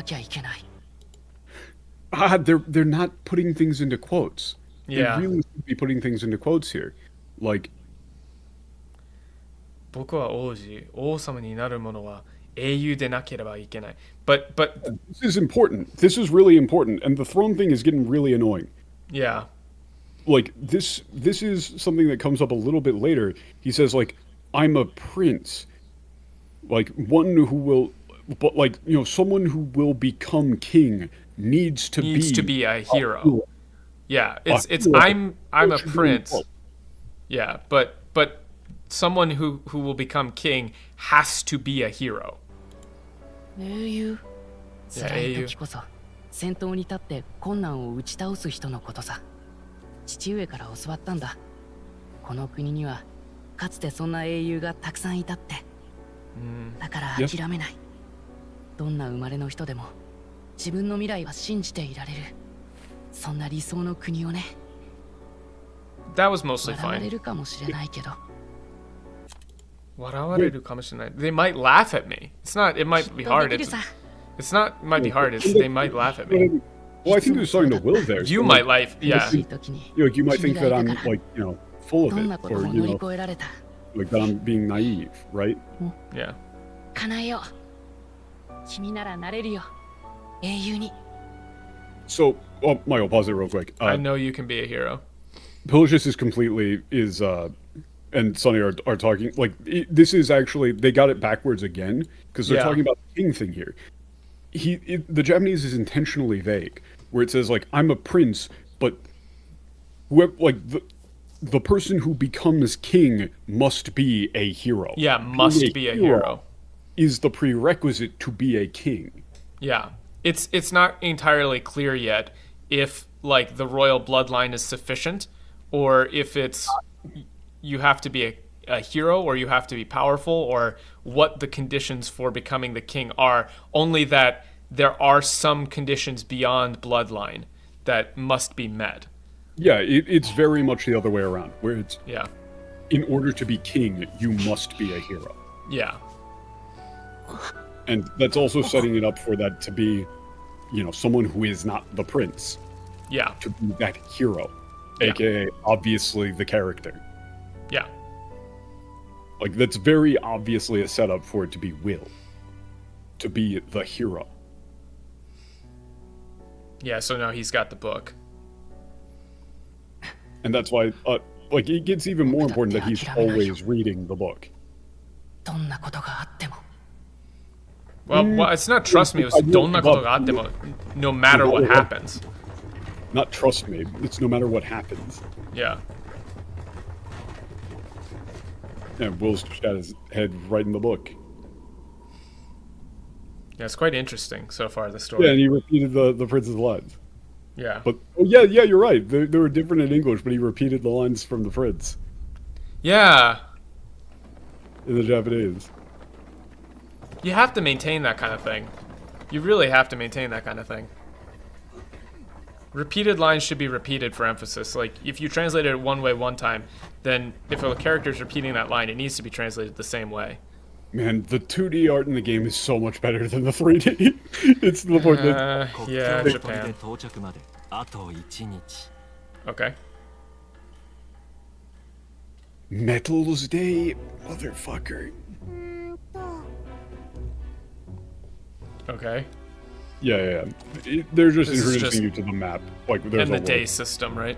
not putting things into quotes. Yeah. They really should be putting things into quotes here. Like, but this is important. This is really important, and the throne thing is getting really annoying. Yeah. Like this is something that comes up a little bit later. He says like, I'm a prince. Like one who will, but like, you know, someone who will become king needs to be a hero. Yeah, it's I'm a prince. Yeah, but someone who will become king has to be a hero. Yeah, 先頭に立って困難を打ち倒す人のことさ。父上から教わったんだ。この国にはかつてそんな英雄がたくさんいたって。だから諦めない。どんな生まれの人でも自分の未来は信じていられる。そんな理想の国をね。That was mostly 笑われ fine. るかもしれないけど。笑われるかもしれない. They might laugh at me. It's not. It might be hard. It's not. It might be hard. It's they might laugh at me. Well, I think he was talking to Will there. You might laugh. Yeah. You might think that I'm like full of it, or like that I'm being naive, right? Yeah. 叶えよう。君ならなれるよ。英雄に。So, Michael, pause it real quick. I know you can be a hero. Pelagius and Sonny are talking like this is actually they got it backwards again because they're talking about the king thing here. The Japanese is intentionally vague, where it says like I'm a prince, but whoever like the person who becomes king must be a hero. Yeah, must be a hero. Is the prerequisite to be a king. Yeah. It's not entirely clear yet if like the royal bloodline is sufficient or if it's you have to be a hero or you have to be powerful or what the conditions for becoming the king are, only that there are some conditions beyond bloodline that must be met. Yeah, it's very much the other way around, where it's in order to be king, you must be a hero. Yeah. And that's also setting it up for that to be, someone who is not the prince. Yeah. To be that hero, aka obviously the character. Yeah. Like, that's very obviously a setup for it to be Will. To be the hero. Yeah, so now he's got the book. And that's why, it gets even more important that he's always reading the book. Well, it's not trust me, it's donna koto ga atte no matter what happens. Not trust me, it's no matter what happens. Yeah. And Will's got his head right in the book. Yeah, it's quite interesting so far, the story. Yeah, and he repeated the prince's lines. Yeah. But, you're right. They were different in English, but he repeated the lines from the prince. Yeah. In the Japanese. You have to maintain that kind of thing. You really have to maintain that kind of thing. Repeated lines should be repeated for emphasis. Like, if you translate it one way one time, then if a character's repeating that line, it needs to be translated the same way. Man, the 2D art in the game is so much better than the 3D. It's the point that... Yeah, Japan. Okay. Metals Day, motherfucker. Okay. Yeah. They're just introducing you to the map. Like, there's and the day system, right?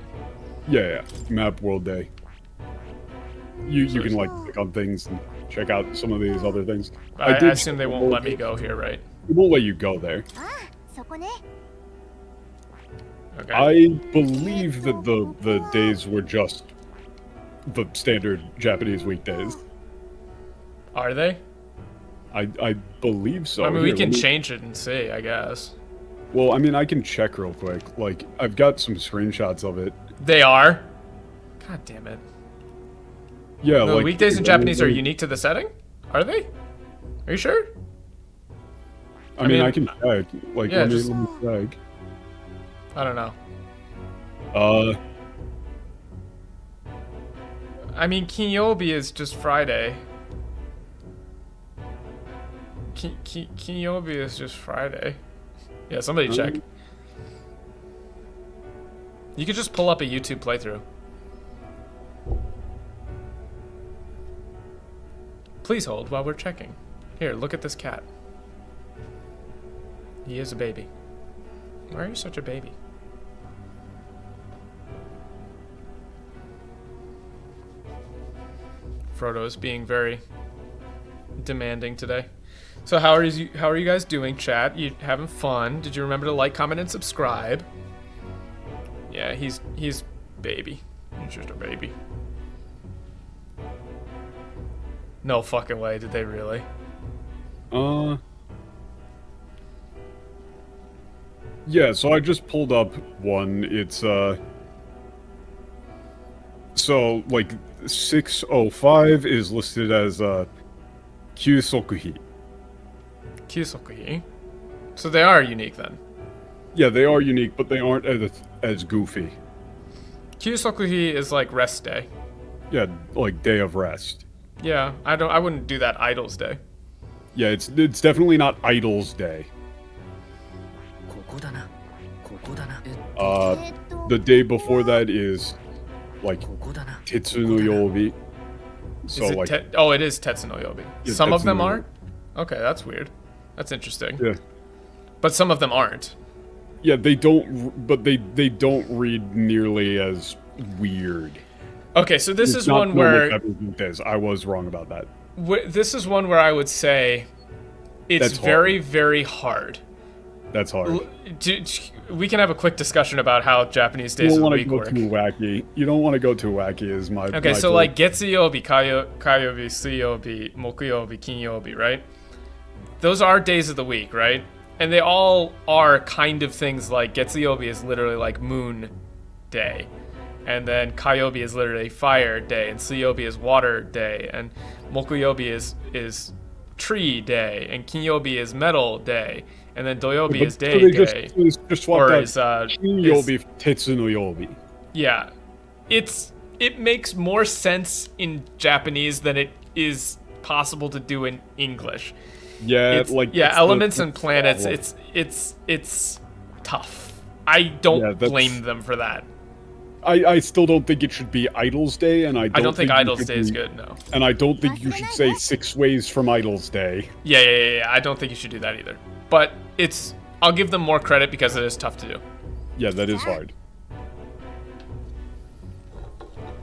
Yeah. Map World Day. You can, like, click on things and check out some of these other things. I assume they won't let me go here, right? It won't let you go there. Okay. I believe that the days were just the standard Japanese weekdays. Are they? I believe so. I mean, we can change it and see, I guess. Well, I mean, I can check real quick. Like, I've got some screenshots of it. They are? God damn it. Yeah, the like... weekdays in Japanese are unique to the setting? Are they? Are you sure? I mean, I can check. Like, yeah, let me check. I don't know. I mean, Kinyobi is just Friday. Kinyobi is just Friday. Yeah, somebody check. You could just pull up a YouTube playthrough. Please hold while we're checking. Here, look at this cat. He is a baby. Why are you such a baby? Frodo is being very demanding today. So how are you guys doing, chat? You having fun? Did you remember to like, comment, and subscribe? Yeah, he's baby. He's just a baby. No fucking way, did they really? Yeah, so I just pulled up one. It's so like 605 is listed as Kyusokuhi. Kyusokuhi. So they are unique then. Yeah, they are unique, but they aren't as goofy. Kyusokuhi is like rest day. Yeah, like day of rest. Yeah, I wouldn't do that Idol's Day. Yeah, it's definitely not Idol's Day. The day before that is like Tetsu no Yobi. So like it is Tetsu no Yobi. Yeah, some of Tetsu them no are? Okay, that's weird. That's interesting. Yeah. But some of them aren't. Yeah, they don't, but they don't read nearly as weird. Okay, so this is one where I was wrong about that. This is one where I would say it's very, very hard. That's hard. We can have a quick discussion about how Japanese days of the week work. You don't want to go too wacky. You don't want to go too wacky, is my. Okay, so like Getsuyobi, Kayobi, Suyobi, Mokuyobi, Kinyobi, right? Those are days of the week, right? And they all are kind of things like Getsuyobi is literally like moon day. And then Kayobi is literally fire day, and Suyobi is water day, and Mokuyobi is tree day, and Kinyobi is metal day, and then Doyobi is day day. Just swap that. Kinyobi, Tetsu no Yobi. Yeah, it makes more sense in Japanese than it is possible to do in English. Yeah, elements and planets. It's tough. I don't blame them for that. I still don't think it should be Idol's Day, and I don't think Idol's Day is good, no. And I don't think you should say 6 ways from Idol's Day. Yeah. I don't think you should do that either. But I'll give them more credit because it is tough to do. Yeah, that is hard.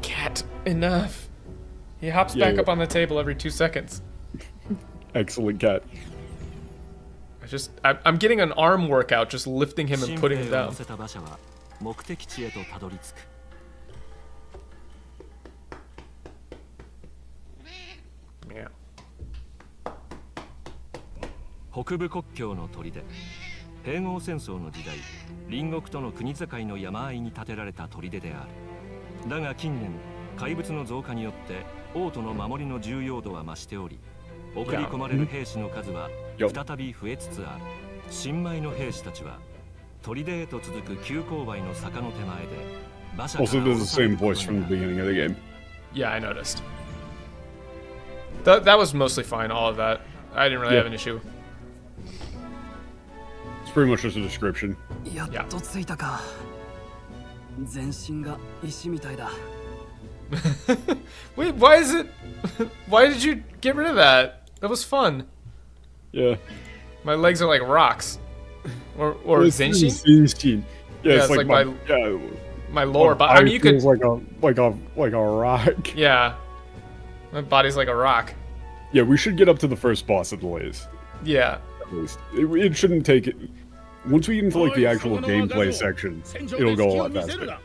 Cat, enough. He hops back up on the table every 2 seconds. Excellent cat. I'm getting an arm workout just lifting him and putting him down. Yeah. 北部国境の砦、併合戦争の時代、隣国との国境の山あいに建てられた砦である。だが近年、怪物の増加によって王都の守りの重要度は増しており、送り込まれる兵士の数は再び増えつつある。新米の兵士たちは砦へと続く急勾配の坂の手前で馬車から Also, there's the same voice from the beginning of the game. Yeah, I noticed. That was mostly fine, all of that. I didn't really have an issue. It's pretty much just a description. Yeah. Wait, why is it... Why did you get rid of that? That was fun. Yeah. My legs are like rocks. Or Zenshin. Yeah, it's like my lower body. I mean, you could... like a rock. Yeah. My body's like a rock. Yeah, we should get up to the first boss at least. Yeah. At least. It shouldn't take it... Once we get into like the actual gameplay section, it'll go a lot faster.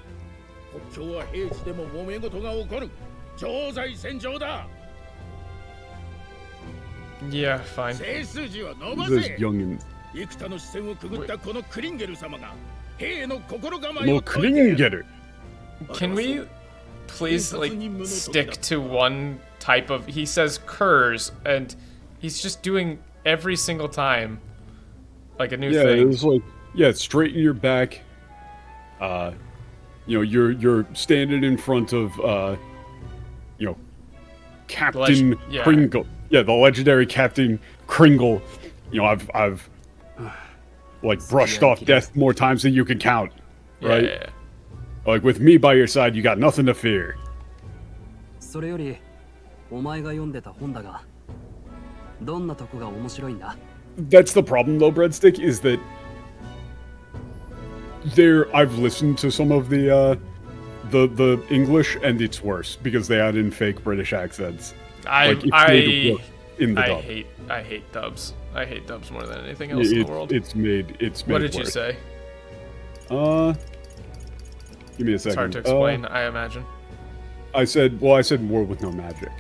Yeah, fine. This youngin. No Kringeru. Can we please like stick to one type of... He says curs, and he's just doing every single time like a new thing. Yeah, it's like, straighten your back. You know, you're standing in front of Captain Kringle. Yeah, the legendary Captain Kringle. You know, I've like brushed off death more times than you can count. Right? Yeah. Like with me by your side, you got nothing to fear. That's the problem though, Breadstick, is that I've listened to some of the English, and it's worse because they add in fake British accents. I hate dubs. I hate dubs more than anything else in the world. It's made What did worse. you say? Give me a second. It's hard to explain, I imagine. I said war with no magic.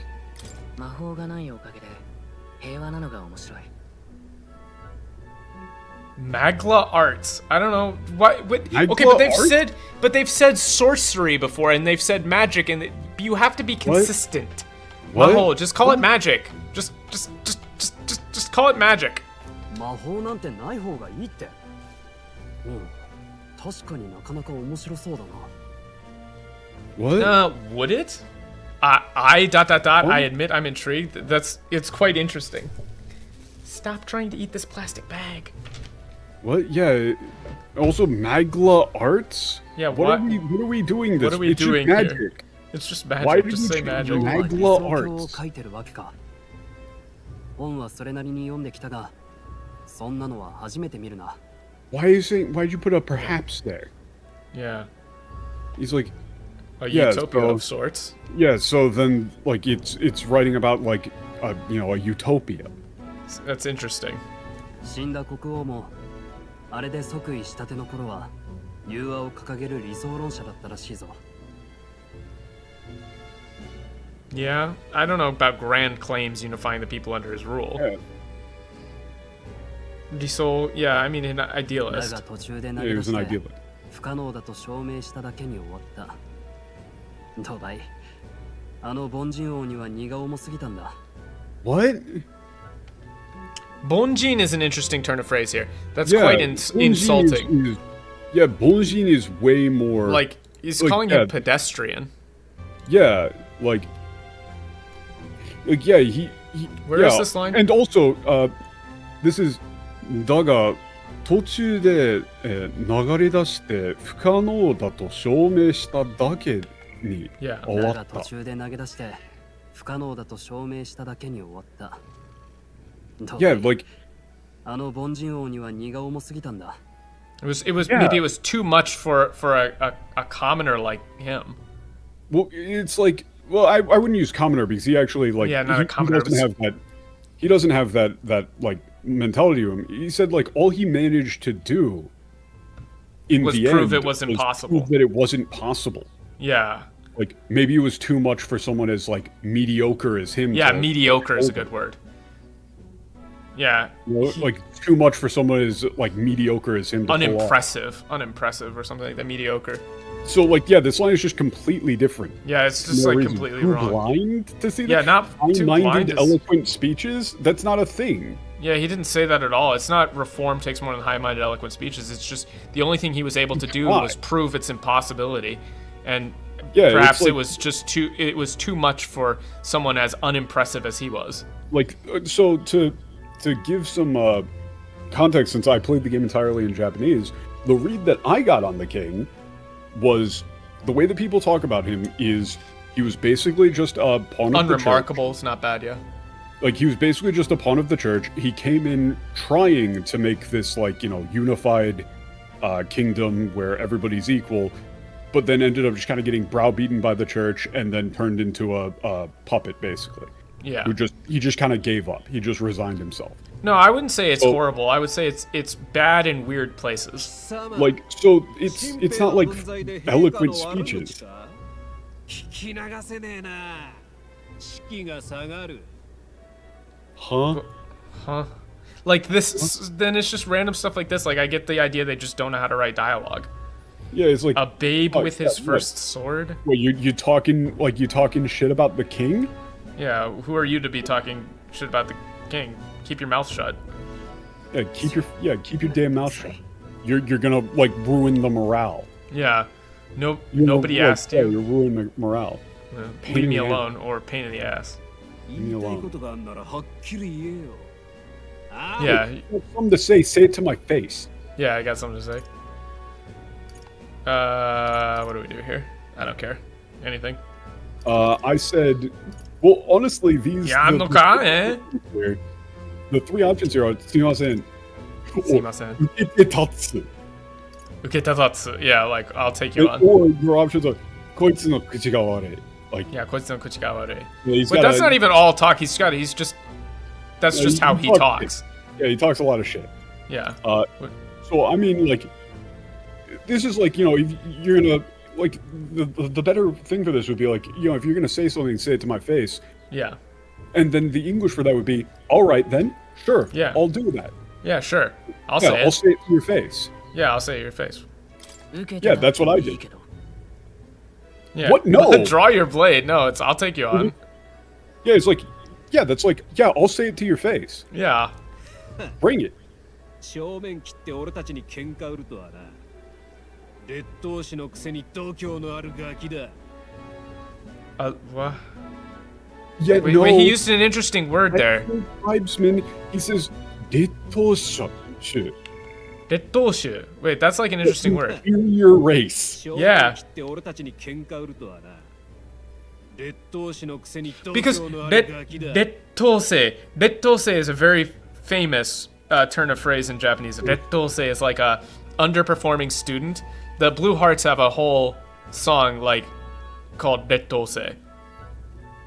Magla arts. I don't know why. Okay, but they've said sorcery before, and they've said magic, and you have to be consistent. What? Mahou, just call it magic. Just call it magic. 魔法なんてない方がいいって。うん。確かになかなか面白そうだな。What? Would it? I admit I'm intrigued. It's quite interesting. Stop trying to eat this plastic bag. What? Yeah. Also, Magla Arts? Yeah, what are we doing this? What are we doing just magic. here? It's just magic. Why did just you say choose magic. Magla Arts? 本はそれなりに読んできたが、そんなのは初めて見るな。Why'd you put a perhaps there? Yeah. He's like a utopia of sorts. Yeah, so then like it's writing about like a utopia. That's interesting. 死んだ国王もあれで即位したての頃は融和を掲げる理想論者だったらしいぞ。Yeah, I don't know about grand claims unifying the people under his rule. Yeah. Liso, yeah, I mean an idealist. Yeah, he was an idealist. 不可能だと証明しただけに終わった。どうだい？あの凡人王には荷が重すぎたんだ。What? Bonjin is an interesting turn of phrase here. That's quite insulting. Yeah, Bonjin is way more... Like, he's calling him pedestrian. Yeah, like yeah, he Where is this line? And also, this is... だが、途中で、流れ出して不可能だと証明しただけに終わった。途中で投げ出して不可能だと証明しただけに終わった。Yeah, like あの凡人王には荷が重すぎたんだ。Maybe it was too much for a commoner like him. Well, it's like, well, I wouldn't use commoner because he actually like not a commoner. He doesn't have that like mentality to him. He said like all he managed to do in was the prove end it was impossible. Prove that it wasn't possible. Yeah. Like maybe it was too much for someone as like mediocre as him. Yeah, mediocre is a good word. Yeah. Like too much for someone as like mediocre as him. Unimpressive or something like that. Mediocre. So like yeah, this line is just completely different. Yeah, it's just like completely wrong. Blind to see that? Yeah, not too blind. Eloquent speeches. That's not a thing. Yeah, he didn't say that at all. It's not reform takes more than high-minded, eloquent speeches. It's just the only thing he was able to do was prove its impossibility, and yeah, perhaps like, it was just too much for someone as unimpressive as he was. Like so to give some context, since I played the game entirely in Japanese, the read that I got on the king was the way that people talk about him is he was basically just a pawn of the church. Unremarkable, it's not bad, yeah. Like he was basically just a pawn of the church. He came in trying to make this like, unified kingdom where everybody's equal, but then ended up just kind of getting browbeaten by the church and then turned into a puppet basically. Yeah. He just kind of gave up. He just resigned himself. No, I wouldn't say it's horrible. I would say it's bad in weird places. Like so it's not like eloquent speeches. Huh? Like this, then it's just random stuff like this. Like I get the idea they just don't know how to write dialogue. Yeah, it's like a babe with his first sword. Well, you talking shit about the king? Yeah, who are you to be talking shit about the king? Keep your mouth shut. Yeah, keep your damn mouth shut. You're gonna like ruin the morale. Yeah, nobody asked you. You're ruining the morale. Leave me alone, or pain in the ass. Leave me alone. Yeah. You got something to say it to my face. Yeah, I got something to say. What do we do here? I don't care. Anything. I said, well, honestly, these. The three options here are すみません. すみません. 受けて立つ. 受けて立つ. Yeah, like I'll take you on. Or your options are こいつの口が悪い. Like yeah, こいつの口が悪い. Yeah, but that's not even all talk. That's just how he talks. Yeah, he talks a lot of shit. Yeah. So I mean, like, this is like, if you're gonna like the better thing for this would be like, if you're gonna say something, say it to my face. Yeah. And then the English for that would be, all right then, sure. Yeah. I'll do that. Yeah, sure. I'll say it. I'll say it to your face. Yeah, I'll say it to your face. Yeah, that's what I did. Yeah. What? No. Draw your blade. No, I'll take you on. Yeah, it's like, yeah, that's like, yeah, I'll say it to your face. Yeah. Bring it. 正面切って俺たちに喧嘩売るとはな。劣等士のくせに度胸のあるガキだ。What? Yeah, wait, no. wait, he used an interesting word there. Tribesman, he says, 劣等者. Retoshu. Wait, that's like an interesting word. Inferior race. Yeah. Because rettose is a very famous turn of phrase in Japanese. Rettose is like a underperforming student. The Blue Hearts have a whole song like called rettose.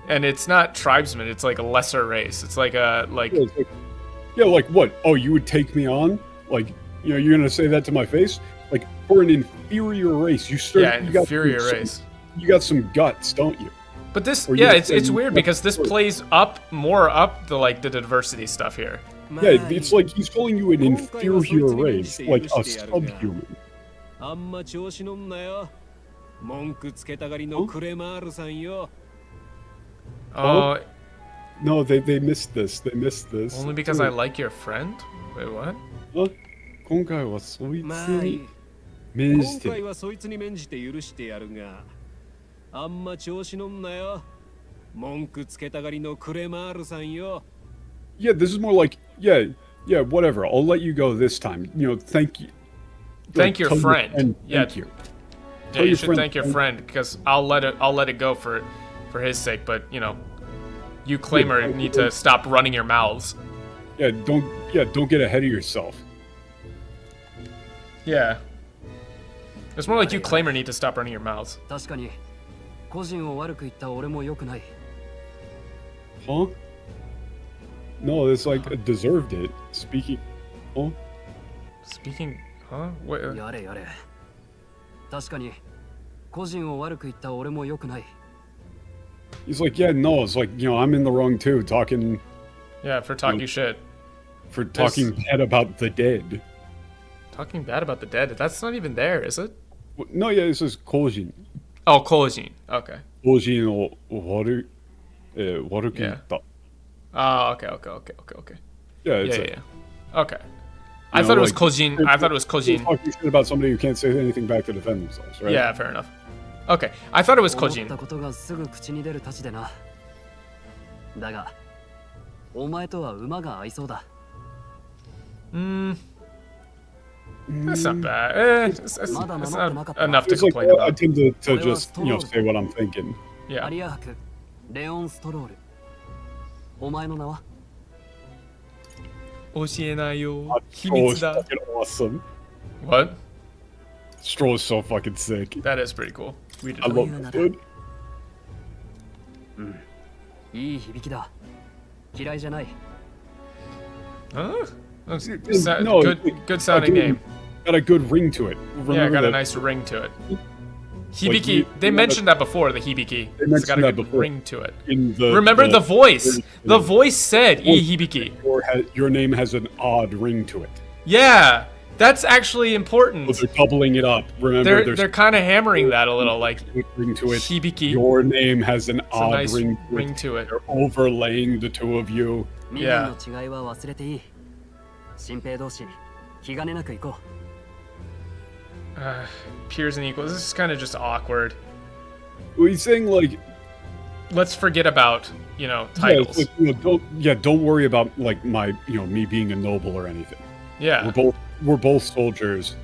And it's not tribesmen, it's like a lesser race. It's like a Yeah, like what? Oh, you would take me on? Like, you know, you're gonna say that to my face? Like, for an inferior race, you got some guts, don't you? But this, yeah, it's weird because this plays more up the diversity stuff here. Yeah, it's like he's calling you an inferior race, like a subhuman. Oh. No, they missed this. They missed this. Only because I like your friend? Wait, what? 今回はそいつに免じて。今回はそいつに免じて許してやるが、あんま調子乗んなよ。文句つけたがりのクレマールさんよ。Yeah, this is more like, yeah, whatever. I'll let you go this time. You know, thank you. Thank your friend. Yeah. Thank you. Yeah, you should thank your friend because I'll let it go for his sake. But you know, you claimer need to stop running your mouths. Yeah, don't get ahead of yourself. Yeah. It's more like you claimer need to stop running your mouths. 確かに個人を悪く言った俺も良くない。Huh? No, it's like deserved it. Speaking. Huh? Speaking. Huh? What? やれやれ。確かに個人を悪く言った俺も良くない。He's like, yeah, no, it's like, you know, I'm in the wrong too, talking. Yeah, for talking shit. For talking bad about the dead. Talking bad about the dead? That's not even there, is it? No, yeah, it says Kojin. Oh, Kojin. Okay. Kojin o waru warukitta. Oh, okay. Yeah, it's Okay. I thought it was Kojin. I thought it was Kojin. Talking shit about somebody who can't say anything back to defend themselves, right? Yeah, fair enough. Okay, I thought it was Kojin. 思ったことがすぐ口に出るたちでな。だが、お前とは馬が合いそうだ。That's not bad. It's not enough to complain I about. tend to just, you know, say what I'm thinking. Yeah. アリア博レオン・ストロール。お前の名は？教えないよ。 Stroll's fucking awesome. What? Stroll's so fucking sick. That is pretty cool. We did. I love this dude. いい響きだ。嫌いじゃない。Huh? That's No, good sounding name. Got a good ring to it. Yeah, got a nice ring to it. Hibiki. They mentioned that before, the Hibiki. It's got a good ring to it. Remember the voice. The voice said hibiki. Your name has an odd ring to it. Yeah, that's actually important. So they're doubling it up. Remember, they're kind of hammering that a little, like ring to it. Hibiki. Your name has an odd nice ring to it. They're overlaying the two of you. Yeah. 違いは忘れていい。新兵同士、気兼ねなく行こう。Peers and equals. This is kind of just awkward. Well, he's saying like, let's forget about titles. Yeah, like, don't worry about like me being a noble or anything. Yeah. We're both soldiers.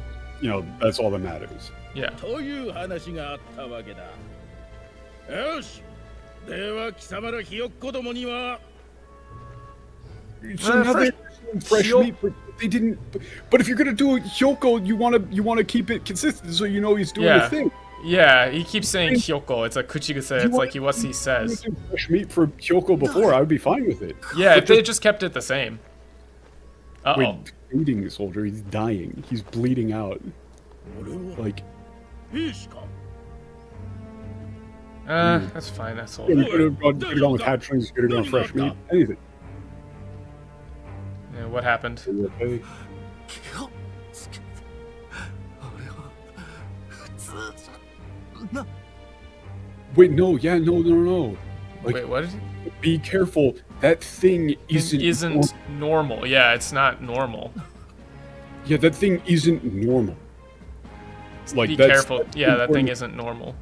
You know, that's all that matters. Yeah. という話があったわけだ。よし。では貴様らひよっこどもには。So now they're fresh meat, but they didn't. But if you're gonna do a Hyoko, you wanna keep it consistent, so you know he's doing the thing. Yeah, he keeps saying Hyoko. It's like kuchiguse. It's like what he says. Fresh meat for Hyoko before, I would be fine with it. Yeah, if they just kept it the same. Wait, bleeding the soldier. He's dying. He's bleeding out. Like. That's fine. That's all. You could have gone with hatchlings. You could have gone fresh meat. Anything. Yeah, what happened? Okay. Wait, no, yeah, no. Like, wait, what? Be careful. That thing isn't normal. Yeah, it's not normal. Yeah, that thing isn't normal. Like, be that's careful. Yeah, that thing isn't normal.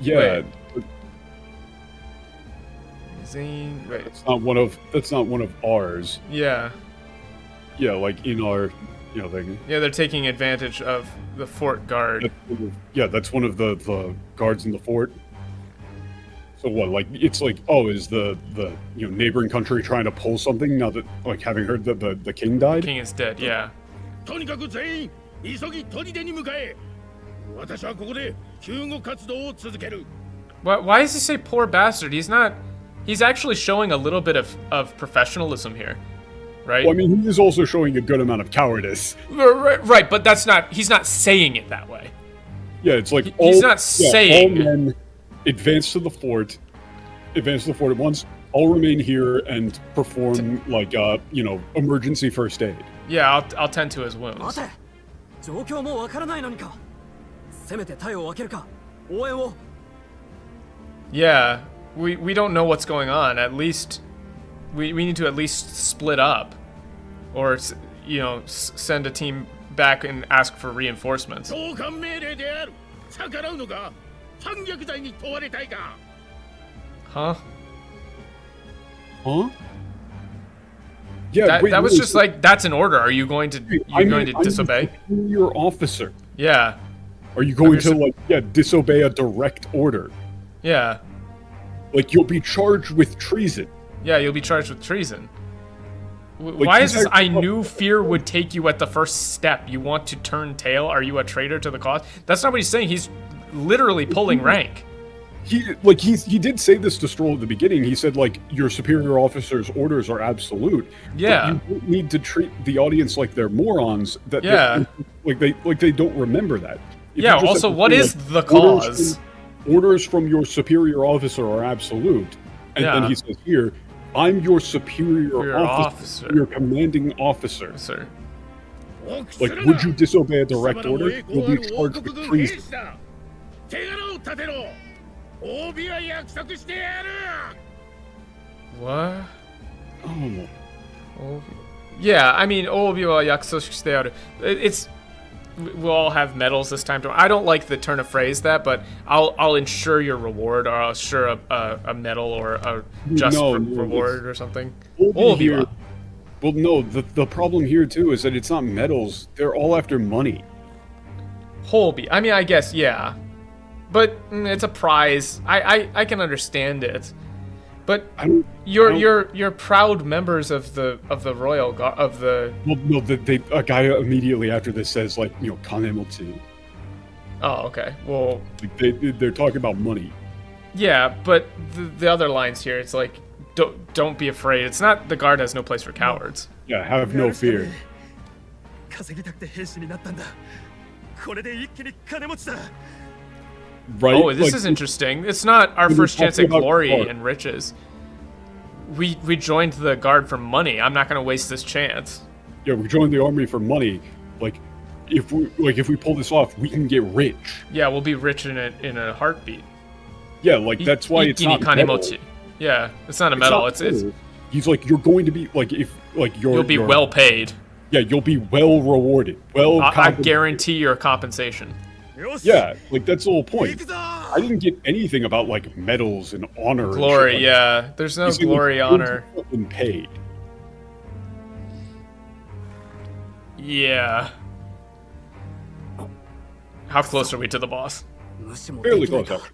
Yeah. Wait. That's not one of ours. Yeah. Yeah, like in our, thing. Yeah, they're taking advantage of the fort guard. That's one of the guards in the fort. So what? Like, it's like, oh, is the neighboring country trying to pull something now that, like, having heard that the king died? The king is dead. Yeah. Why does he say poor bastard? He's not. He's actually showing a little bit of professionalism here, right? Well, I mean, he is also showing a good amount of cowardice. Right, but that's not. He's not saying it that way. Yeah, it's like he's not saying. All men advance to the fort at once. All remain here and perform emergency first aid. Yeah, I'll tend to his wounds. Yeah, we don't know what's going on. At least we need to at least split up, or send a team back and ask for reinforcements. Huh? Huh? Yeah, that was just like, that's an order. Are you going to disobey? Your officer. Yeah. Are you going to disobey a direct order? Yeah. Like, you'll be charged with treason. Yeah, you'll be charged with treason. Why is this? I knew fear would take you at the first step. You want to turn tail? Are you a traitor to the cause? That's not what he's saying. He's literally pulling rank. He did say this to Stroll at the beginning. He said, like, your superior officer's orders are absolute. Yeah. But you don't need to treat the audience like they're morons. They don't remember that. If yeah. Also, what is the cause? Orders from your superior officer are absolute. And then he says here, I'm your superior officer, your commanding officer. Sir. Like, would you disobey a direct order? You'll be charged with treason. What? Oh. Yeah, I mean, it's. We'll all have medals this time. I don't like the turn of phrase that, but I'll ensure your reward, or I'll ensure a medal or a reward or something. Here, well, no, the problem here too is that it's not medals. They're all after money. Holby. I mean, I guess, yeah. But it's a prize. I can understand it. But you're proud members of the royal of the. Well, no, a guy immediately after this says, like, kanemochi. Oh, okay. Well, they're talking about money. Yeah, but the other lines here, it's like, don't be afraid. It's not, the guard has no place for cowards. Yeah, have no fear. Right? Oh, this is interesting. It's not our first chance at glory and riches. We joined the guard for money. I'm not going to waste this chance. Yeah, we joined the army for money. Like, if we pull this off, we can get rich. Yeah, we'll be rich in a heartbeat. Yeah, like, that's why it's not medal. Yeah, it's not a medal. It's he's like, you're going to be you'll be well paid. Yeah, you'll be well rewarded. I guarantee your compensation. Yeah, like, that's the whole point. I didn't get anything about, like, medals and honor. Glory, and yeah. There's no glory, honor. And paid. Yeah. How close are we to the boss? Fairly close, actually.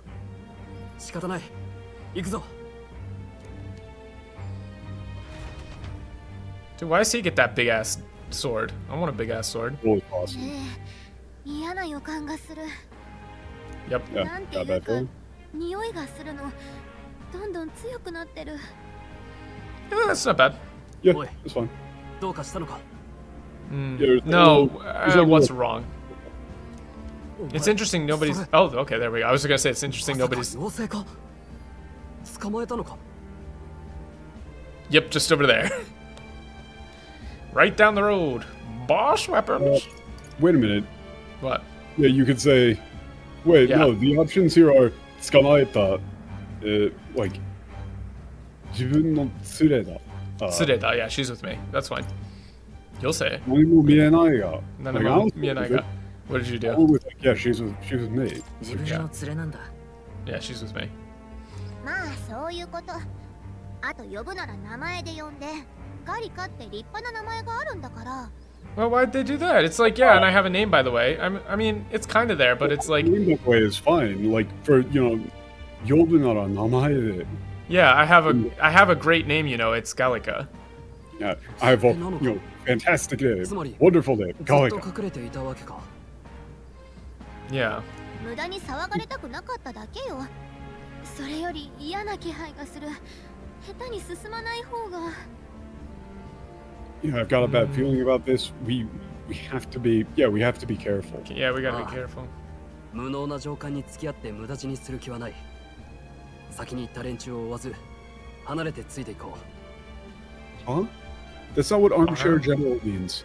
Dude, why does he get that big ass sword? I want a big ass sword. Oh, awesome. Yep. Yeah, got that for him. That's not bad. Yeah, it's fine. No, what's wrong? It's interesting nobody's... Oh, okay, there we go. I was gonna say it's interesting nobody's... Yep, just over there. Right down the road. Boss weapons. Wait a minute. What? Yeah, you could say... Wait, no, the options here are... Tsukamaeta, like... 自分の連れだ. Tsureda, yeah, she's with me. That's fine. You'll say it. 何も見えないが. None of them. What did you do? Yeah, she's with me. Yeah, she's with me. まあそういうこと。あと呼ぶなら名前で呼んで。ガリカって立派な名前があるんだから。Well, why'd they do that? It's like, yeah, and I have a name, by the way. I mean, it's kind of there, but it's like... Name that way is fine. Like, for, you know, 呼ぶなら名前で. Yeah, I have a great name, you know, it's Gallica. Yeah, I have a, you know, fantastic name, wonderful name, Gallica. Yeah. 無駄に騒がれたくなかっただけよ。それより嫌な気配がする。下手に進まない方が。Yeah, I've got a bad feeling about this. We have to be, we have to be careful. Yeah, we gotta be careful. 無能な上官に付き合って無駄死にする気はない。先に行った連中を追わず、離れてついていこう。Huh? That's not what armchair general means.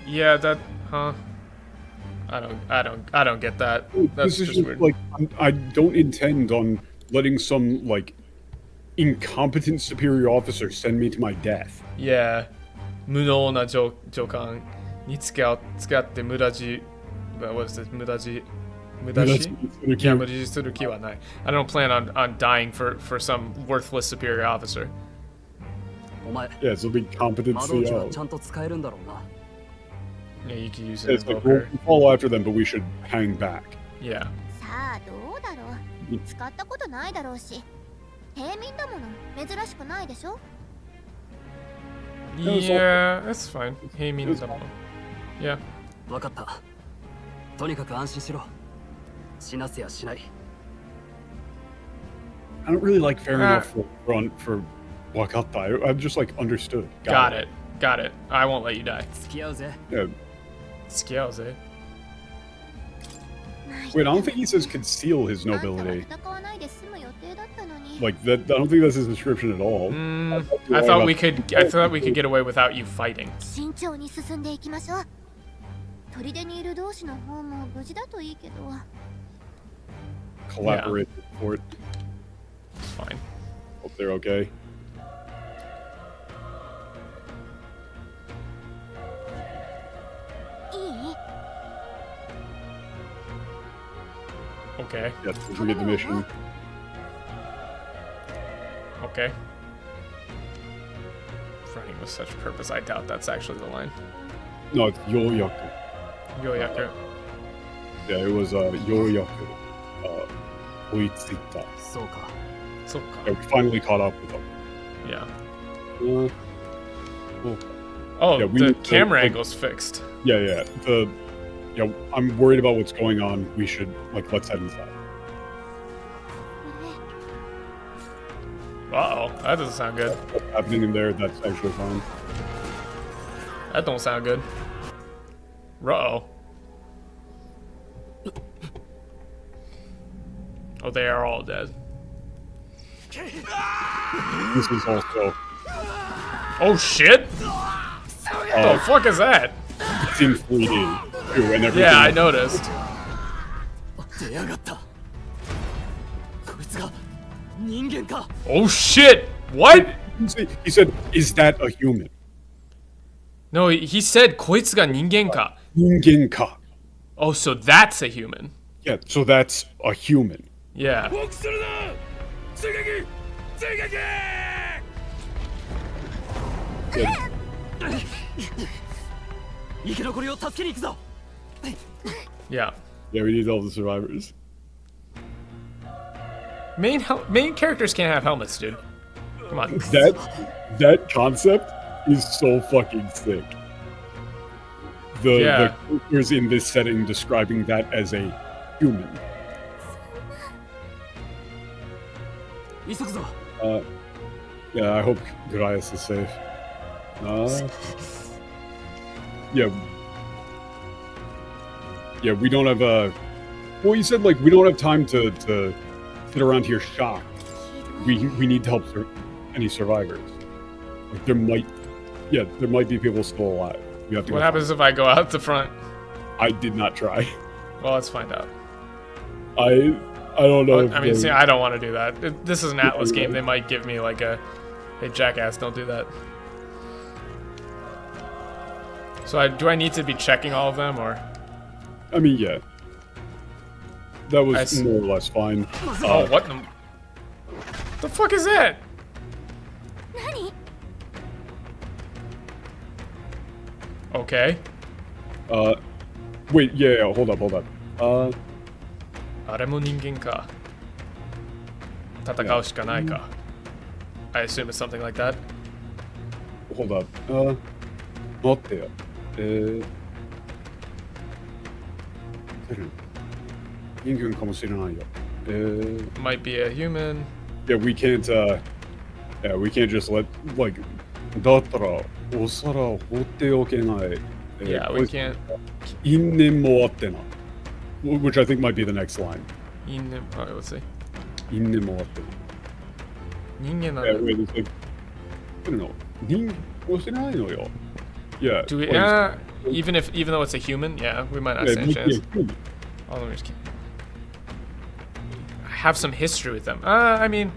Yeah, that, huh? I don't get that. That's this is just weird. Like, I don't intend on letting some, like, incompetent superior officer send me to my death. Yeah. 無能な上官に付き合って無駄死 What is this? 無駄死 Yeah, 無駄死する気はない I don't plan on dying for some worthless superior officer. お前 Yeah, so be competent 魔導機は CO. ちゃんと使えるんだろうな。Yeah, you can use Yeah, an it's like, we'll invoker. follow after them, but we should hang back. Yeah. さあどうだろう。使ったことないだろうし。平民だもの。珍しくないでしょ。Yeah, that's fine. Hey, means yeah. わかった。とにかく安心しろ。死なせやしない。I don't really like fair enough for Wakata. I've just like understood. Got it. I won't let you die. 付き合うぜ。Yeah. 付き合うぜ Wait, I don't think he says conceal his nobility. 戦わないで済む予定だったのに。 Like that, I don't think that's his description at all. I thought we could get away without you fighting. 慎重に進んでいきましょう。砦にいる同士の方も無事だといいけど。Collaborate for it. It's fine. Hope they're okay. Okay. Yes, we get the mission. Okay. Running with such purpose, I doubt that's actually the line. No, it's Yoyaku. Yoyaku. Yeah, it was Yoyaku. Oitsita. Soka. Yeah, we finally caught up with them. Yeah. Cool. Oh, yeah, the camera angle's fixed. Yeah. I'm worried about what's going on. We should, like, let's head inside. Uh-oh, that doesn't sound good. What's happening in there, that's actually fine. That don't sound good. Uh-oh. Oh, they are all dead. This is also... Oh, shit! What the fuck is that? It's in 3D, too, and everything. Yeah, I noticed. Oh shit! What? He said, is that a human? No, he said, こいつが人間か. 人間か. Oh, so that's a human. Yeah, so that's a human. Yeah. Yeah. Yeah, we need all the survivors. Main characters can't have helmets, dude. Come on. That concept is so fucking sick. The characters in this setting describing that as a human. Yeah, I hope Gurias is safe. Yeah, we don't have well, you said like we don't have time to sit around here shocked. We need to help any survivors. Like there might be people still alive. We have to. What happens if I go out the front? I did not try. Well, let's find out. I don't know. I mean, see, I don't want to do that. This is an Atlas game. They might give me like a, hey, jackass, don't do that. So do I need to be checking all of them, or? I mean, yeah. That was more or less fine. Oh, what the fuck is that? Nani? Okay. Wait, yeah, hold up. あれも人間か。戦うしかないか。I assume it's something like that. Hold up. 待ってよ。人間かもしれないよ。Might be a human. Yeah, we can't just let, like, だったらお皿を放っておけない。Yeah, we can't. 因縁もあってな。Which I think might be the next line. Alright, let's see. 因縁もあってな。人間なん Yeah, だ。 wait, it's like, I don't know. 人間かもしれないのよ。Yeah. Do we? Like, even though it's a human, yeah, we might not yeah, stand a chance. Oh, let me just keep. I have some history with them. I mean,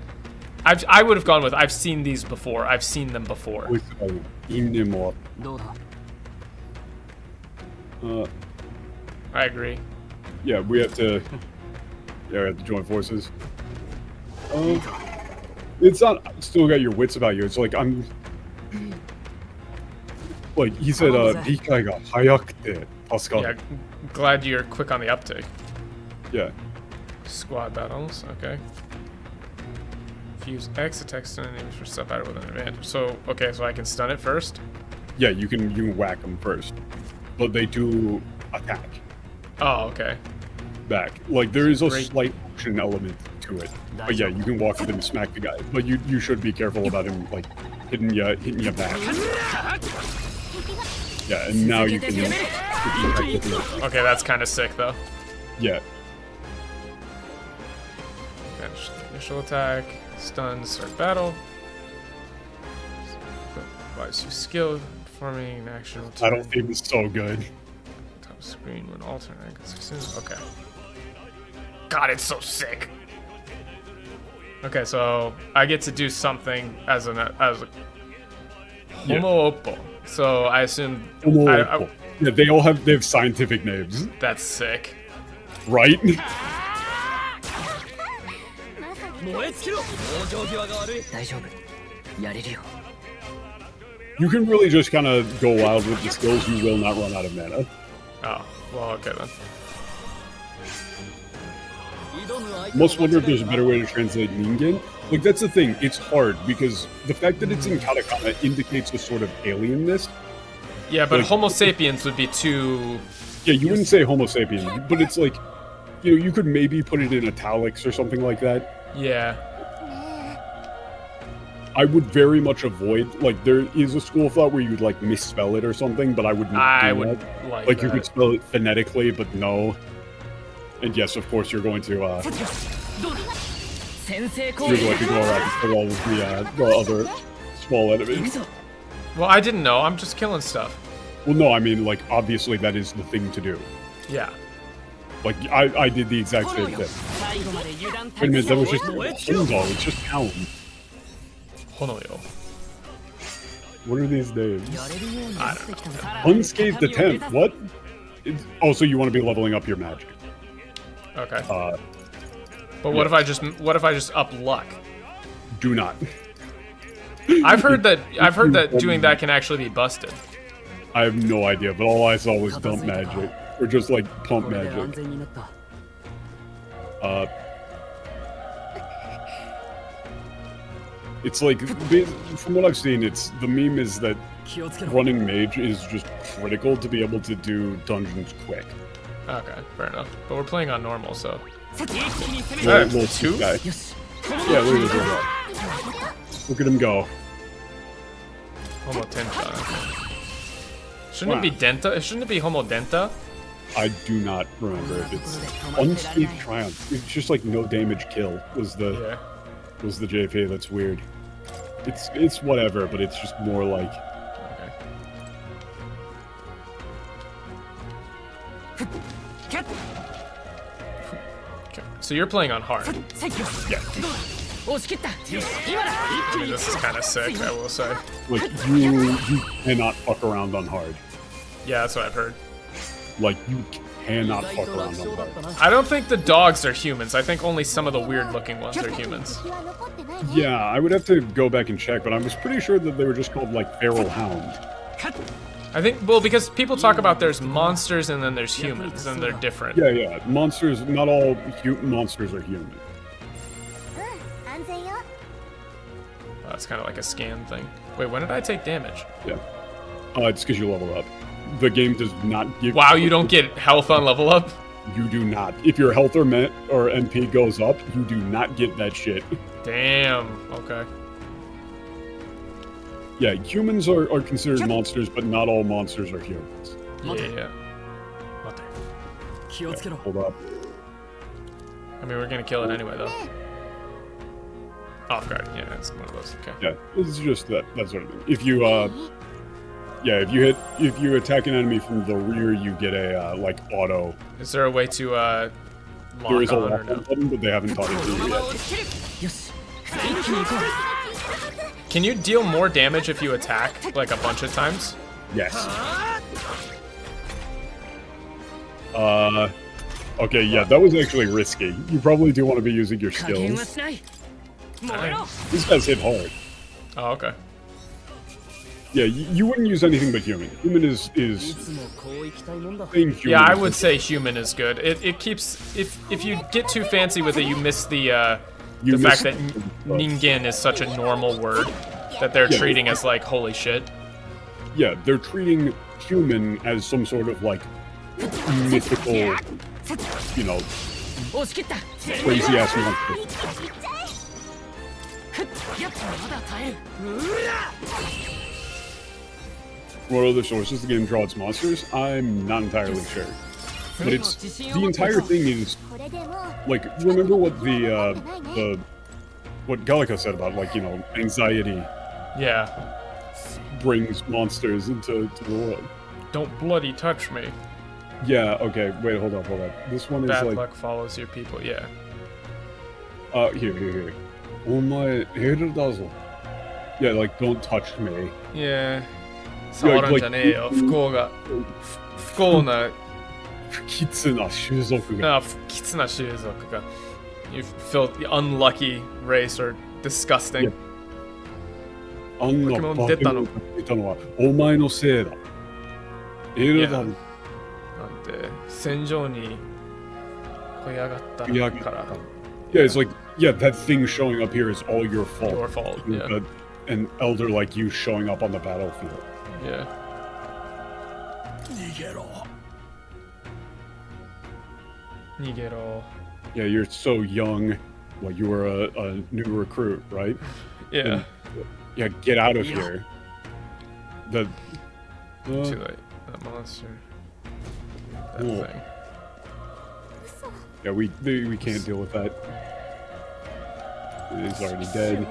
I would have gone with I've seen these before. I've seen them before. 因縁もあって。どうだ I agree. Yeah, we have to join forces. It's not still got your wits about you. It's like I'm like he said, 理解が早くて助かる. Yeah, glad you're quick on the uptake. Yeah. Squad battles, okay. Fuse X attack stun enemies for step battle with an advantage. So okay, so I can stun it first? Yeah, you can whack them first. But they do attack. Oh, okay. Back. Like there is a slight action element to it. But yeah, you can walk up and smack the guy. But you should be careful about him like hitting you back. Yeah, and now you can okay, that's kind of sick though. Yeah. Initial attack, stun, start battle. Device use skill, performing an action. I don't think it's so good. Top screen when alternate. Okay. God, it's so sick. Okay, so I get to do something as a Homo Oppo. So I assume. Yeah, they have scientific names. That's sick. Right? You can really just kind of go wild with the skills. You will not run out of mana. Oh, well, okay then. Most wonder if there's a better way to translate ningen. Like, that's the thing. It's hard because the fact that it's in katakana indicates a sort of alienness. Yeah, but like, Homo sapiens would be too... Yeah, you wouldn't say Homo sapien, but it's like, you could maybe put it in italics or something like that. Yeah. I would very much avoid, like, there is a school of thought where you'd, like, misspell it or something, but I would not do that. Like that. You could spell it phonetically, but no. And yes, of course, you're going to, you're going to go around and kill all of the other small enemies. Well, I didn't know. I'm just killing stuff. Well, no, I mean, like, obviously that is the thing to do. Yeah. Like, I did the exact same thing. Wait a minute, that was just it's just Alan. Honoyo. What are these names? I don't know. Unscathed attempt. What? Oh, so you want to be leveling up your magic? Okay. But what if I just up luck? Do not. I've heard that doing that can actually be busted. I have no idea, but all I saw was dump magic. Or just like pump magic. It's like, from what I've seen, the meme is that running mage is just critical to be able to do dungeons quick. Okay, fair enough. But we're playing on normal, so. Little two? Guy. Yeah, look at him. Look at him go. Homo Tenta. Shouldn't it be Denta? Shouldn't it be Homo Denta? I do not remember if it's Unscathed Triumph. It's just like no damage kill was the JP. That's weird. It's whatever, but it's just more like. Okay. So you're playing on hard. Yeah. I mean, this is kind of sick, I will say. Like, you cannot fuck around on hard. Yeah, that's what I've heard. Like, you cannot fuck around on hard. I don't think the dogs are humans. I think only some of the weird-looking ones are humans. Yeah, I would have to go back and check, but I was pretty sure that they were just called, like, feral hound. I think, well, because people talk about there's monsters and then there's humans, and they're different. Yeah. Monsters, not all monsters are human. That's kind of like a scan thing. Wait, when did I take damage? Yeah. It's because you level up. The game does not give... Wow, you don't get health on level up? You do not. If your health or MP goes up, you do not get that shit. Damn, okay. Yeah, humans are considered monsters, but not all monsters are humans. Yeah. Hold up. I mean, we're gonna kill it anyway, though. Off guard, yeah, it's one of those, okay. Yeah, it's just that sort of thing. If you, if you attack an enemy from the rear, you get a, like, auto. Is there a way to, lock there is a on lock or no? button, but they haven't taught it to you yet. Can you deal more damage if you attack, like, a bunch of times? Yes. Okay, yeah, that was actually risky. You probably do want to be using your skills. These guys hit hard. Oh, okay. Yeah, you wouldn't use anything but human. Human is human. Yeah, I would say human is good. It keeps if you get too fancy with it, you miss the fact that ningen is such a normal word that they're treating as like holy shit. Yeah, they're treating human as some sort of like mythical, you know, crazy ass monster. What other sources the game draws its monsters? I'm not entirely sure. But it's the entire thing is like, remember what what Gallica said about, like, you know, anxiety brings monsters into the world. Don't bloody touch me. Yeah, okay, wait, hold up. This one is Bad like... luck follows your people, yeah. Here. Omae, herudazo. Yeah, like, don't touch me. Yeah. 触るんじゃねえよ、不幸な不吉な種族が。不吉な種族が。You filthy, unlucky race or disgusting. あんな化け物が出たのはお前のせいだ。エルダン。なんて戦場に来やがったから。Yeah, it's like, yeah, that thing showing up here is all your fault. Your fault, yeah. An elder like you showing up on the battlefield. Yeah. Nigero. Yeah, you're so young. Well, you were a new recruit, right? Yeah. Yeah, get out of here. Too late. That monster. That thing. Yeah, we can't deal with that. He's already dead.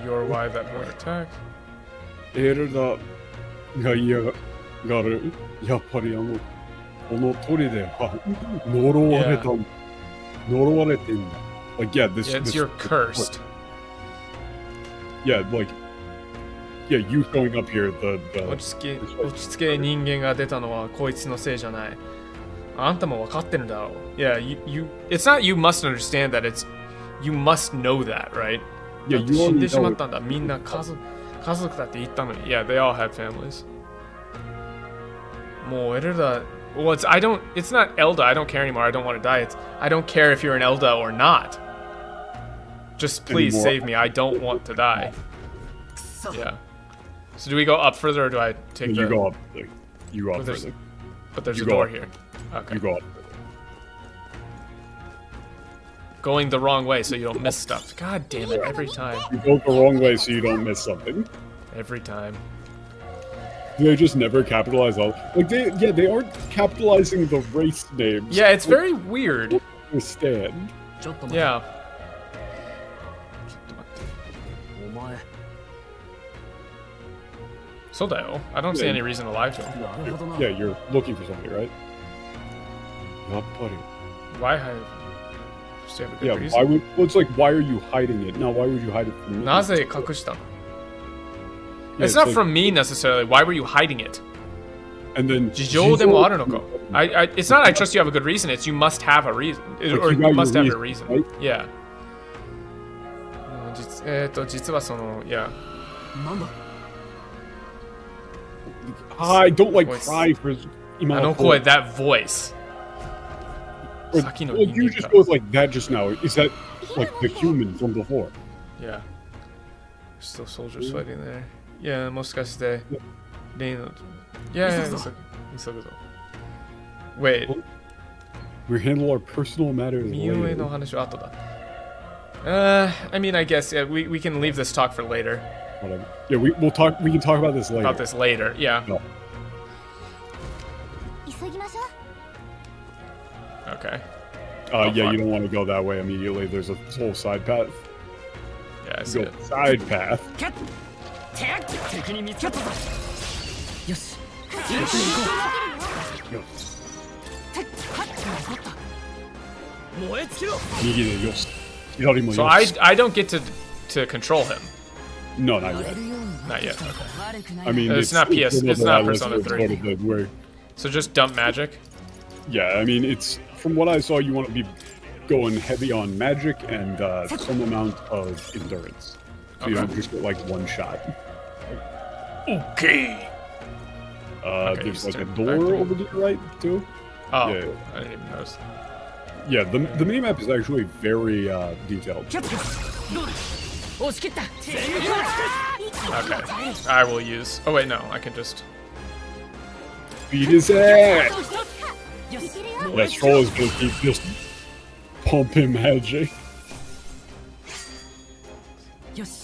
You're why that more attack. エルダが嫌がる。やっぱりこの砦は呪われた。呪われてんだ。Like, yeah, this. Yeah, you're cursed. Yeah, like, yeah, you showing up here, the. 落ち着け人間が出たのはこいつのせいじゃない。あんたも分かってるだろう。Yeah, you. It's not you must understand that. It's you must know that, right? Yeah, you 死んでしまったんだ。みんな家族だって言ったのに。Yeah, they all have families. もうエルダ。Well, it's not Elda. I don't care anymore. I don't want to die. I don't care if you're an Elda or not. Just please save me. I don't want to die. Yeah. So do we go up further or do I take You go up. You go up further. But there's a door here. Okay. You go up. Going the wrong way so you don't miss stuff. God damn it, every time. You go the wrong way so you don't miss something. Every time. They just never capitalize all. Like, they aren't capitalizing the race names. Yeah, it's very weird. understand. Yeah. Sodayo. I don't see any reason to lie to him. Yeah, you're looking for somebody, right? Not buddy. Why hide? Just have a good Yeah, reason. why would? Well, it's like, why are you hiding it? Now, why would you hide it from me? なぜ隠したの? Yeah, it's not like, from me necessarily. Why were you hiding it? And then 事情でもあるのか? It's not I trust you have a good reason. It's you must have a reason. Or you must have a reason. Right? Yeah. 実はその yeah. I don't like cry for 今の声 that voice. Or, well, you just go with like that just now. Is that like the human from before? Yeah. Still soldiers fighting there. Yeah, もしかして Yeah. Wait. We handle our personal matters later. の話は後だ. I mean, I guess yeah, we can leave this talk for later. Whatever. Yeah, we'll talk. We can talk about this later. About this later, yeah. No. Okay. Yeah, you don't want to go that way immediately. There's a whole side path. Yeah, I see go it. Side path. So I don't get to control him. No, not yet. Not yet. Okay. I mean, it's not PS. It's not Persona 3. Where, so just dump magic. Yeah, I mean, it's from what I saw, you want to be going heavy on magic and some amount of endurance, so you don't just get like one shot. Okay. There's like a door over to the right too. Oh, yeah. I didn't even notice. Yeah, the minimap is actually very detailed. Okay, I will use. Oh wait, no, I can just beat his ass. That troll is gonna keep just pumping magic.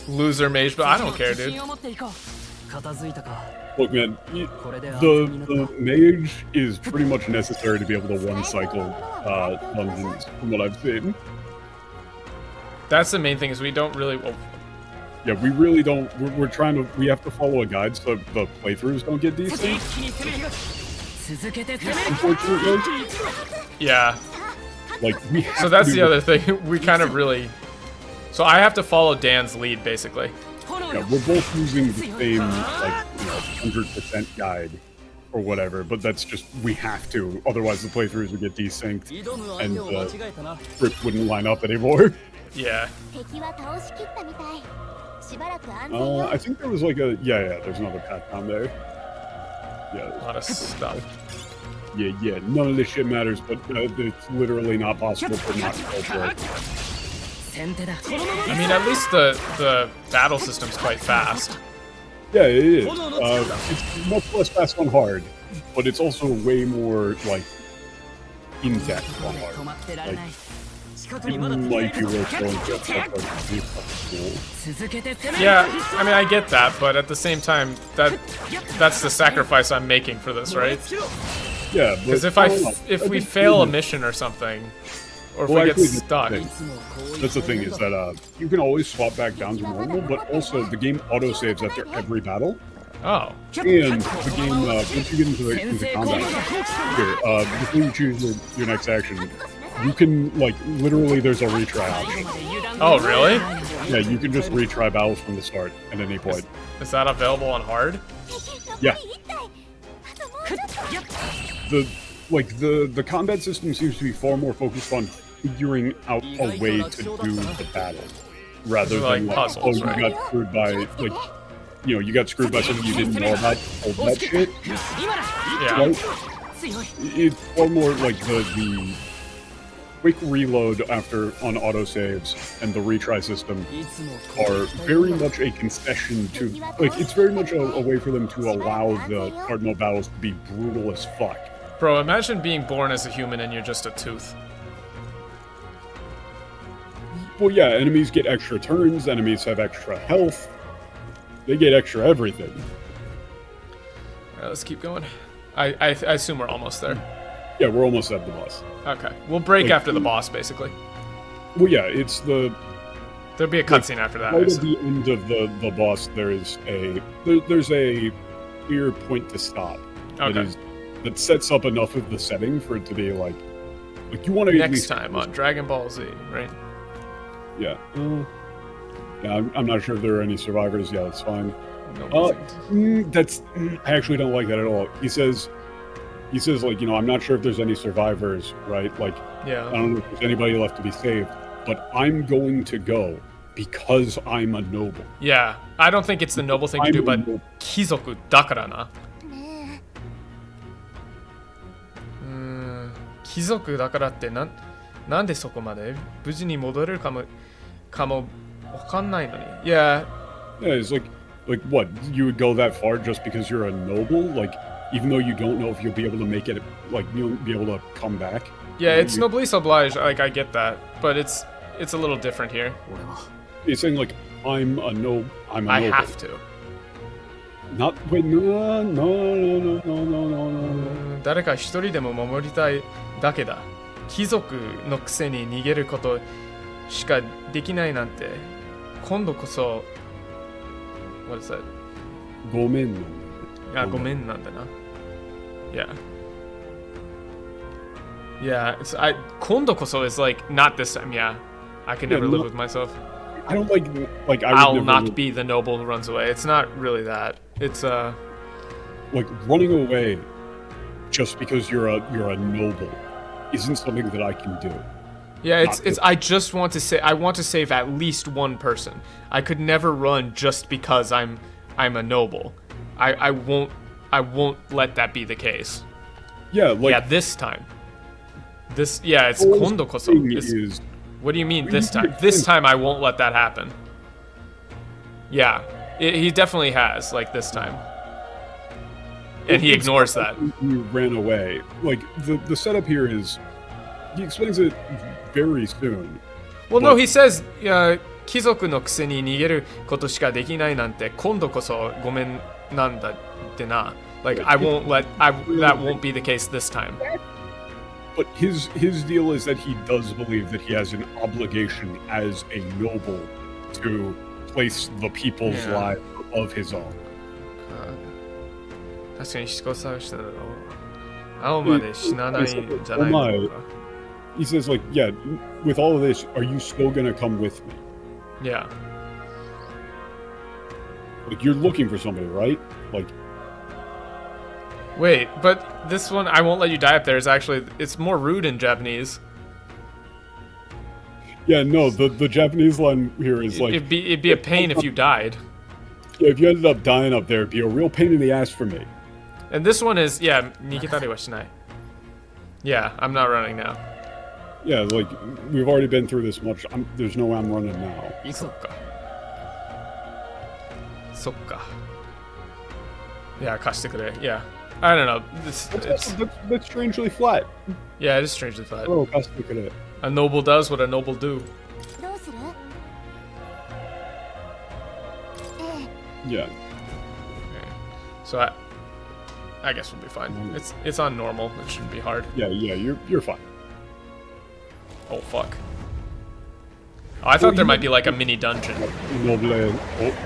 Loser mage, but I don't care, dude. Look, man, the mage is pretty much necessary to be able to one-cycle dungeons, from what I've seen. That's the main thing, is we don't really... Well, yeah, we really don't... We're trying to... We have to follow a guide so the playthroughs don't get decent. Unfortunately. Yeah. Like, we have so that's the other thing. We kind of really... So I have to follow Dan's lead, basically. Yeah, we're both using the same, like, 100% guide or whatever, but that's just, we have to. Otherwise the playthroughs would get desynced and the script wouldn't line up anymore. Yeah. I think there was like a... Yeah, there's another path down there. Yeah. A lot of stuff. Yeah, none of this shit matters, but it's literally not possible to not go for it. I mean, at least the battle system's quite fast. Yeah, it is. It's much less fast on hard, but it's also way more, like, in-depth on hard. Like, it might be worth going to. Yeah, I mean, I get that, but at the same time, that's the sacrifice I'm making for this, right? Yeah, because if we fail a mission or something, or if we get stuck. That's the thing, is that you can always swap back down to normal, but also the game auto-saves after every battle. Oh. And the game, once you get into combat, here, before you choose your next action, you can, like, literally there's a retry option. Oh, really? Yeah, you can just retry battles from the start at any point. Is that available on hard? Yeah. The combat system seems to be far more focused on figuring out a way to do the battle, rather than like, puzzles, you got screwed by, like, you got screwed by something you didn't know about, all that shit. Yeah. Right? It's far more like the quick reload on autosaves and the retry system are very much a concession to, like, it's very much a way for them to allow the hard mode battles to be brutal as fuck. Bro, imagine being born as a human and you're just a tooth. Well, yeah, enemies get extra turns, enemies have extra health, they get extra everything. Alright, let's keep going. I assume we're almost there. Yeah, we're almost at the boss. Okay, we'll break after the boss, basically. Well, yeah, it's the... There'll be a cutscene after that. Right at the end of the boss, there's a clear point to stop. Okay. That sets up enough of the setting for it to be like you want to next time on Dragon Ball Z, right? Yeah. Yeah, I'm not sure if there are any survivors. Yeah, that's fine. I actually don't like that at all. He says like, you know, I'm not sure if there's any survivors, right? Like, yeah, I don't know if there's anybody left to be saved, but I'm going to go because I'm a noble. Yeah, I don't think it's the noble thing to do, but kizoku dakara na. 貴族だからってなんでそこまで無事に戻れるかもわかんないのに。Yeah. Yeah, it's like what? You would go that far just because you're a noble? Like, even though you don't know if you'll be able to make it, like, you'll be able to come back? Yeah, it's noblesse oblige, like, I get that. But it's a little different here. It's saying, like, I'm a noble. I have to. Wait, no. 誰か一人でも守りたいだけだ。貴族のくせに逃げることしかできないなんて。今度こそ。What is that? ごめんなんだ。あ、ごめんなんだな。Yeah. Yeah,今度こそ is like not this time. Yeah, I can never live with myself. I don't like I'll not be the noble who runs away. It's not really that. It's like running away just because you're a noble isn't something that I can do. Yeah, it's I just want to say I want to save at least one person. I could never run just because I'm a noble. I won't let that be the case. Yeah, like yeah, this time. It's kondo koso. What do you mean this time? This time I won't let that happen. Yeah, he definitely has, like, this time. And he ignores that. You ran away. Like, the setup here is... He explains it very soon. Well, no, he says, 貴族のくせに逃げることしかできないなんて今度こそごめんなんだってな. Like, that won't be the case this time. But his deal is that he does believe that he has an obligation as a noble to place the people's lives above his own. 確かに試行錯誤しただろう。青まで死なないんじゃないのか。He says, like, yeah, with all of this, are you still gonna come with me? Yeah. Like, you're looking for somebody, right? Like... Wait, but this one, I won't let you die up there, is actually, it's more rude in Japanese. Yeah, no, the Japanese line here is like... It'd be a pain if you died. Yeah, if you ended up dying up there, it'd be a real pain in the ass for me. And this one is, yeah, nikitari wa shinai. Yeah, I'm not running now. Yeah, like, we've already been through this much. There's no way I'm running now. Sokka. Yeah, kashite yeah. I don't know. That's strangely flat. Yeah, it is strangely flat. Oh, kashite. A noble does what a noble do. Yeah. Okay. So I guess we'll be fine. It's on normal. It shouldn't be hard. Yeah, you're fine. Oh fuck. Oh, I thought there might be like a mini dungeon. Noble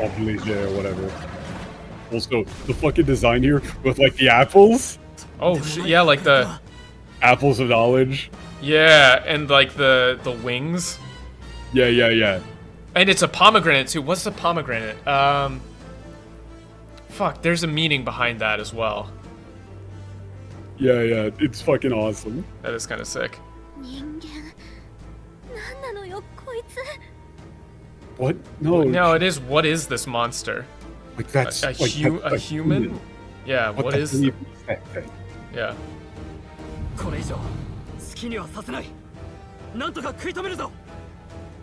oblige or whatever. Also, the fucking design here with like the apples. Oh yeah, like the apples of knowledge. Yeah, and like the wings. Yeah. And it's a pomegranate too. What's the pomegranate? Fuck, there's a meaning behind that as well. Yeah, it's fucking awesome. That is kind of sick. What? No, it is. What is this monster? Like that's a human? Yeah. What is? Yeah.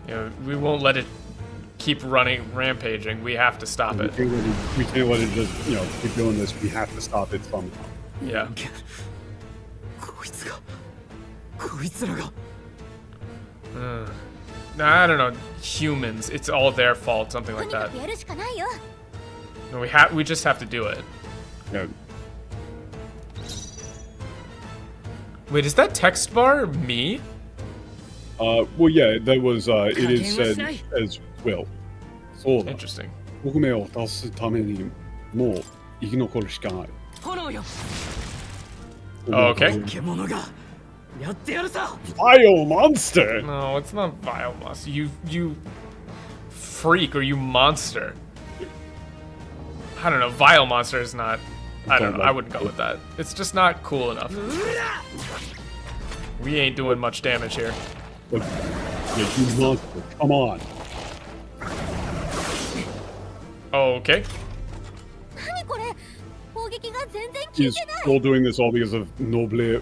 Yeah, we won't let it keep rampaging. We have to stop it. We can't let it just, keep doing this. We have to stop it somehow. Yeah. I don't know. Humans. It's all their fault. Something like that. No, we just have to do it. Yeah. Wait, is that text bar me? Well, yeah, that was, it is said as will. So, Interesting. 国名を出すためにもう生き残るしかない。Oh, okay. Vile monster! No, it's not vile monster. You freak or you monster. I don't know. Vile monster is not. I don't know. I wouldn't go with that. It's just not cool enough. We ain't doing much damage here. You monster, come on. Okay. He's still doing this all because of noble.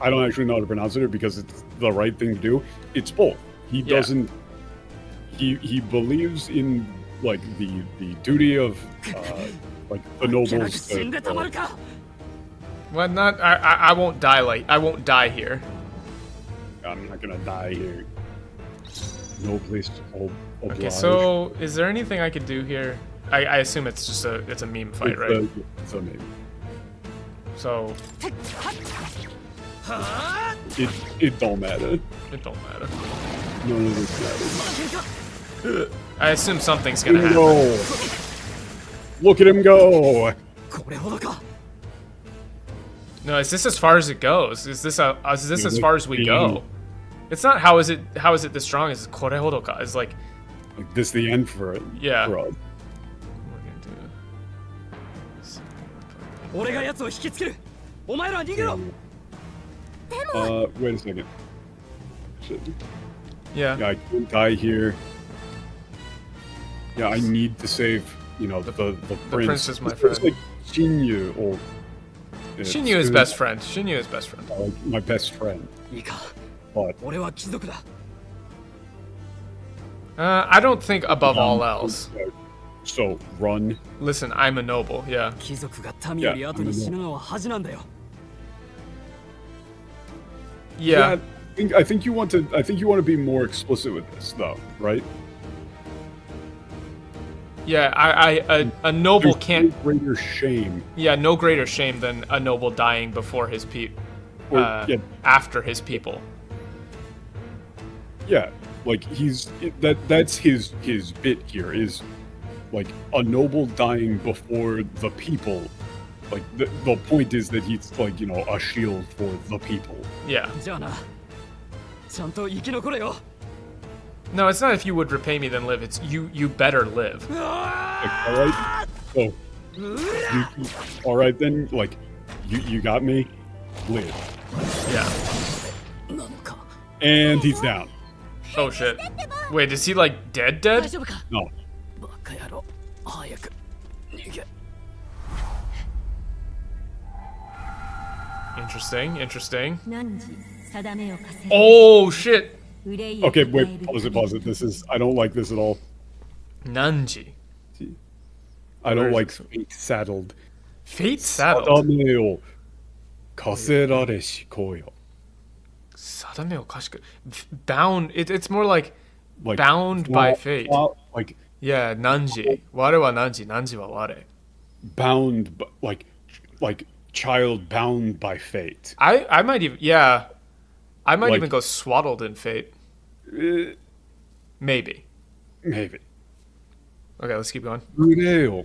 I don't actually know how to pronounce it because it's the right thing to do. It's both. He doesn't. He believes in like the duty of like the nobles. Well, not. I won't die I won't die here. I'm not gonna die here. No place to oblige. Okay, so is there anything I could do here? I assume it's just a meme fight, right? It's a meme. So it don't matter. It don't matter. None of this matters. I assume something's gonna happen. Go. Look at him go! No, is this as far as it goes? Is this as far as we go? It's not how is it this strong? It's korehodoka. It's like this the end for it. Yeah. For We're gonna wait a second. Shit. Yeah. Yeah, I can't die here. Yeah, I need to save, you know, the prince. The prince is my It's friend. like Shinyu or Shinyu is best friend. Shinyu is best friend. My best friend. But I don't think above all else. So run. Listen, I'm a noble. Yeah. Yeah. I think you want to be more explicit with this, though, right? Yeah, a noble There's can't. no greater shame. Yeah, no greater shame than a noble dying before his after his people. Yeah, like that's his bit here is like a noble dying before the people. Like the point is that he's like, you know, a shield for the people. Yeah. No, it's not if you would repay me then live. It's you better live. Like, all right. So, all right then. Like, you got me. Live. Yeah. And he's down. Oh shit. Wait, is he like dead? No. Interesting. Oh shit. Okay, wait, pause it. This is, I don't like this at all. Nanji. I don't like fate saddled. Fate saddled? Sadame o kaserare shikoyo. Sadame o kashiku. Bound, it's more like bound by fate. Like, yeah, nanji. Ware wa nanji, nanji wa ware. Bound, like child bound by fate. I might even, yeah. I might even go swaddled in fate. Maybe. Okay, let's keep going. No.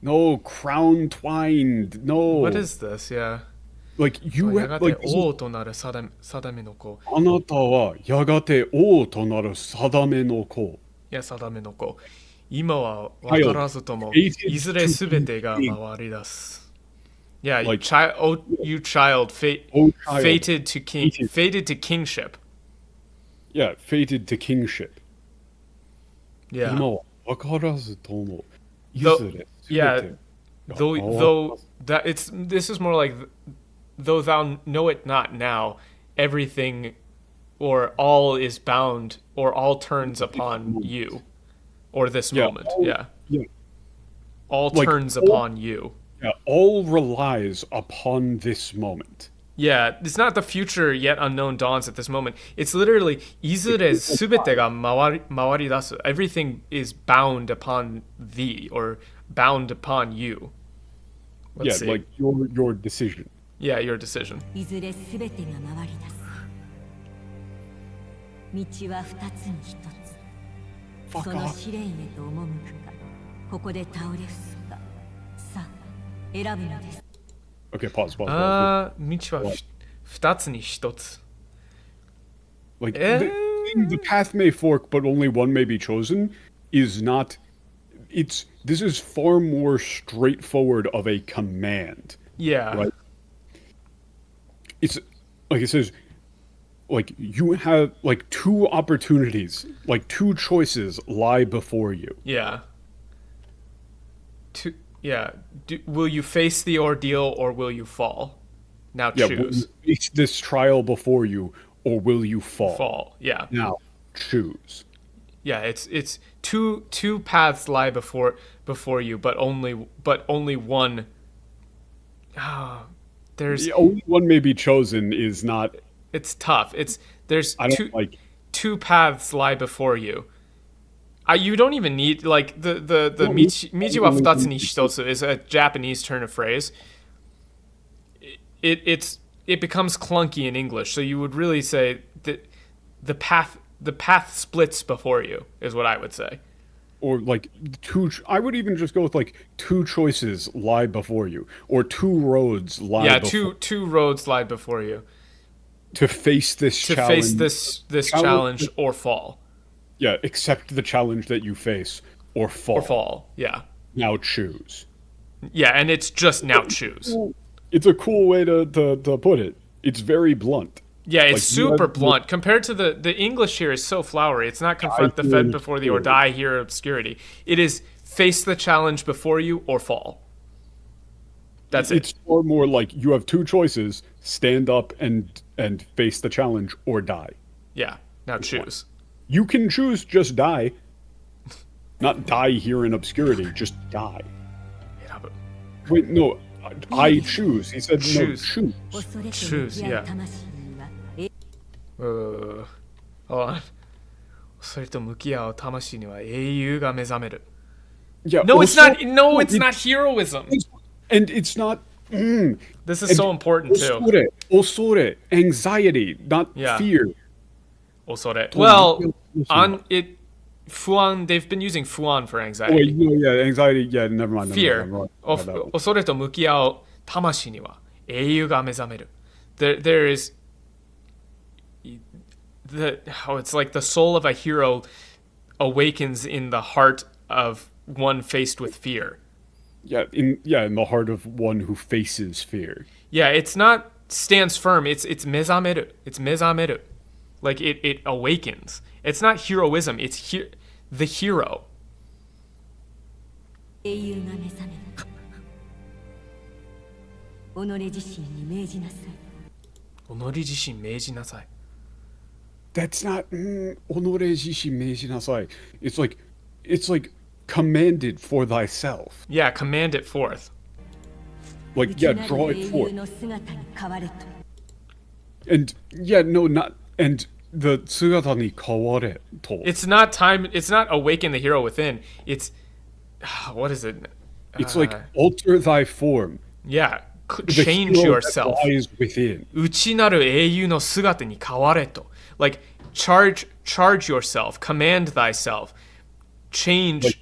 No, crown twined. No. What is this? Yeah. Like you have like Yeah, sadame no ko. Ima wa wakarazu tomo, izure subete ga mawaridasu. Yeah, you child, fated to kingship. Yeah, fated to kingship. Yeah. Though that this is more like, though thou know it not now, everything or all is bound or all turns upon you. Or this moment, All turns upon you. Yeah, all relies upon this moment. Yeah, it's not the future yet unknown dawns at this moment. It's literally いずれ全てが回り出す. Everything is bound upon thee or bound upon you. Let's see. Like your decision. Yeah, your decision. いずれ全てが回り出す。道は二つに一つ。その試練へと赴くか、ここで倒れ伏すか。さあ、選ぶのです。Okay, pause. 道は二つに一つ。Like, the path may fork, but only one may be chosen is not... This is far more straightforward of a command. Yeah. Right? It's, like it says, like, you have, like, two opportunities, like, two choices lie before you. Yeah. Will you face the ordeal or will you fall? Now choose. Will you face this trial before you or will you fall? Fall, yeah. Now choose. Yeah, it's two paths lie before you, but only one. There's the only one may be chosen is not. It's tough. There's two paths lie before you. You don't even need, like, the Michi wa futatsu ni hitotsu is a Japanese turn of phrase. It becomes clunky in English, so you would really say that the path splits before you is what I would say. Or like I would even just go with like two choices lie before you, or two roads lie. Yeah, two roads lie before you. To face this challenge. this challenge or fall. Yeah, accept the challenge that you face, or fall. Or fall, yeah. Now choose. Yeah, and it's just now choose. It's a cool way to put it. It's very blunt. Yeah, it's super blunt. Compared to the English here is so flowery. It's not confront the Fed before thee or die here obscurity. It is face the challenge before you or fall. That's it. It's far more like you have two choices, stand up and face the challenge or die. Yeah, now choose. You can choose just die. Not die here in obscurity, just die. Yeah, but... Wait, no, I choose. He said choose. No, choose. Choose, yeah. Hold on. それと向き合う魂には英雄が目覚める. Yeah, no, it's not. No, it's not heroism. And it's not. This is so important too. Osore, anxiety, not fear. Osore. Well, fuan. They've been using fuan for anxiety. Oh, yeah, anxiety. Yeah, never mind. Fear. Osore to 向き合う魂には英雄が目覚める. There is. It's like the soul of a hero awakens in the heart of one faced with fear. Yeah, in the heart of one who faces fear. Yeah, it's not stands firm. It's mezameru. It's mezameru. Like it awakens. It's not heroism. It's the hero. That's not it's like commanded for thyself. Yeah, command it forth. Like, yeah, draw it forth. And yeah, no, not and the tsugata ni kaware to. It's not time. It's not awaken the hero within. It's what is it? It's like alter thy form. Yeah, change yourself. That lies within. Uchinaru eiyu no sugata ni kaware to. Like charge yourself. Command thyself. Change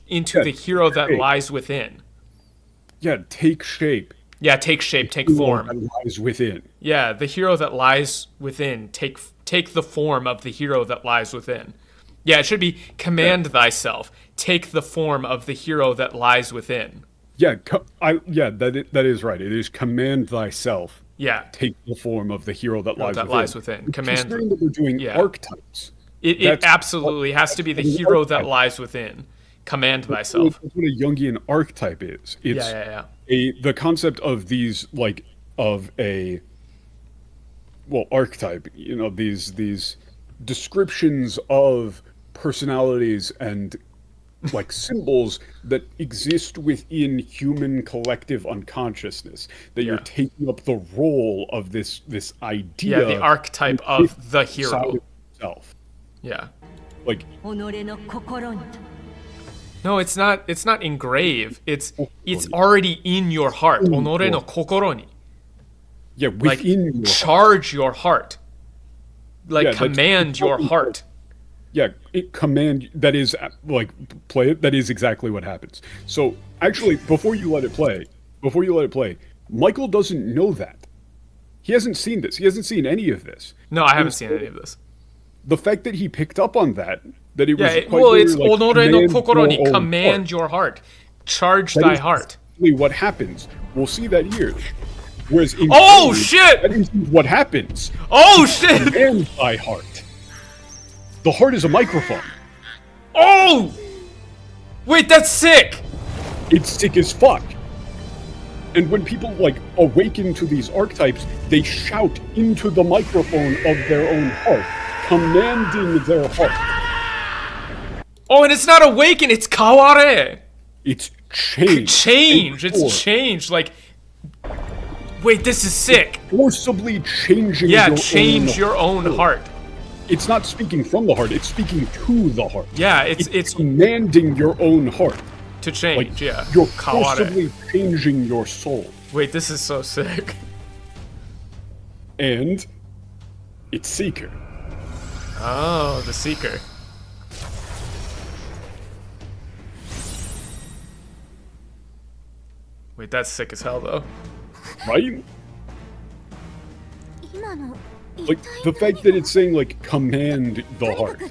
into the hero that lies within. Yeah, take shape. Yeah, take shape, take form. That lies within. Yeah, the hero that lies within. Take the form of the hero that lies within. Yeah, it should be command thyself. Take the form of the hero that lies within. Yeah, that is right. It is command thyself. Yeah. Take the form of the hero that lies within. Command. Considering that we're doing archetypes. It absolutely has to be the hero that lies within. Command thyself. That's what a Jungian archetype is. It's the concept of these, like, archetype, you know, these descriptions of personalities and like symbols that exist within human collective unconsciousness. That you're taking up the role of this idea. Yeah, the archetype of the hero. Itself. Yeah. Like. No, it's not engrave. It's already in your heart. Onore no kokoro ni. Yeah, within like, charge your heart. Like, command your heart. Yeah, that is, like, play it, that is exactly what happens. So, actually, before you let it play, Michael doesn't know that. He hasn't seen this. He hasn't seen any of this. No, I haven't seen any of this. The fact that he picked up on that it was it's onore no kokoro ni, command your heart. Charge thy heart. What happens. We'll see that here. Whereas in shit! That is what happens. Oh shit! Command thy heart. The heart is a microphone. Oh! Wait, that's sick! It's sick as fuck. And when people, like, awaken to these archetypes, they shout into the microphone of their own heart, commanding their heart. Oh, and it's not awaken, it's kaware! It's changed. It's changed, like... Wait, this is sick. Forcibly changing your own heart. It's not speaking from the heart, it's speaking to the heart. Yeah, it's commanding your own heart. To change, like, You're forcibly changing your soul. Wait, this is so sick. And it's Seeker. Oh, the Seeker. Wait, that's sick as hell, though. Right? Like, the fact that it's saying, like, command the heart.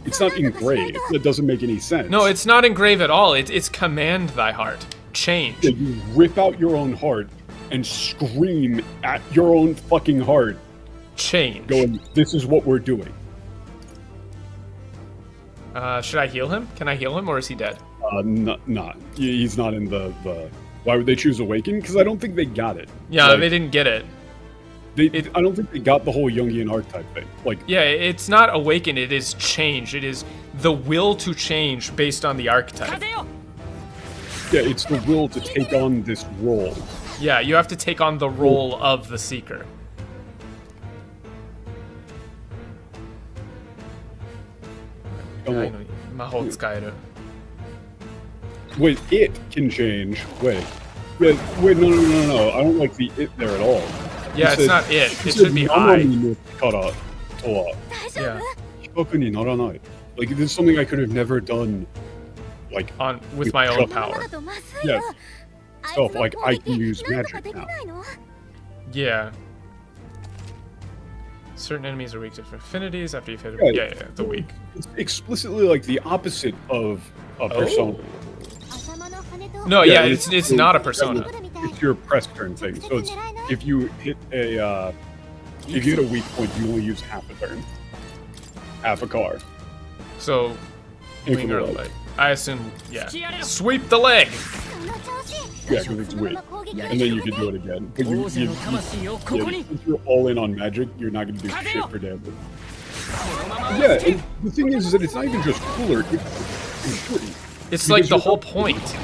It's not engraved. That doesn't make any sense. No, it's not engraved at all. It's command thy heart. Change. Yeah, you rip out your own heart and scream at your own fucking heart. Change. Going, this is what we're doing. Should I heal him? Can I heal him, or is he dead? Not. He's not in the... Why would they choose Awaken? Because I don't think they got it. Yeah, they didn't get it. I don't think they got the whole Jungian archetype thing. Like, yeah, it's not awaken, it is change. It is the will to change based on the archetype. Yeah, it's the will to take on this role. Yeah, you have to take on the role of the Seeker. Wait, it can change. Wait, no. I don't like the it there at all. Yeah, it's not it. It should be I. Yeah. Like, this is something I could have never done, like, with my own power. Yeah. So, like, I can use magic now. Yeah. Certain enemies are weak to affinities after you've hit the weak. It's explicitly, like, the opposite of a persona. No, yeah, it's not a persona. It's your press turn thing. So it's, if you hit a weak point, you only use half a turn. Half a car. So, wing or leg. I assume, yeah. Sweep the leg! Yeah, because it's weak. And then you can do it again. But if you're all in on magic, you're not going to do shit for damage. Yeah, and the thing is that it's not even just cooler, it's important. It's like the whole point.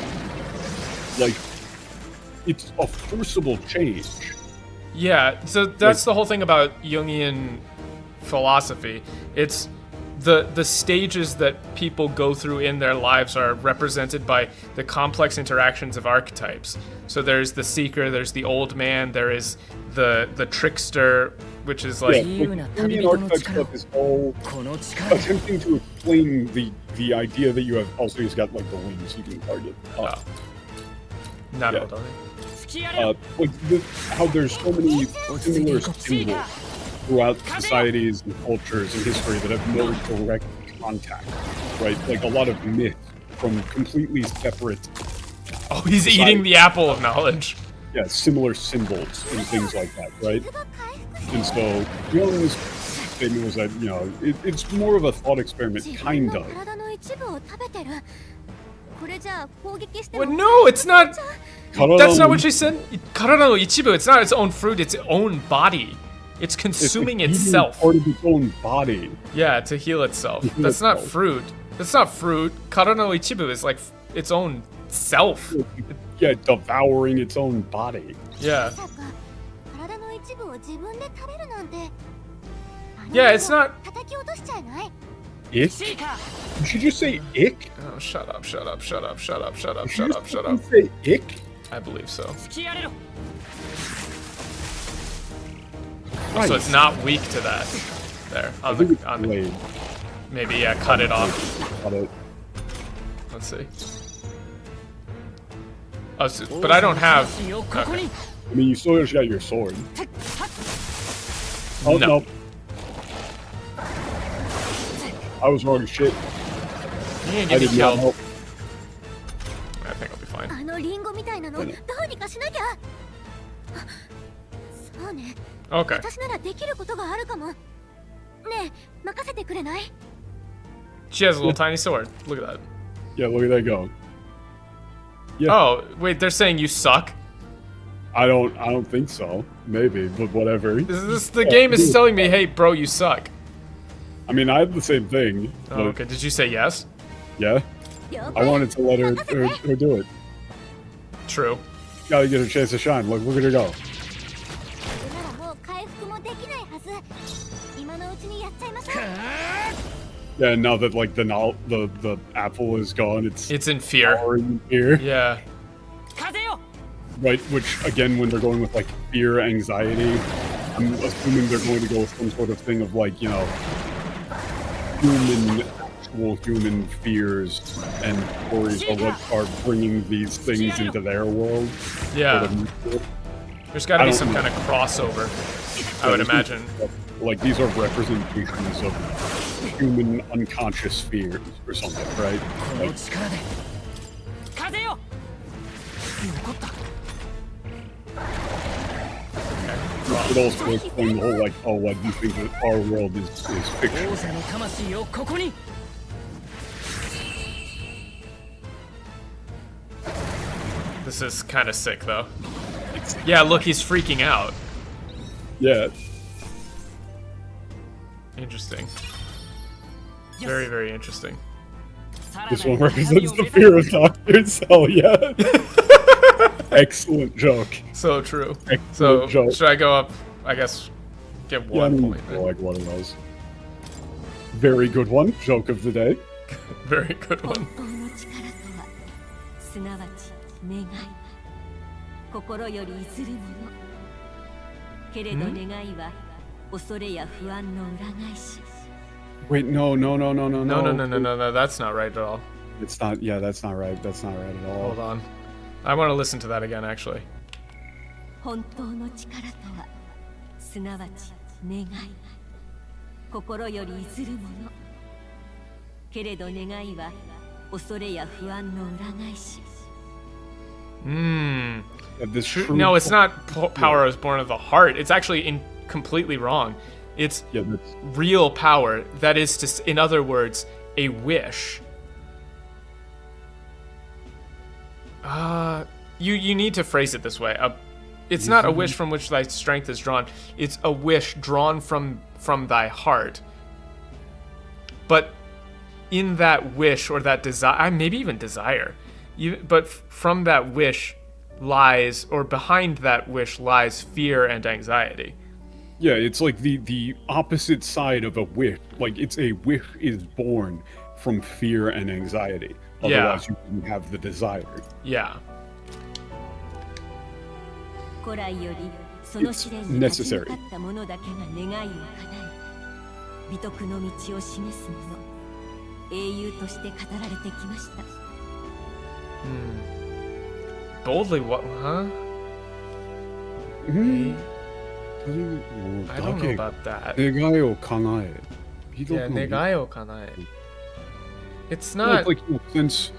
Like, it's a forcible change. Yeah, so that's the whole thing about Jungian philosophy. It's the stages that people go through in their lives are represented by the complex interactions of archetypes. So there's the Seeker, there's the Old Man, there is the Trickster, which is like... Jungian archetype stuff is all attempting to explain the idea that you have also got, like, the wings you can target. How there's so many similar symbols throughout societies and cultures and history that have no direct contact, right? Like a lot of myths from completely separate... Oh, he's eating the apple of knowledge. Yeah, similar symbols and things like that, right? And so, Jung's statement was that, you know, it's more of a thought experiment, kind of. Well, no, it's not. That's not what she said. Karada no ichibu. It's not its own fruit. It's its own body. It's consuming itself. Part of its own body. Yeah, to heal itself. That's not fruit. It's not fruit. Kara no ichibu is like its own self. Yeah, devouring its own body. Yeah. Yeah, it's not. Ick? You should just say ick? Oh, shut up, shut up, shut up, shut up, shut up, You shut up, shut up. say ick? I believe so. Right. So it's not weak to that. There. On the, maybe, yeah, cut it off. Cut it. Let's see. Oh, so, but I don't have. Okay. I mean, you still just got your sword. Oh, no. I was wrong as shit. You didn't get me killed. I think I'll be fine. Okay. She has a little tiny sword. Look at that. Yeah, look at that go. Yeah. Oh, wait, they're saying you suck? I don't think so. Maybe, but whatever. The game is telling me, hey, bro, you suck. I mean, I had the same thing. Oh, okay. Did you say yes? Yeah. I wanted to let her do it. True. Gotta get her chance to shine. Look at her go. Yeah, now that like the apple is gone, it's in fear. In fear. Yeah. Right, which again, when they're going with like fear, anxiety, I'm assuming they're going to go with some sort of thing of like, you know, actual human fears and worries of what are bringing these things into their world. Yeah. There's got to be some kind of crossover, I would imagine. Like these are representations of human unconscious fears or something, right? Like, it also explain the whole like, oh, why do you think that our world is fiction? This is kind of sick, though. Yeah, look, he's freaking out. Yeah. Interesting. Very, very interesting. This one represents the fear of doctors. Hell yeah. Excellent joke. So true. Excellent so joke. Should I go up? I guess get one point. I like one of those. Very good one. Joke of the day. Very good one. Wait, no. No, that's not right at all. It's not, yeah, that's not right. That's not right at all. Hold on. I want to listen to that again, actually. No, it's not power is born of the heart. It's actually completely wrong. It's real power. That is to, in other words, a wish. You need to phrase it this way. It's not a wish from which thy strength is drawn. It's a wish drawn from thy heart. But in that wish or that desire, maybe even desire, but from that wish lies, or behind that wish lies fear and anxiety. Yeah, it's like the opposite side of a wish. Like, it's a wish is born from fear and anxiety. Otherwise, you wouldn't have the desire. Yeah. It's necessary. Boldly what, huh? I don't know about that. Yeah, negai o kanae. It's not since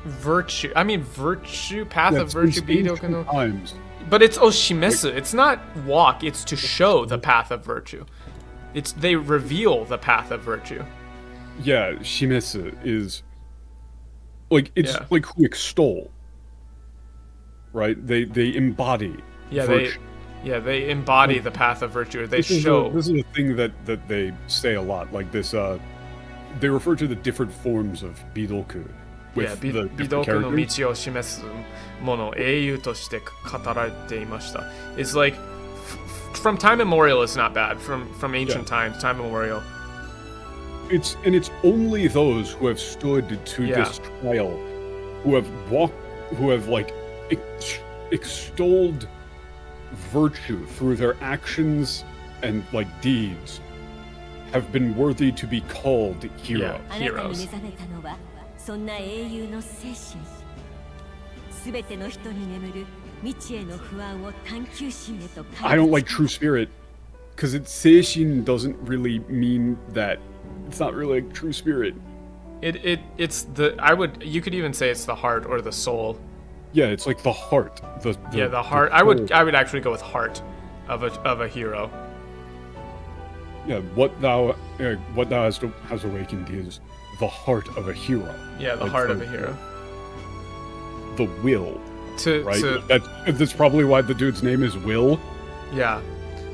virtue. I mean, virtue, path of virtue, times. But it's oshimesu. It's not walk. It's to show the path of virtue. They reveal the path of virtue. Yeah, shimesu is like like who extol. Right? They embody. Yeah, virtue. they embody the path of virtue. Or they show. This is a thing that they say a lot. Like this they refer to the different forms of bidoku. Yeah, 美徳の道を示すもの、英雄として語られていました。It's like, from time immemorial is not bad. From ancient times, time immemorial. It's only those who have stood to this trial, who have like extolled virtue through their actions and like deeds, have been worthy to be called heroes. Yeah, heroes. そんな英雄の精神、すべての人に眠る未知への不安を探求心へと。I don't like true spirit, because seishin doesn't really mean that. It's not really like true spirit. It's the you could even say it's the heart or the soul. Yeah, it's like the heart. The heart. I would actually go with heart of a hero. Yeah, what thou has awakened is the heart of a hero. Yeah, the heart of a hero. The will. Right? That's probably why the dude's name is Will. Yeah.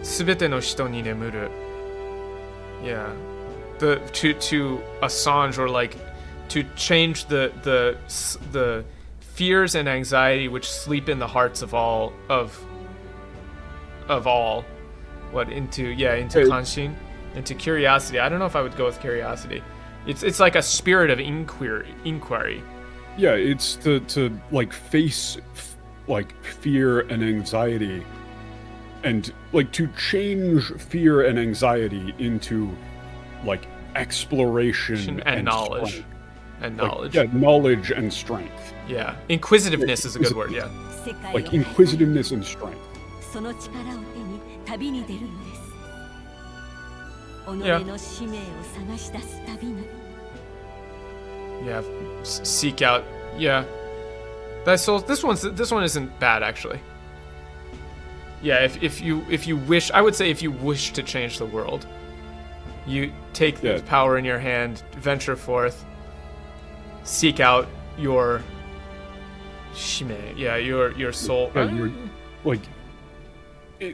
すべての人に眠る. Yeah. To assuage or like to change the fears and anxiety which sleep in the hearts of all into kanshin, into curiosity. I don't know if I would go with curiosity. It's like a spirit of inquiry. Yeah, it's to like face like fear and anxiety, and like to change fear and anxiety into like exploration and knowledge. Strength. And knowledge. Like, yeah, knowledge and strength. Yeah, inquisitiveness is a good word. Yeah, like inquisitiveness and strength. Yeah, seek out. Yeah, this one isn't bad actually. Yeah, if you wish, I would say if you wish to change the world, you take the power in your hand, venture forth, seek out your shime. Yeah, your soul. Yeah, like,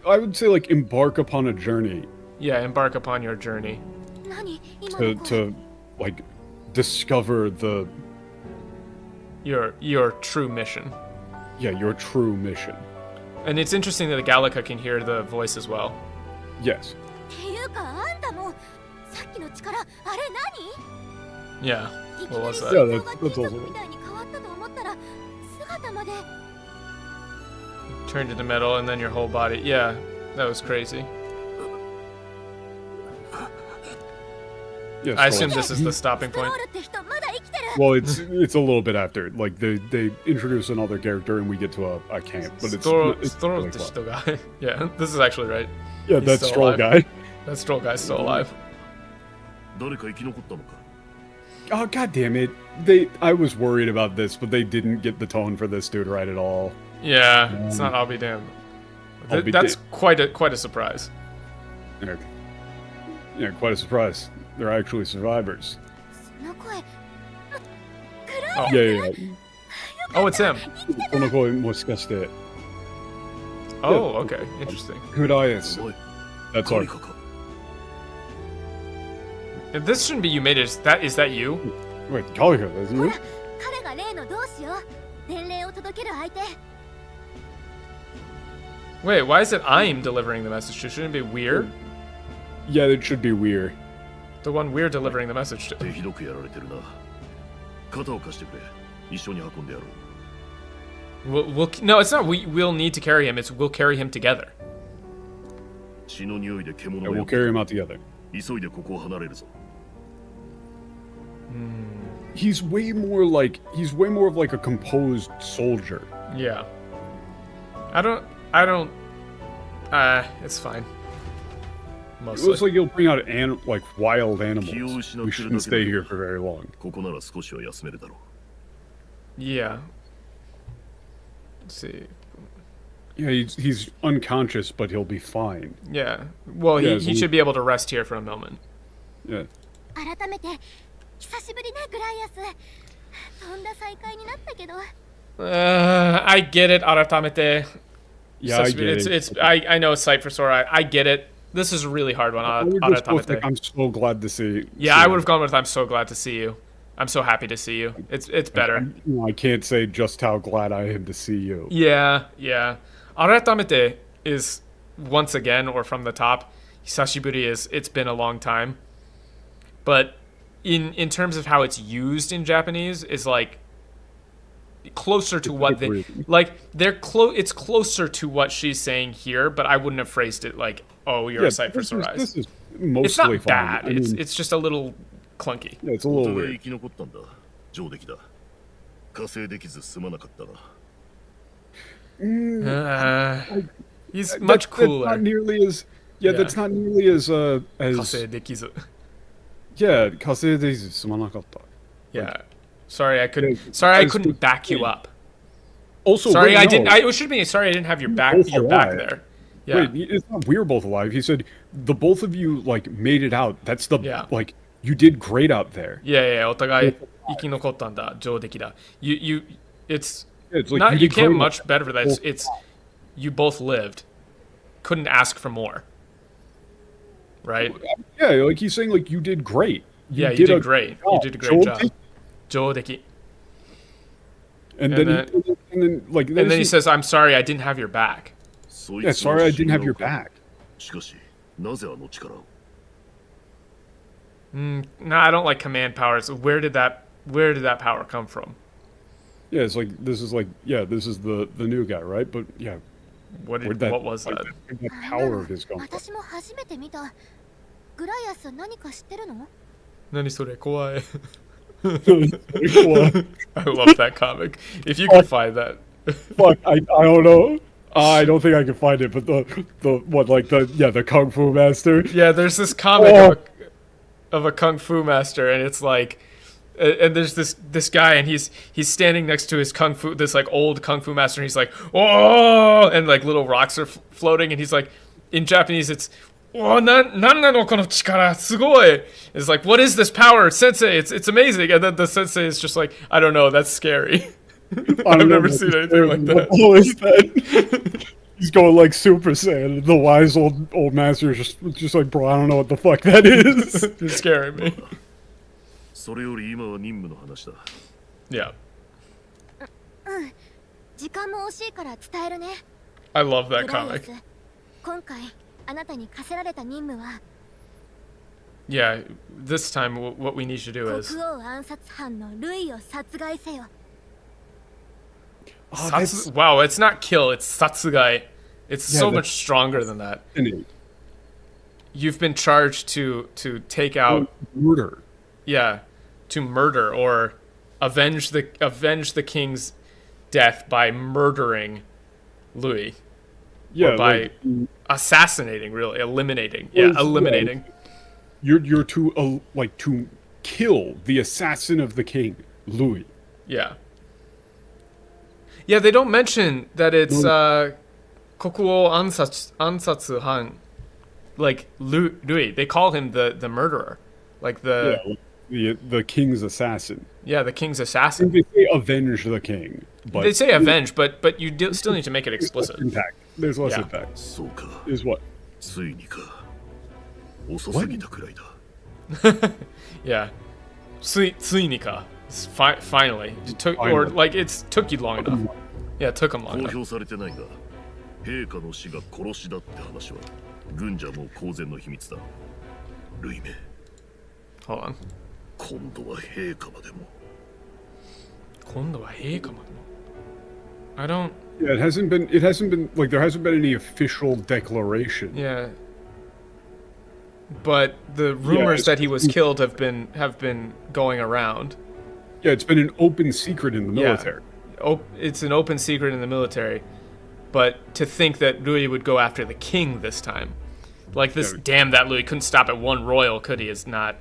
I would say like embark upon a journey. Yeah, embark upon your journey. To like discover your true mission. Yeah, your true mission. And it's interesting that the Gallica can hear the voice as well. Yes. Yeah. What was that? Yeah, that's also. Turned into metal and then your whole body. Yeah, that was crazy. Yes, I assume this is the stopping point. Well, it's a little bit after. Like they introduce another character and we get to a camp, but it's really guy. Yeah, this is actually right. Yeah, that Stroll guy. That Stroll guy's still alive. Oh, god damn it. I was worried about this, but they didn't get the tone for this dude right at all. Yeah, it's not I'll be damned. That's quite a surprise. Yeah, quite a surprise. They're actually survivors. Oh. Yeah. Oh, it's him. Oh, okay. Interesting. That's all. And this shouldn't be you made it. Is that you? Wait, Gallica, that's you? Wait, why is it I'm delivering the message to? Shouldn't it be Weir? Yeah, it should be Weir. The one we're delivering the message to. No, it's not we'll need to carry him, it's we'll carry him together. Yeah, we'll carry him out together. He's way more of like a composed soldier. Yeah. I don't it's fine. Mostly. It looks like you'll bring out wild animals. We shouldn't stay here for very long. Yeah. Let's see. Yeah, he's unconscious, but he'll be fine. Yeah. Well, he should be able to rest here for a moment. Yeah. I get it, Aratamete. Yeah, I get it. I know it's sight for sore eye. I get it. This is a really hard one. I would just both think, I'm so glad to see. Yeah, I would have gone with I'm so glad to see you. I'm so happy to see you. It's better. I can't say just how glad I am to see you. Yeah. Aratamete is once again, or from the top. Hisashiburi is it's been a long time. But in terms of how it's used in Japanese is like closer to what they like. It's closer to what she's saying here, but I wouldn't have phrased it like, "Oh, you're a sight for sore eyes." This is mostly it's not fine. bad. I mean, it's just a little clunky. Yeah, it's a little weird. He's much cooler. That's not nearly as that's not nearly as Kasedekizu. Yeah, kasedekizu sumanakatta. Yeah. Sorry, I couldn't back you up. Also, sorry, wait, didn't. It should be sorry, I didn't have your back there. Yeah. Wait, it's not we're both alive. He said the both of you like made it out. That's the like you did great out there. Yeah. Otagai ikinokottan da, joudeki da. It's like not you can't much better for that. It's you both lived. Couldn't ask for more. Right? Yeah, like he's saying like you did great. You did great. You did a great job. Joudeki. And then he says, "I'm sorry, I didn't have your back." Yeah, sorry, I didn't have your back. No, I don't like command powers. Where did that power come from? Yeah, it's like this is the new guy, right? But yeah, what was that? Where'd that power of his come from? 何それ怖い I love that comic. If you can find that. Fuck, I don't know. I don't think I can find it, but the Kung Fu Master. Yeah, there's this comic of a Kung Fu Master, and it's like, and there's this guy, and he's standing next to his this like old Kung Fu Master, and he's like, oh, and like little rocks are floating, and he's like, in Japanese, it's. Oh, it's like, what is this power, sensei? It's amazing. And then the sensei is just like, I don't know, that's scary. I've never seen anything like that. What is that? He's going like Super Saiyan. The wise old master is just like, bro, I don't know what the fuck that is. You're scaring me. Yeah. I love that comic. Yeah, this time what we need to do is... wow, it's not kill, it's satsugai. It's so much stronger than that. You've been charged to take out... Murder. Yeah, to murder or avenge the king's death by murdering Louis. Yeah, or by assassinating, really, eliminating. Yeah, eliminating. You're to to kill the assassin of the king, Louis. Yeah. Yeah, they don't mention that it's Kokuo Ansatsu Han, like Louis. They call him the murderer, like the king's assassin. Yeah, the king's assassin. They say avenge the king. But they say avenge, but you still need to make it explicit. Impact. There's less impact. Is what? Yeah. Tsuinika. Finally. It took took you long enough. Yeah, it took him long enough. Hold on. 今度は陛下までも I don't. Yeah, it hasn't been like there hasn't been any official declaration. Yeah. But the rumors that he was killed have been going around. Yeah, it's been an open secret in the military. Yeah. It's an open secret in the military. But to think that Louis would go after the king this time, like this, damn that Louis couldn't stop at one royal, could he? Is not.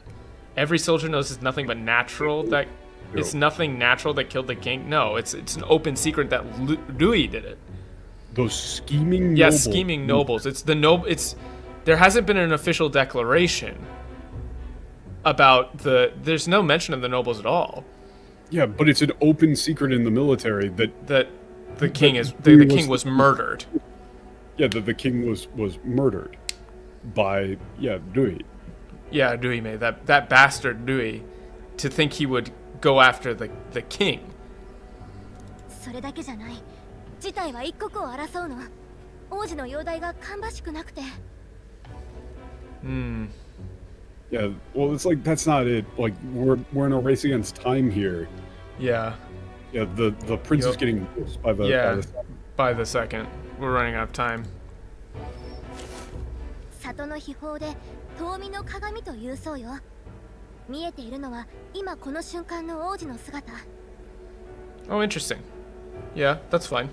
Every soldier knows it's nothing but natural that. It's nothing natural that killed the king. No, it's an open secret that Louis did it. Those scheming nobles. Yeah, scheming nobles. There hasn't been an official declaration about there's no mention of the nobles at all. Yeah, but it's an open secret in the military that the king was murdered. Yeah, that the king was murdered. by Rui. Yeah, Rui made that bastard Rui to think he would go after the king. それだけじゃない。事態は一刻を争うの。王子の容体が芳しくなくて。Yeah, well, it's like that's not it. Like we're in a race against time here. Yeah. Yeah, the prince is getting worse by the second. We're running out of time. 里の秘宝で遠見の鏡というそうよ。見えているのは今この瞬間の王子の姿。Oh, interesting. Yeah, that's fine.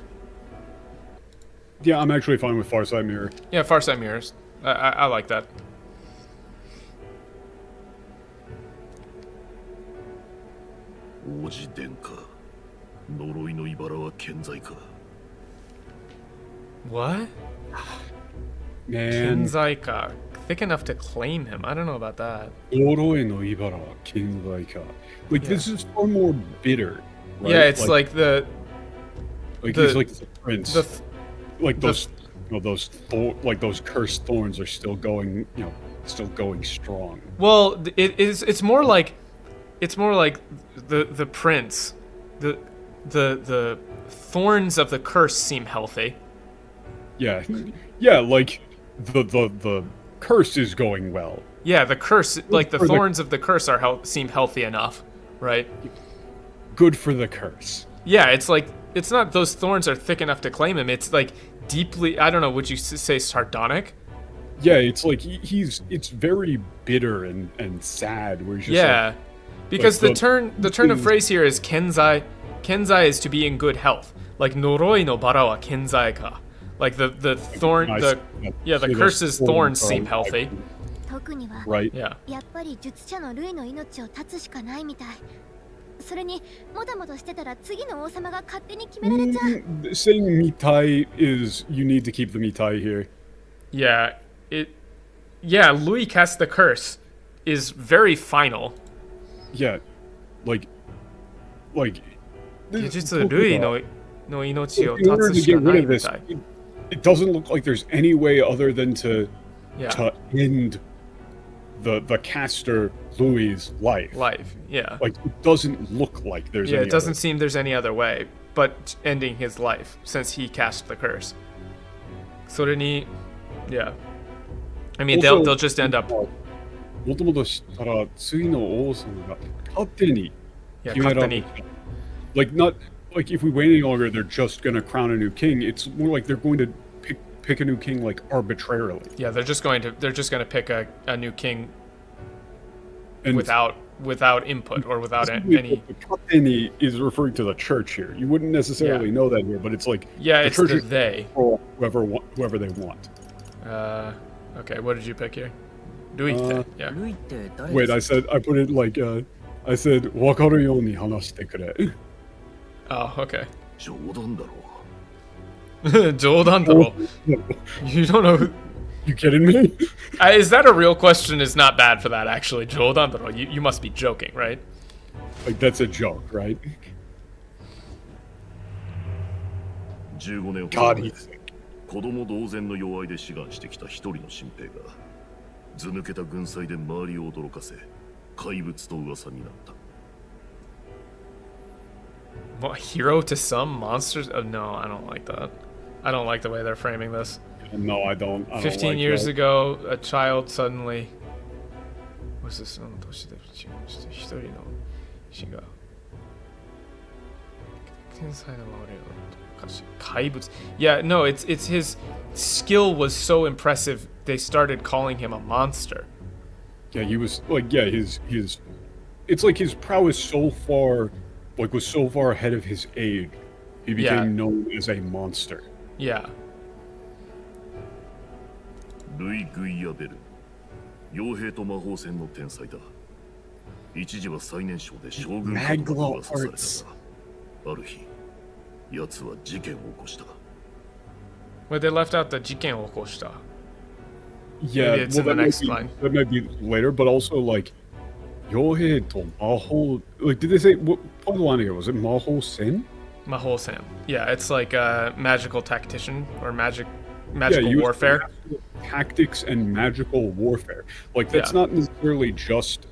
Yeah, I'm actually fine with Farsight Mirror. Yeah, Farsight Mirrors. I like that. 王子殿下、呪いの茨は健在か。What? Man. Kenzaika. Thick enough to claim him. I don't know about that. Yoroi no ibara wa kenzai ka. Like, this is far more bitter. Right? Yeah, it's like the... he's like the prince. Like those those cursed thorns are still going, still going strong. Well, it's more like the prince. The thorns of the curse seem healthy. Yeah, like the curse is going well. Yeah, the curse, like the thorns of the curse seem healthy enough, right? Good for the curse. Yeah, it's like it's not those thorns are thick enough to claim him. It's like deeply, I don't know, would you say sardonic? Yeah, it's like it's very bitter and sad. Where he's just like, because the turn of phrase here is kenzai. Kenzai is to be in good health. Like noroi no bara wa kenzai ka. Like the thorn, the curse's thorns seem healthy. Right. Yeah. やっぱり術者の類の命を絶つしかないみたい。それにもたもたしてたら次の王様が勝手に決められちゃう。Saying mitai is you need to keep the mitai here. Yeah, Louis cast the curse is very final. Yeah, like. 技術類の命を In order 絶つ to し get かな rid い of み this, たい。it doesn't look like there's any way other than to end the caster Louis' life. Yeah. Like it doesn't look like there's. Yeah, any it doesn't other. seem there's any other way but ending his life since he cast the curse. それに yeah. I mean, Also, they'll just end up. もともとしたら次の王様が勝手に決められた。Like not like if we wait any longer, they're just gonna crown a new king. It's more like they're going to pick a new king like arbitrarily. Yeah, they're just going to pick a new king and without input or without any. The Kateni is referring to the church here. You wouldn't necessarily know that here, but it's like the church it's they. Whoever they want. Okay, what did you pick here? Ruite. Yeah. Wait, I put it like I said 分かるように話してくれ. Oh, okay. 冗談だろう。冗談だろう. You don't know. You kidding me? Is that a real question? Is not bad for that actually. 冗談だろう. You must be joking, right? Like that's a joke, right? 15年ほど前、子供同然の弱いで志願してきた一人の新兵が図抜けた軍隊で周りを驚かせ怪物と噂になった。What, hero to some, monsters? Oh, no, I don't like that. I don't like the way they're framing this. No, I don't. 15 like years that. ago, a child suddenly. What's this? Yeah, no, it's his skill was so impressive. They started calling him a monster. Yeah, he was like his. It's like his prowess so far. Like was so far ahead of his age, he became known as a monster. Yeah. ルイ・グイヤベル、傭兵と魔法戦の天才だ。一時は最年少で将軍家と噂されたが、ある日、奴は事件を起こした。Wait, they left out the 事件を起こした。Yeah, Maybe it's in the next line. That might be later, but also like. Yohei to Maho, like did they say what part of the line here was it Maho Sen? Maho Sen. Yeah, it's like a magical tactician or magic magical warfare. Tactics and magical warfare. Like, that's not necessarily just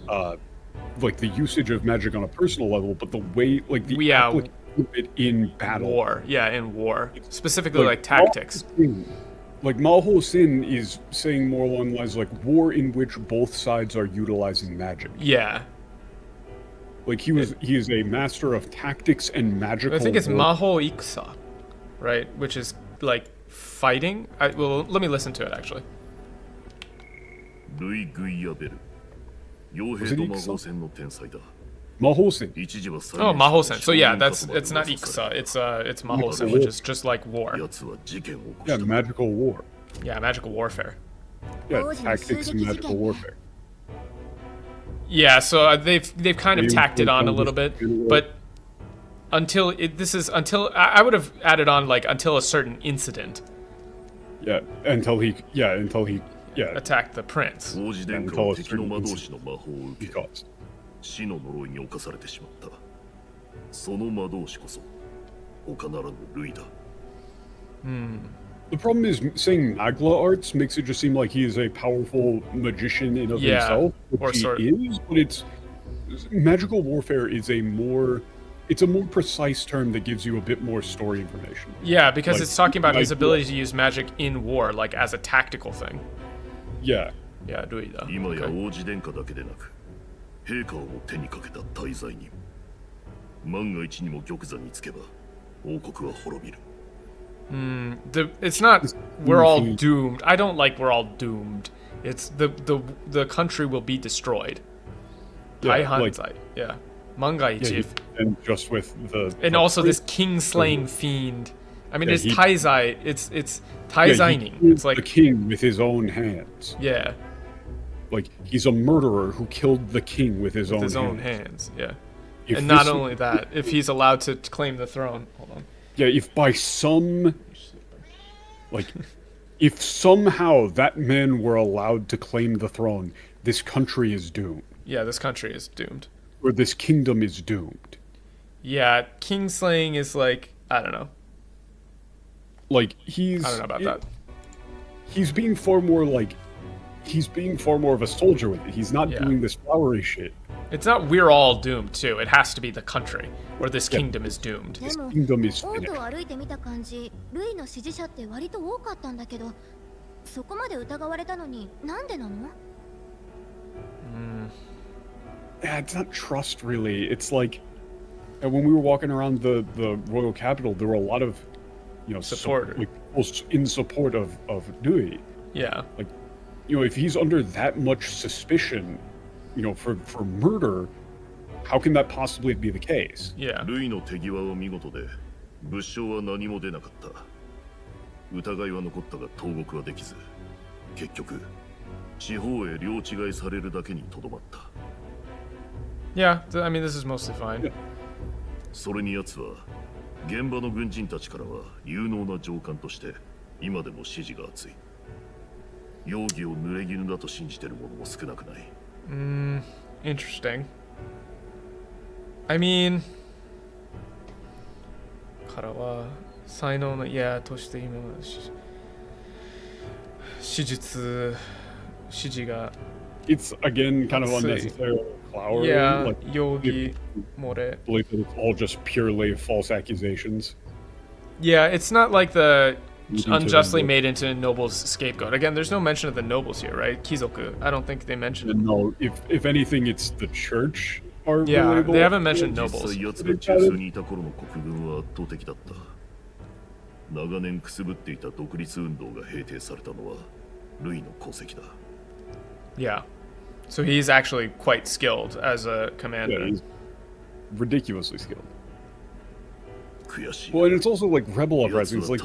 like the usage of magic on a personal level, but the way, like, the application of it in battle. War. Yeah, in war. Specifically, like tactics. Like, Maho Sin is saying more along the lines like war in which both sides are utilizing magic. Yeah. Like, he is a master of tactics and magical. I think it's Maho Ikusa, right? Which is like fighting. Well, let me listen to it actually. Mahosen. Oh, Mahosen. So yeah, it's not Ikusa. It's Mahosen, which is just like war. Yeah, magical war. Yeah, magical warfare. Yeah, tactics and magical warfare. Yeah, so they've kind of tacked it on a little bit, but until I would have added on like until a certain incident. Yeah, until he attacked the prince. Until a certain incident he caused. 死の呪いに侵されてしまった。その魔導士こそ他ならぬ類だ。The problem is saying Magla arts makes it just seem like he is a powerful magician in of himself, which he is, but it's magical warfare is a more precise term that gives you a bit more story information. Yeah, because it's talking about his ability to use magic in war, like as a tactical thing. Yeah. Yeah, ルイだ。今や王子殿下だけでなく、陛下をも手にかけた大罪人。万が一にも玉座につけば、王国は滅びる。It's not we're all doomed. I don't like we're all doomed. It's the country will be destroyed. Yeah. Mangaichi. And just with and also this king slaying fiend. I mean, it's Taizai. It's Taizaining. It's like the king with his own hands. Yeah. Like he's a murderer who killed the king with his own hands. Yeah. And not only that, if he's allowed to claim the throne. Hold on. Yeah, if by some, like, if somehow that man were allowed to claim the throne, this country is doomed. Yeah, this country is doomed. Or this kingdom is doomed. Yeah, kingslaying is like, I don't know. Like, I don't know about that. He's being far more of a soldier with it. He's not doing this flowery shit. It's not we're all doomed too. It has to be the country, or this kingdom is doomed. This kingdom is finished. Yeah, it's not trust really. It's like when we were walking around the royal capital, there were a lot of, support, in support of Dewey. Yeah. Like, if he's under that much suspicion, for murder, how can that possibly be the case? Yeah. ルイの手際は見事で、物証は何も出なかった。疑いは残ったが投獄はできず、結局地方へ領違いされるだけにとどまった。Yeah, I mean this is mostly fine. それに奴は現場の軍人たちからは有能な上官として今でも支持が厚い。容疑を濡れ衣だと信じてる者も少なくない。Interesting. I mean, からは才能のとして今史実指示が It's again kind of unnecessary flowery. Yeah, like, yogi more. Believe that it's all just purely false accusations. Yeah, it's not like the unjustly made into nobles scapegoat. Again, there's no mention of the nobles here, right? Kizoku. I don't think they mentioned it. No, if anything, it's the church. Yeah, they haven't mentioned nobles. 長年くすぶっていた独立運動が平定されたのはルイの功績だ。Yeah, so he's actually quite skilled as a commander. Yeah, he's ridiculously skilled. Well, and it's also like rebel uprisings, there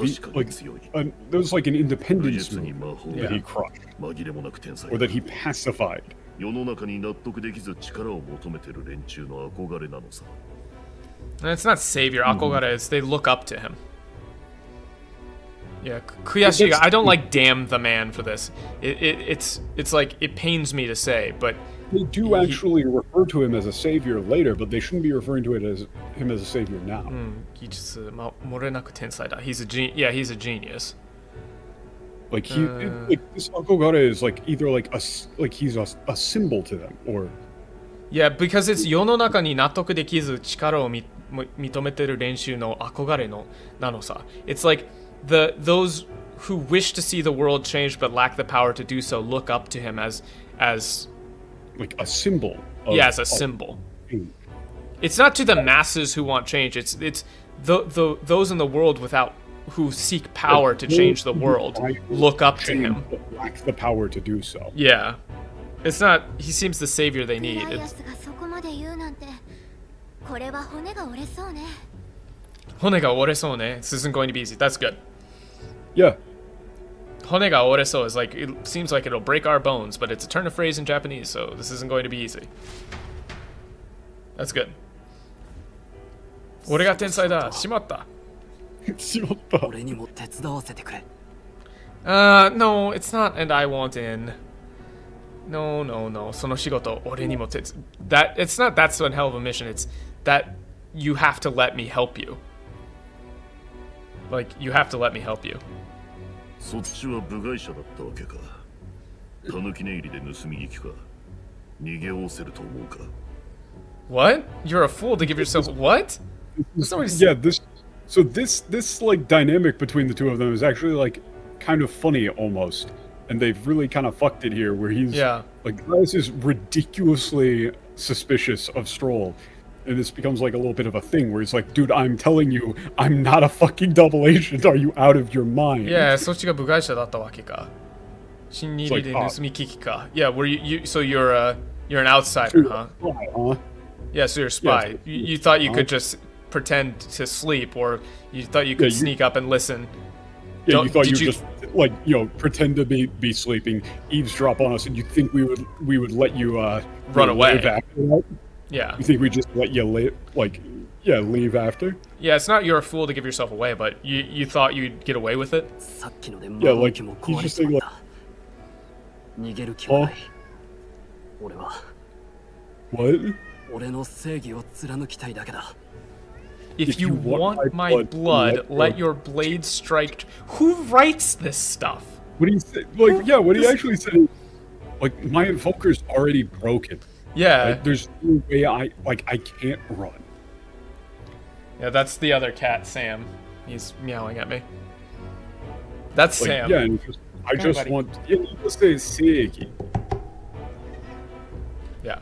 was like an independence movement that he crushed, or that he pacified. 世の中に納得できず力を求めてる連中の憧れなのさ。And it's not savior. Akogare is they look up to him. Yeah, Kuyashiga. I don't like damn the man for this. It's like it pains me to say, but they do actually refer to him as a savior later, but they shouldn't be referring to him as a savior now. He's a genius. Like like this akogare is like either like he's a symbol to them, or Yeah, because it's 世の中に納得できず力を認めてる練習の憧れのなのさ。It's like those who wish to see the world change but lack the power to do so look up to him as like a symbol. Yeah, as a symbol. It's not to the masses who want change. It's those in the world who seek power to change the world look up to him. But lack the power to do so. Yeah. It's not. He seems the savior they need. This isn't going to be easy. That's good. Yeah. 骨が折れそう is like, it seems like it'll break our bones, but it's a turn of phrase in Japanese, so this isn't going to be easy. That's good. 俺が天才だ。しまった。しまった。俺にも手伝わせてくれ。No, it's not, and I want in. No. その仕事、俺にも手伝。It's not that's one hell of a mission. It's that you have to let me help you. Like, you have to let me help you. そっちは部外者だったわけか。たぬき寝入りで盗み聞きか。逃げおおせると思うか。What? You're a fool to give yourself what? Yeah, this like dynamic between the two of them is actually like kind of funny almost, and they've really kind of fucked it here. Where he's like, Gaius is ridiculously suspicious of Stroll, and this becomes like a little bit of a thing where he's like, dude, I'm telling you, I'm not a fucking double agent. Are you out of your mind? Yeah, そっちが部外者だったわけか。新入りで盗み聞きか。Yeah, were you so you're an outsider, huh? Yeah, so you're a spy. You thought you could just pretend to sleep, or you thought you could sneak up and listen. Yeah, you thought you just like, you know, pretend to be sleeping, eavesdrop on us, and you think we would let you run away after that? Yeah. You think we just let you leave after? Yeah, it's not you're a fool to give yourself away, but you thought you'd get away with it. Yeah, like he's just saying like. What? If you want my blood, let your blade strike. Who writes this stuff? What he said, like, yeah, what he actually said is, like, my invoker's already broken. Yeah. Like, there's no way I can't run. Yeah, that's the other cat, Sam. He's meowing at me. That's like, Sam. Yeah, and I just want. Yeah, you just say Seiki. Yeah.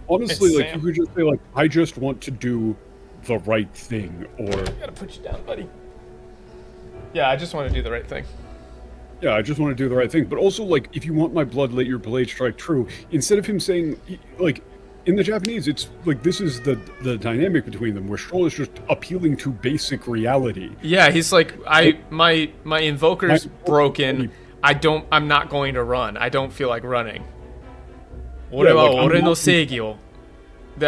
Honestly, like, you could just say, like, I just want to do the right thing, or... I gotta put you down, buddy. Yeah, I just want to do the right thing. Yeah, I just want to do the right thing. But also, like, if you want my blood, let your blade strike true. Instead of him saying, like, in the Japanese, it's, like, this is the dynamic between them, where Stroll is just appealing to basic reality. Yeah, he's like, my invoker's broken. I'm not going to run. I don't feel like running. That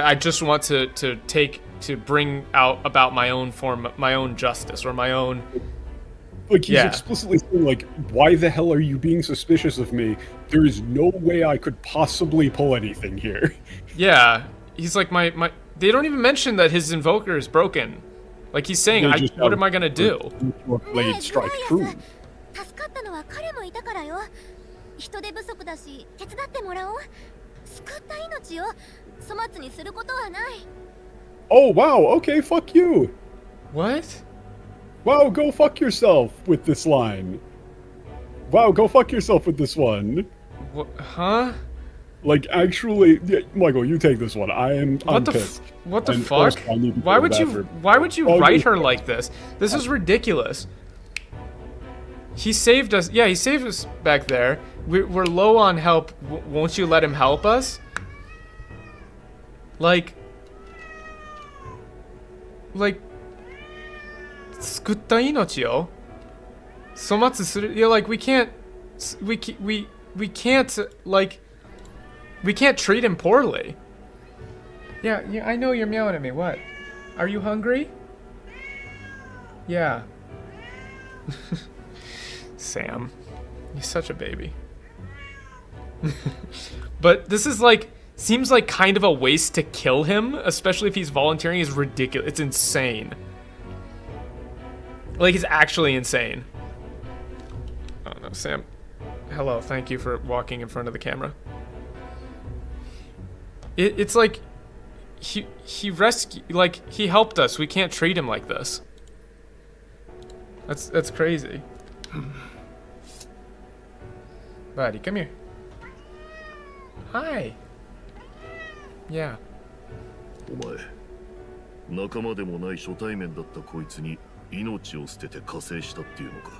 I just want to bring out about my own form, my own justice, or my own. Like, he's explicitly saying, like, why the hell are you being suspicious of me? There is no way I could possibly pull anything here. Yeah, he's like my. They don't even mention that his invoker is broken. Like, he's saying, what am I gonna do? Blade strike true. Oh wow, okay, fuck you. What? Wow, go fuck yourself with this line. Wow, go fuck yourself with this one. What? Huh? Like, actually, yeah, Michael, you take this one. I'm pissed. What the fuck? Why would you write her like this? This is ridiculous. He saved us. Yeah, he saved us back there. We're low on help. Won't you let him help us? Like, 救った命を粗末する。Yeah, like, we can't like, we can't treat him poorly. Yeah, I know you're meowing at me. What? Are you hungry? Yeah. Sam, you're such a baby. But this is like, seems like kind of a waste to kill him, especially if he's volunteering. Is ridiculous. It's insane. Like, it's actually insane. Sam, hello. Thank you for walking in front of the camera. It's like he rescued, like he helped us. We can't treat him like this. That's crazy. Buddy, come here. Hi. Yeah. お前、仲間でもない初対面だったこいつに命を捨てて加勢したっていうのか。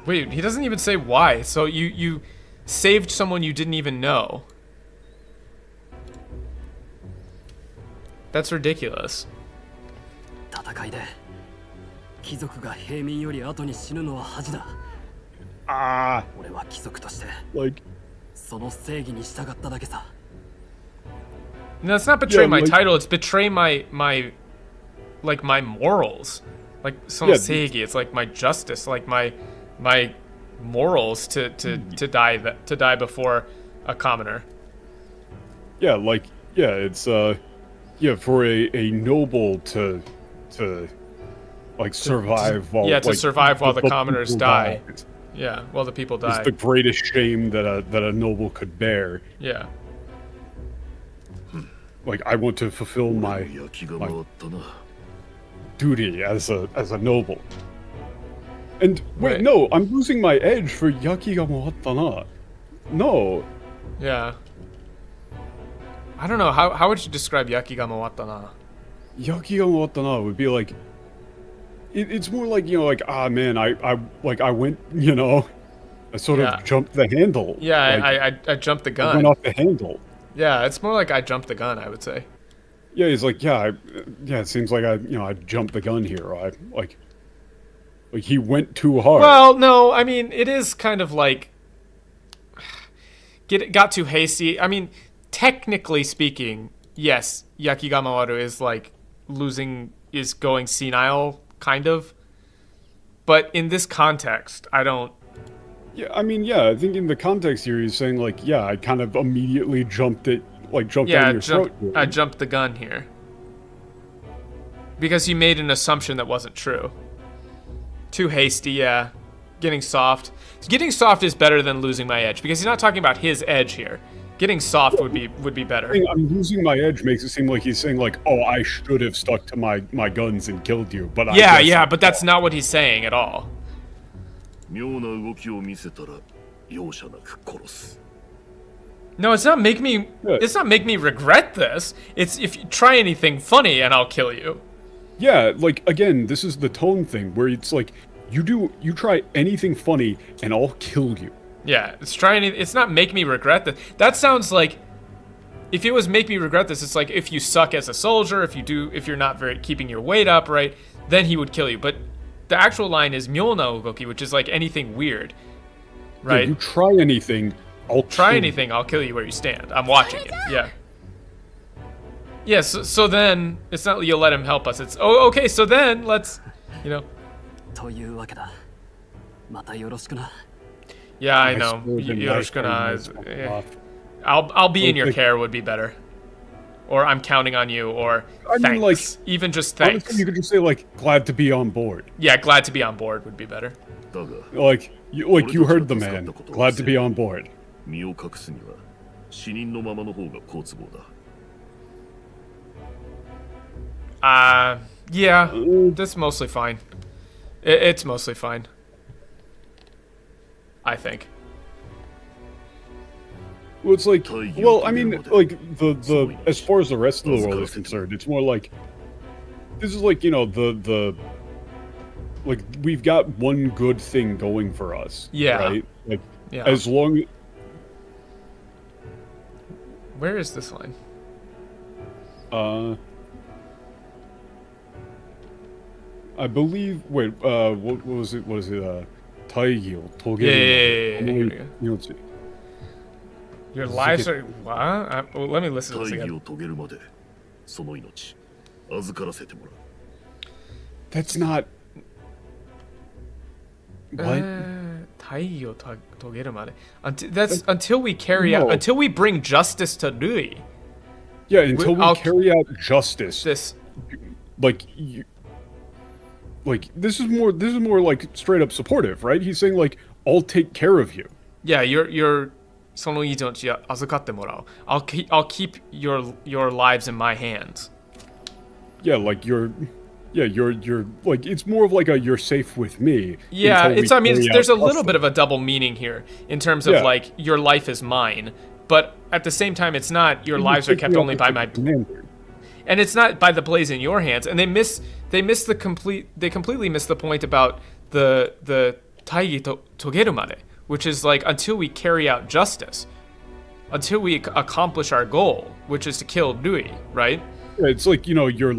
Wait, he doesn't even say why. So you saved someone you didn't even know. That's ridiculous. 戦いで貴族が平民より後に死ぬのは恥だ。俺は貴族としてその正義に従っただけさ。No, it's not betray my title. It's betray my morals. Like some seigi. It's like my justice. Like my morals to die before a commoner. Yeah, like it's for a noble to like survive while to survive while the commoners die. Yeah, while the people die. It's the greatest shame that a noble could bear. Yeah. Like I want to fulfill my duty as a noble. And wait, no, I'm losing my edge for yaki ga moatta na. No. Yeah. I don't know, how would you describe yaki ga moatta na? Yaki ga moatta na would be like it's more like, like, man, I went, I sort of jumped the handle. Yeah, like, I jumped the gun. I went off the handle. Yeah, it's more like I jumped the gun, I would say. Yeah, he's like, it seems like I jumped the gun here. Like he went too hard. Well, no, I mean, it is kind of like got too hasty. I mean, technically speaking, yes, Yakigamawaru is going senile, kind of. But in this context, I don't... Yeah, I mean, I think in the context here, he's saying, like, I kind of immediately jumped down your throat. I jumped the gun here. Because he made an assumption that wasn't true. Too hasty, yeah. Getting soft. Getting soft is better than losing my edge, because he's not talking about his edge here. Getting soft would be better. I'm losing my edge makes it seem like he's saying, like, oh, I should have stuck to my guns and killed you, but but that's not what he's saying at all. No, it's not make me regret this. It's if you try anything funny and I'll kill you. Yeah, like again, this is the tone thing where it's like you try anything funny and I'll kill you. Yeah, it's not make me regret this. That sounds like if it was make me regret this, it's like if you suck as a soldier, if you're not keeping your weight up, right? Then he would kill you. But the actual line is myona ugoki, which is like anything weird. Right? Yeah, you try anything, I'll kill you where you stand. I'm watching it. Yeah. Yeah, so then it's not you'll let him help us. It's okay, so then let's Yeah, I know. Yoroshiku. I'll be in your care would be better. Or I'm counting on you, or thanks. Mean, like, even just thanks. Honestly, you could just say, like, glad to be on board. Yeah, glad to be on board would be better. Like you heard the man. Glad to be on board. Yeah, that's mostly fine. It's mostly fine. I think. Well, it's like, well, I mean, like, the as far as the rest of the world is concerned, it's more like, this is like, like, we've got one good thing going for us. Yeah. Right? Like, as long... Where is this line? I believe, wait, what was it, Taigi or Togeru? Yeah. Your lives are... What? Well, let me listen to this again. That's not... What? That's until we carry out... Until we bring justice to Rui. Yeah, until we carry out justice. This... Like, like this is more like straight up supportive, right? He's saying like, I'll take care of you. Yeah, you're その命預かってもらう. I'll keep your lives in my hands. Yeah, like you're like, it's more of like a you're safe with me. Yeah, there's a little bit of a double meaning here in terms of like your life is mine, but at the same time it's not your lives are kept only by my and it's not by the blaze in your hands. And they completely miss the point about the taigi togeru made, which is like until we carry out justice, until we accomplish our goal, which is to kill Rui, right? Yeah, it's like, you know, your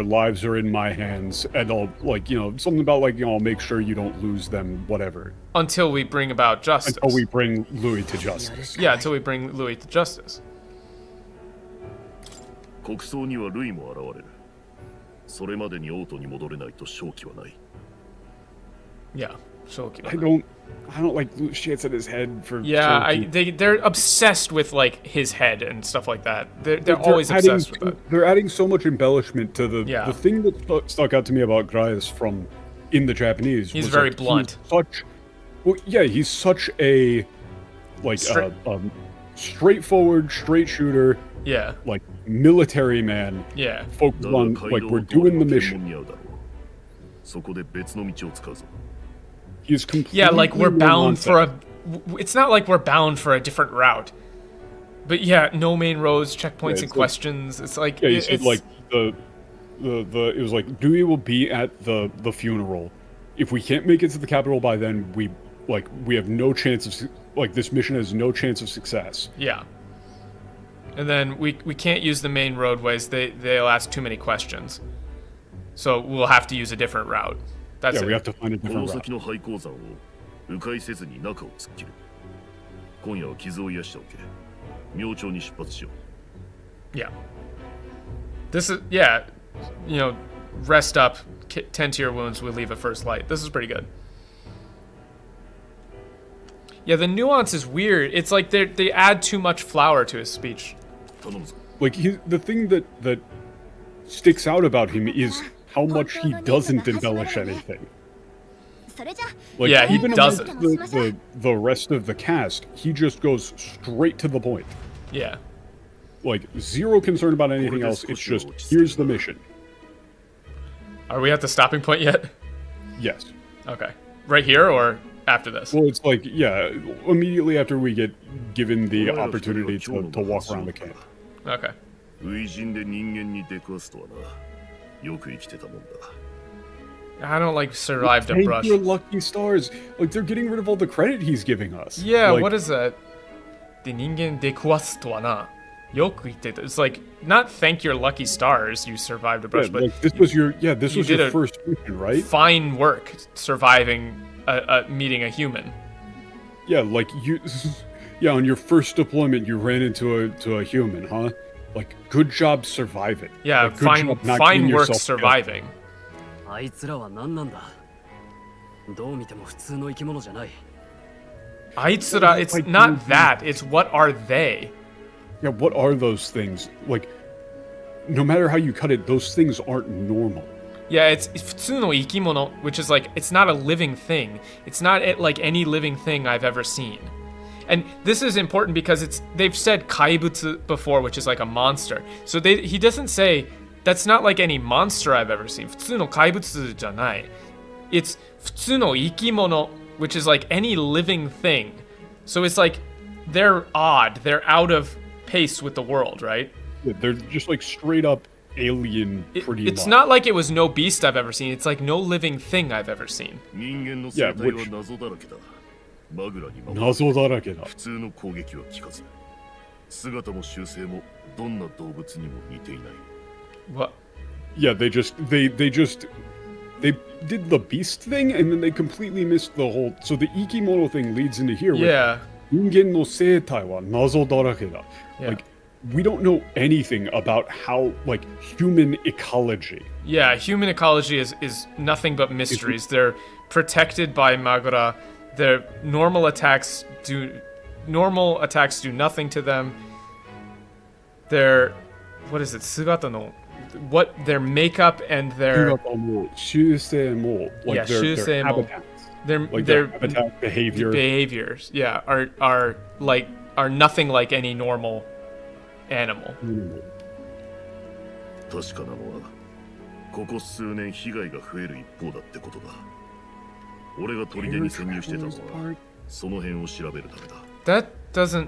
lives are in my hands, and I'll, like, you know, something about like, you know, I'll make sure you don't lose them, whatever. Until we bring about justice. Until we bring Louis to justice. Yeah, until we bring Louis to justice. 国葬にはルイも現れる。それまでに王都に戻れないと勝機はない。Yeah, I don't like Louis shits at his head for. Yeah, they're obsessed with like his head and stuff like that. They're always obsessed with that. They're adding so much embellishment to the thing that stuck out to me about Graius from in the Japanese. He's very blunt. He's such a like straightforward, straight shooter. Yeah. Like military man. Yeah. Focused on like we're doing the mission. He's completely like we're bound for a. It's not like we're bound for a different route. But yeah, no main roads, checkpoints, and questions. It's like he said like it was like Dewey will be at the funeral. If we can't make it to the capital by then, we have no chance of like this mission has no chance of success. Yeah. And then we can't use the main roadways. They'll ask too many questions. So we'll have to use a different route. That's it. We have to find a different route. Yeah. This is, you know, rest up, tend to your wounds, we leave at first light. This is pretty good. Yeah, the nuance is weird. It's like they add too much flower to his speech. Like, the thing that sticks out about him is how much he doesn't embellish anything. Like, yeah, he even doesn't. The rest of the cast, he just goes straight to the point. Yeah. Like, zero concern about anything else. It's just, here's the mission. Are we at the stopping point yet? Yes. Okay. Right here or after this? Well, it's like, yeah, immediately after we get given the opportunity to walk around the camp. Okay. I don't like survived a brush. Your lucky stars. Like, they're getting rid of all the credit he's giving us. Yeah, like, what is that? The ningen dekuasu to wa na. Yoku itete. It's like, not thank your lucky stars you survived a brush, but like, this was your first mission, right? Fine work surviving meeting a human. Yeah, like on your first deployment you ran into a human, huh? Like, good job surviving. Yeah, like, fine work surviving. Aitsura, it's not that. It's what are they? Yeah, what are those things? Like, no matter how you cut it, those things aren't normal. Yeah, it's futsu no ikimono, which is like, it's not a living thing. It's not like any living thing I've ever seen. And this is important because they've said kaibutsu before, which is like a monster. So he doesn't say, that's not like any monster I've ever seen. Futsu no kaibutsu janai. It's futsu no ikimono, which is like any living thing. So it's like, they're odd. They're out of pace with the world, right? Yeah, they're just like straight up alien pretty much. It's not like it was no beast I've ever seen. It's like no living thing I've ever seen. Yeah, which... What? Yeah, they did the beast thing and then they completely missed the whole. So the ikimono thing leads into here. Yeah. Ningen no seitai wa nazo darake da. Like, we don't know anything about how, like, human ecology. Yeah, human ecology is nothing but mysteries. They're protected by Magura. Their normal attacks do nothing to them. Their, what is it? Sugata no what their makeup and their like their habitats. Their habitat behaviors, yeah, are nothing like any normal animal. 確かなのはここ数年被害が増える一方だってことだ。俺が砦に潜入してたのはその辺を調べるためだ。That doesn't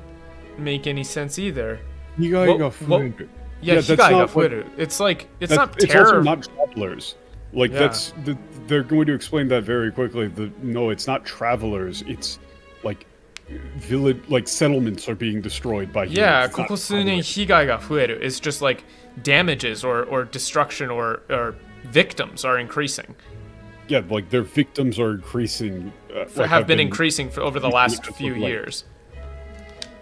make any sense either. 被害が増える。Yeah, 被害が増える。It's like it's not terror. It's also not travelers. Like they're going to explain that very quickly. No, it's not travelers. It's like village, like settlements are being destroyed by humans. Yeah, ここ数年被害が増える. It's just like damages or destruction or victims are increasing. Yeah, like their victims are increasing. Have been increasing for over the last few years.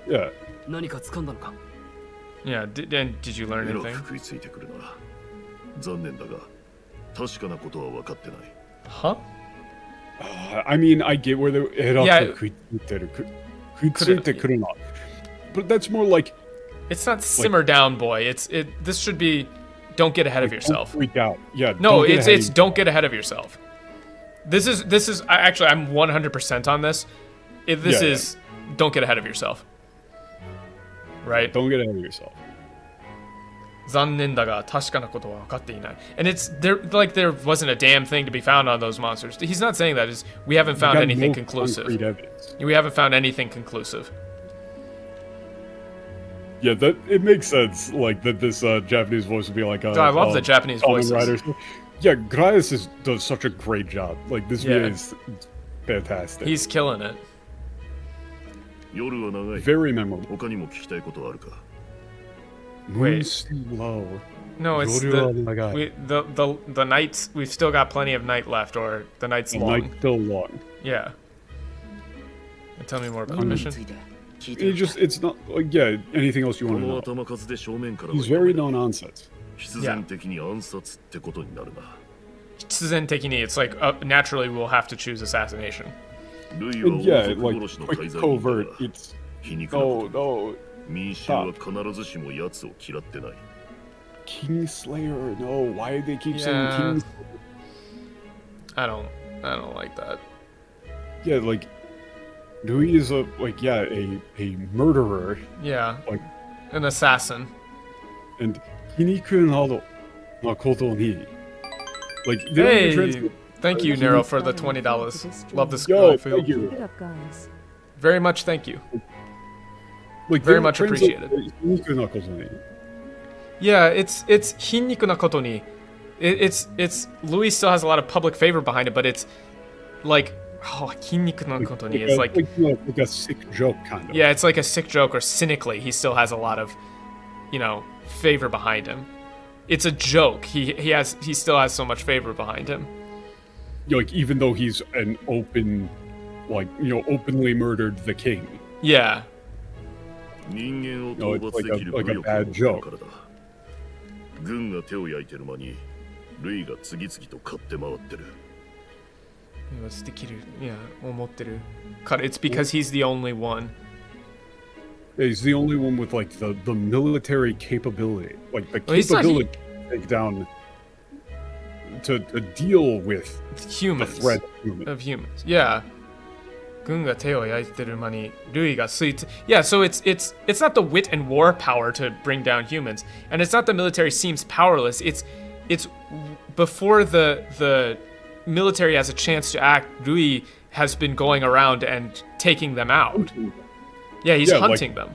Yeah. 何か掴んだのか? Yeah, did you learn anything? 食いついてくるな。残念だが確かなことは分かってない。Huh? I mean, I get where they're but that's more like it's not simmer down, boy. This should be don't get ahead of yourself. Don't freak out. Yeah. No, it's don't get ahead of yourself. This is actually I'm 100% on this. This is don't get ahead of yourself. Right? Don't get ahead of yourself. 残念だが確かなことは分かっていない. And it's there like there wasn't a damn thing to be found on those monsters. He's not saying that. We haven't found anything conclusive. We haven't found anything conclusive. Yeah, that it makes sense. Like that, this Japanese voice would be like. I love the Japanese voices. Writers. Yeah, Graius does such a great job. Like this video is fantastic. He's killing it. Very memorable. 他にも聞きたいことはあるか? Wait. No, it's the nights. We've still got plenty of night left, or the night's long. The night's still long. Yeah. And tell me more about the mission. It's not like anything else you want to know. He's very no nonsense. 必然的に暗殺ってことになるな。必然的に it's like naturally we'll have to choose assassination. Yeah, like quick covert. It's no. 民衆は必ずしも奴を嫌ってない。Kingslayer, no. Why do they keep saying Kingslayer? I don't like that. Yeah, like Rui is a murderer. Yeah. Like an assassin. And Hiniku Nado Makoto ni. Like hey, thank you, Nero, for the $20. Love this guy. Thank you. Very much thank you. Like, very much appreciated. Yeah, it's hinniku na koto ni. It's Louis still has a lot of public favor behind it, but it's like hinniku na koto ni is like a sick joke kind of. Yeah, it's like a sick joke, or cynically he still has a lot of, favor behind him. It's a joke. He still has so much favor behind him. Like even though he's an openly murdered the king. Yeah. No, it's like a bad joke. 軍が手を焼いてる間にルイが次々と買って回ってる。Yeah, 思ってる。It's because he's the only one. He's the only one with like the military capability, like the capability to take down, to deal with humans, the threat of humans. Yeah. 軍が手を焼いてる間にルイがYeah, so it's not the wit and war power to bring down humans, and it's not the military seems powerless. It's before the military has a chance to act, Rui has been going around and taking them out. Yeah, he's hunting them.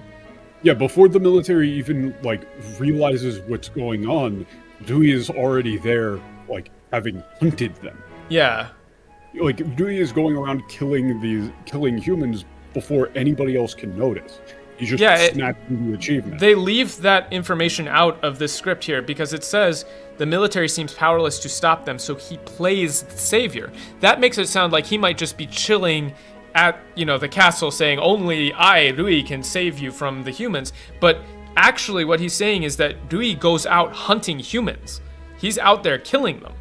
Yeah, before the military even realizes what's going on, Rui is already there, having hunted them. Yeah. Dewey is going around killing humans before anybody else can notice. He's just snatching the achievement. They leave that information out of this script here because it says the military seems powerless to stop them, so he plays the savior. That makes it sound like he might just be chilling at, the castle saying, only I, Rui, can save you from the humans. But actually what he's saying is that Rui goes out hunting humans. He's out there killing them.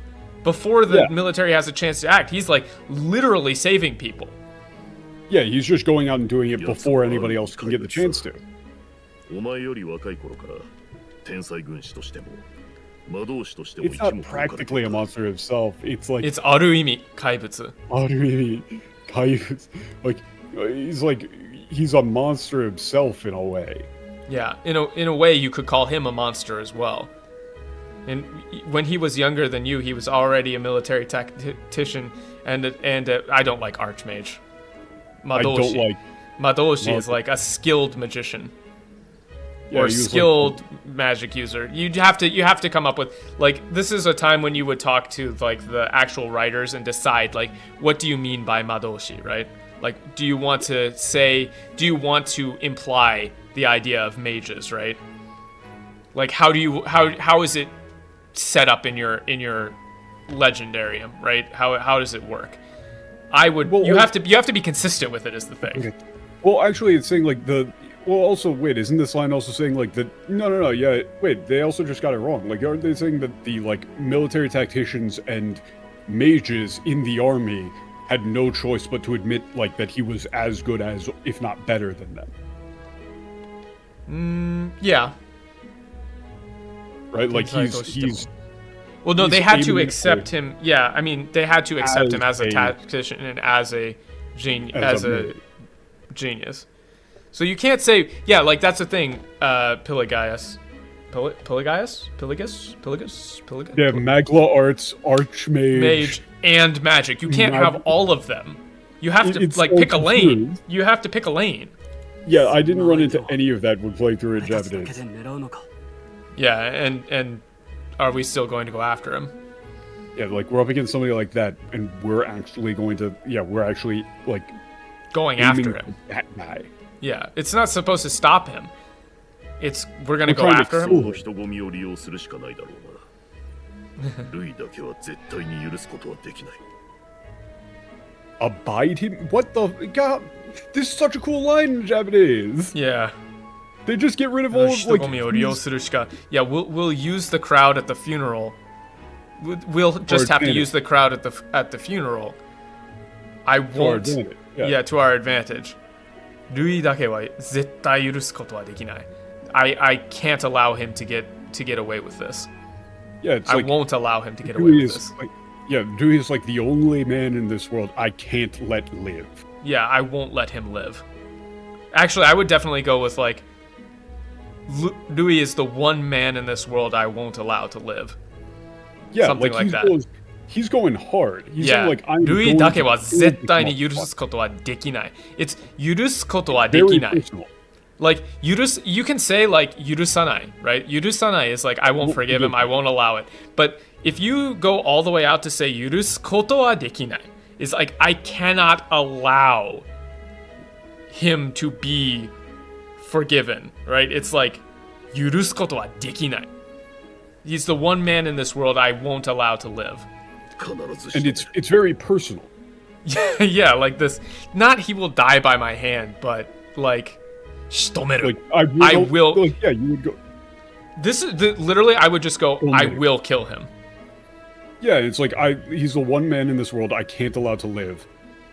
Before the military has a chance to act, he's literally saving people. Yeah, he's just going out and doing it before anybody else can get the chance to. It's not practically a monster himself. It's like... It's ある意味怪物。ある意味怪物. Like, he's a monster himself in a way. Yeah, in a way you could call him a monster as well. And when he was younger than you, he was already a military tactician, and I don't like archmage. Madoshi. I don't like... Madoshi is like a skilled magician. Yeah, or skilled magic user. You have to come up with, like, this is a time when you would talk to like the actual writers and decide, like, what do you mean by Madoshi, right? Like, do you want to imply the idea of mages, right? Like, how is it set up in your legendarium, right? How does it work? You have to be consistent with it, is the thing. Okay. Well, actually, it's saying like also, wait, isn't this line also saying like that? No, yeah, wait, they also just got it wrong. Like, aren't they saying that the like military tacticians and mages in the army had no choice but to admit like that he was as good as, if not better than them? Yeah. Right, like he's. Well, no, they had to accept him. Yeah, I mean, they had to accept him as a tactician and as a genius. So you can't say, yeah, like that's the thing. Pelagius. Yeah, Magla Arts, Archmage, Mage, and Magic. You can't have all of them. You have to pick a lane. You have to pick a lane. Yeah, I didn't run into any of that when playing through in Japanese. Yeah, and are we still going to go after him? Yeah, like we're up against somebody like that, and we're actually going to, we're actually like going after him. That guy. Yeah, it's not supposed to stop him. We're gonna go after him. Abide him? What the God? This is such a cool line in Japanese. Yeah. They just get rid of all of, like... Yeah, we'll use the crowd at the funeral. We'll just have to use the crowd at the funeral. I won't. To our advantage. I can't allow him to get away with this. Yeah, I won't allow him to get away with this. Dewey is like the only man in this world I can't let live. Yeah, I won't let him live. Actually, I would definitely go with like Dewey is the one man in this world I won't allow to live. Yeah, something like that. He's going hard. He's saying like, I'm Dewey going だけは絶対に許すことはできない. It's 許すことはできない. Like, you can say, like, 許さない, right? 許さない is like, I won't forgive him, I won't allow it. But if you go all the way out to say 許すことはできない, it's like, I cannot allow him to be forgiven, right? It's like, 許すことはできない. He's the one man in this world I won't allow to live. And it's very personal. Yeah, like this. Not he will die by my hand, but like, shitomeru. Like, I will. Like, yeah, you would go. This is literally. I would just go. I will kill him. Yeah, it's like he's the one man in this world I can't allow to live,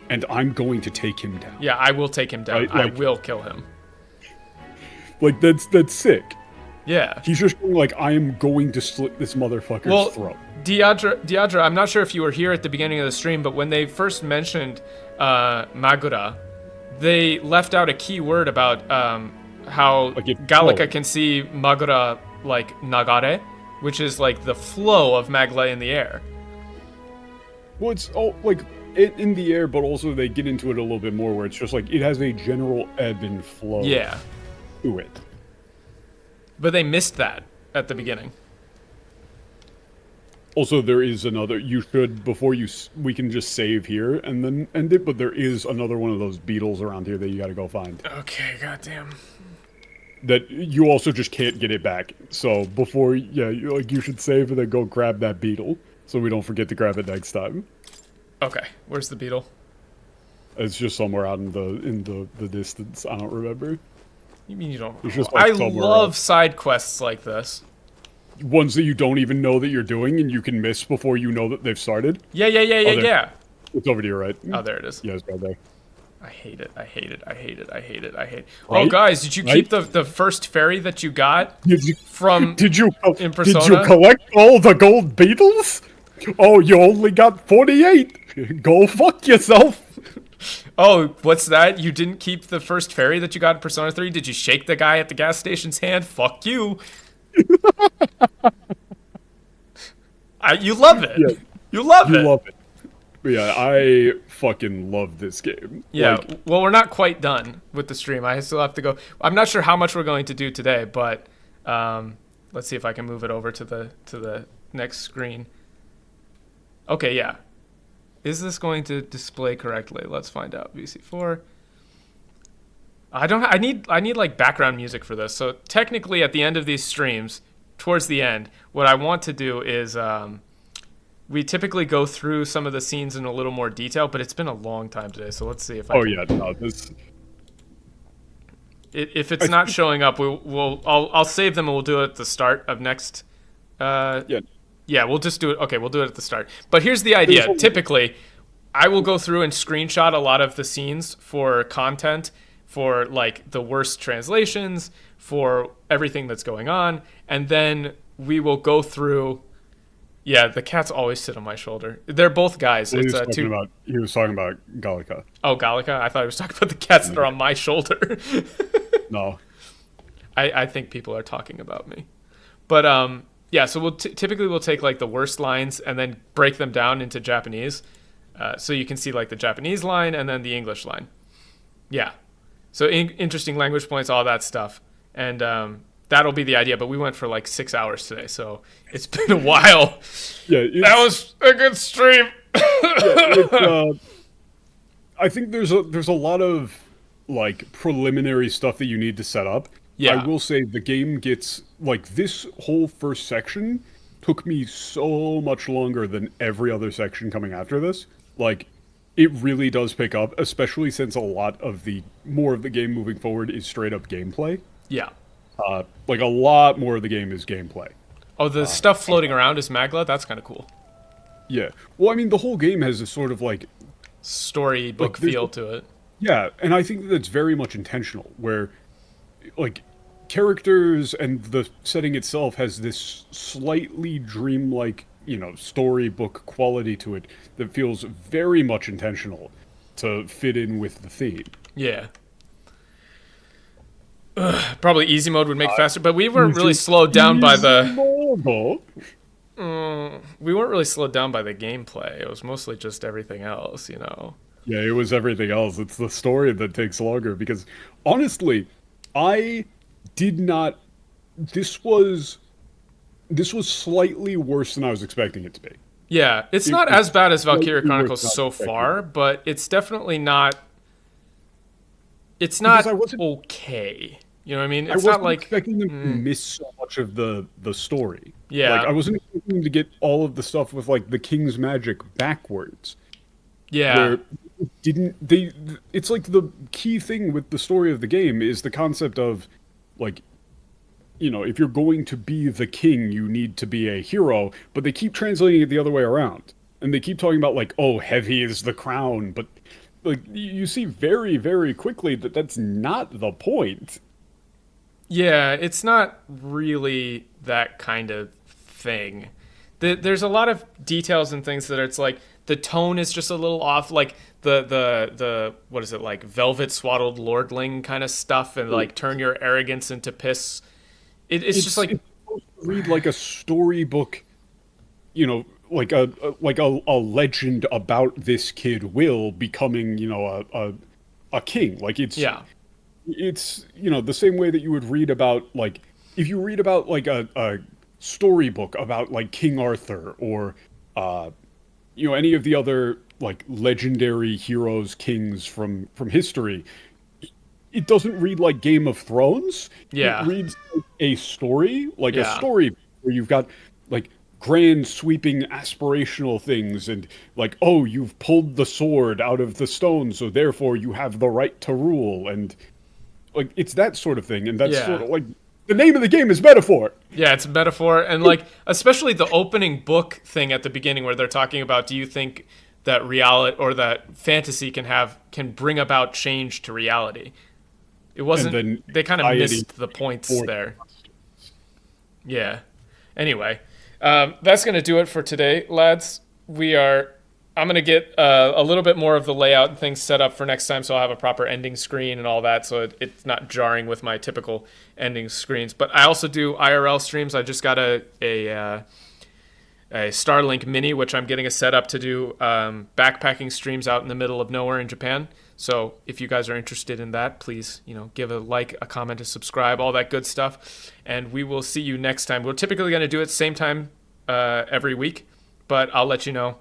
and I'm going to take him down. Yeah, I will take him down. Right? Like, I will kill him. Like that's sick. Yeah. He's just like, I am going to slit this motherfucker's throat. Diadra, I'm not sure if you were here at the beginning of the stream, but when they first mentioned Magura, they left out a key word about how Gallica can see Magura like nagare, which is like the flow of Magla in the air. Well, it's all like in the air, but also they get into it a little bit more where it's just like it has a general ebb and flow to it. But they missed that at the beginning. Also, there is another. You should we can just save here and then end it. But there is another one of those beetles around here that you got to go find. Okay, goddamn. That you also just can't get it back. So before, you should save and then go grab that beetle so we don't forget to grab it next time. Okay, where's the beetle? It's just somewhere out in the distance. I don't remember. You mean you don't? It's just like I love side quests like this. Ones that you don't even know that you're doing and you can miss before you know that they've started. Yeah. It's over to your right. Oh, there it is. Yeah, it's right there. I hate it. I hate it. I hate it. I hate it. I hate it. Right? Oh, guys, did you keep the first fairy that you got from did you in Persona? Did you collect all the gold beetles? Oh, you only got 48. Go fuck yourself. Oh, what's that? You didn't keep the first fairy that you got in Persona 3? Did you shake the guy at the gas station's hand? Fuck you. You love it. Yeah. You love it. Yeah, I fucking love this game. Yeah, well, we're not quite done with the stream. I still have to go. I'm not sure how much we're going to do today, but let's see if I can move it over to the next screen. Okay, yeah. Is this going to display correctly? Let's find out. VC4. I need like background music for this. So technically, at the end of these streams, towards the end, what I want to do is we typically go through some of the scenes in a little more detail, but it's been a long time today, so let's see if I Oh can... yeah, no, this... If it's not showing up, I'll save them and we'll do it at the start of next... Yeah, we'll just do it... Okay, we'll do it at the start. But here's the idea. Typically, I will go through and screenshot a lot of the scenes for content, for like the worst translations, for everything that's going on, and then we will go through... Yeah, the cats always sit on my shoulder. They're both guys. He was talking about Gallica. Oh, Gallica? I thought he was talking about the cats that are on my shoulder. No. I think people are talking about me. But, yeah, so we'll typically we'll take, like, the worst lines and then break them down into Japanese. So you can see, like, the Japanese line and then the English line. Yeah. So interesting language points, all that stuff. And, that'll be the idea, but we went for like 6 hours today, so it's been a while. Yeah, that was a good stream. I think there's a lot of like preliminary stuff that you need to set up. Yeah. I will say the game gets like this whole first section took me so much longer than every other section coming after this. Like it really does pick up, especially since a lot of the more of the game moving forward is straight up gameplay. Yeah. Like a lot more of the game is gameplay. Oh, the stuff floating around is Magla? That's kind of cool. Yeah. Well, I mean, the whole game has a sort of like... storybook feel to it. Yeah, and I think that's very much intentional, where like characters and the setting itself has this slightly dreamlike, you know, storybook quality to it that feels very much intentional to fit in with the theme. Yeah. Probably easy mode would make faster, but we weren't really slowed down by the... we weren't really slowed down by the gameplay. It was mostly just everything else, you know? Yeah, it was everything else. It's the story that takes longer, because honestly, I did not... This was slightly worse than I was expecting it to be. Yeah, it's not as bad as Valkyria Chronicles so far, but it's definitely not... It's not okay. You know what I mean? It's not like... expecting them to miss so much of the story. Yeah. Like, I wasn't expecting them to get all of the stuff with, like, the king's magic backwards. Yeah. Where it's like the key thing with the story of the game is the concept of, like, you know, if you're going to be the king, you need to be a hero, but they keep translating it the other way around. And they keep talking about, like, oh, heavy is the crown, but... Like, you see very, very quickly that that's not the point. Yeah, it's not really that kind of thing. There's a lot of details and things that it's like, the tone is just a little off, like the what is it, like velvet swaddled lordling kind of stuff, and like turn your arrogance into piss. It's just like... It's supposed to read like a storybook, you know, like a legend about this kid Will becoming, you know, a king. Like it's you know, the same way that you would read about, like, if you read about like a storybook about like King Arthur or you know, any of the other like legendary heroes, kings from history, it doesn't read like Game of Thrones. Yeah. It reads like a story, like a story where you've got like grand sweeping aspirational things and like, oh, you've pulled the sword out of the stone, so therefore you have the right to rule, and like it's that sort of thing. And that's sort of like the name of the game is metaphor. Yeah, it's metaphor. And like especially the opening book thing at the beginning where they're talking about, do you think that reality or that fantasy can bring about change to reality. It wasn't. They kind of missed the points there. Yeah. Anyway, that's gonna do it for today, lads. I'm gonna get a little bit more of the layout and things set up for next time, so I'll have a proper ending screen and all that, so it's not jarring with my typical ending screens. But I also do IRL streams. I just got a Starlink Mini, which I'm getting a setup to do backpacking streams out in the middle of nowhere in Japan. So if you guys are interested in that, please, give a like, a comment, a subscribe, all that good stuff. And we will see you next time. We're typically going to do it same time every week, but I'll let you know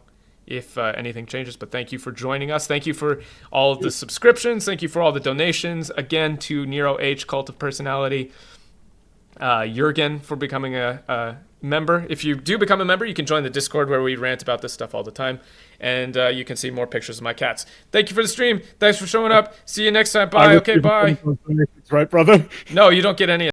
if anything changes. But thank you for joining us. Thank you for all of the subscriptions. Thank you for all the donations. Again, to Nero H, Cult of Personality. Jurgen for becoming a member. If you do become a member, you can join the Discord where we rant about this stuff all the time. And you can see more pictures of my cats. Thank you for the stream. Thanks for showing up. See you next time. Bye. Okay, bye. Right, brother? No, you don't get any